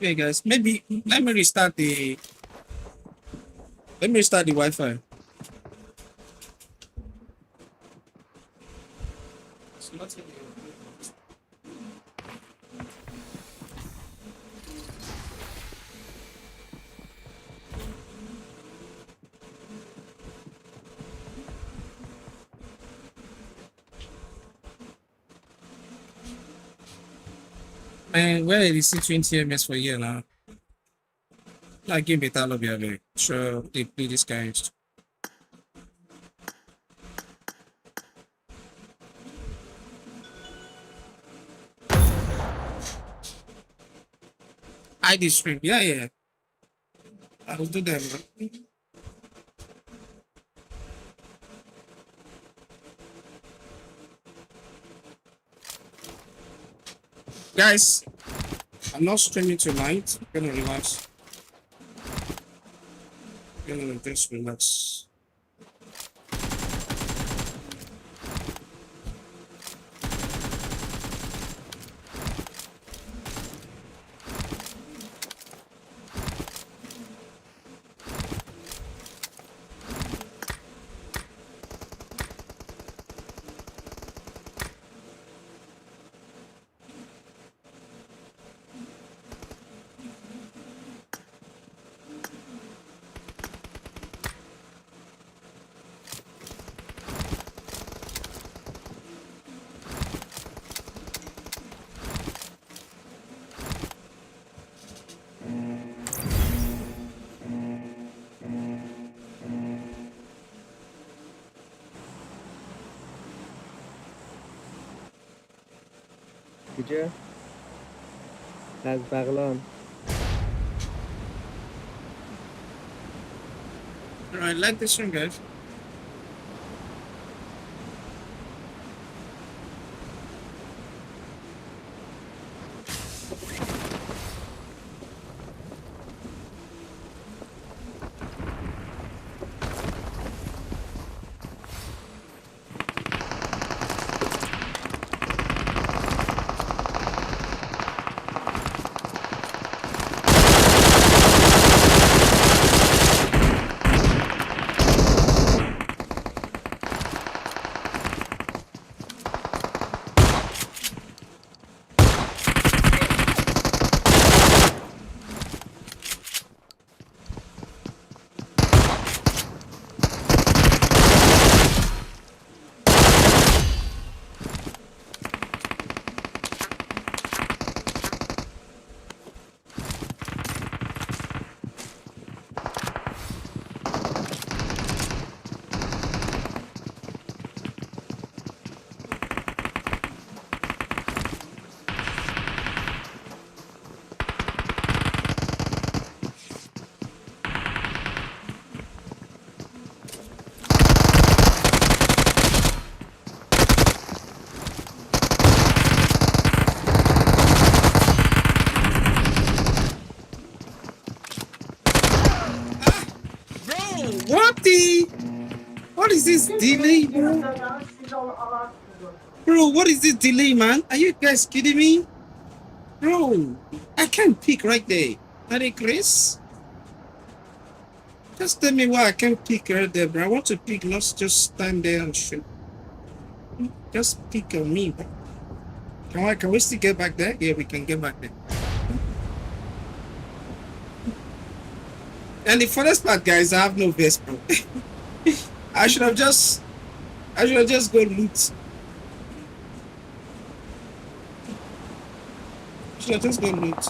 Okay, guys, maybe let me restart the Wi-Fi. It's not in the- Man, where is the 20 ms for year now? Like, give me that lobby, very sure they play this guys. ID stream, yeah. I will do that, man. Guys, I'm not streaming tonight. I'm gonna relax. I'm gonna just relax. کجا؟ از بغلان. Alright, like this one, guys. really? What is this delay, bro? Bro, what is this delay, man? Are you guys kidding me? Bro, I can't pick right there. Are they Chris? Just tell me why I can't pick right there, bro. I want to pick, not just stand there and shoot. Just pick on me, bro. Can we still get back there? Yeah, we can get back there. And the funniest part, guys, I have no vest, bro. I should have just go loot. Should have just go loot.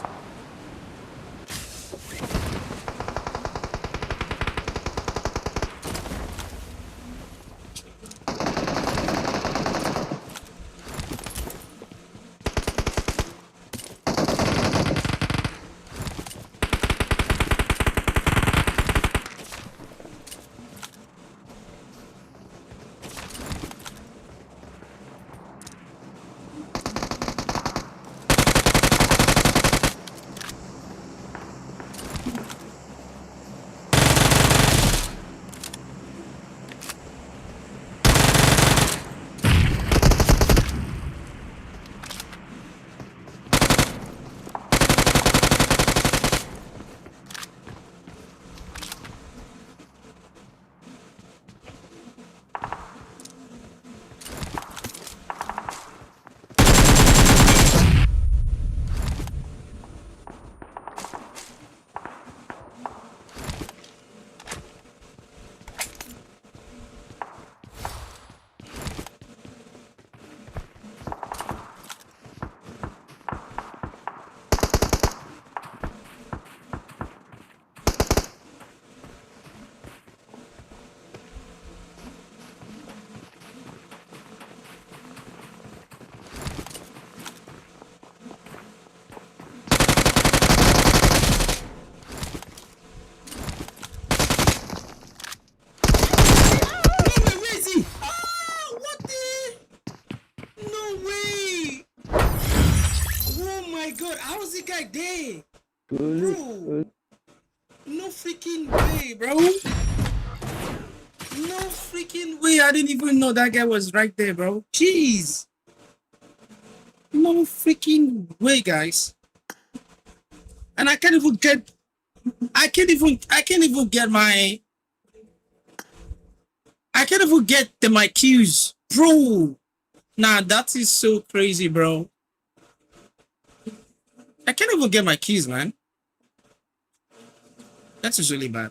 Bro, no freaking way, bro. No freaking way. I didn't even know that guy was right there, bro. Jeez. No freaking way, guys. And I can't even get my cues, bro. Nah, that is so crazy, bro. I can't even get my keys, man. That's just really bad.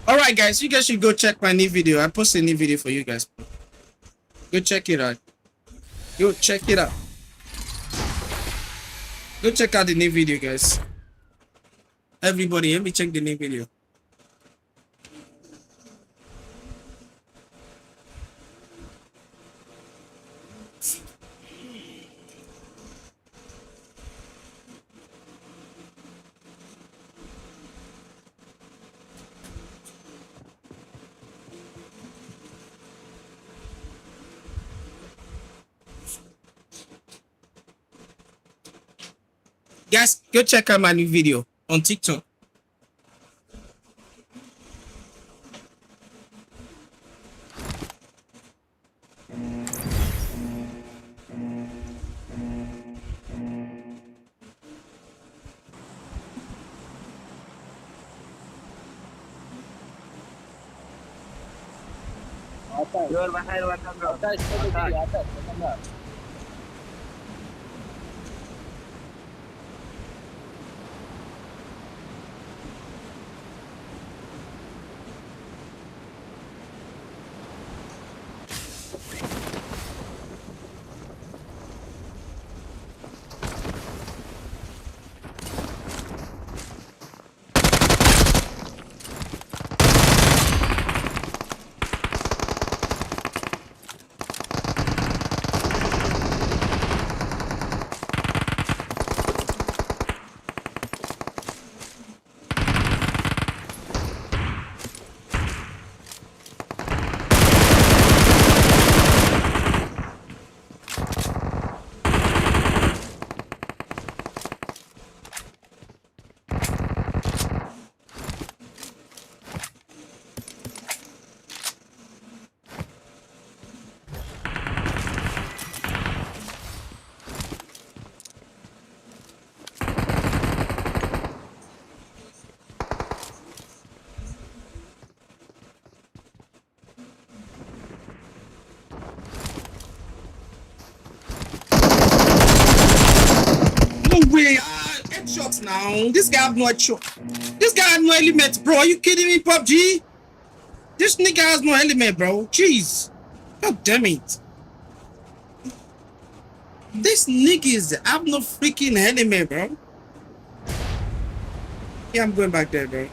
All right, guys, you guys should go check my new video. I posted a new video for you guys. Go check it out. Go check it out. Go check out the new video, guys. Everybody, let me check the new video. Guys, go check out my new video on TikTok. now. This guy have no choice. This guy has no element, bro. Are you kidding me, PUBG? This nigga has no element, bro. Jeez. God damn it. This niggas have no freaking element, bro. Yeah, I'm going back there, bro.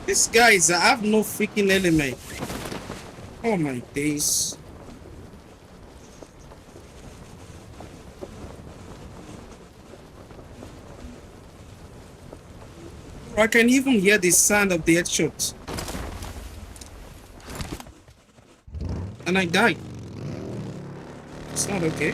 These guys have no freaking element. Oh my days. I can even hear the sound of the headshots. And I died. It's not okay.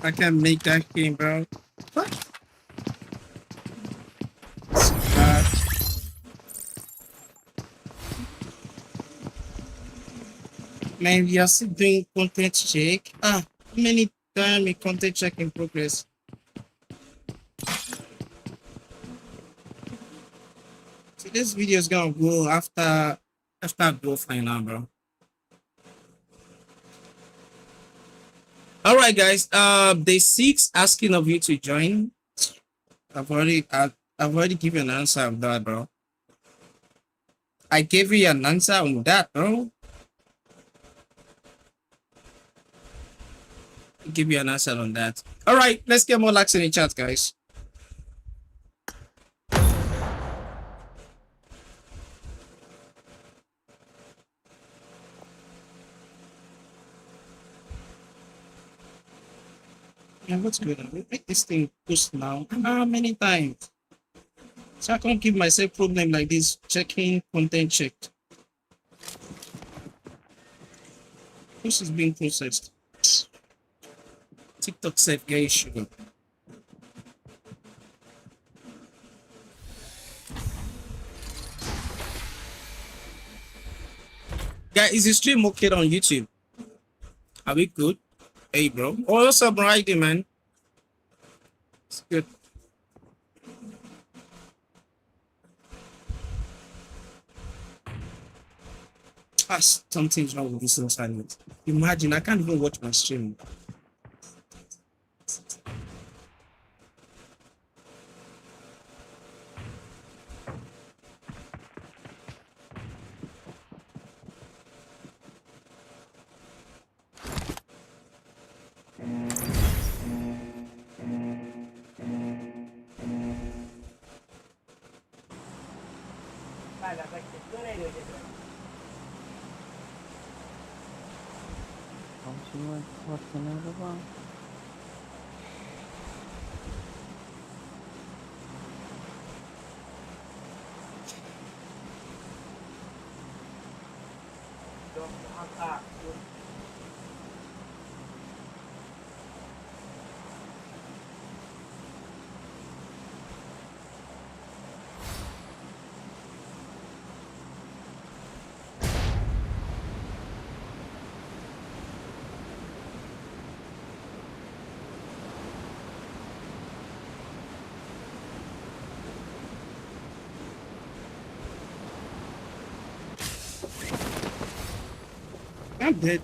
I can't make that game, bro. What? Man, we are still doing content check. How many times a content check in progress? So this video is gonna go after go final, bro. All right, guys. Day 6 asking of you to join. I've already given an answer on that, bro. I gave you an answer on that, bro. I'll give you an answer on that. All right, let's get more likes in the chat, guys. Yeah, what's good? We make this thing push now. How many times? So I can't give myself problem like this. Checking content checked. This is being processed. TikTok safe gay sugar. Guys, is the stream okay on YouTube? Are we good? Hey, bro. Oh, what's up, Brady, man? It's good. Something's wrong with this silence. Imagine, I can't even watch my stream. I'm dead.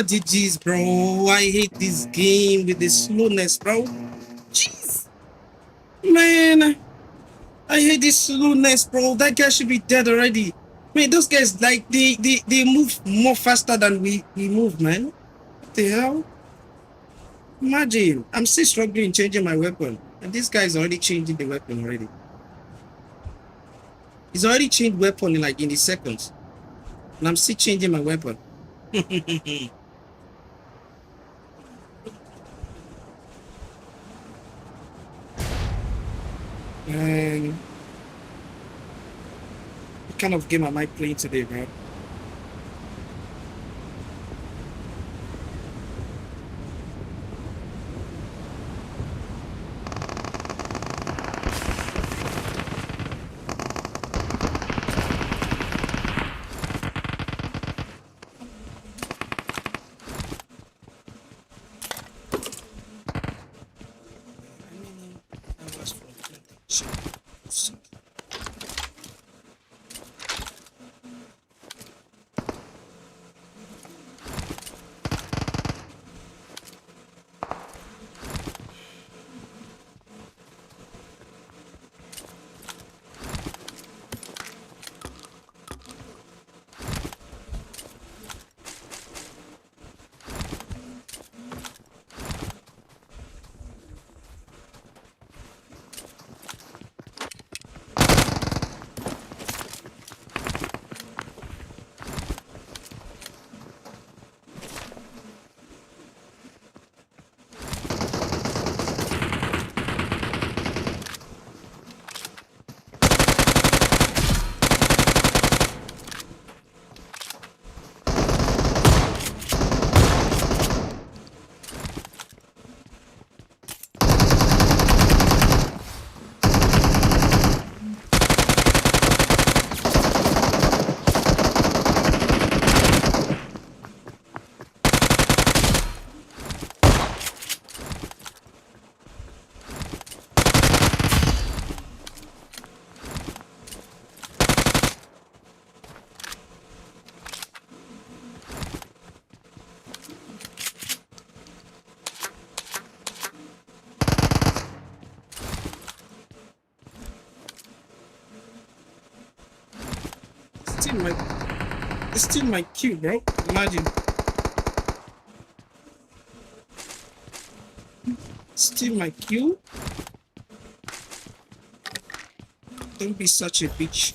GG's, bro. I hate this game with the slowness, bro. Jeez. Man. I hate this slowness, bro. That guy should be dead already. Man, those guys, like, they move more faster than we move, man. What the hell? Imagine. I'm still struggling changing my weapon. And this guy's already changing the weapon already. He's already changed weapon in the seconds. And I'm still changing my weapon. What kind of game am I playing today, bro? It's still my cue, bro. Imagine. Still my cue. Don't be such a bitch.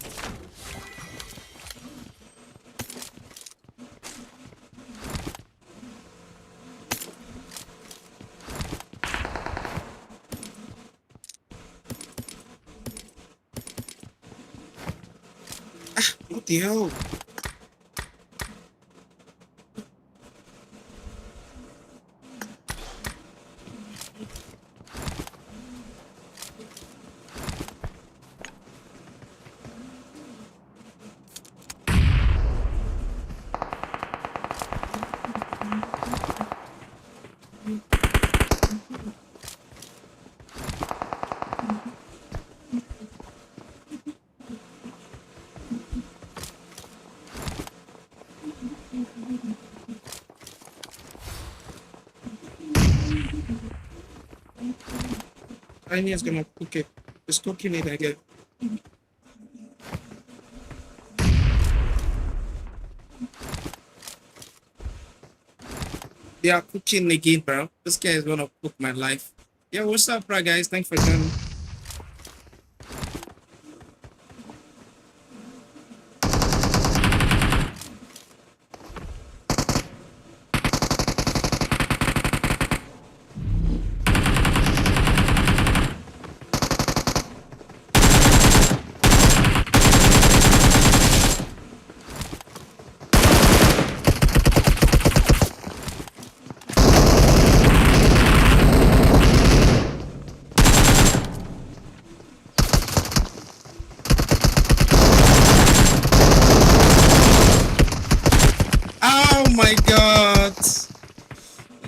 Ah, what the hell? Is gonna cook it. Just cooking it again. They are cooking again, bro. This guy is gonna cook my life. Yeah, what's up, bro, guys? Thanks for joining.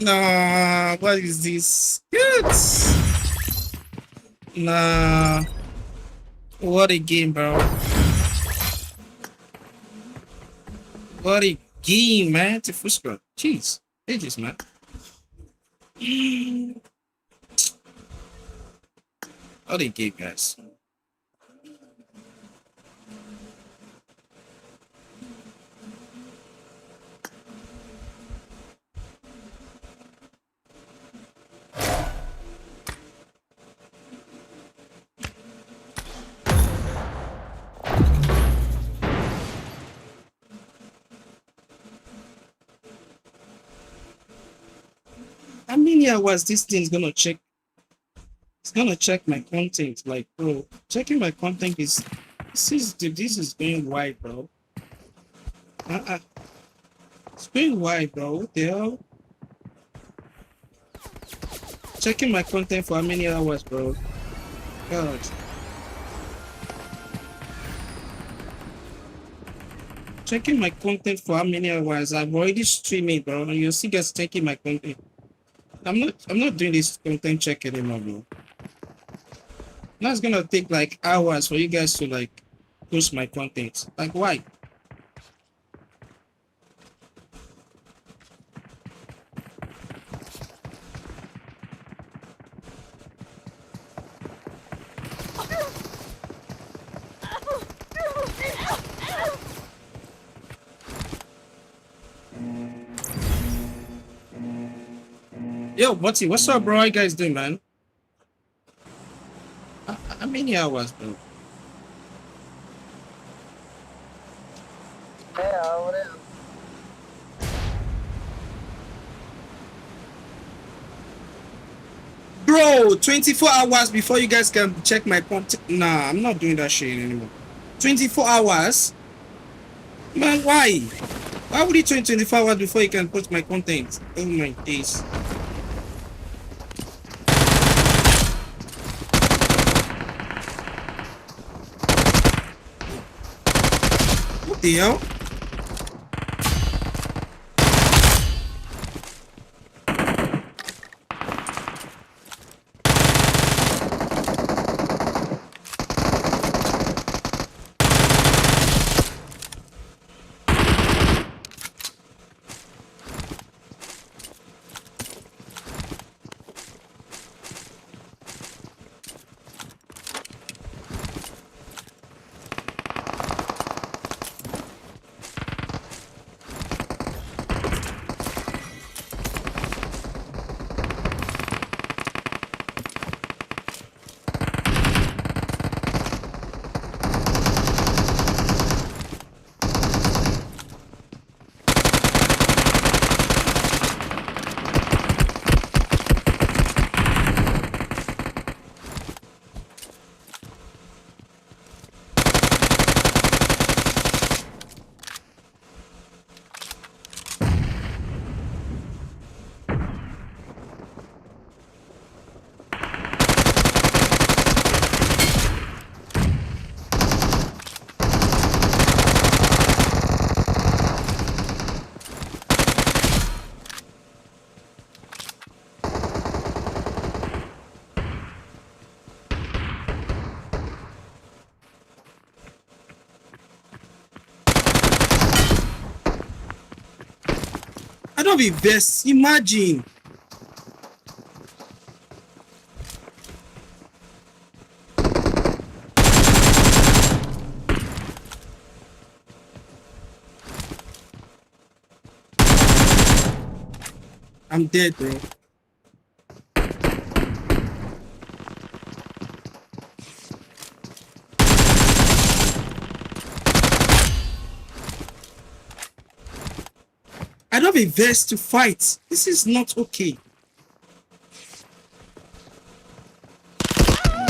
Nah, what is this? Good. Nah. What a game, bro. What a game, man. It's a full screen. Jeez. Ages, man. What a game, guys. How many hours this thing's gonna check? It's gonna check my content. Like, bro, checking my content is this is going wide, bro. It's going wide, bro. What the hell? Checking my content for how many hours, bro? God. Checking my content for how many hours? I've already streamed it, bro. And you see guys checking my content. I'm not doing this content check anymore, bro. Now it's gonna take like hours for you guys to like post my content. Like, why? Yo, Botty, what's up, bro? How you guys doing, man? How many hours, bro? Bro, 24 hours before you guys can check my content. Nah, I'm not doing that shit anymore. 24 hours? Man, why? Why would you 24 hours before you can post my content? Oh my days. What the hell? I don't be best. Imagine. I'm dead, bro. I don't have a vest to fight. This is not okay.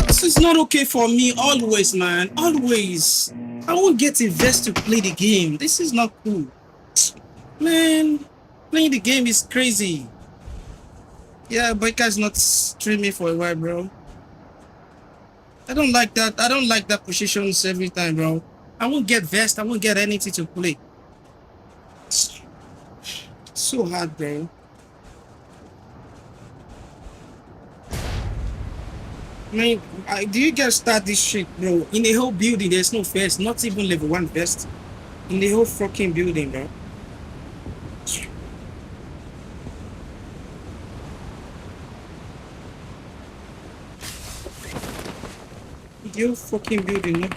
This is not okay for me always, man. Always. I won't get a vest to play the game. This is not cool. Man, playing the game is crazy. Yeah, Boyka's not streaming for a while, bro. I don't like that. I don't like that positions every time, bro. I won't get vest. I won't get anything to play. So hard, bro. Man, do you guys start this shit, bro? In the whole building, there's no vest. Not even level 1 vest. In the whole fucking building, bro. The whole fucking building, no?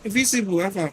Invisible, ever.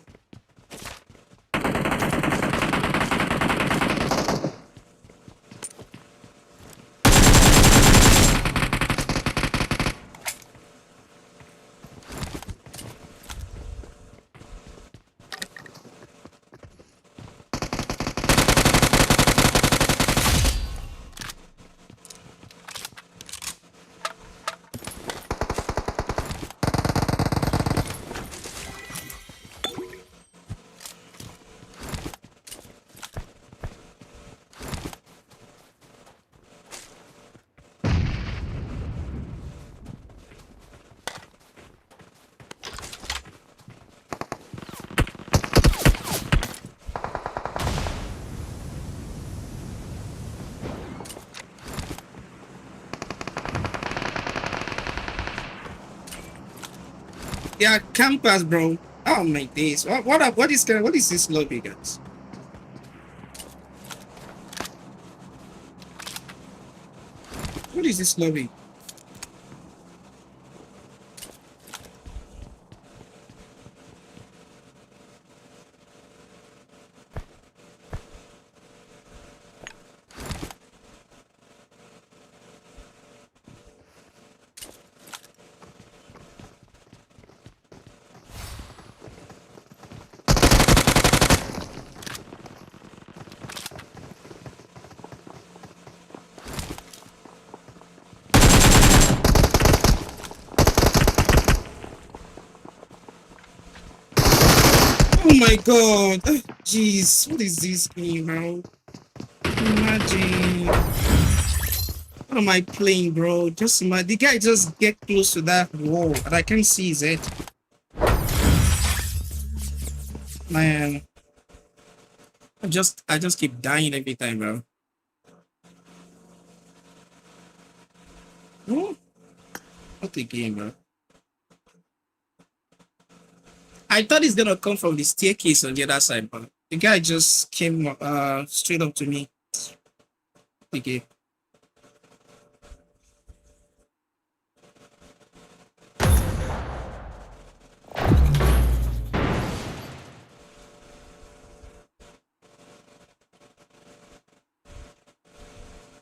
Yeah, campers, bro. Oh my days. What is this lobby, guys? What is this lobby? Oh my god. Jeez, what is this game, bro? Imagine. What am I playing, bro? Just imagine. The guy just get close to that wall and I can't see his head. Man. I just keep dying every time, bro. Oh, what a game, bro. I thought he's gonna come from the staircase on the other side, but the guy just came straight up to me. Okay.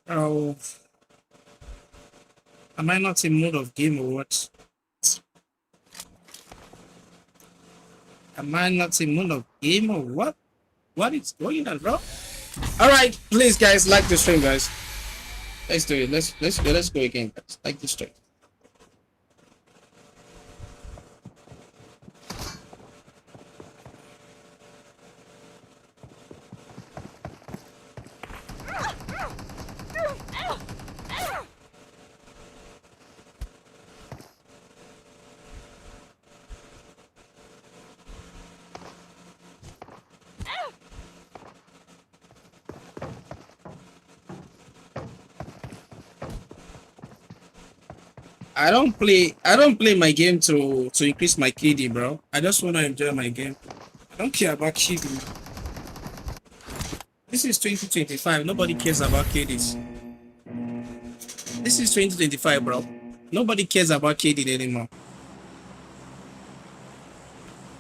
Oh, am I not in mood of game or what? Am I not in mood of game or what? What is going on, bro? All right, please, guys, like the stream, guys. Let's do it. Let's go again, guys. Like the stream. I don't play my game to increase my KD, bro. I just want to enjoy my game. I don't care about KD. This is 2025. Nobody cares about KDs. This is 2025, bro. Nobody cares about KD anymore.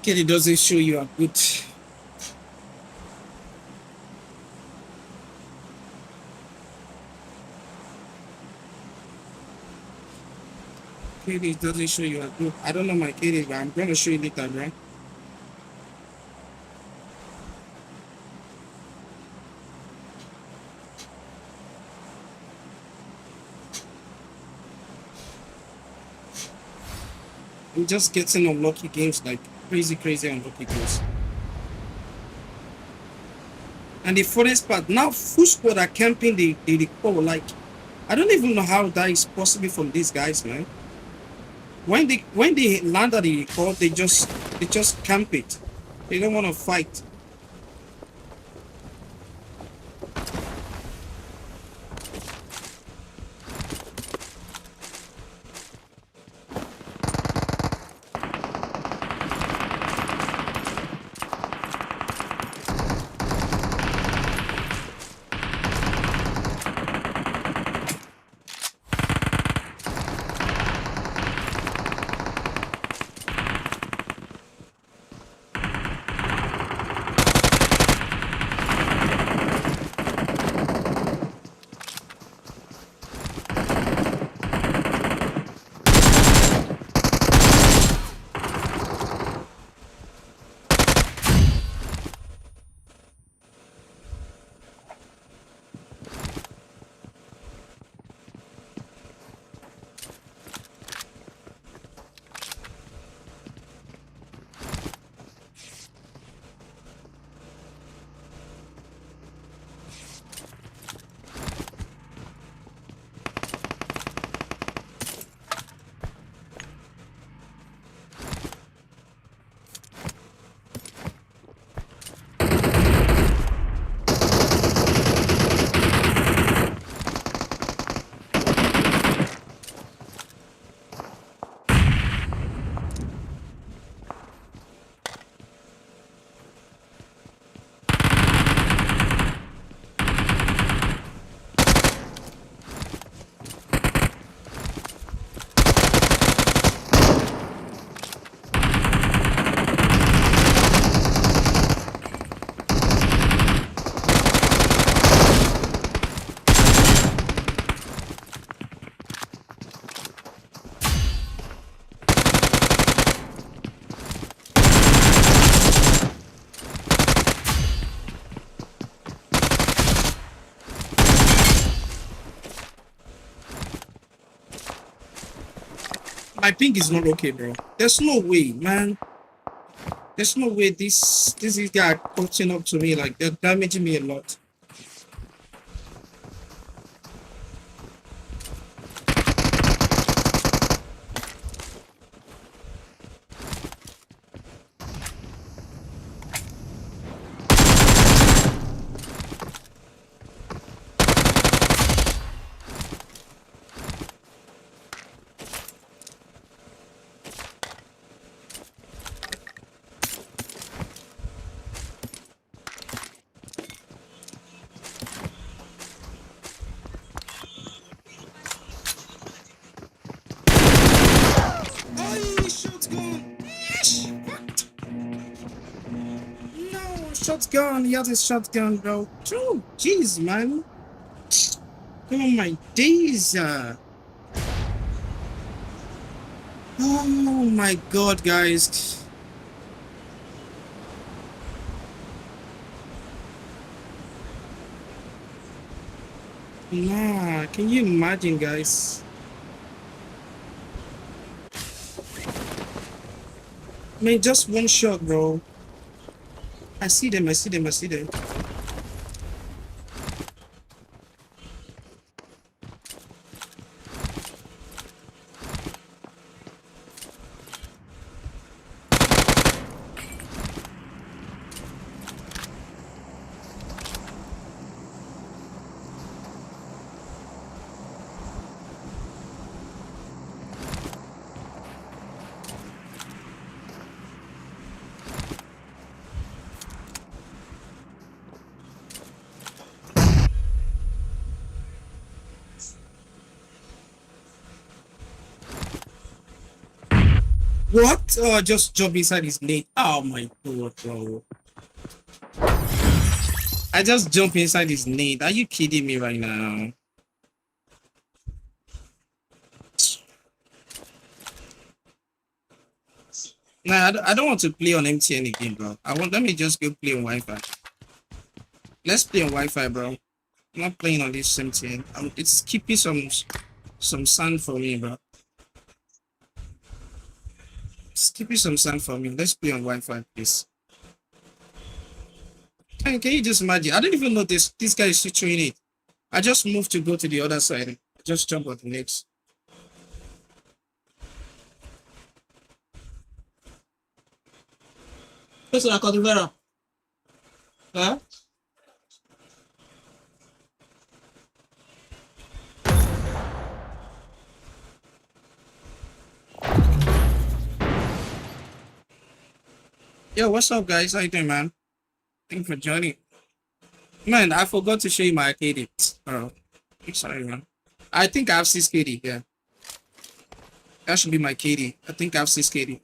KD doesn't show you are good. KD doesn't show you a group. I don't know my KD, but I'm gonna show you later, bro. I'm just getting unlucky games, like crazy unlucky games. And the funniest part, now full squad are camping the core. Like, I don't even know how that is possible from these guys, man. When they land at the record, they just camp it. They don't want to fight. My ping is not okay, bro. There's no way, man. There's no way this guy catching up to me. Like, they're damaging me a lot. Shotgun, he has a shotgun, bro. True, jeez, man. Oh my days. Oh my god, guys. Nah, can you imagine, guys? Man, just one shot, bro. I see them. What? Oh, just jump inside his nade. Oh my god, bro. I just jump inside his nade. Are you kidding me right now? Nah, I don't want to play on MTN again, bro. Let me just go play on Wi-Fi. Let's play on Wi-Fi, bro. I'm not playing on this MTN. It's keeping some sun for me, bro. Skip you some sand for me. Let's play on Wi-Fi, please. Can you just imagine? I didn't even know this guy is switching it. I just moved to go to the other side. Just jump on the next. What's that called? Huh? Yo, what's up, guys? How you doing, man? Thank you for joining. Man, I forgot to show you my KD. Oh, I'm sorry, man. I think I have 6 KD, yeah. That should be my KD. I think I have 6 KD.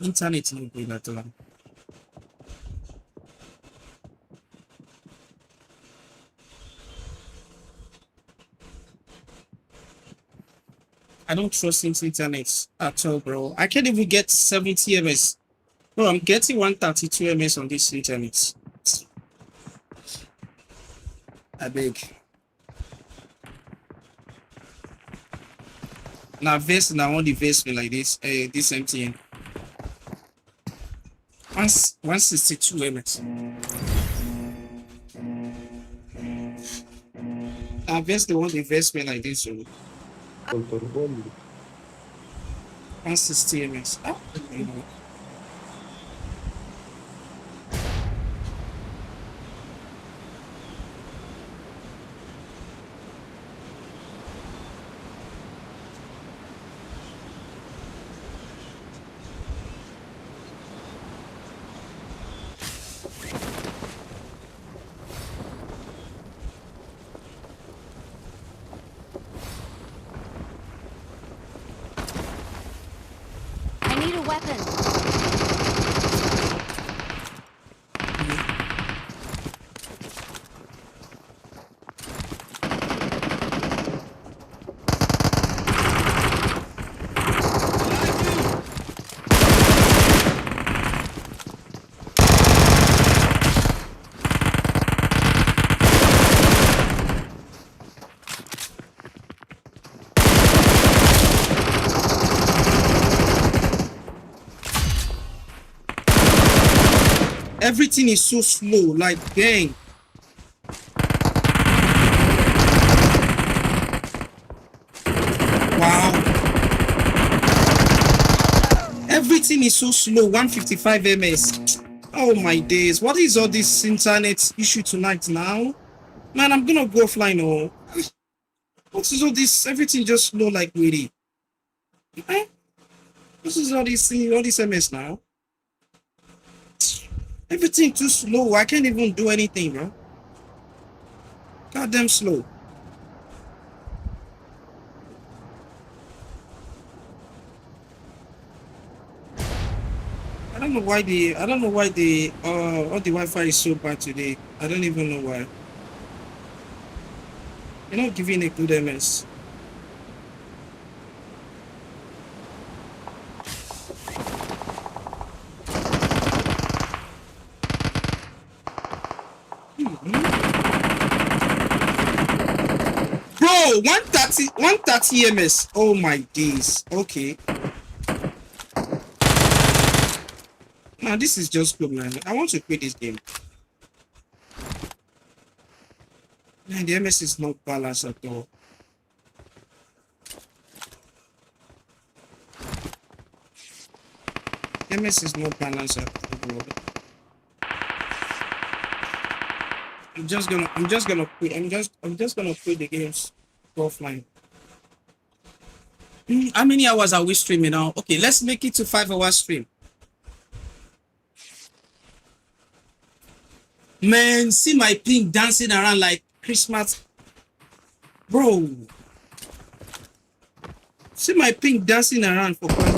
Internet is not good at all. I don't trust internet at all, bro. I can't even get 70 ms. Bro, I'm getting 132 ms on this internet. I beg. Now, vest, now only vest me like this. This MTN. 162 ms. Now, vest, the one invest me like this. So. 160 ms. Oh, everything is so slow. Like, dang. Wow. Everything is so slow. 155 ms. Oh my days. What is all this internet issue tonight now? Man, I'm gonna go offline. Oh, what is all this? Everything just slow like really. Eh? What is all this ms now? Everything too slow. I can't even do anything, bro. Goddamn slow. I don't know why the all the Wi-Fi is so bad today. I don't even know why. You're not giving a good ms. Bro, 130 ms. Oh my days. Okay. Now this is just good, man. I want to quit this game. Man, the ms is not balanced at all. MS is not balanced at all. I'm just gonna quit. I'm just gonna quit the games offline. How many hours are we streaming now? Okay, let's make it to 5 hours stream. Man, see my ping dancing around like Christmas. Bro. See my ping dancing around for fun.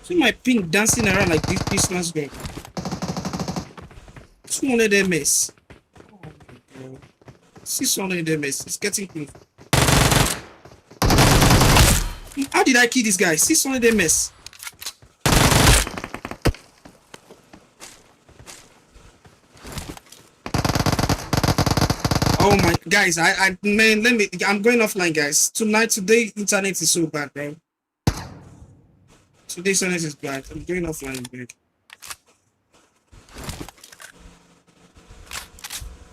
See my ping dancing around like this Christmas girl. 200 ms. 600 ms. It's getting close. How did I kill this guy? 600 ms. Oh my guys, man, I'm going offline, guys. Today internet is so bad, bro. Today's internet is bad. I'm going offline, bro.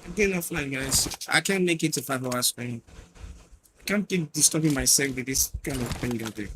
I'm going offline, guys. I can't make it to 5 hours stream. I can't keep disturbing myself with this kind of thing out there.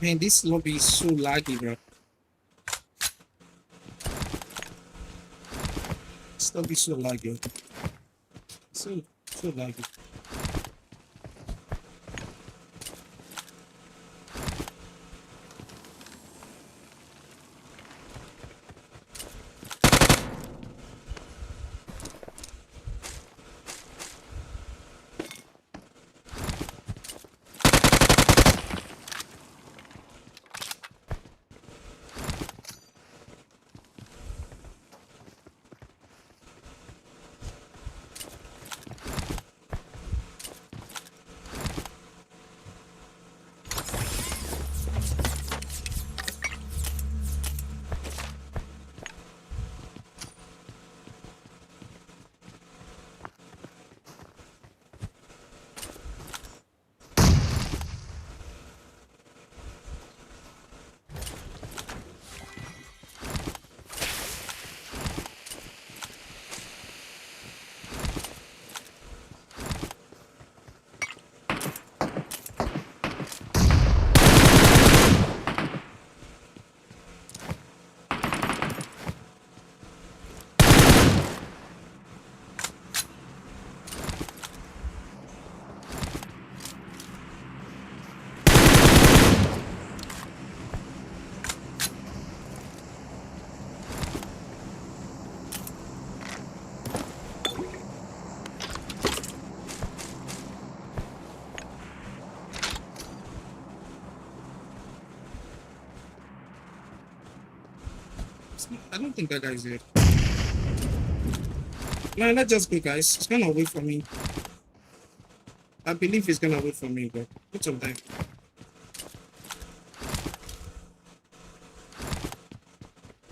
Man, this lobby is so laggy, bro. This lobby is so laggy. So laggy. I don't think that guy is there. No, let's just go, guys. It's gonna wait for me. I believe he's gonna wait for me, bro. Put some time.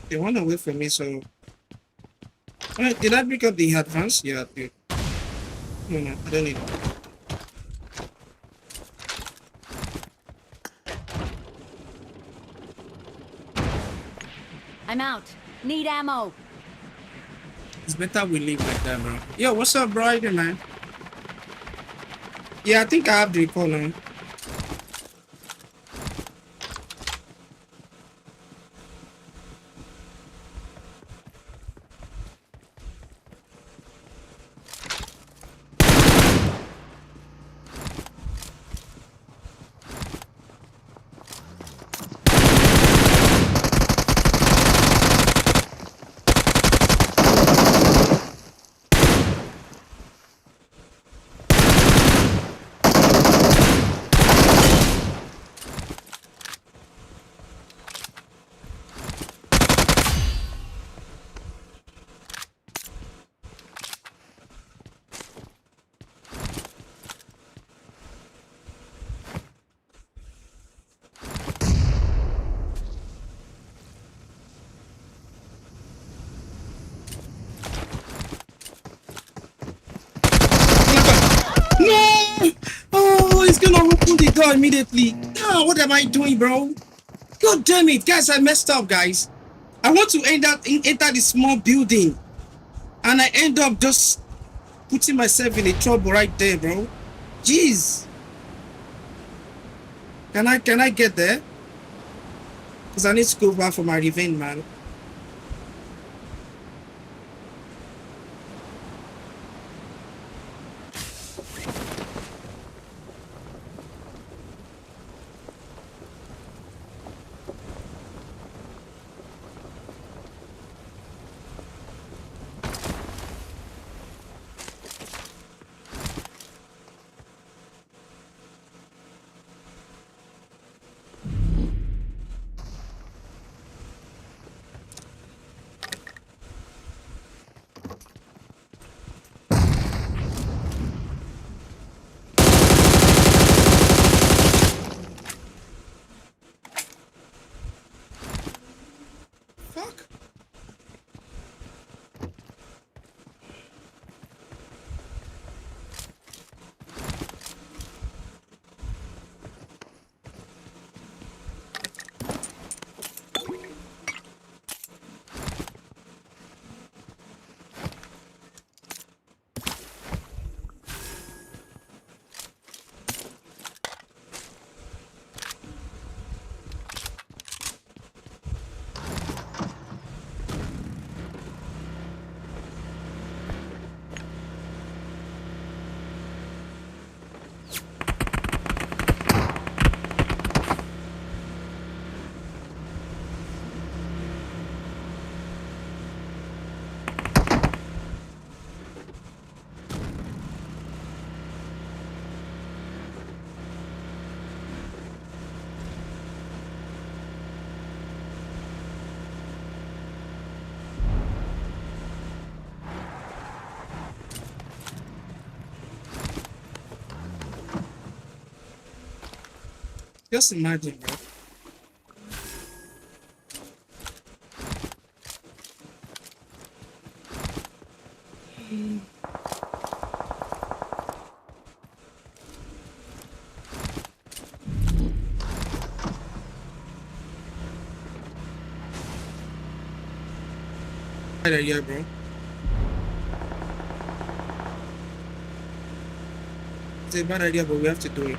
They wanna wait for me, so. Alright, did I pick up the advance? Yeah, I did. No, I don't need it. I'm out. Need ammo. It's better we leave like that, bro. Yo, what's up, bro? Hey, man. Yeah, I think I have the recall now. No! Oh, he's gonna open the door immediately. No, what am I doing, bro? God damn it, guys! I messed up, guys. I want to enter the small building, and I end up just putting myself in a trouble right there, bro. Jeez. Can I get there? Cause I need to go back for my revenge, man. Just imagine, bro. Bad idea, bro. It's a bad idea, but we have to do it.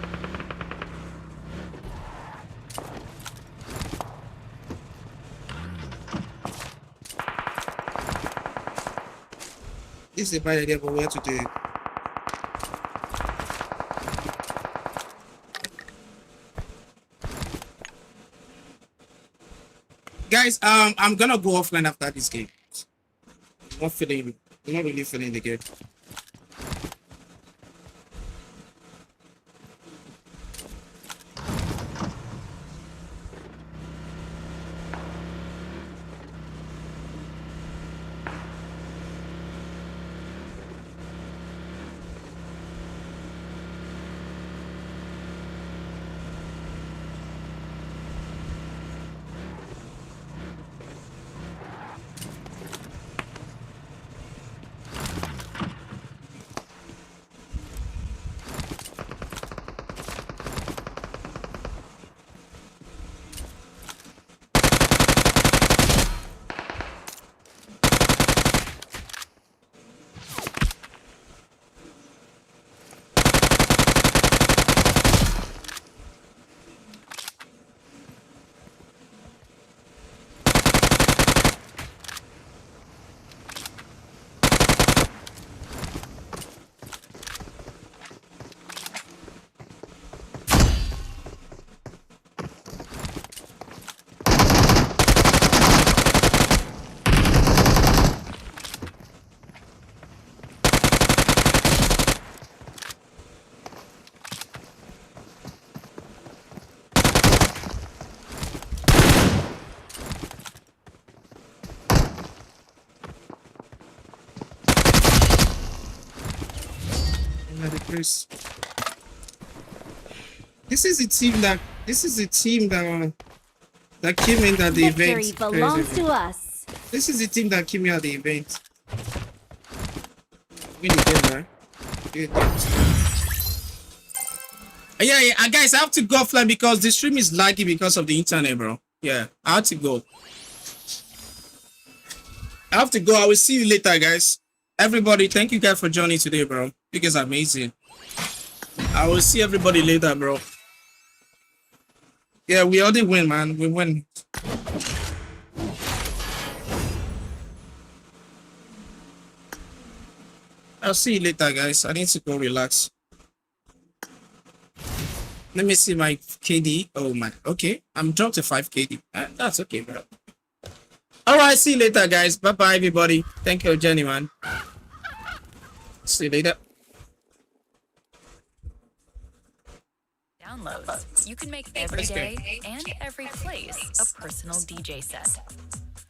This is a bad idea, but we have to do it. Guys, I'm gonna go offline after this game. I'm not really feeling the game. This is a team that came in at the event. Victory belongs to us. This is the team that came in at the event. Win the game, right? Yeah, guys, I have to go offline because the stream is laggy because of the internet, bro. Yeah, I have to go. I will see you later, guys. Everybody, thank you guys for joining today, bro. You guys are amazing. I will see everybody later, bro. Yeah, we already win, man. We win. I'll see you later, guys. I need to go relax. Let me see my KD. Oh, man. Okay. I'm dropped to 5 KD. That's okay, bro. All right. See you later, guys. Bye-bye, everybody. Thank you, Jenny, man. See you later. Downloads. You can make every day and every place a personal DJ set.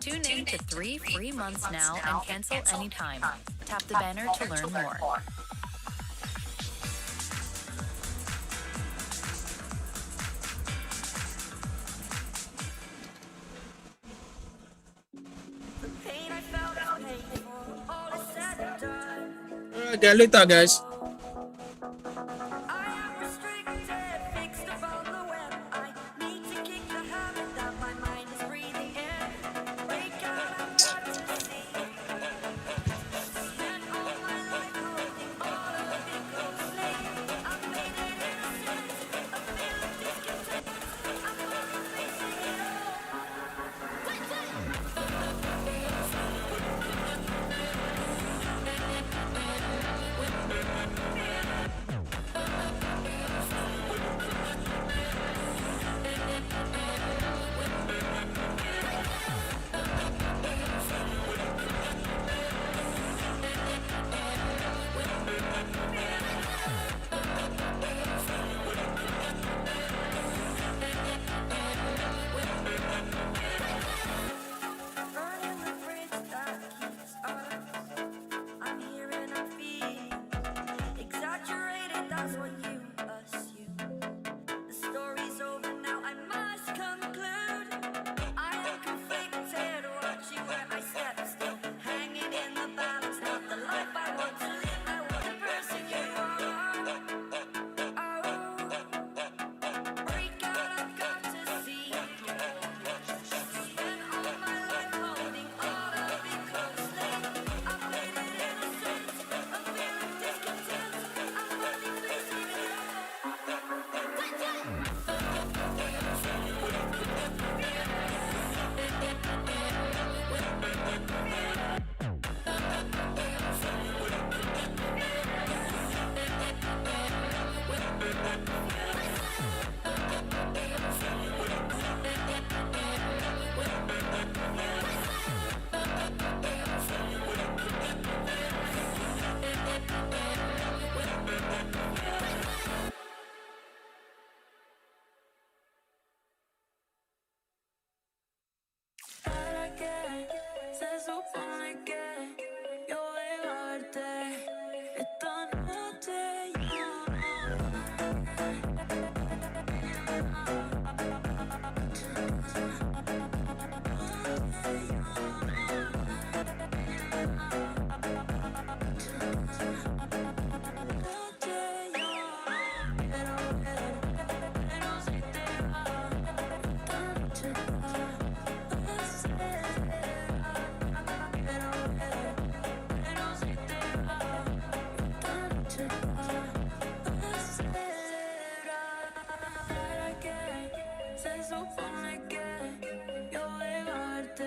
Tune in to 3 free months now and cancel anytime. Tap the banner to learn more. Okay, later, guys. Se supone que yo vengo a verte.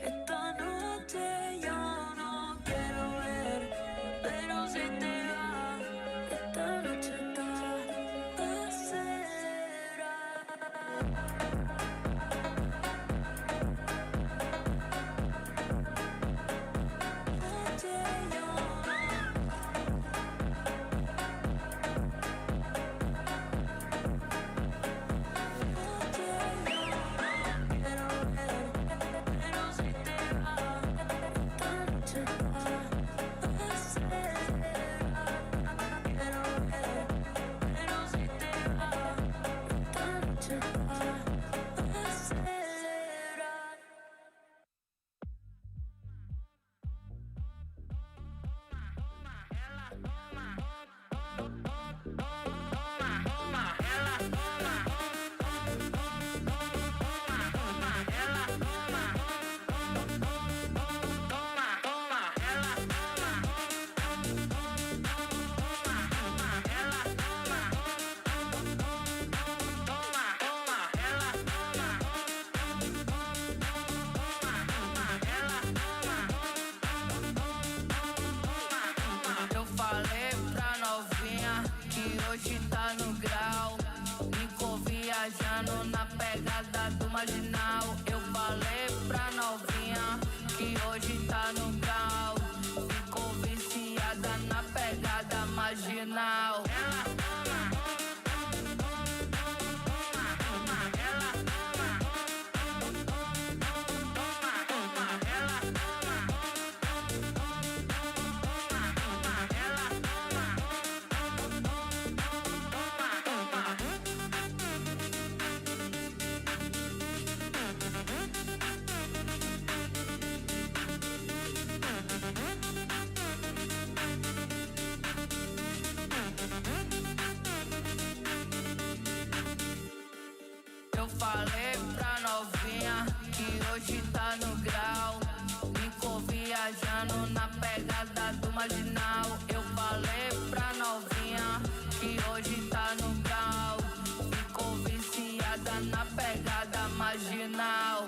Esta noche yo no quiero ver, pero si te vas, esta noche está Eu falei pra novinha que hoje tá no grau. Ficou viajando na pegada do marginal. Eu falei pra novinha que hoje tá no grau. Ficou viciada na pegada marginal. Eu falei pra novinha que hoje tá no grau. Ficou viajando na pegada do marginal. Eu falei pra novinha que hoje tá no grau. Ficou viciada na pegada marginal.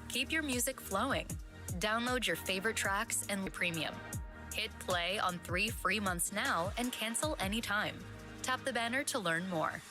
Keep your music flowing. Download your favorite tracks and premium. Hit play on 3 free months now and cancel anytime. Tap the banner to learn more.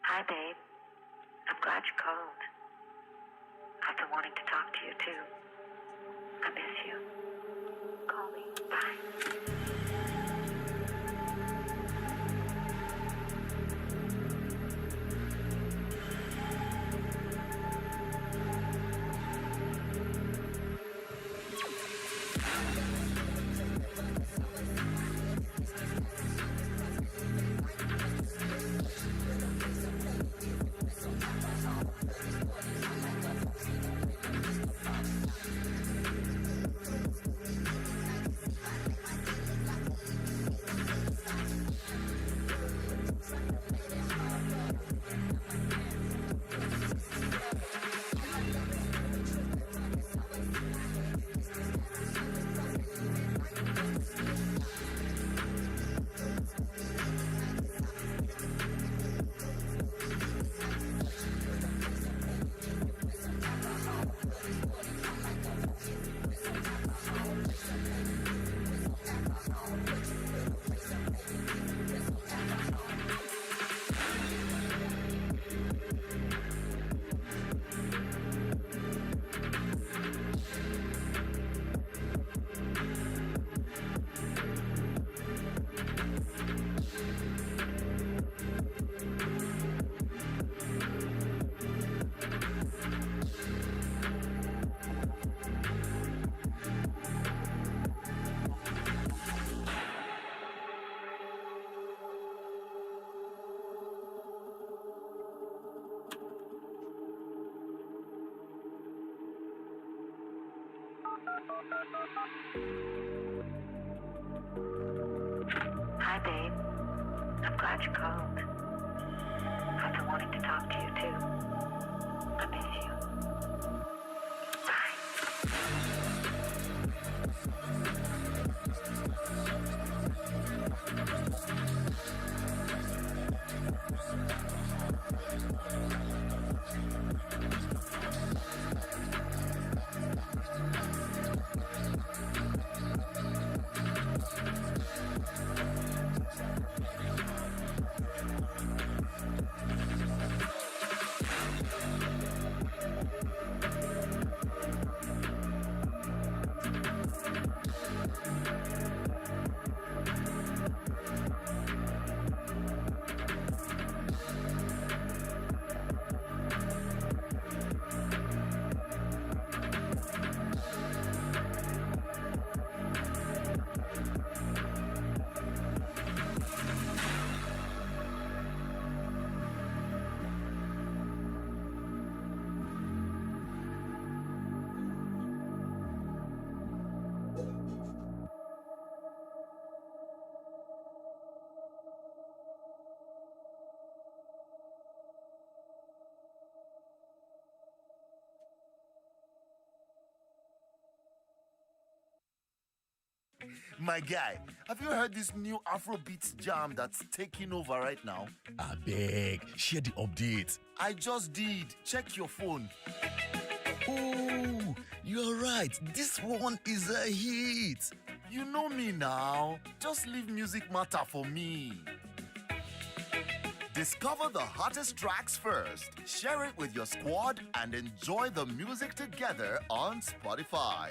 Hi, babe. I'm glad you called. I've been wanting to talk to you, too. I miss you. Call me. Bye. Hi, babe. I'm glad you called. I've been wanting to talk to you, too. I miss you. My guy, have you heard this new Afrobeats jam that's taking over right now? I beg, share the update. I just did. Check your phone. Oh, you're right. This one is a hit. You know me now. Just leave music matter for me. Discover the hottest tracks first. Share it with your squad and enjoy the music together on Spotify.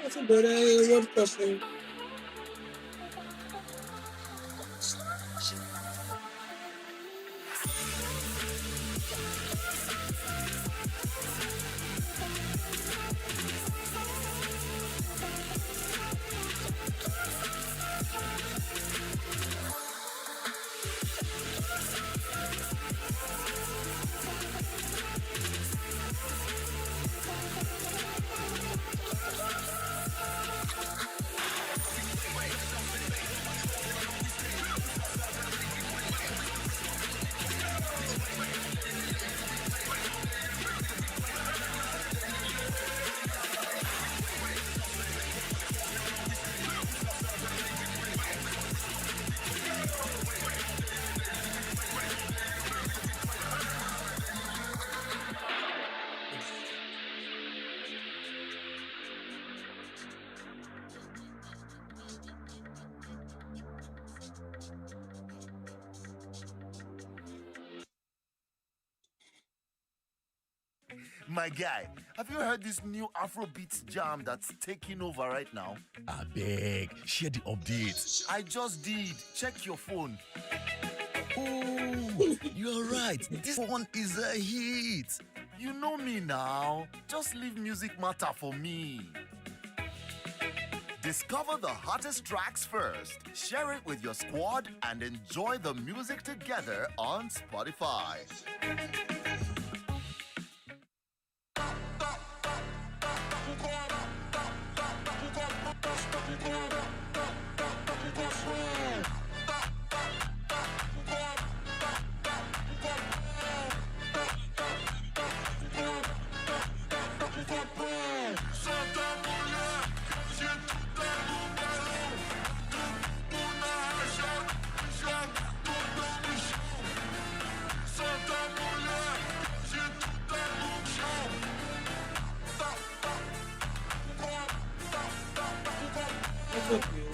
That's a good idea. What the My guy, have you heard this new Afrobeats jam that's taking over right now? I beg, share the updates. I just did. Check your phone. Oh, you're right. This one is a hit. You know me now. Just leave music matter for me. Discover the hottest tracks first. Share it with your squad and enjoy the music together on Spotify. Santa Mulher, Like